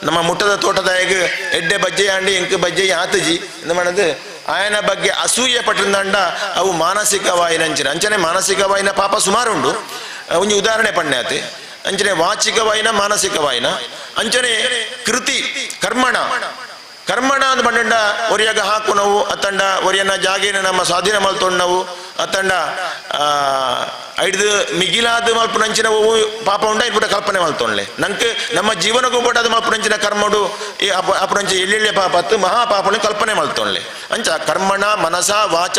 ನಮ್ಮ ಮುಟ್ಟದ ತೋಟದಾಯಗ ಎಡ್ಡೆ ಬಜ್ಜೆ ಆಂಡಿ ಎಂಕ್ ಬಜ್ಜೆ ಆತಜಿ ಎಂದು ಮಾಡದು ಆಯನ ಬಗ್ಗೆ ಅಸೂಯೆ ಪಟ್ಟಿಂದಾಂಡ ಅವು ಮಾನಸಿಕವಾಯಿನಂಚಿನ ಅಂಚನೆ ಮಾನಸಿಕವಾಯಿನ ಪಾಪ ಸುಮಾರು ಉಂಡು ಒಂಜಿ ಉದಾಹರಣೆ ಪಣ್ಯಾತಿ ಅಂಚನೆ ವಾಚಿಕವಾಯಿನ ಮಾನಸಿಕವಾಯಿನ ಅಂಚನೆ ಕೃತಿ ಕರ್ಮಣ ಅಂದ್ ಪಂಡ ಒರಿಯಾಗ ಹಾಕು ನಾವು ಅತ್ತಂಡ ಒರಿಯನ್ನ ಜಾಗೇನ ನಮ್ಮ ಸ್ವಾಧೀನ ಮಲ್ತೊಂಡು ಅತ್ತಂಡ ಐದು ಮಿಗಿಲಾದ ಮಲ್ಪುನಂಚಿನ ಪಾಪ ಉಂಡ ಇಟ್ಬಿಟ್ಟ ಕಲ್ಪನೆ ಮಲ್ತೊಂಡ್ಲೆ ನಂಗೆ ನಮ್ಮ ಜೀವನಕ್ಕೂ ಬಟ್ಟದ ಮಲ್ಪುನಂಚಿನ ಕರ್ಮಡು ಅಪುನಂಚ ಎಳ್ಳೆಳ್ಳೆ ಪಾಪತ್ತು ಮಹಾಪಾಪನ ಕಲ್ಪನೆ ಮಲ್ತೊಂಡ್ಲೆ ಅಂಚ ಕರ್ಮಣ ಮನಸ ವಾಚ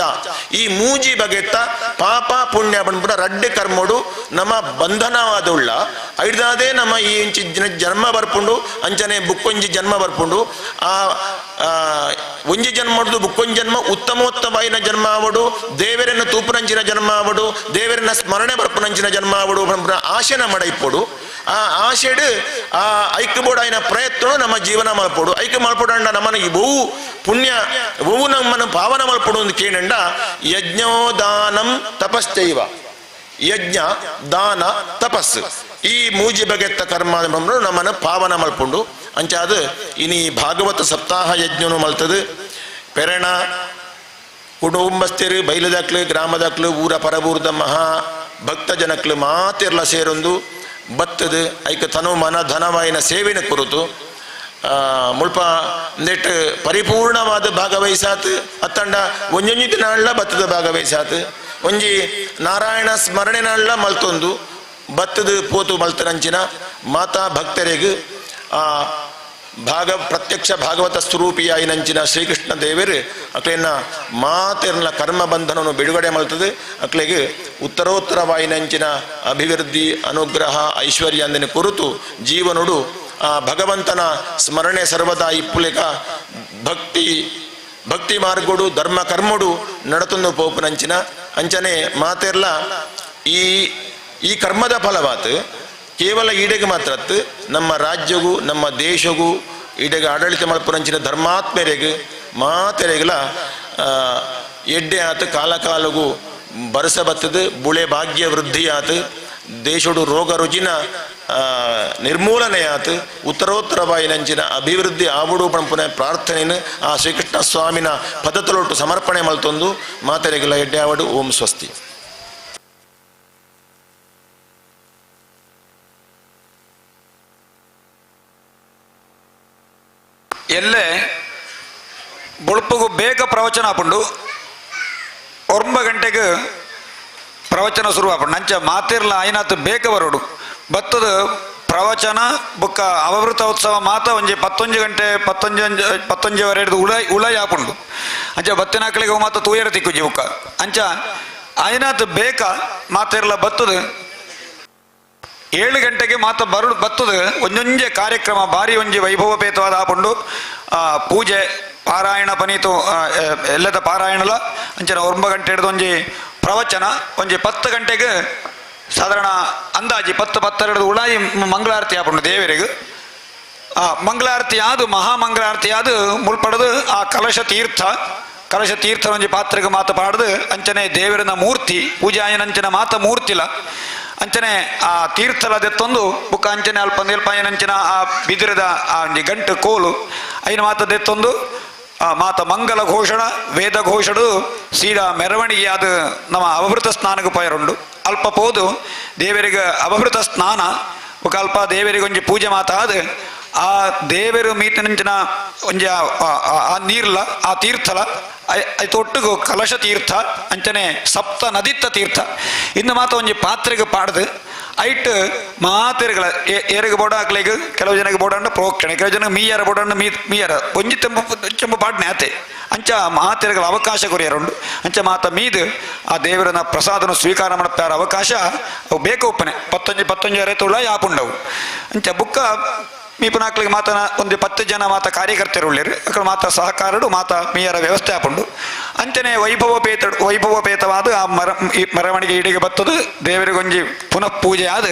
ಈ ಮೂಜಿ ಬಗೆತ್ತ ಪಾಪ ಪುಣ್ಯ ಪಂಡ್ಬಿಟ್ಟ ರಡ್ಡೆ ಕರ್ಮಡು ನಮ್ಮ ಬಂಧನವಾದುಳ್ಳ ಐದಾದೇ ನಮ್ಮ ಈ ಇಂಚಿ ಜನ್ಮ ಬರ್ಪುಂಡು ಅಂಚನೆ ಬುಕ್ಕೊಂಜಿ ಜನ್ಮ ಬರ್ಪುಂಡು ಆ ಒಂಜಿ ಜನ್ಮಡು ಬುಕ್ಕೊಂಜಿ ಜನ್ಮ ಉತ್ತಮೋತ್ತಮೈನ ಜನ್ಮ ಆವಡು ದೇವರನ್ನು ತೂಪುನಂಚಿನ ಜನ್ಮ ಆವಡು ದೇವರನ್ನ ಸ್ಮರಣೆ ಬರ್ಪುನಂಚಿನ ಜನ್ಮ ಆವಡು ಆಶೆನ ಮಡೈಪೋಡು ಆ ಆಶೆಡು ಆ ಐಕ್ಯಬೋಡು ಆಯ್ನ ಪ್ರಯತ್ನ ನಮ್ಮ ಜೀವನ ಮಲ್ಪೋಡು ಐಕ್ಯ ಮಲ್ಪೋಡಂಡ ನಮ್ಮನ ಬಹು ಪುಣ್ಯ ಬಹು ನಮ್ಮನ್ನು ಪಾವನ ಮಲ್ಪೋಡು ಅಂತ ಕೇಳಂಡ ಯಜ್ಞೋದಾನಂ ತಪಶ್ಚೈವ ಯಜ್ಞ ದಾನ ತಪಸ್ಸು ಈ ಮೂಜಿ ಬಗೆತ್ತ ಕರ್ಮ ನಮ್ಮನ್ನು ಪಾವನ ಮಲ್ಪುಂಡು ಅಂಚಾದ ಇನಿ ಭಾಗವತ ಸಪ್ತಾಹ ಯಜ್ಞನು ಮಲ್ತದು ಪೆರಣ ಕುಟುಂಬಸ್ಥರು ಬೈಲದಾಕ್ಲು ಗ್ರಾಮದಾಕ್ಲು ಊರ ಪರಬೂರ್ದ ಮಹಾ ಭಕ್ತ ಜನಕ್ಲು ಮಾತಿರ್ಲ ಸೇರೊಂದು ಬತ್ತದು ಐಕ ತನು ಮನ ಧನವಾಯಿನ ಸೇವೆನ ಕುರಿತು ಮುಲ್ಪ ನೆಟ್ ಪರಿಪೂರ್ಣವಾದ ಭಾಗವಹಿಸಾತ್ ಅತ್ತಂಡ ಒಂಜೊಂಜಿ ದಿನ ಬತ್ತದ ಭಾಗವಹಿಸಾತ್ ಒಂಜಿ ನಾರಾಯಣ ಸ್ಮರಣೆ ನಾಳ್ಲ ಮಲ್ತೊಂದು ಬತ್ತದ ಪೋತು ಮಲ್ತನಂಚಿನ ಮಾತಾ ಭಕ್ತರಿಗೆ ಪ್ರತ್ಯಕ್ಷ ಭಾಗವತ ಸ್ವರೂಪಿಯಾಗಿ ನಂಚಿನ ಶ್ರೀಕೃಷ್ಣ ದೇವರು ಅಕ್ಲೇನ ಮಾತೆರ್ನ ಕರ್ಮ ಬಂಧನವನ್ನು ಬಿಡುಗಡೆ ಮಾಡ್ತದೆ. ಅಕ್ಲೆಗೆ ಉತ್ತರೋತ್ತರವಾಯಿ ನಂಚಿನ ಅಭಿವೃದ್ಧಿ ಅನುಗ್ರಹ ಐಶ್ವರ್ಯ ಅಂದಿನ ಕುರಿತು ಜೀವನುಡು ಆ ಭಗವಂತನ ಸ್ಮರಣೆ ಸರ್ವದಾ ಇಪ್ಪುಲೆಕ ಭಕ್ತಿ ಮಾರ್ಗೋಡು ಧರ್ಮ ಕರ್ಮಡು ನಡತೊಂದು ಪೋಪುನಂಚಿನ ಅಂಚನೆ ಮಾತೆರ್ಲ ಈ ಕರ್ಮದ ಫಲವಾತ್ ಕೇವಲ ಈಡೆಗೆ ಮಾತ್ರ ನಮ್ಮ ರಾಜ್ಯಗೂ ನಮ್ಮ ದೇಶಗೂ ಈಡೆಗೆ ಆಡಳಿತ ಮಲ್ಪುರಂಚಿನ ಧರ್ಮಾತ್ಮೆರೆಗೆ ಮಾತೆರೆಗಳ ಎಡ್ಡೆ ಆತು ಕಾಲ ಕಾಲಗೂ ಬರಸ ಬತ್ತದು ಬುಳೆ ಭಾಗ್ಯ ವೃದ್ಧಿ ಆತು ದೇಶಡು ರೋಗ ರುಜಿನ ನಿರ್ಮೂಲನೆ ಆತು ಉತ್ತರೋತ್ತರವಾಯಿ ನಂಚಿನ ಅಭಿವೃದ್ಧಿ ಆವುಡು ಪಂಪುನ ಪ್ರಾರ್ಥನೆಯನ್ನು ಆ ಶ್ರೀಕೃಷ್ಣ ಸ್ವಾಮಿನ ಪದತಲೊಟ್ಟು ಸಮರ್ಪಣೆ ಮಲ್ತೊಂದು ಮಾತೆರೆಗಳ ಎಡ್ಡೆ ಆವಡು. ಓಂ ಸ್ವಸ್ತಿ. ಎಲ್ಲೇ ಬುಳ್ಪುಗು ಬೇಗ ಪ್ರವಚನ ಹಾಪುಂಡು 9 ಗಂಟೆಗೆ ಪ್ರವಚನ ಶುರು ಹಾಪುಂಡು ನಂಚ ಮಾತಿರ್ಲ ಐನಾತು ಬೇಗ ಬರೋಡು ಬತ್ತದ ಪ್ರವಚನ ಬುಕ್ಕ ಅವಭೃತ ಉತ್ಸವ ಮಾತ ಒಂಜಿ 11 ಗಂಟೆ 11:15 ಹಿಡಿದು ಉಳೈ ಹಾಪುಂಡು ಅಂಚ ಬತ್ತಿನ ಆಕಳಿಗೆ ಮಾತ ತೂಯರ ತಿಕ್ಕುಜಿ ಬುಕ್ಕ ಅಂಚ ಐನಾತು ಬೇಕ ಮಾತಿರ್ಲ ಬತ್ತದ 7 ಗಂಟೆಗೆ ಮಾತ ಬತ್ತದ ಒಂಜೊಂಜೆ ಕಾರ್ಯಕ್ರಮ ಬಾರಿ ಒಂಜಿ ವೈಭವಪೇತವಾದ ಆಪುಂಡು ಪೂಜೆ ಪಾರಾಯಣ ಪನೀತು ಎಲ್ಲದ ಪಾರಾಯಣಲ ಅಂಚನ 9 ಗಂಟೆ ಹಿಡಿದು ಒಂಜಿ ಪ್ರವಚನ ಒಂಜಿ 10 ಗಂಟೆಗೆ ಸಾಧಾರಣ ಅಂದಾಜಿ 10-12 ಉಳಾಯಿ ಮಂಗಳಾರತಿ ಆಪುಂಡು ದೇವರಿಗೆ. ಮಂಗಳಾರತಿ ಆದು ಮಹಾಮಂಗಳಾರತಿ ಆದು ಮುಲ್ಪಡದು ಆ ಕಲಶ ತೀರ್ಥ ಒಂಜಿ ಪಾತ್ರೆಗೆ ಮಾತ ಪಾಡ್ದು ಅಂಚನೆ ದೇವರನ ಮೂರ್ತಿ ಪೂಜೆ ಆಯನಂಚನ ಮಾತ ಮೂರ್ತಿಲ ಅಂಚನೆ ಆ ತೀರ್ಥಲ ದೆತ್ತೊಂದು ಬುಕ್ಕ ಅಂಚನೆ ಅಲ್ಪ ಏನಂಚಿನ ಆ ಬಿದಿರದ ಆ ಗಂಟು ಕೋಲು ಐನ ಮಾತ ದೆತ್ತೊಂದು ಮಾತ ಮಂಗಲ ಘೋಷಣ ವೇದ ಘೋಷಡು ಸೀದಾ ಮೆರವಣಿಗೆ ಆದ ನಮ್ಮ ಅವಭೃತ ಸ್ನಾನಕ್ಕೆ ಪಯರುಂಡು ಅಲ್ಪ ಪೋದು ದೇವರಿಗೆ ಅವಭೃತ ಸ್ನಾನ ಬುಕ್ಕ ಅಲ್ಪ ದೇವರಿಗೆ ಒಂಜಿ ಪೂಜೆ ಮಾತ ಆದ ಆ ದೇವರು ಮೀಟಿನಂಚಿನ ಒಂಜಿ ಆ ನೀರ್ಲ ಆ ತೀರ್ಥಲ ಐತೊಟ್ಟಿಗೂ ಕಲಶ ತೀರ್ಥ ಅಂಚನೆ ಸಪ್ತ ನದಿತ್ತ ತೀರ್ಥ ಇನ್ನು ಮಾತ ಒಂಜಿ ಪಾತ್ರೆಗೆ ಪಾಡ್ದು ಐಟ್ ಮಾತೆರೆಗಳ ಏರಿಗೆ ಬೋಡ ಹಾಕ್ಲಿಗೆ ಕೆಲವು ಜನಕ್ಕೆ ಬೋಡಂಡ ಪ್ರೋಕ್ಷಣೆ ಕೆಲವು ಜನಕ್ಕೆ ಮೀಯರ ಬೋಡಂಡ ಮೀಯರ ಒಂಜಿ ಚೆಂಬು ಪಾಡ್ನೆ ಆತೆ ಅಂಚ ಮಾತೆರೆಗಳ ಅವಕಾಶ ಕೊರಿಯರುಂಡು ಅಂಚ ಮಾತ ಮೀದು ಆ ದೇವರನ ಪ್ರಸಾದನ ಸ್ವೀಕಾರ ಮಾಡಪ್ಪಾರ ಅವಕಾಶ ಅವು ಬೇಕು ಒಪ್ಪನೆ 11 ತುಳ ಯಾಪುಂಡವು ಅಂಚ ಬುಕ್ಕ ಮೀಪನಾಕ್ಲಿಗೆ ಮಾತ ಒಂದು 10 ಜನ ಮಾತ ಕಾರ್ಯಕರ್ತರು ಉಳ್ಳಿರು ಅక్కడ ಮಾತ ಸಹಕಾರಡು ಮಾತ ಮೀಯರ ವ್ಯವಸ್ಥೆ ಹಾಪುಂಡು ಅಂಚನೆ ವೈಭವಪೇತವಾದ ಆ ಮೆರವಣಿಗೆ ಇಡಿಗೆ ಬತ್ತದು ದೇವರಿಗೊಂಜಿ ಪುನಃ ಪೂಜೆ ಆದ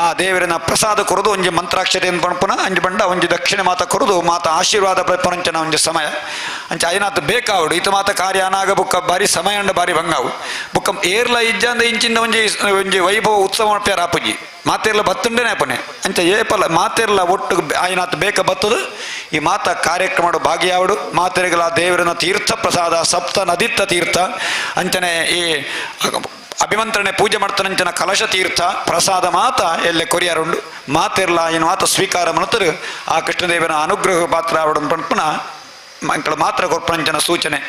ಆ ದೇವರಿನ ಪ್ರಸಾದ ಕೊರದು ಒಂಜಿ ಮಂತ್ರಾಕ್ಷತೆಯನ್ನು ಪಣಪುನ ಅಂಜಿ ಬಂಡ ಒಂಜಿ ದಕ್ಷಿಣೆ ಮಾತ ಕೊರದು ಮಾತ ಆಶೀರ್ವಾದ ಪಂಚನ ಒಂಜಿ ಸಮಯ ಅಂಚ ಐನಾತ್ ಬೇಕಾವುಡು ಈತ ಮಾತ ಕಾರ್ಯ ಅನಾಗ ಬುಕ್ಕ ಬಾರಿ ಸಮಯ ಅಂಡ ಬಾರಿ ಭಂಗಾವು ಬುಕ್ಕ ಏರ್ಲ ಇಜ್ಜಂದ ಇಂಚಿಂದ ಒಂಜಿ ವೈಭವ ಉತ್ಸವ ಮಾಡ್ತಾರೆ ಆಪುಜಿ ಮಾತೆರ್ಲ ಬತ್ತುಂಡೇನೆ ಆಪನೆ ಅಂಚ ಏಪಲ ಮಾತೆರ್ಲ ಒಟ್ಟು ಆಯ್ನಾತ್ ಬೇಕ ಬತ್ತದು ಈ ಮಾತ ಕಾರ್ಯಕ್ರಮ ಭಾಗಿಯಾವಡು ಮಾತೆರೆಗಳ ದೇವರನ ತೀರ್ಥ ಪ್ರಸಾದ ಸಪ್ತ ನದಿತ್ತ ತೀರ್ಥ ಅಂಚನೆ ಈ ಅಭಿಮಂತ್ರಣೆ ಪೂಜೆ ಮಾಡ್ತಾನಂಚನ ಕಲಶ ತೀರ್ಥ ಪ್ರಸಾದ ಮಾತ ಎಲ್ಲೆ ಕೊರಿಯಾರುಂಡು ಮಾತೆರ್ಲ ಏನು ಮಾತ ಸ್ವೀಕಾರ ಮನತರು ಆ ಕೃಷ್ಣದೇವನ ಅನುಗ್ರಹ ಪಾತ್ರ ಆವಡ ಪಂಪನ ಮಂಕಳ ಮಾತ್ರ ಕೊರ್ಪಂಚನ ಸೂಚನೆ.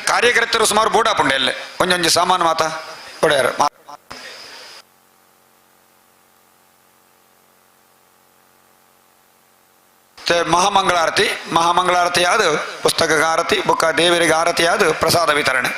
ಕಾರ್ಯಕರ್ತರು ಸುಮಾರು ಬೋರ್ಡ್ ಹಾಪುಂಡೆ ಎಲ್ಲೆ ಒಂಜೊಂಜಿ ಸಾಮಾನು ಮಾತ ಕೊಡ್ಯಾರ ಮಹಾಮಂಗಳಾರತಿ ಆದ ಪುಸ್ತಕ ಆರತಿ ಬುಕ್ಕ ದೇವರಿಗೆ ಆರತಿ ಆದ ಪ್ರಸಾದ ವಿತರಣೆ.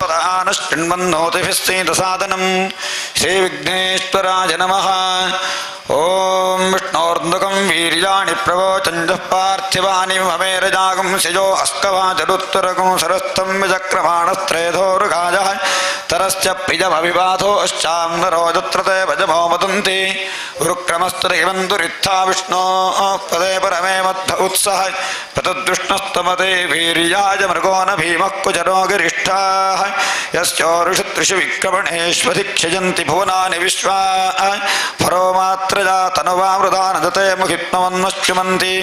ಸದಾ ಶೃಣ್ವನ್ನೋತಿಭಿಸ್ಸೀತ ಸಾಧನಂ. ಶ್ರೀ ವಿಘ್ನೇಶ್ವರಾಯ ನಮಃ. ಓಂ ವಿಷ್ಣೋರ್ನುಕಂ ವೀರ್ಯಾಣಿ ಪ್ರವೋಚಂಜಃ ಪಾರ್ಥಿವಾನಿ ಮಮೇರಜಾಗಂ ಶಿಜೋ ಅಸ್ಕವಾಚರುತ್ತರಗಂ ಸರಸ್ಥಂ ವಿಚಕ್ರಮಾಣಸ್ತ್ರೇಧೋರುಗಾಯ ತರಶ್ಚ ಪ್ರಿಯಮವಿಬಾಧೋ ಅಶ್ಚಾಮ್ನರೋಜತ್ರತೆ ಭಜಮೋ ವದಂತಿ ಗುರುಕ್ರಮಸ್ತದೇವಂತು ರಿತ್ಥಾ ವಿಷ್ಣೋ ಪದೇ ಪರಮೇ ಮಧ್ಯ ಉತ್ಸಹ ಪ್ರತದ್ವಿಷ್ಣಸ್ತಮತೆ ವೀರ್ಯಾಯ ಮೃಗೋನ ಭೀಮಃ ಕುಚರೋ ಗಿರಿಷ್ಠಾಃ ಯಸ್ಯೋರುಷು ತ್ರಿಷು ವಿಕ್ರಮಣೇಶ್ವಧಿಕ್ಷಯಂತಿ ಭುವನಾನಿ ವಿಶ್ವಾ ಪರೋ ಮಾತ್ರಜಾ ತನುವಾಮೃದಾನದತೆ ಮುಹಿತ್ಮವನ್ನಶ್ಚುಮಂತಿ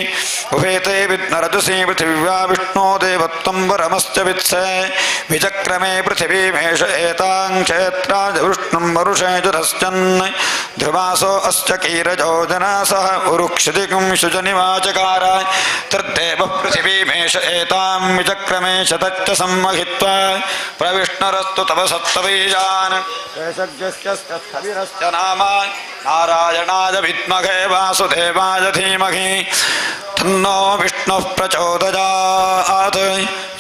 ಉಭೇತೆ ವಿದ್ನರಜಸೀ ಪೃಥಿವ್ಯಾ ವಿಷ್ಣೋ ದೇವತ್ವಂ ವರಮಶ್ಚ ವಿತ್ಸೆ ವಿಚಕ್ರಮೇ ಪೃಥಿವೀಮೇಷ ಏತಾಂ ಕ್ಷೇತ್ರಾಜ ವಿಷ್ಣುಂ ವರುಷೇ ಜುರಶ್ಚನ್ ಧ್ರುವಾಸೋ ಅಶ್ಚ ಕೀರಜೋ ಜನಾಸಃ ಉರುಕ್ಷಿತಿಕಂ ಶುಚನಿವಾಚಕಾರ ತದ್ದೇವ ಪೃಥಿವೀಮೇಷ ಏತಾಂ ವಿಚಕ್ರಮೇ ಶತಚ್ಚ ಸಂಮಹಿತ್ವಾ ಪ್ರವಿಷ್ಣುರಸ್ತು ತವ ಸತ್ತಬೀಜಾನ್ ನಾಮ ನಾರಾಯಣಾಯ ವಿದ್ಮಹೇ ವಾಸುದೇವಾಯ ಧೀಮಹಿ ತನ್ನೋ ವಿಷ್ಣುಃ ಪ್ರಚೋದಯಾತ್.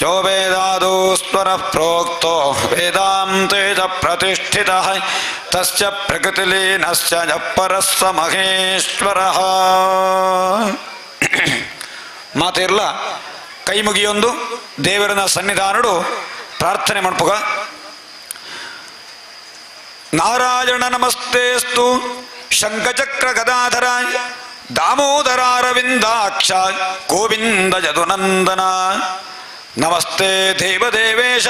ಯೋ ವೇದಾದೂಸ್ವರಃ ಪ್ರೋಕ್ತೋ ವೇದಾಂತೆ ಚ ಪ್ರತಿಷ್ಠಿತಃ ತಸ್ಯ ಪ್ರಕೃತಿಲೀನಸ್ಯ ಯ ಪರಃ ಸ ಮಹೇಶ್ವರಃ. ಮಾತಿರ್ಲ ಕೈ ಮುಗಿಯೊಂದು ದೇವರನ ಸನ್ನಿಧಾನಡು ಪ್ರಾರ್ಥನೆ ಮಾಡ್ಪುಗ. ನಾರಾಯಣ ನಮಸ್ತೇಸ್ತು ಶಂಖಚಕ್ರ ಗದಾಧರ ದಾಮೋದರಾರವಿಂದಾಕ್ಷ ಗೋವಿಂದ ಯದುನಂದನ. ನಮಸ್ತೆ ದೇವದೇವೇಶ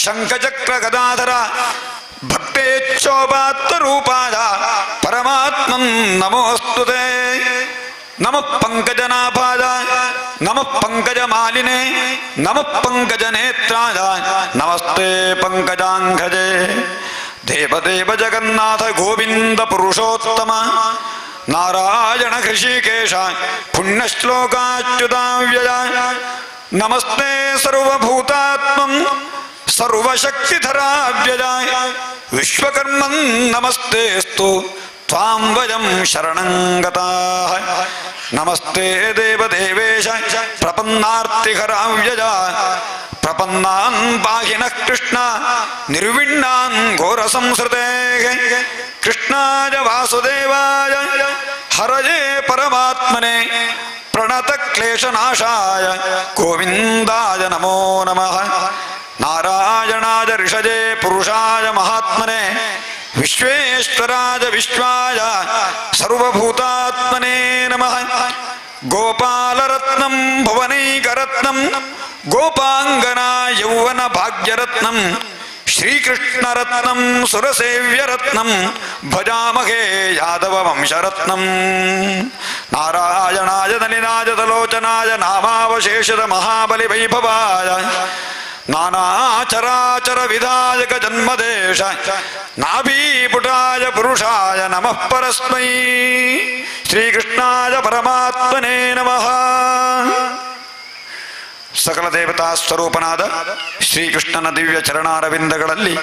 ಶಂಖಚಕ್ರ ಗದಾಧರ ಭಕ್ತೇಚ್ಛೋಪಾತ್ತರೂಪಾಯ ಪರಮಾತ್ಮಂ ನಮೋಸ್ತುತೇ. ನಮಃ ಪಂಕಜನಾಭಾಯ ನಮಃ ಪಂಕಜಮಾಲಿನೇ ನಮಃ ಪಂಕಜನೇತ್ರಾಯ ನಮಸ್ತೆ ಪಂಕಜಾಂಘಜೇ. ದೇವದೇವ ಜಗನ್ನಾಥ ಗೋವಿಂದ ಪುರುಷೋತ್ತಮ ನಾರಾಯಣ ಹೃಷಿಕೇಶ ಪುಣ್ಯಶ್ಲೋಕಾಚ್ಯುತಾವ್ಯಯ. ನಮಸ್ತೆ ಸರ್ವಭೂತಾತ್ಮಂ ಸರ್ವಶಕ್ತಿಧರಾವ್ಯಯ ವಿಶ್ವಕರ್ಮನ್ ನಮಸ್ತೇಸ್ತು ತ್ವಾಂ ವಯಂ ಶರಣಂ ಗತಾಃ. ನಮಸ್ತೆ ದೇವದೇವೇಶ ಪ್ರಪನ್ನಾರ್ತಿಹರಾವ್ಯಯ ಪ್ರಪನ್ನಾನ್ ಪಾಹಿನಃ ಕೃಷ್ಣ ನಿರ್ವಿಣ್ಣಾನ್ ಘೋರ ಸಂಸೃತೆ. ಕೃಷ್ಣಾಯ ವಾಸುದೇವಾಯ ಹರಯೇ ಪರಮಾತ್ಮನೆ ಪ್ರಣತ ಕ್ಲೇಶನಾಶಾಯ ಗೋವಿಂದಾಯ ನಮೋ ನಮಃ. ನಾರಾಯಣಾಯ ಋಷಜೇ ಪುರುಷಾಯ ಮಹಾತ್ಮನೆ ವಿಶ್ವೇಶ್ವರಾಯ ವಿಶ್ವಾಯ ಸರ್ವಭೂತಾತ್ಮನೇ ನಮಃ. ಗೋಪಾಲರತ್ನಂ ಭುವನೈಕರತ್ನಂ ಗೋಪಾಂಗನಾ ಯೌವನ ಭಾಗ್ಯರತ್ನಂ ಶ್ರೀಕೃಷ್ಣರತ್ನಂ ಸುರಸೇವ್ಯರತ್ನಂ ಭಜಾಮಹೇ ಯಾದವ ವಂಶರತ್ನಂ. ನಾರಾಯಣಾಯ ನಲಿನಾಯ ತಲೋಚನಾಯ ನಾಮಾವಶೇಷದ ಮಹಾಬಲಿ ವೈಭವಾಯ ನಾನಾಚರಾಚರ ವಿಧಾಯಕ ಜನ್ಮದೇಶ ನಾಭೀಪುಟಾಯ ಪುರುಷಾಯ ನಮಃ ಪರಸ್ಮೈ. ಶ್ರೀಕೃಷ್ಣಾಯ ಪರಮಾತ್ಮನೇ ನಮಃ. ಸಕಲ ದೇವತಾ ಸ್ವರೂಪನಾದ ಶ್ರೀಕೃಷ್ಣನ ದಿವ್ಯ ಚರಣಾರವಿಂದಗಳಲ್ಲಿ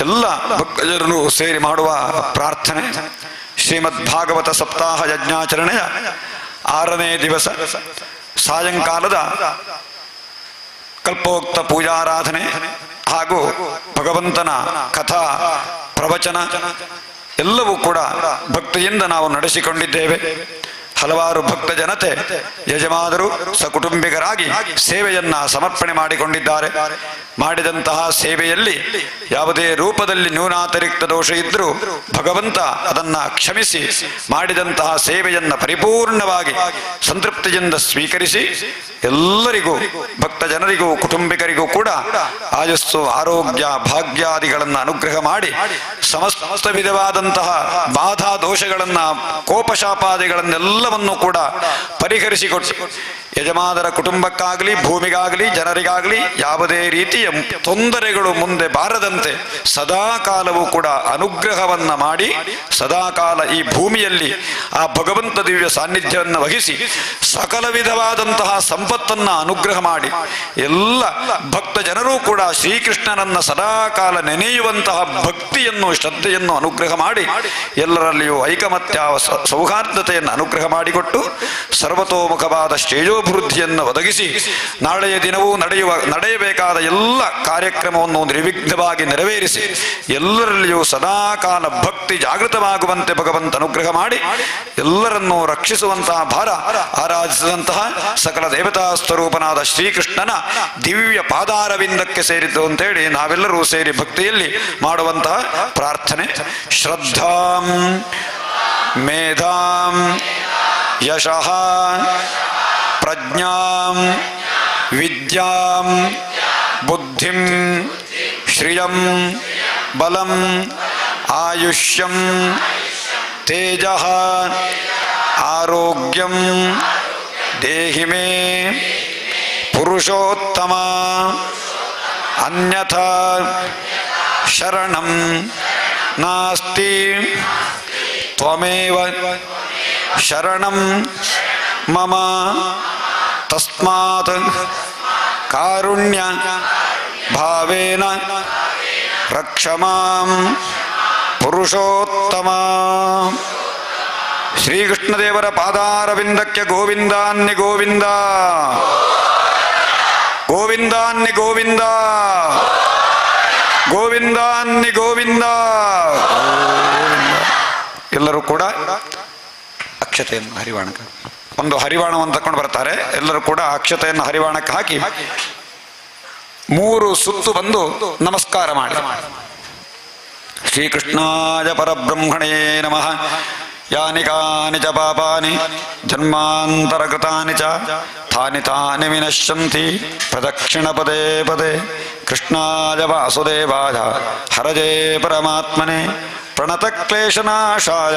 ಎಲ್ಲ ಭಕ್ತಜನರು ಸೇರಿ ಮಾಡುವ ಪ್ರಾರ್ಥನೆ. ಶ್ರೀಮದ್ ಭಾಗವತ ಸಪ್ತಾಹ ಯಜ್ಞಾಚರಣೆಯ 6ನೇ ದಿವಸ ಸಾಯಂಕಾಲದ ಕಲ್ಪೋಕ್ತ ಪೂಜಾರಾಧನೆ ಹಾಗೂ ಭಗವಂತನ ಕಥಾ ಪ್ರವಚನ ಎಲ್ಲವೂ ಕೂಡ ಭಕ್ತಿಯಿಂದ ನಾವು ನಡೆಸಿಕೊಂಡಿದ್ದೇವೆ. ಹಲವಾರು ಭಕ್ತ ಜನತೆ ಯಜಮಾನರು ಸಕುಟುಂಬಿಗರಾಗಿ ಸೇವೆಯನ್ನ ಸಮರ್ಪಣೆ ಮಾಡಿಕೊಂಡಿದ್ದಾರೆ. ಮಾಡಿದಂತಹ ಸೇವೆಯಲ್ಲಿ ಯಾವುದೇ ರೂಪದಲ್ಲಿ ನ್ಯೂನಾತಿರಿಕ್ತ ದೋಷ ಇದ್ರೂ ಭಗವಂತ ಅದನ್ನ ಕ್ಷಮಿಸಿ ಮಾಡಿದಂತಹ ಸೇವೆಯನ್ನ ಪರಿಪೂರ್ಣವಾಗಿ ಸಂತೃಪ್ತಿಯಿಂದ ಸ್ವೀಕರಿಸಿ ಎಲ್ಲರಿಗೂ ಭಕ್ತ ಜನರಿಗೂ ಕುಟುಂಬಿಕರಿಗೂ ಕೂಡ ಆಯಸ್ಸು ಆರೋಗ್ಯ ಭಾಗ್ಯಾದಿಗಳನ್ನು ಅನುಗ್ರಹ ಮಾಡಿ ಸಮಸ್ತ ವಿಧವಾದಂತಹ ಬಾಧಾ ದೋಷಗಳನ್ನ ಕೋಪಶಾಪಾದಿಗಳನ್ನೆಲ್ಲವನ್ನೂ ಕೂಡ ಪರಿಹರಿಸಿಕೊಟ್ಟು ಯಜಮಾನರ ಕುಟುಂಬಕ್ಕಾಗಲಿ ಭೂಮಿಗಾಗಲಿ ಜನರಿಗಾಗಲಿ ಯಾವುದೇ ರೀತಿಯ ತೊಂದರೆಗಳು ಮುಂದೆ ಬಾರದಂತೆ ಸದಾಕಾಲವೂ ಕೂಡ ಅನುಗ್ರಹವನ್ನ ಮಾಡಿ ಸದಾಕಾಲ ಈ ಭೂಮಿಯಲ್ಲಿ ಆ ಭಗವಂತ ದಿವ್ಯ ಸಾನ್ನಿಧ್ಯವನ್ನು ವಹಿಸಿ ಸಕಲ ವಿಧವಾದಂತಹ ಸಂಪತ್ತನ್ನ ಅನುಗ್ರಹ ಮಾಡಿ ಎಲ್ಲ ಭಕ್ತ ಜನರೂ ಕೂಡ ಶ್ರೀಕೃಷ್ಣನನ್ನ ಸದಾಕಾಲ ನೆನೆಯುವಂತಹ ಭಕ್ತಿಯನ್ನು ಶ್ರದ್ಧೆಯನ್ನು ಅನುಗ್ರಹ ಮಾಡಿ ಎಲ್ಲರಲ್ಲಿಯೂ ಐಕಮತ್ಯ ಸೌಹಾರ್ದತೆಯನ್ನು ಅನುಗ್ರಹ ಮಾಡಿಕೊಟ್ಟು ಸರ್ವತೋಮುಖವಾದ ಶ್ರೇಯೋ ಶ್ರೇಯೋಭಿವೃದ್ಧಿಯನ್ನು ಒದಗಿಸಿ ನಾಳೆಯ ದಿನವೂ ನಡೆಯಬೇಕಾದ ಎಲ್ಲ ಕಾರ್ಯಕ್ರಮವನ್ನು ನಿರ್ವಿಘ್ನವಾಗಿ ನೆರವೇರಿಸಿ ಎಲ್ಲರಲ್ಲಿಯೂ ಸದಾಕಾಲ ಭಕ್ತಿ ಜಾಗೃತವಾಗುವಂತೆ ಭಗವಂತ ಅನುಗ್ರಹ ಮಾಡಿ ಎಲ್ಲರನ್ನೂ ರಕ್ಷಿಸುವಂತಹ ಭಾರ ಆರಾಧಿಸಿದಂತಹ ಸಕಲ ದೇವತಾ ಸ್ವರೂಪನಾದ ಶ್ರೀಕೃಷ್ಣನ ದಿವ್ಯ ಪಾದಾರವಿಂದಕ್ಕೆ ಸೇರಿದ್ದು ಅಂತೇಳಿ ನಾವೆಲ್ಲರೂ ಸೇರಿ ಭಕ್ತಿಯಲ್ಲಿ ಮಾಡುವಂತಹ ಪ್ರಾರ್ಥನೆ. ಶ್ರದ್ಧಾಂ ಮೇಧಾಂ ಯಶಃ ಪ್ರಜ್ಞಾಂ ವಿದ್ಯಾಂ ಬುದ್ಧಿಂ ಶ್ರಿಯಂ ಬಲಂ ಆಯುಷ್ಯಂ ತೇಜಃ ಆರೋಗ್ಯಂ ದೇಹಿ ಮೇ ಪುರುಷೋತ್ತಮ ಅನ್ಯಥಾ ಶರಣಂ ನಾಸ್ತಿ ತ್ವಮೇವ ಶರಣಂ ಮಮ ತಸ್ಮಾತ್ ಕಾರುಣ್ಯ ಭಾವೇನ ರಕ್ಷ ಮಾಂ ಪುರುಷೋತ್ತಮ. ಶ್ರೀಕೃಷ್ಣದೇವರ ಪಾದಾರವಿಂದಕ್ಕೆ ಗೋವಿಂದಾನ್ನಿ ಗೋವಿಂದ, ಗೋವಿಂದಾನ್ನಿ ಗೋವಿಂದ, ಗೋವಿಂದಾನ್ನಿ ಗೋವಿಂದ. ಎಲ್ಲರೂ ಕೂಡ ಅಕ್ಷತೆಯನ್ನು ಹರಿವಾಣಕ್ಕೆ ಒಂದು ಹರಿವಾಣವನ್ನು ತಕೊಂಡು ಬರ್ತಾರೆ. ಎಲ್ಲರೂ ಕೂಡ ಅಕ್ಷತೆಯನ್ನು ಹರಿವಾಣಕ್ಕೆ ಹಾಕಿ 3 ಸುತ್ತು ಬಂದು ನಮಸ್ಕಾರ ಮಾಡಿ. ಶ್ರೀಕೃಷ್ಣಾಯ ಪರಬ್ರಹ್ಮಣೇ ನಮಃ. ಯಾನಿ ಕಾನಿ ಚ ಪಾಪಾನಿ ಜನ್ಮಾಂತರಕೃತಾನಿ ಚ ತಾನಿ ತಾನಿ ವಿನಶ್ಯಂತಿ ಪ್ರದಕ್ಷಿಣ ಪದೇ ಪದೇ. ಕೃಷ್ಣಾಯ ವಾಸುದೇವಾಯ ಹರಜೇ ಪರಮಾತ್ಮನೆ ಪ್ರಣತಕ್ಲೇಶನಾಶಾಯ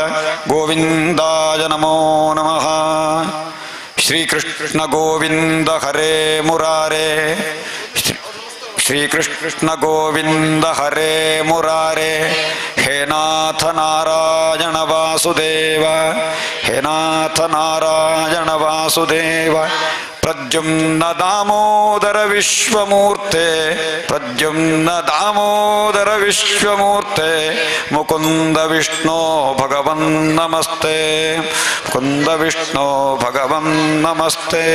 ಗೋವಿಂದಾಯ ನಮೋ ನಮಃ. ಶ್ರೀಕೃಷ್ಣ ಗೋವಿಂದ ಹರೇ ಮುರಾರೇ, ಶ್ರೀಕೃಷ್ಣ ಗೋವಿಂದ ಹರೇ ಮುರಾರೇ. ಹೇ ನಾಥ ನಾರಾಯಣ ವಾಸುದೇವ, ಹೇ ನಾಥ ನಾರಾಯಣ ವಾಸುದೇವ. ಪ್ರದ್ಯುಮ್ನ ದಾಮೋದರ ವಿಶ್ವಮೂರ್ತೆ, ಪ್ರದ್ಯುಮ್ನ ದಾಮೋದರ ವಿಶ್ವಮೂರ್ತೆ. ಮುಕುಂದ ವಿಷ್ಣೋ ಭಗವನ್ ನಮಸ್ತೆ, ಮುಕುಂದ ವಿಷ್ಣೋ ಭಗವನ್ ನಮಸ್ತೆ.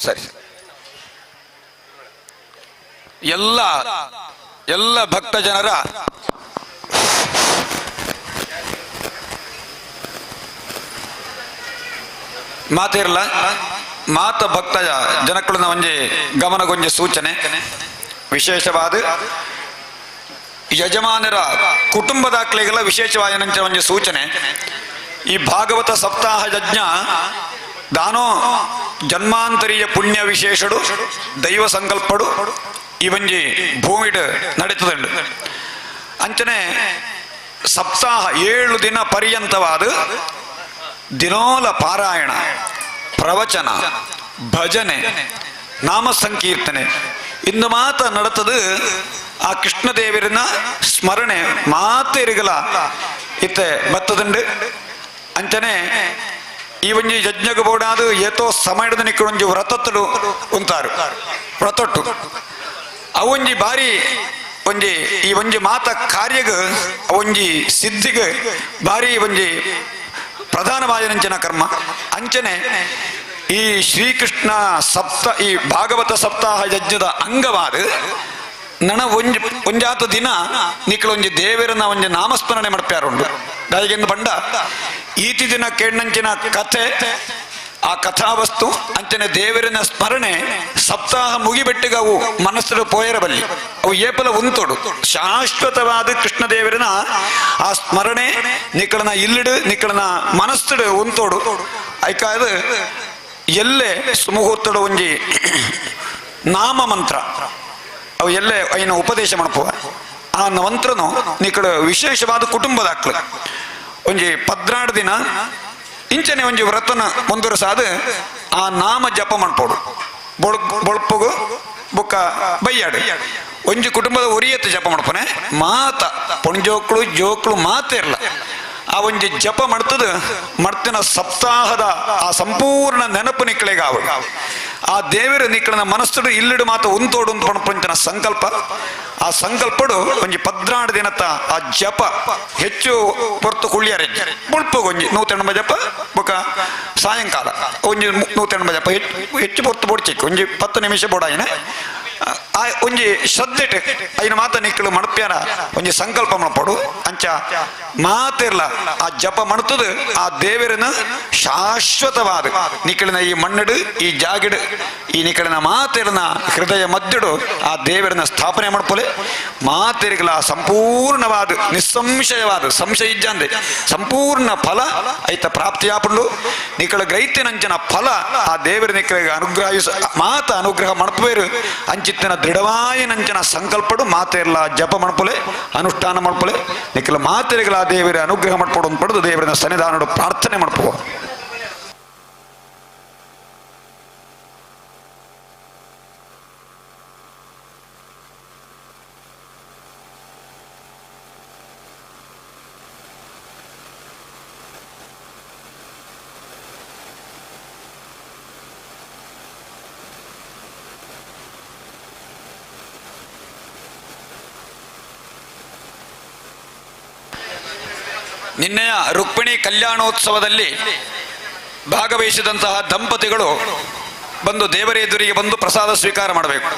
ಸರಿ, ಎಲ್ಲ ಎಲ್ಲ ಭಕ್ತ ಜನರ ಮಾತಿರಲ್ಲ ಮಾತ ಭಕ್ತ ಜನಕ್ಕಳನ್ನ ಒಂಜಿ ಗಮನಗೊಂಜಿ ಸೂಚನೆ ವಿಶೇಷವಾದ ಯಜಮಾನರ ಕುಟುಂಬದಾಕ್ಲೆಗೆಲ್ಲ ವಿಶೇಷವಾದ ಒಂಜಿ ಸೂಚನೆ. ಈ ಭಾಗವತ ಸಪ್ತಾಹ ಯಜ್ಞ ದಾನೋ ಜನ್ಮಾಂತರೀಯ ಪುಣ್ಯ ವಿಶೇಷಡು ದೈವ ಸಂಕಲ್ಪಡು ಈ ಒಂಜಿ ಭೂಮಿಡ್ ನಡೀತದುಂಡು. ಅಂಚನೆ ಸಪ್ತಾಹ 7 ದಿನ ಪರ್ಯಂತವಾದ ದಿನೋಲ ಪಾರಾಯಣ, ಪ್ರವಚನ, ಭಜನೆ, ನಾಮ ಸಂಕೀರ್ತನೆ ಇಂದು ಮಾತ ನಡತದು. ಆ ಕೃಷ್ಣದೇವರಿನ ಸ್ಮರಣೆ ಮಾತಿರಿಗಲ ಇತ್ತೆ ಬತ್ತದುಂಡು. ಅಂಚನೆ ಈ ಒಂಜಿ ಯಜ್ಞಗ ಬೋಡಾದು ಏತೋ ಸಮಯದ ನಿಕ್ಕಳೊಂಜಿ ವ್ರತತ್ತಲು ಉಂತಾರು ವ್ರತೊಟ್ಟು ಅವೊಂಜಿ ಬಾರಿ ಒಂಜಿ ಈ ಒಂಜಿ ಮಾತ ಕಾರ್ಯಗ ಒಂಜಿ ಸಿದ್ಧಿಗ ಬಾರಿ ಒಂಜಿ ಪ್ರಧಾನವಾದಂಚಿನ ಕರ್ಮ. ಅಂಚನೆ ಈ ಶ್ರೀಕೃಷ್ಣ ಈ ಭಾಗವತ ಸಪ್ತಾಹ ಯಜ್ಞದ ಅಂಗವಾದ ನನ ಒಂಜಾತ ದಿನ ನಿಕ್ಕಳೊಂಜಿ ದೇವರನ್ನ ಒಂಜಿ ನಾಮಸ್ಮರಣೆ ಮಾಡ್ಪ್ಯಾರುಂಡು. ದಾಯಿಗೆಂದು ಬಂಡ ಈತಿ ದಿನ ಕೇಳಿನಂಚಿನ ಕಥೆ, ಆ ಕಥಾವಸ್ತು ಅಂಚನೆ ದೇವರಿನ ಸ್ಮರಣೆ ಸಪ್ತಾಹ ಮುಗಿಬೆಟ್ಟಿಗೆ ಅವು ಮನಸ್ಸು ಪೋಯರಬಲ್ಲಿ ಅವು ಏಪಲ ಉಂತೋಡು. ಶಾಶ್ವತವಾದ ಕೃಷ್ಣದೇವರಿನ ಆ ಸ್ಮರಣೆ ನಿಕ್ಕಳನ ಇಲ್ಲಿಡು ನಿಕ್ಕಳನ ಮನಸ್ಸುಡು ಉಂತೋಡು. ಐಕಾದ ಎಲ್ಲೇ ಸುಮುಹೂರ್ತಡು ಒಂಜಿ ನಾಮ ಮಂತ್ರ ಅವು ಎಲ್ಲೇ ಐನ ಉಪದೇಶ ಮಾಡ್ಪುವ ಆ ಮಂತ್ರನು ನಿಕ್ಕಳು ವಿಶೇಷವಾದ ಕುಟುಂಬದಾಕ್ಲು ಒಂಜಿ 14 ದಿನ ಇಂಚನೆ ಒಂಜಿ ವ್ರತನ ಮುಂದುವರಸಾದ ಆ ನಾಮ ಜಪ ಮಾಡ್ಪೋಡು. ಬೊಳ್ಪುಗು ಬುಕ್ಕ ಬೈಯಾಡು ಒಂಜಿ ಕುಟುಂಬದ ಒರಿಯತ್ತು ಜಪ ಮಾಡ್ಪನೆ ಮಾತ ಪೊಣ್ಜೋಕ್ಳು ಜೋಕ್ಳು ಮಾತಿರಲ್ಲ. ಆ ಒಂಜಿ ಜಪ ಮಾಡ್ತದ ಮರ್ತಿನ ಸಪ್ತಾಹದ ಆ ಸಂಪೂರ್ಣ ನೆನಪು ನಿಕ್ಕಳಿಗೆ ಆ ದೇವರ ನಿಕ್ಕಳನ ಮನಸ್ಸು ಇಲ್ಲಿಡು ಮಾತ ಉಂತೋಡು ಪಂಚನ ಸಂಕಲ್ಪ. ಆ ಸಂಕಲ್ಪಡು ಒಂಜಿ 14 ದಿನತ್ತ ಆ ಜಪ ಹೆಚ್ಚು ಪೊರ್ತು ಕುಳ್ಳಿಯಾರೆ ಬುಳ್ಪುಗೊಂಜಿ 180 ಜಪ ಬೊಕ ಸಾಯಂಕಾಲ ಒಂಜಿ 180 ಜಪ ಹೆಚ್ಚು ಪೊರ್ತು ಬೊಡ್ಚಿಕ್ ಒಂಜಿ 10 ನಿಮಿಷ ಬೋಡಾಯಿನ ಒಂಜಿ ಶ್ರದ್ಧೆಟ್ ಐನ ಮಾತ ನಿಕ್ಕಳು ಮಣಪ್ಯಾರ ಒಂಜಿ ಸಂಕಲ್ಪ ಮಾಡ್ಪಡು. ಅಂಚ ಮಾತಿರ್ಲ ಆ ಜಪ ಮಣತದು ಆ ದೇವರನ ಶಾಶ್ವತವಾದ ನಿಕ್ಕಳಿನ ಈ ಮಣ್ಣಡು ಈ ಜಾಗಿಡು ಈ ನಿಕ್ಕಳಿನ ಮಾತಿರನ ಹೃದಯ ಮಧ್ಯಡು ಆ ದೇವರನ ಸ್ಥಾಪನೆ ಮಾಡ್ಪೊಲೆ. ಮಾತಿರಿಗಲ ಸಂಪೂರ್ಣವಾದ ನಿಸ್ಸಂಶಯವಾದ ಸಂಶಯ ಇಜ್ಜಂದೆ ಸಂಪೂರ್ಣ ಫಲ ಐತ ಪ್ರಾಪ್ತಿಯಾಪುಂಡು. ನಿಕ್ಕಳ ಗೈತಿನಂಚನ ಫಲ ಆ ದೇವರ ನಿಕ್ಕಳಿಗೆ ಅನುಗ್ರಹ ಮಾತ ಅನುಗ್ರಹ ಮಣಪೇರು ಅಂಚಿತ್ತಿನ ದೃಢವಾಯಿನಂಚನ ಸಂಕಲ್ಪಡು ಮಾತೆಲ್ಲ ಜಪ ಮಣಪೊಲೆ ಅನುಷ್ಠಾನ ಮಣಪೊಲೆ ನಿಕ್ಕಲ ಮಾತೆರಿಗಳ ದೇವರ ಅನುಗ್ರಹ ಮಾಡ್ಪಡು ಪಡೆದು ದೇವರನ್ನ ಸನ್ನಿಧಾನಡು ಪ್ರಾರ್ಥನೆ ಮಾಡ್ಪೋ. ನಿನ್ನೆಯ ರುಕ್ಮಿಣಿ ಕಲ್ಯಾಣೋತ್ಸವದಲ್ಲಿ ಭಾಗವಹಿಸಿದಂತಹ ದಂಪತಿಗಳು ಬಂದು ದೇವರ ಎದುರಿಗೆ ಬಂದು ಪ್ರಸಾದ ಸ್ವೀಕಾರ ಮಾಡಬೇಕು.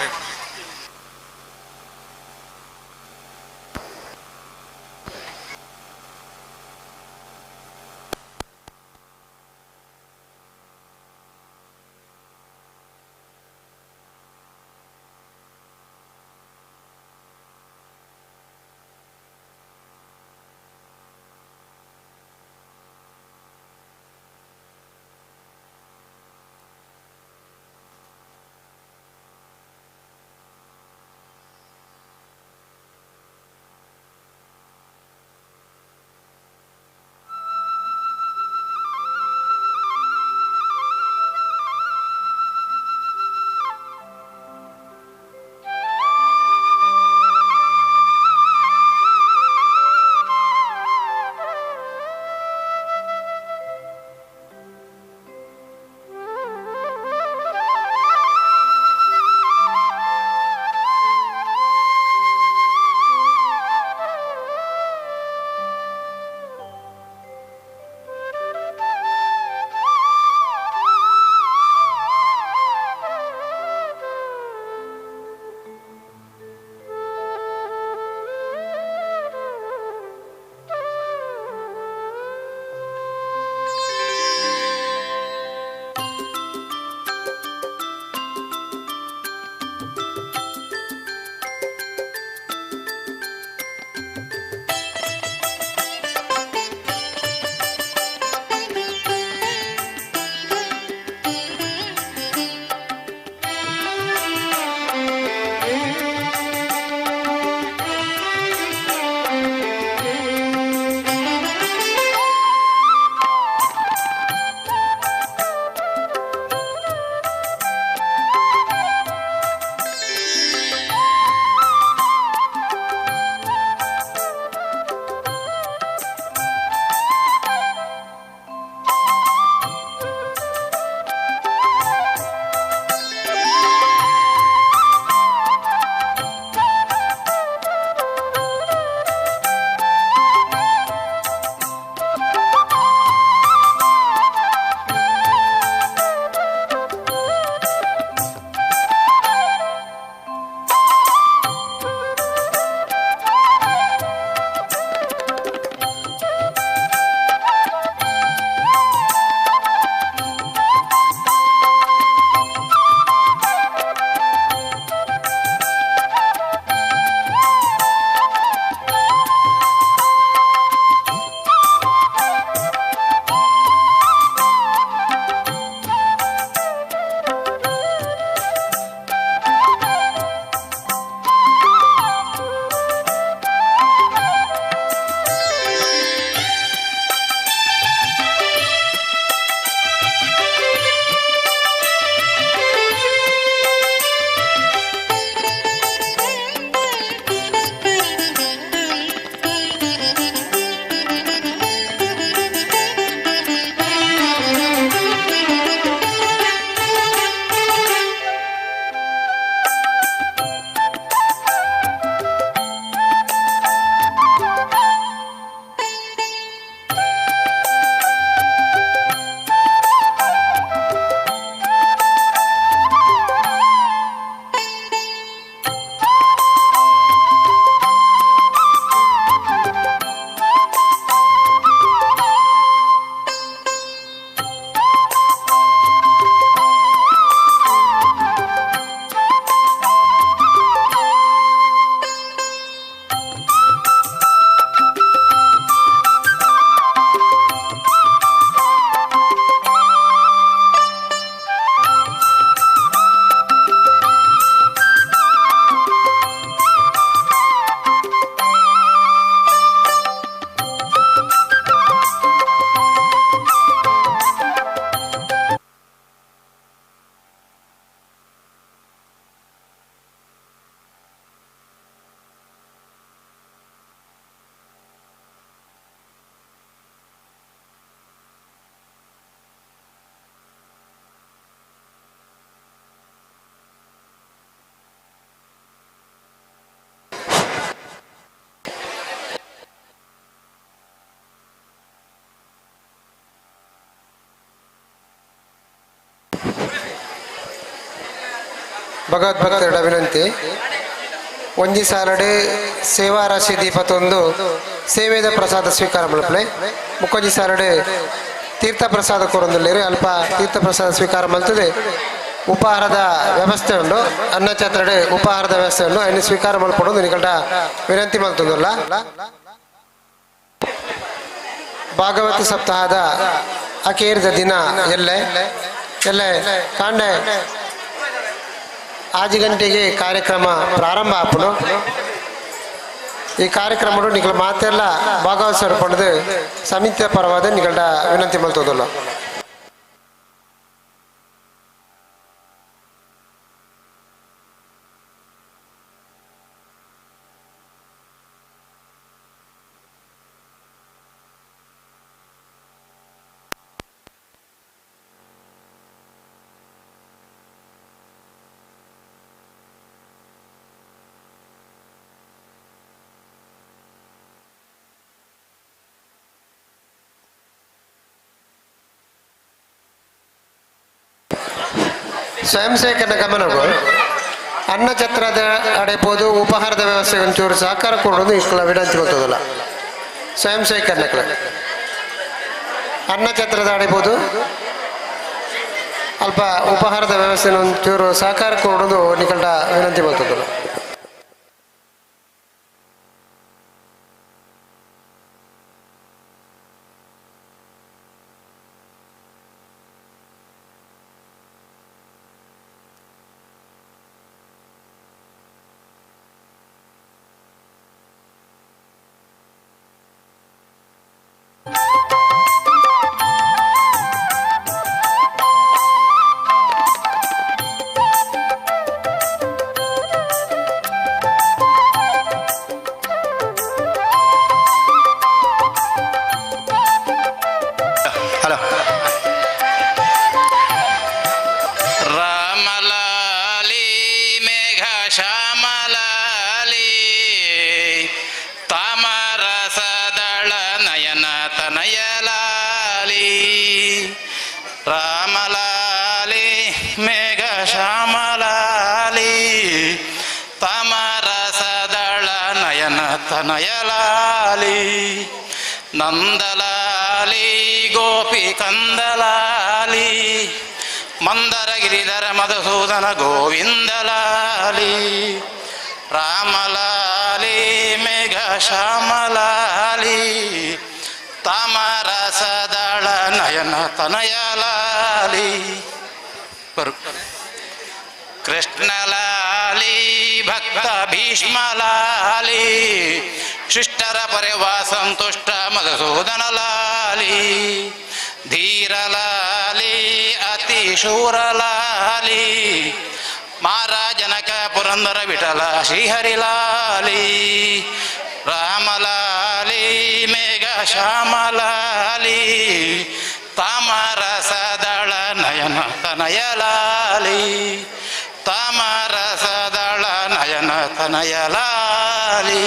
ಭಗವದ್ಭಕ್ತರ ವಿನಂತಿ ಒಂಜಿ ಸಾಲಡೆ ಸೇವಾ ರಾಶಿ ದೀಪತ್ತೊಂದು ಸೇವೆದ ಪ್ರಸಾದ ಸ್ವೀಕಾರ ಮಲ್ಪಲೆ ಮುಕ್ಕೊಂಜಿ ಸಾಲಡೆ ತೀರ್ಥ ಪ್ರಸಾದ ಕೊರೊಂದುಲ್ಲೇರು ಅಲ್ಪ ತೀರ್ಥ ಪ್ರಸಾದ ಸ್ವೀಕಾರ ಮಲ್ತದೆ ಉಪಹಾರದ ವ್ಯವಸ್ಥೆ ಉಂಡು ಅನ್ನಛತ್ರಡೆ ಉಪಹಾರದ ವ್ಯವಸ್ಥೆ ಉಂಡು ಅನ್ನು ಸ್ವೀಕಾರ ಮಲ್ಪಡೋದು ನಿಕಟ ವಿನಂತಿ ಮಲ್ತದಲ್ಲ. ಭಾಗವತ ಸಪ್ತಾಹದ ಅಕೇರಿದ ದಿನ ಎಲ್ಲೆ ಕಾಂಡೆ 6 ಗಂಟೆಗೆ ಕಾರ್ಯಕ್ರಮ ಪ್ರಾರಂಭ ಆಪುಡು. ಈ ಕಾರ್ಯಕ್ರಮ ನಿಖಲ ಮಾತೆಲ್ಲ ಭಾಗವಹಿಸಿಕೊಂಡು ಸಮಿತಿಯ ಪರವಾದ ನಿಕಟ ವಿನಂತಿ ಮಲ್ತದಲ್ಲ. ಸ್ವಯಂ ಸೇವಕನ ಗಮನಗಳು ಅನ್ನಛತ್ರದ ಅಡೆಬೋದು ಉಪಹಾರದ ವ್ಯವಸ್ಥೆ ಒಂಚೂರು ಸಹಕಾರ ಕೊಡೋದು ಇಷ್ಟೆಲ್ಲ ವಿನಂತಿ ಗೊತ್ತದಲ್ಲ. ಸ್ವಯಂ ಸೇವಕನ ಅನ್ನಛತ್ರದ ಅಡೆಬೋದು ಅಲ್ಪ ಉಪಹಾರದ ವ್ಯವಸ್ಥೆ ಒಂಚೂರು ಸಹಕಾರ ಕೊಡೋದು ನಿಕಟ ವಿನಂತಿ ಗೊತ್ತದಲ್ಲ. ರಾಮಲಾಲಿ ಮೇಘ ಶ್ಯಾಮಲಾಲಿ ತಾಮರಸದಳ ನಯನ ತನಯಲಾಲಿ ನಂದಲಾಲಿ ಗೋಪಿ ಕಂದಲಾಲಿ ಮಂದರ ಗಿರಿಧರ ಮಧುಸೂದನ ಗೋವಿಂದಲಾಲಿ ರಾಮಲಾಲಿ ಮೇಘ ಶ್ಯಾಮಲಾಲಿ ತಾಮರಸದಳ ನಯನ ತನಯಲಾಲಿ ಕೃಷ್ಣಲಾಲಿ ಭಕ್ತ ಭೀಷ್ಮಲಾಲಿ ಶಿಷ್ಟರ ಪರಿವಾ ಸಂತುಷ್ಟ ಮಧುಸೂದನಲಾಲಿ ಧೀರಲಾಲಿ ಅತಿ ಶೂರಲಾಲಿ ಮಹಾರಾಜನಕ ಪುರಂದರ ವಿಠಲ ಶ್ರೀಹರಿಲಾಲಿ ರಾಮಲಾಲಿ ಮೇಘ ಶ್ಯಾಮಲಾಲಿ ತಾಮರಸದಳ ನಯನ ತನಯಲಾಲಿ ತಾಮರಸದಳ ನಯನ ತನಯಲಾಲಿ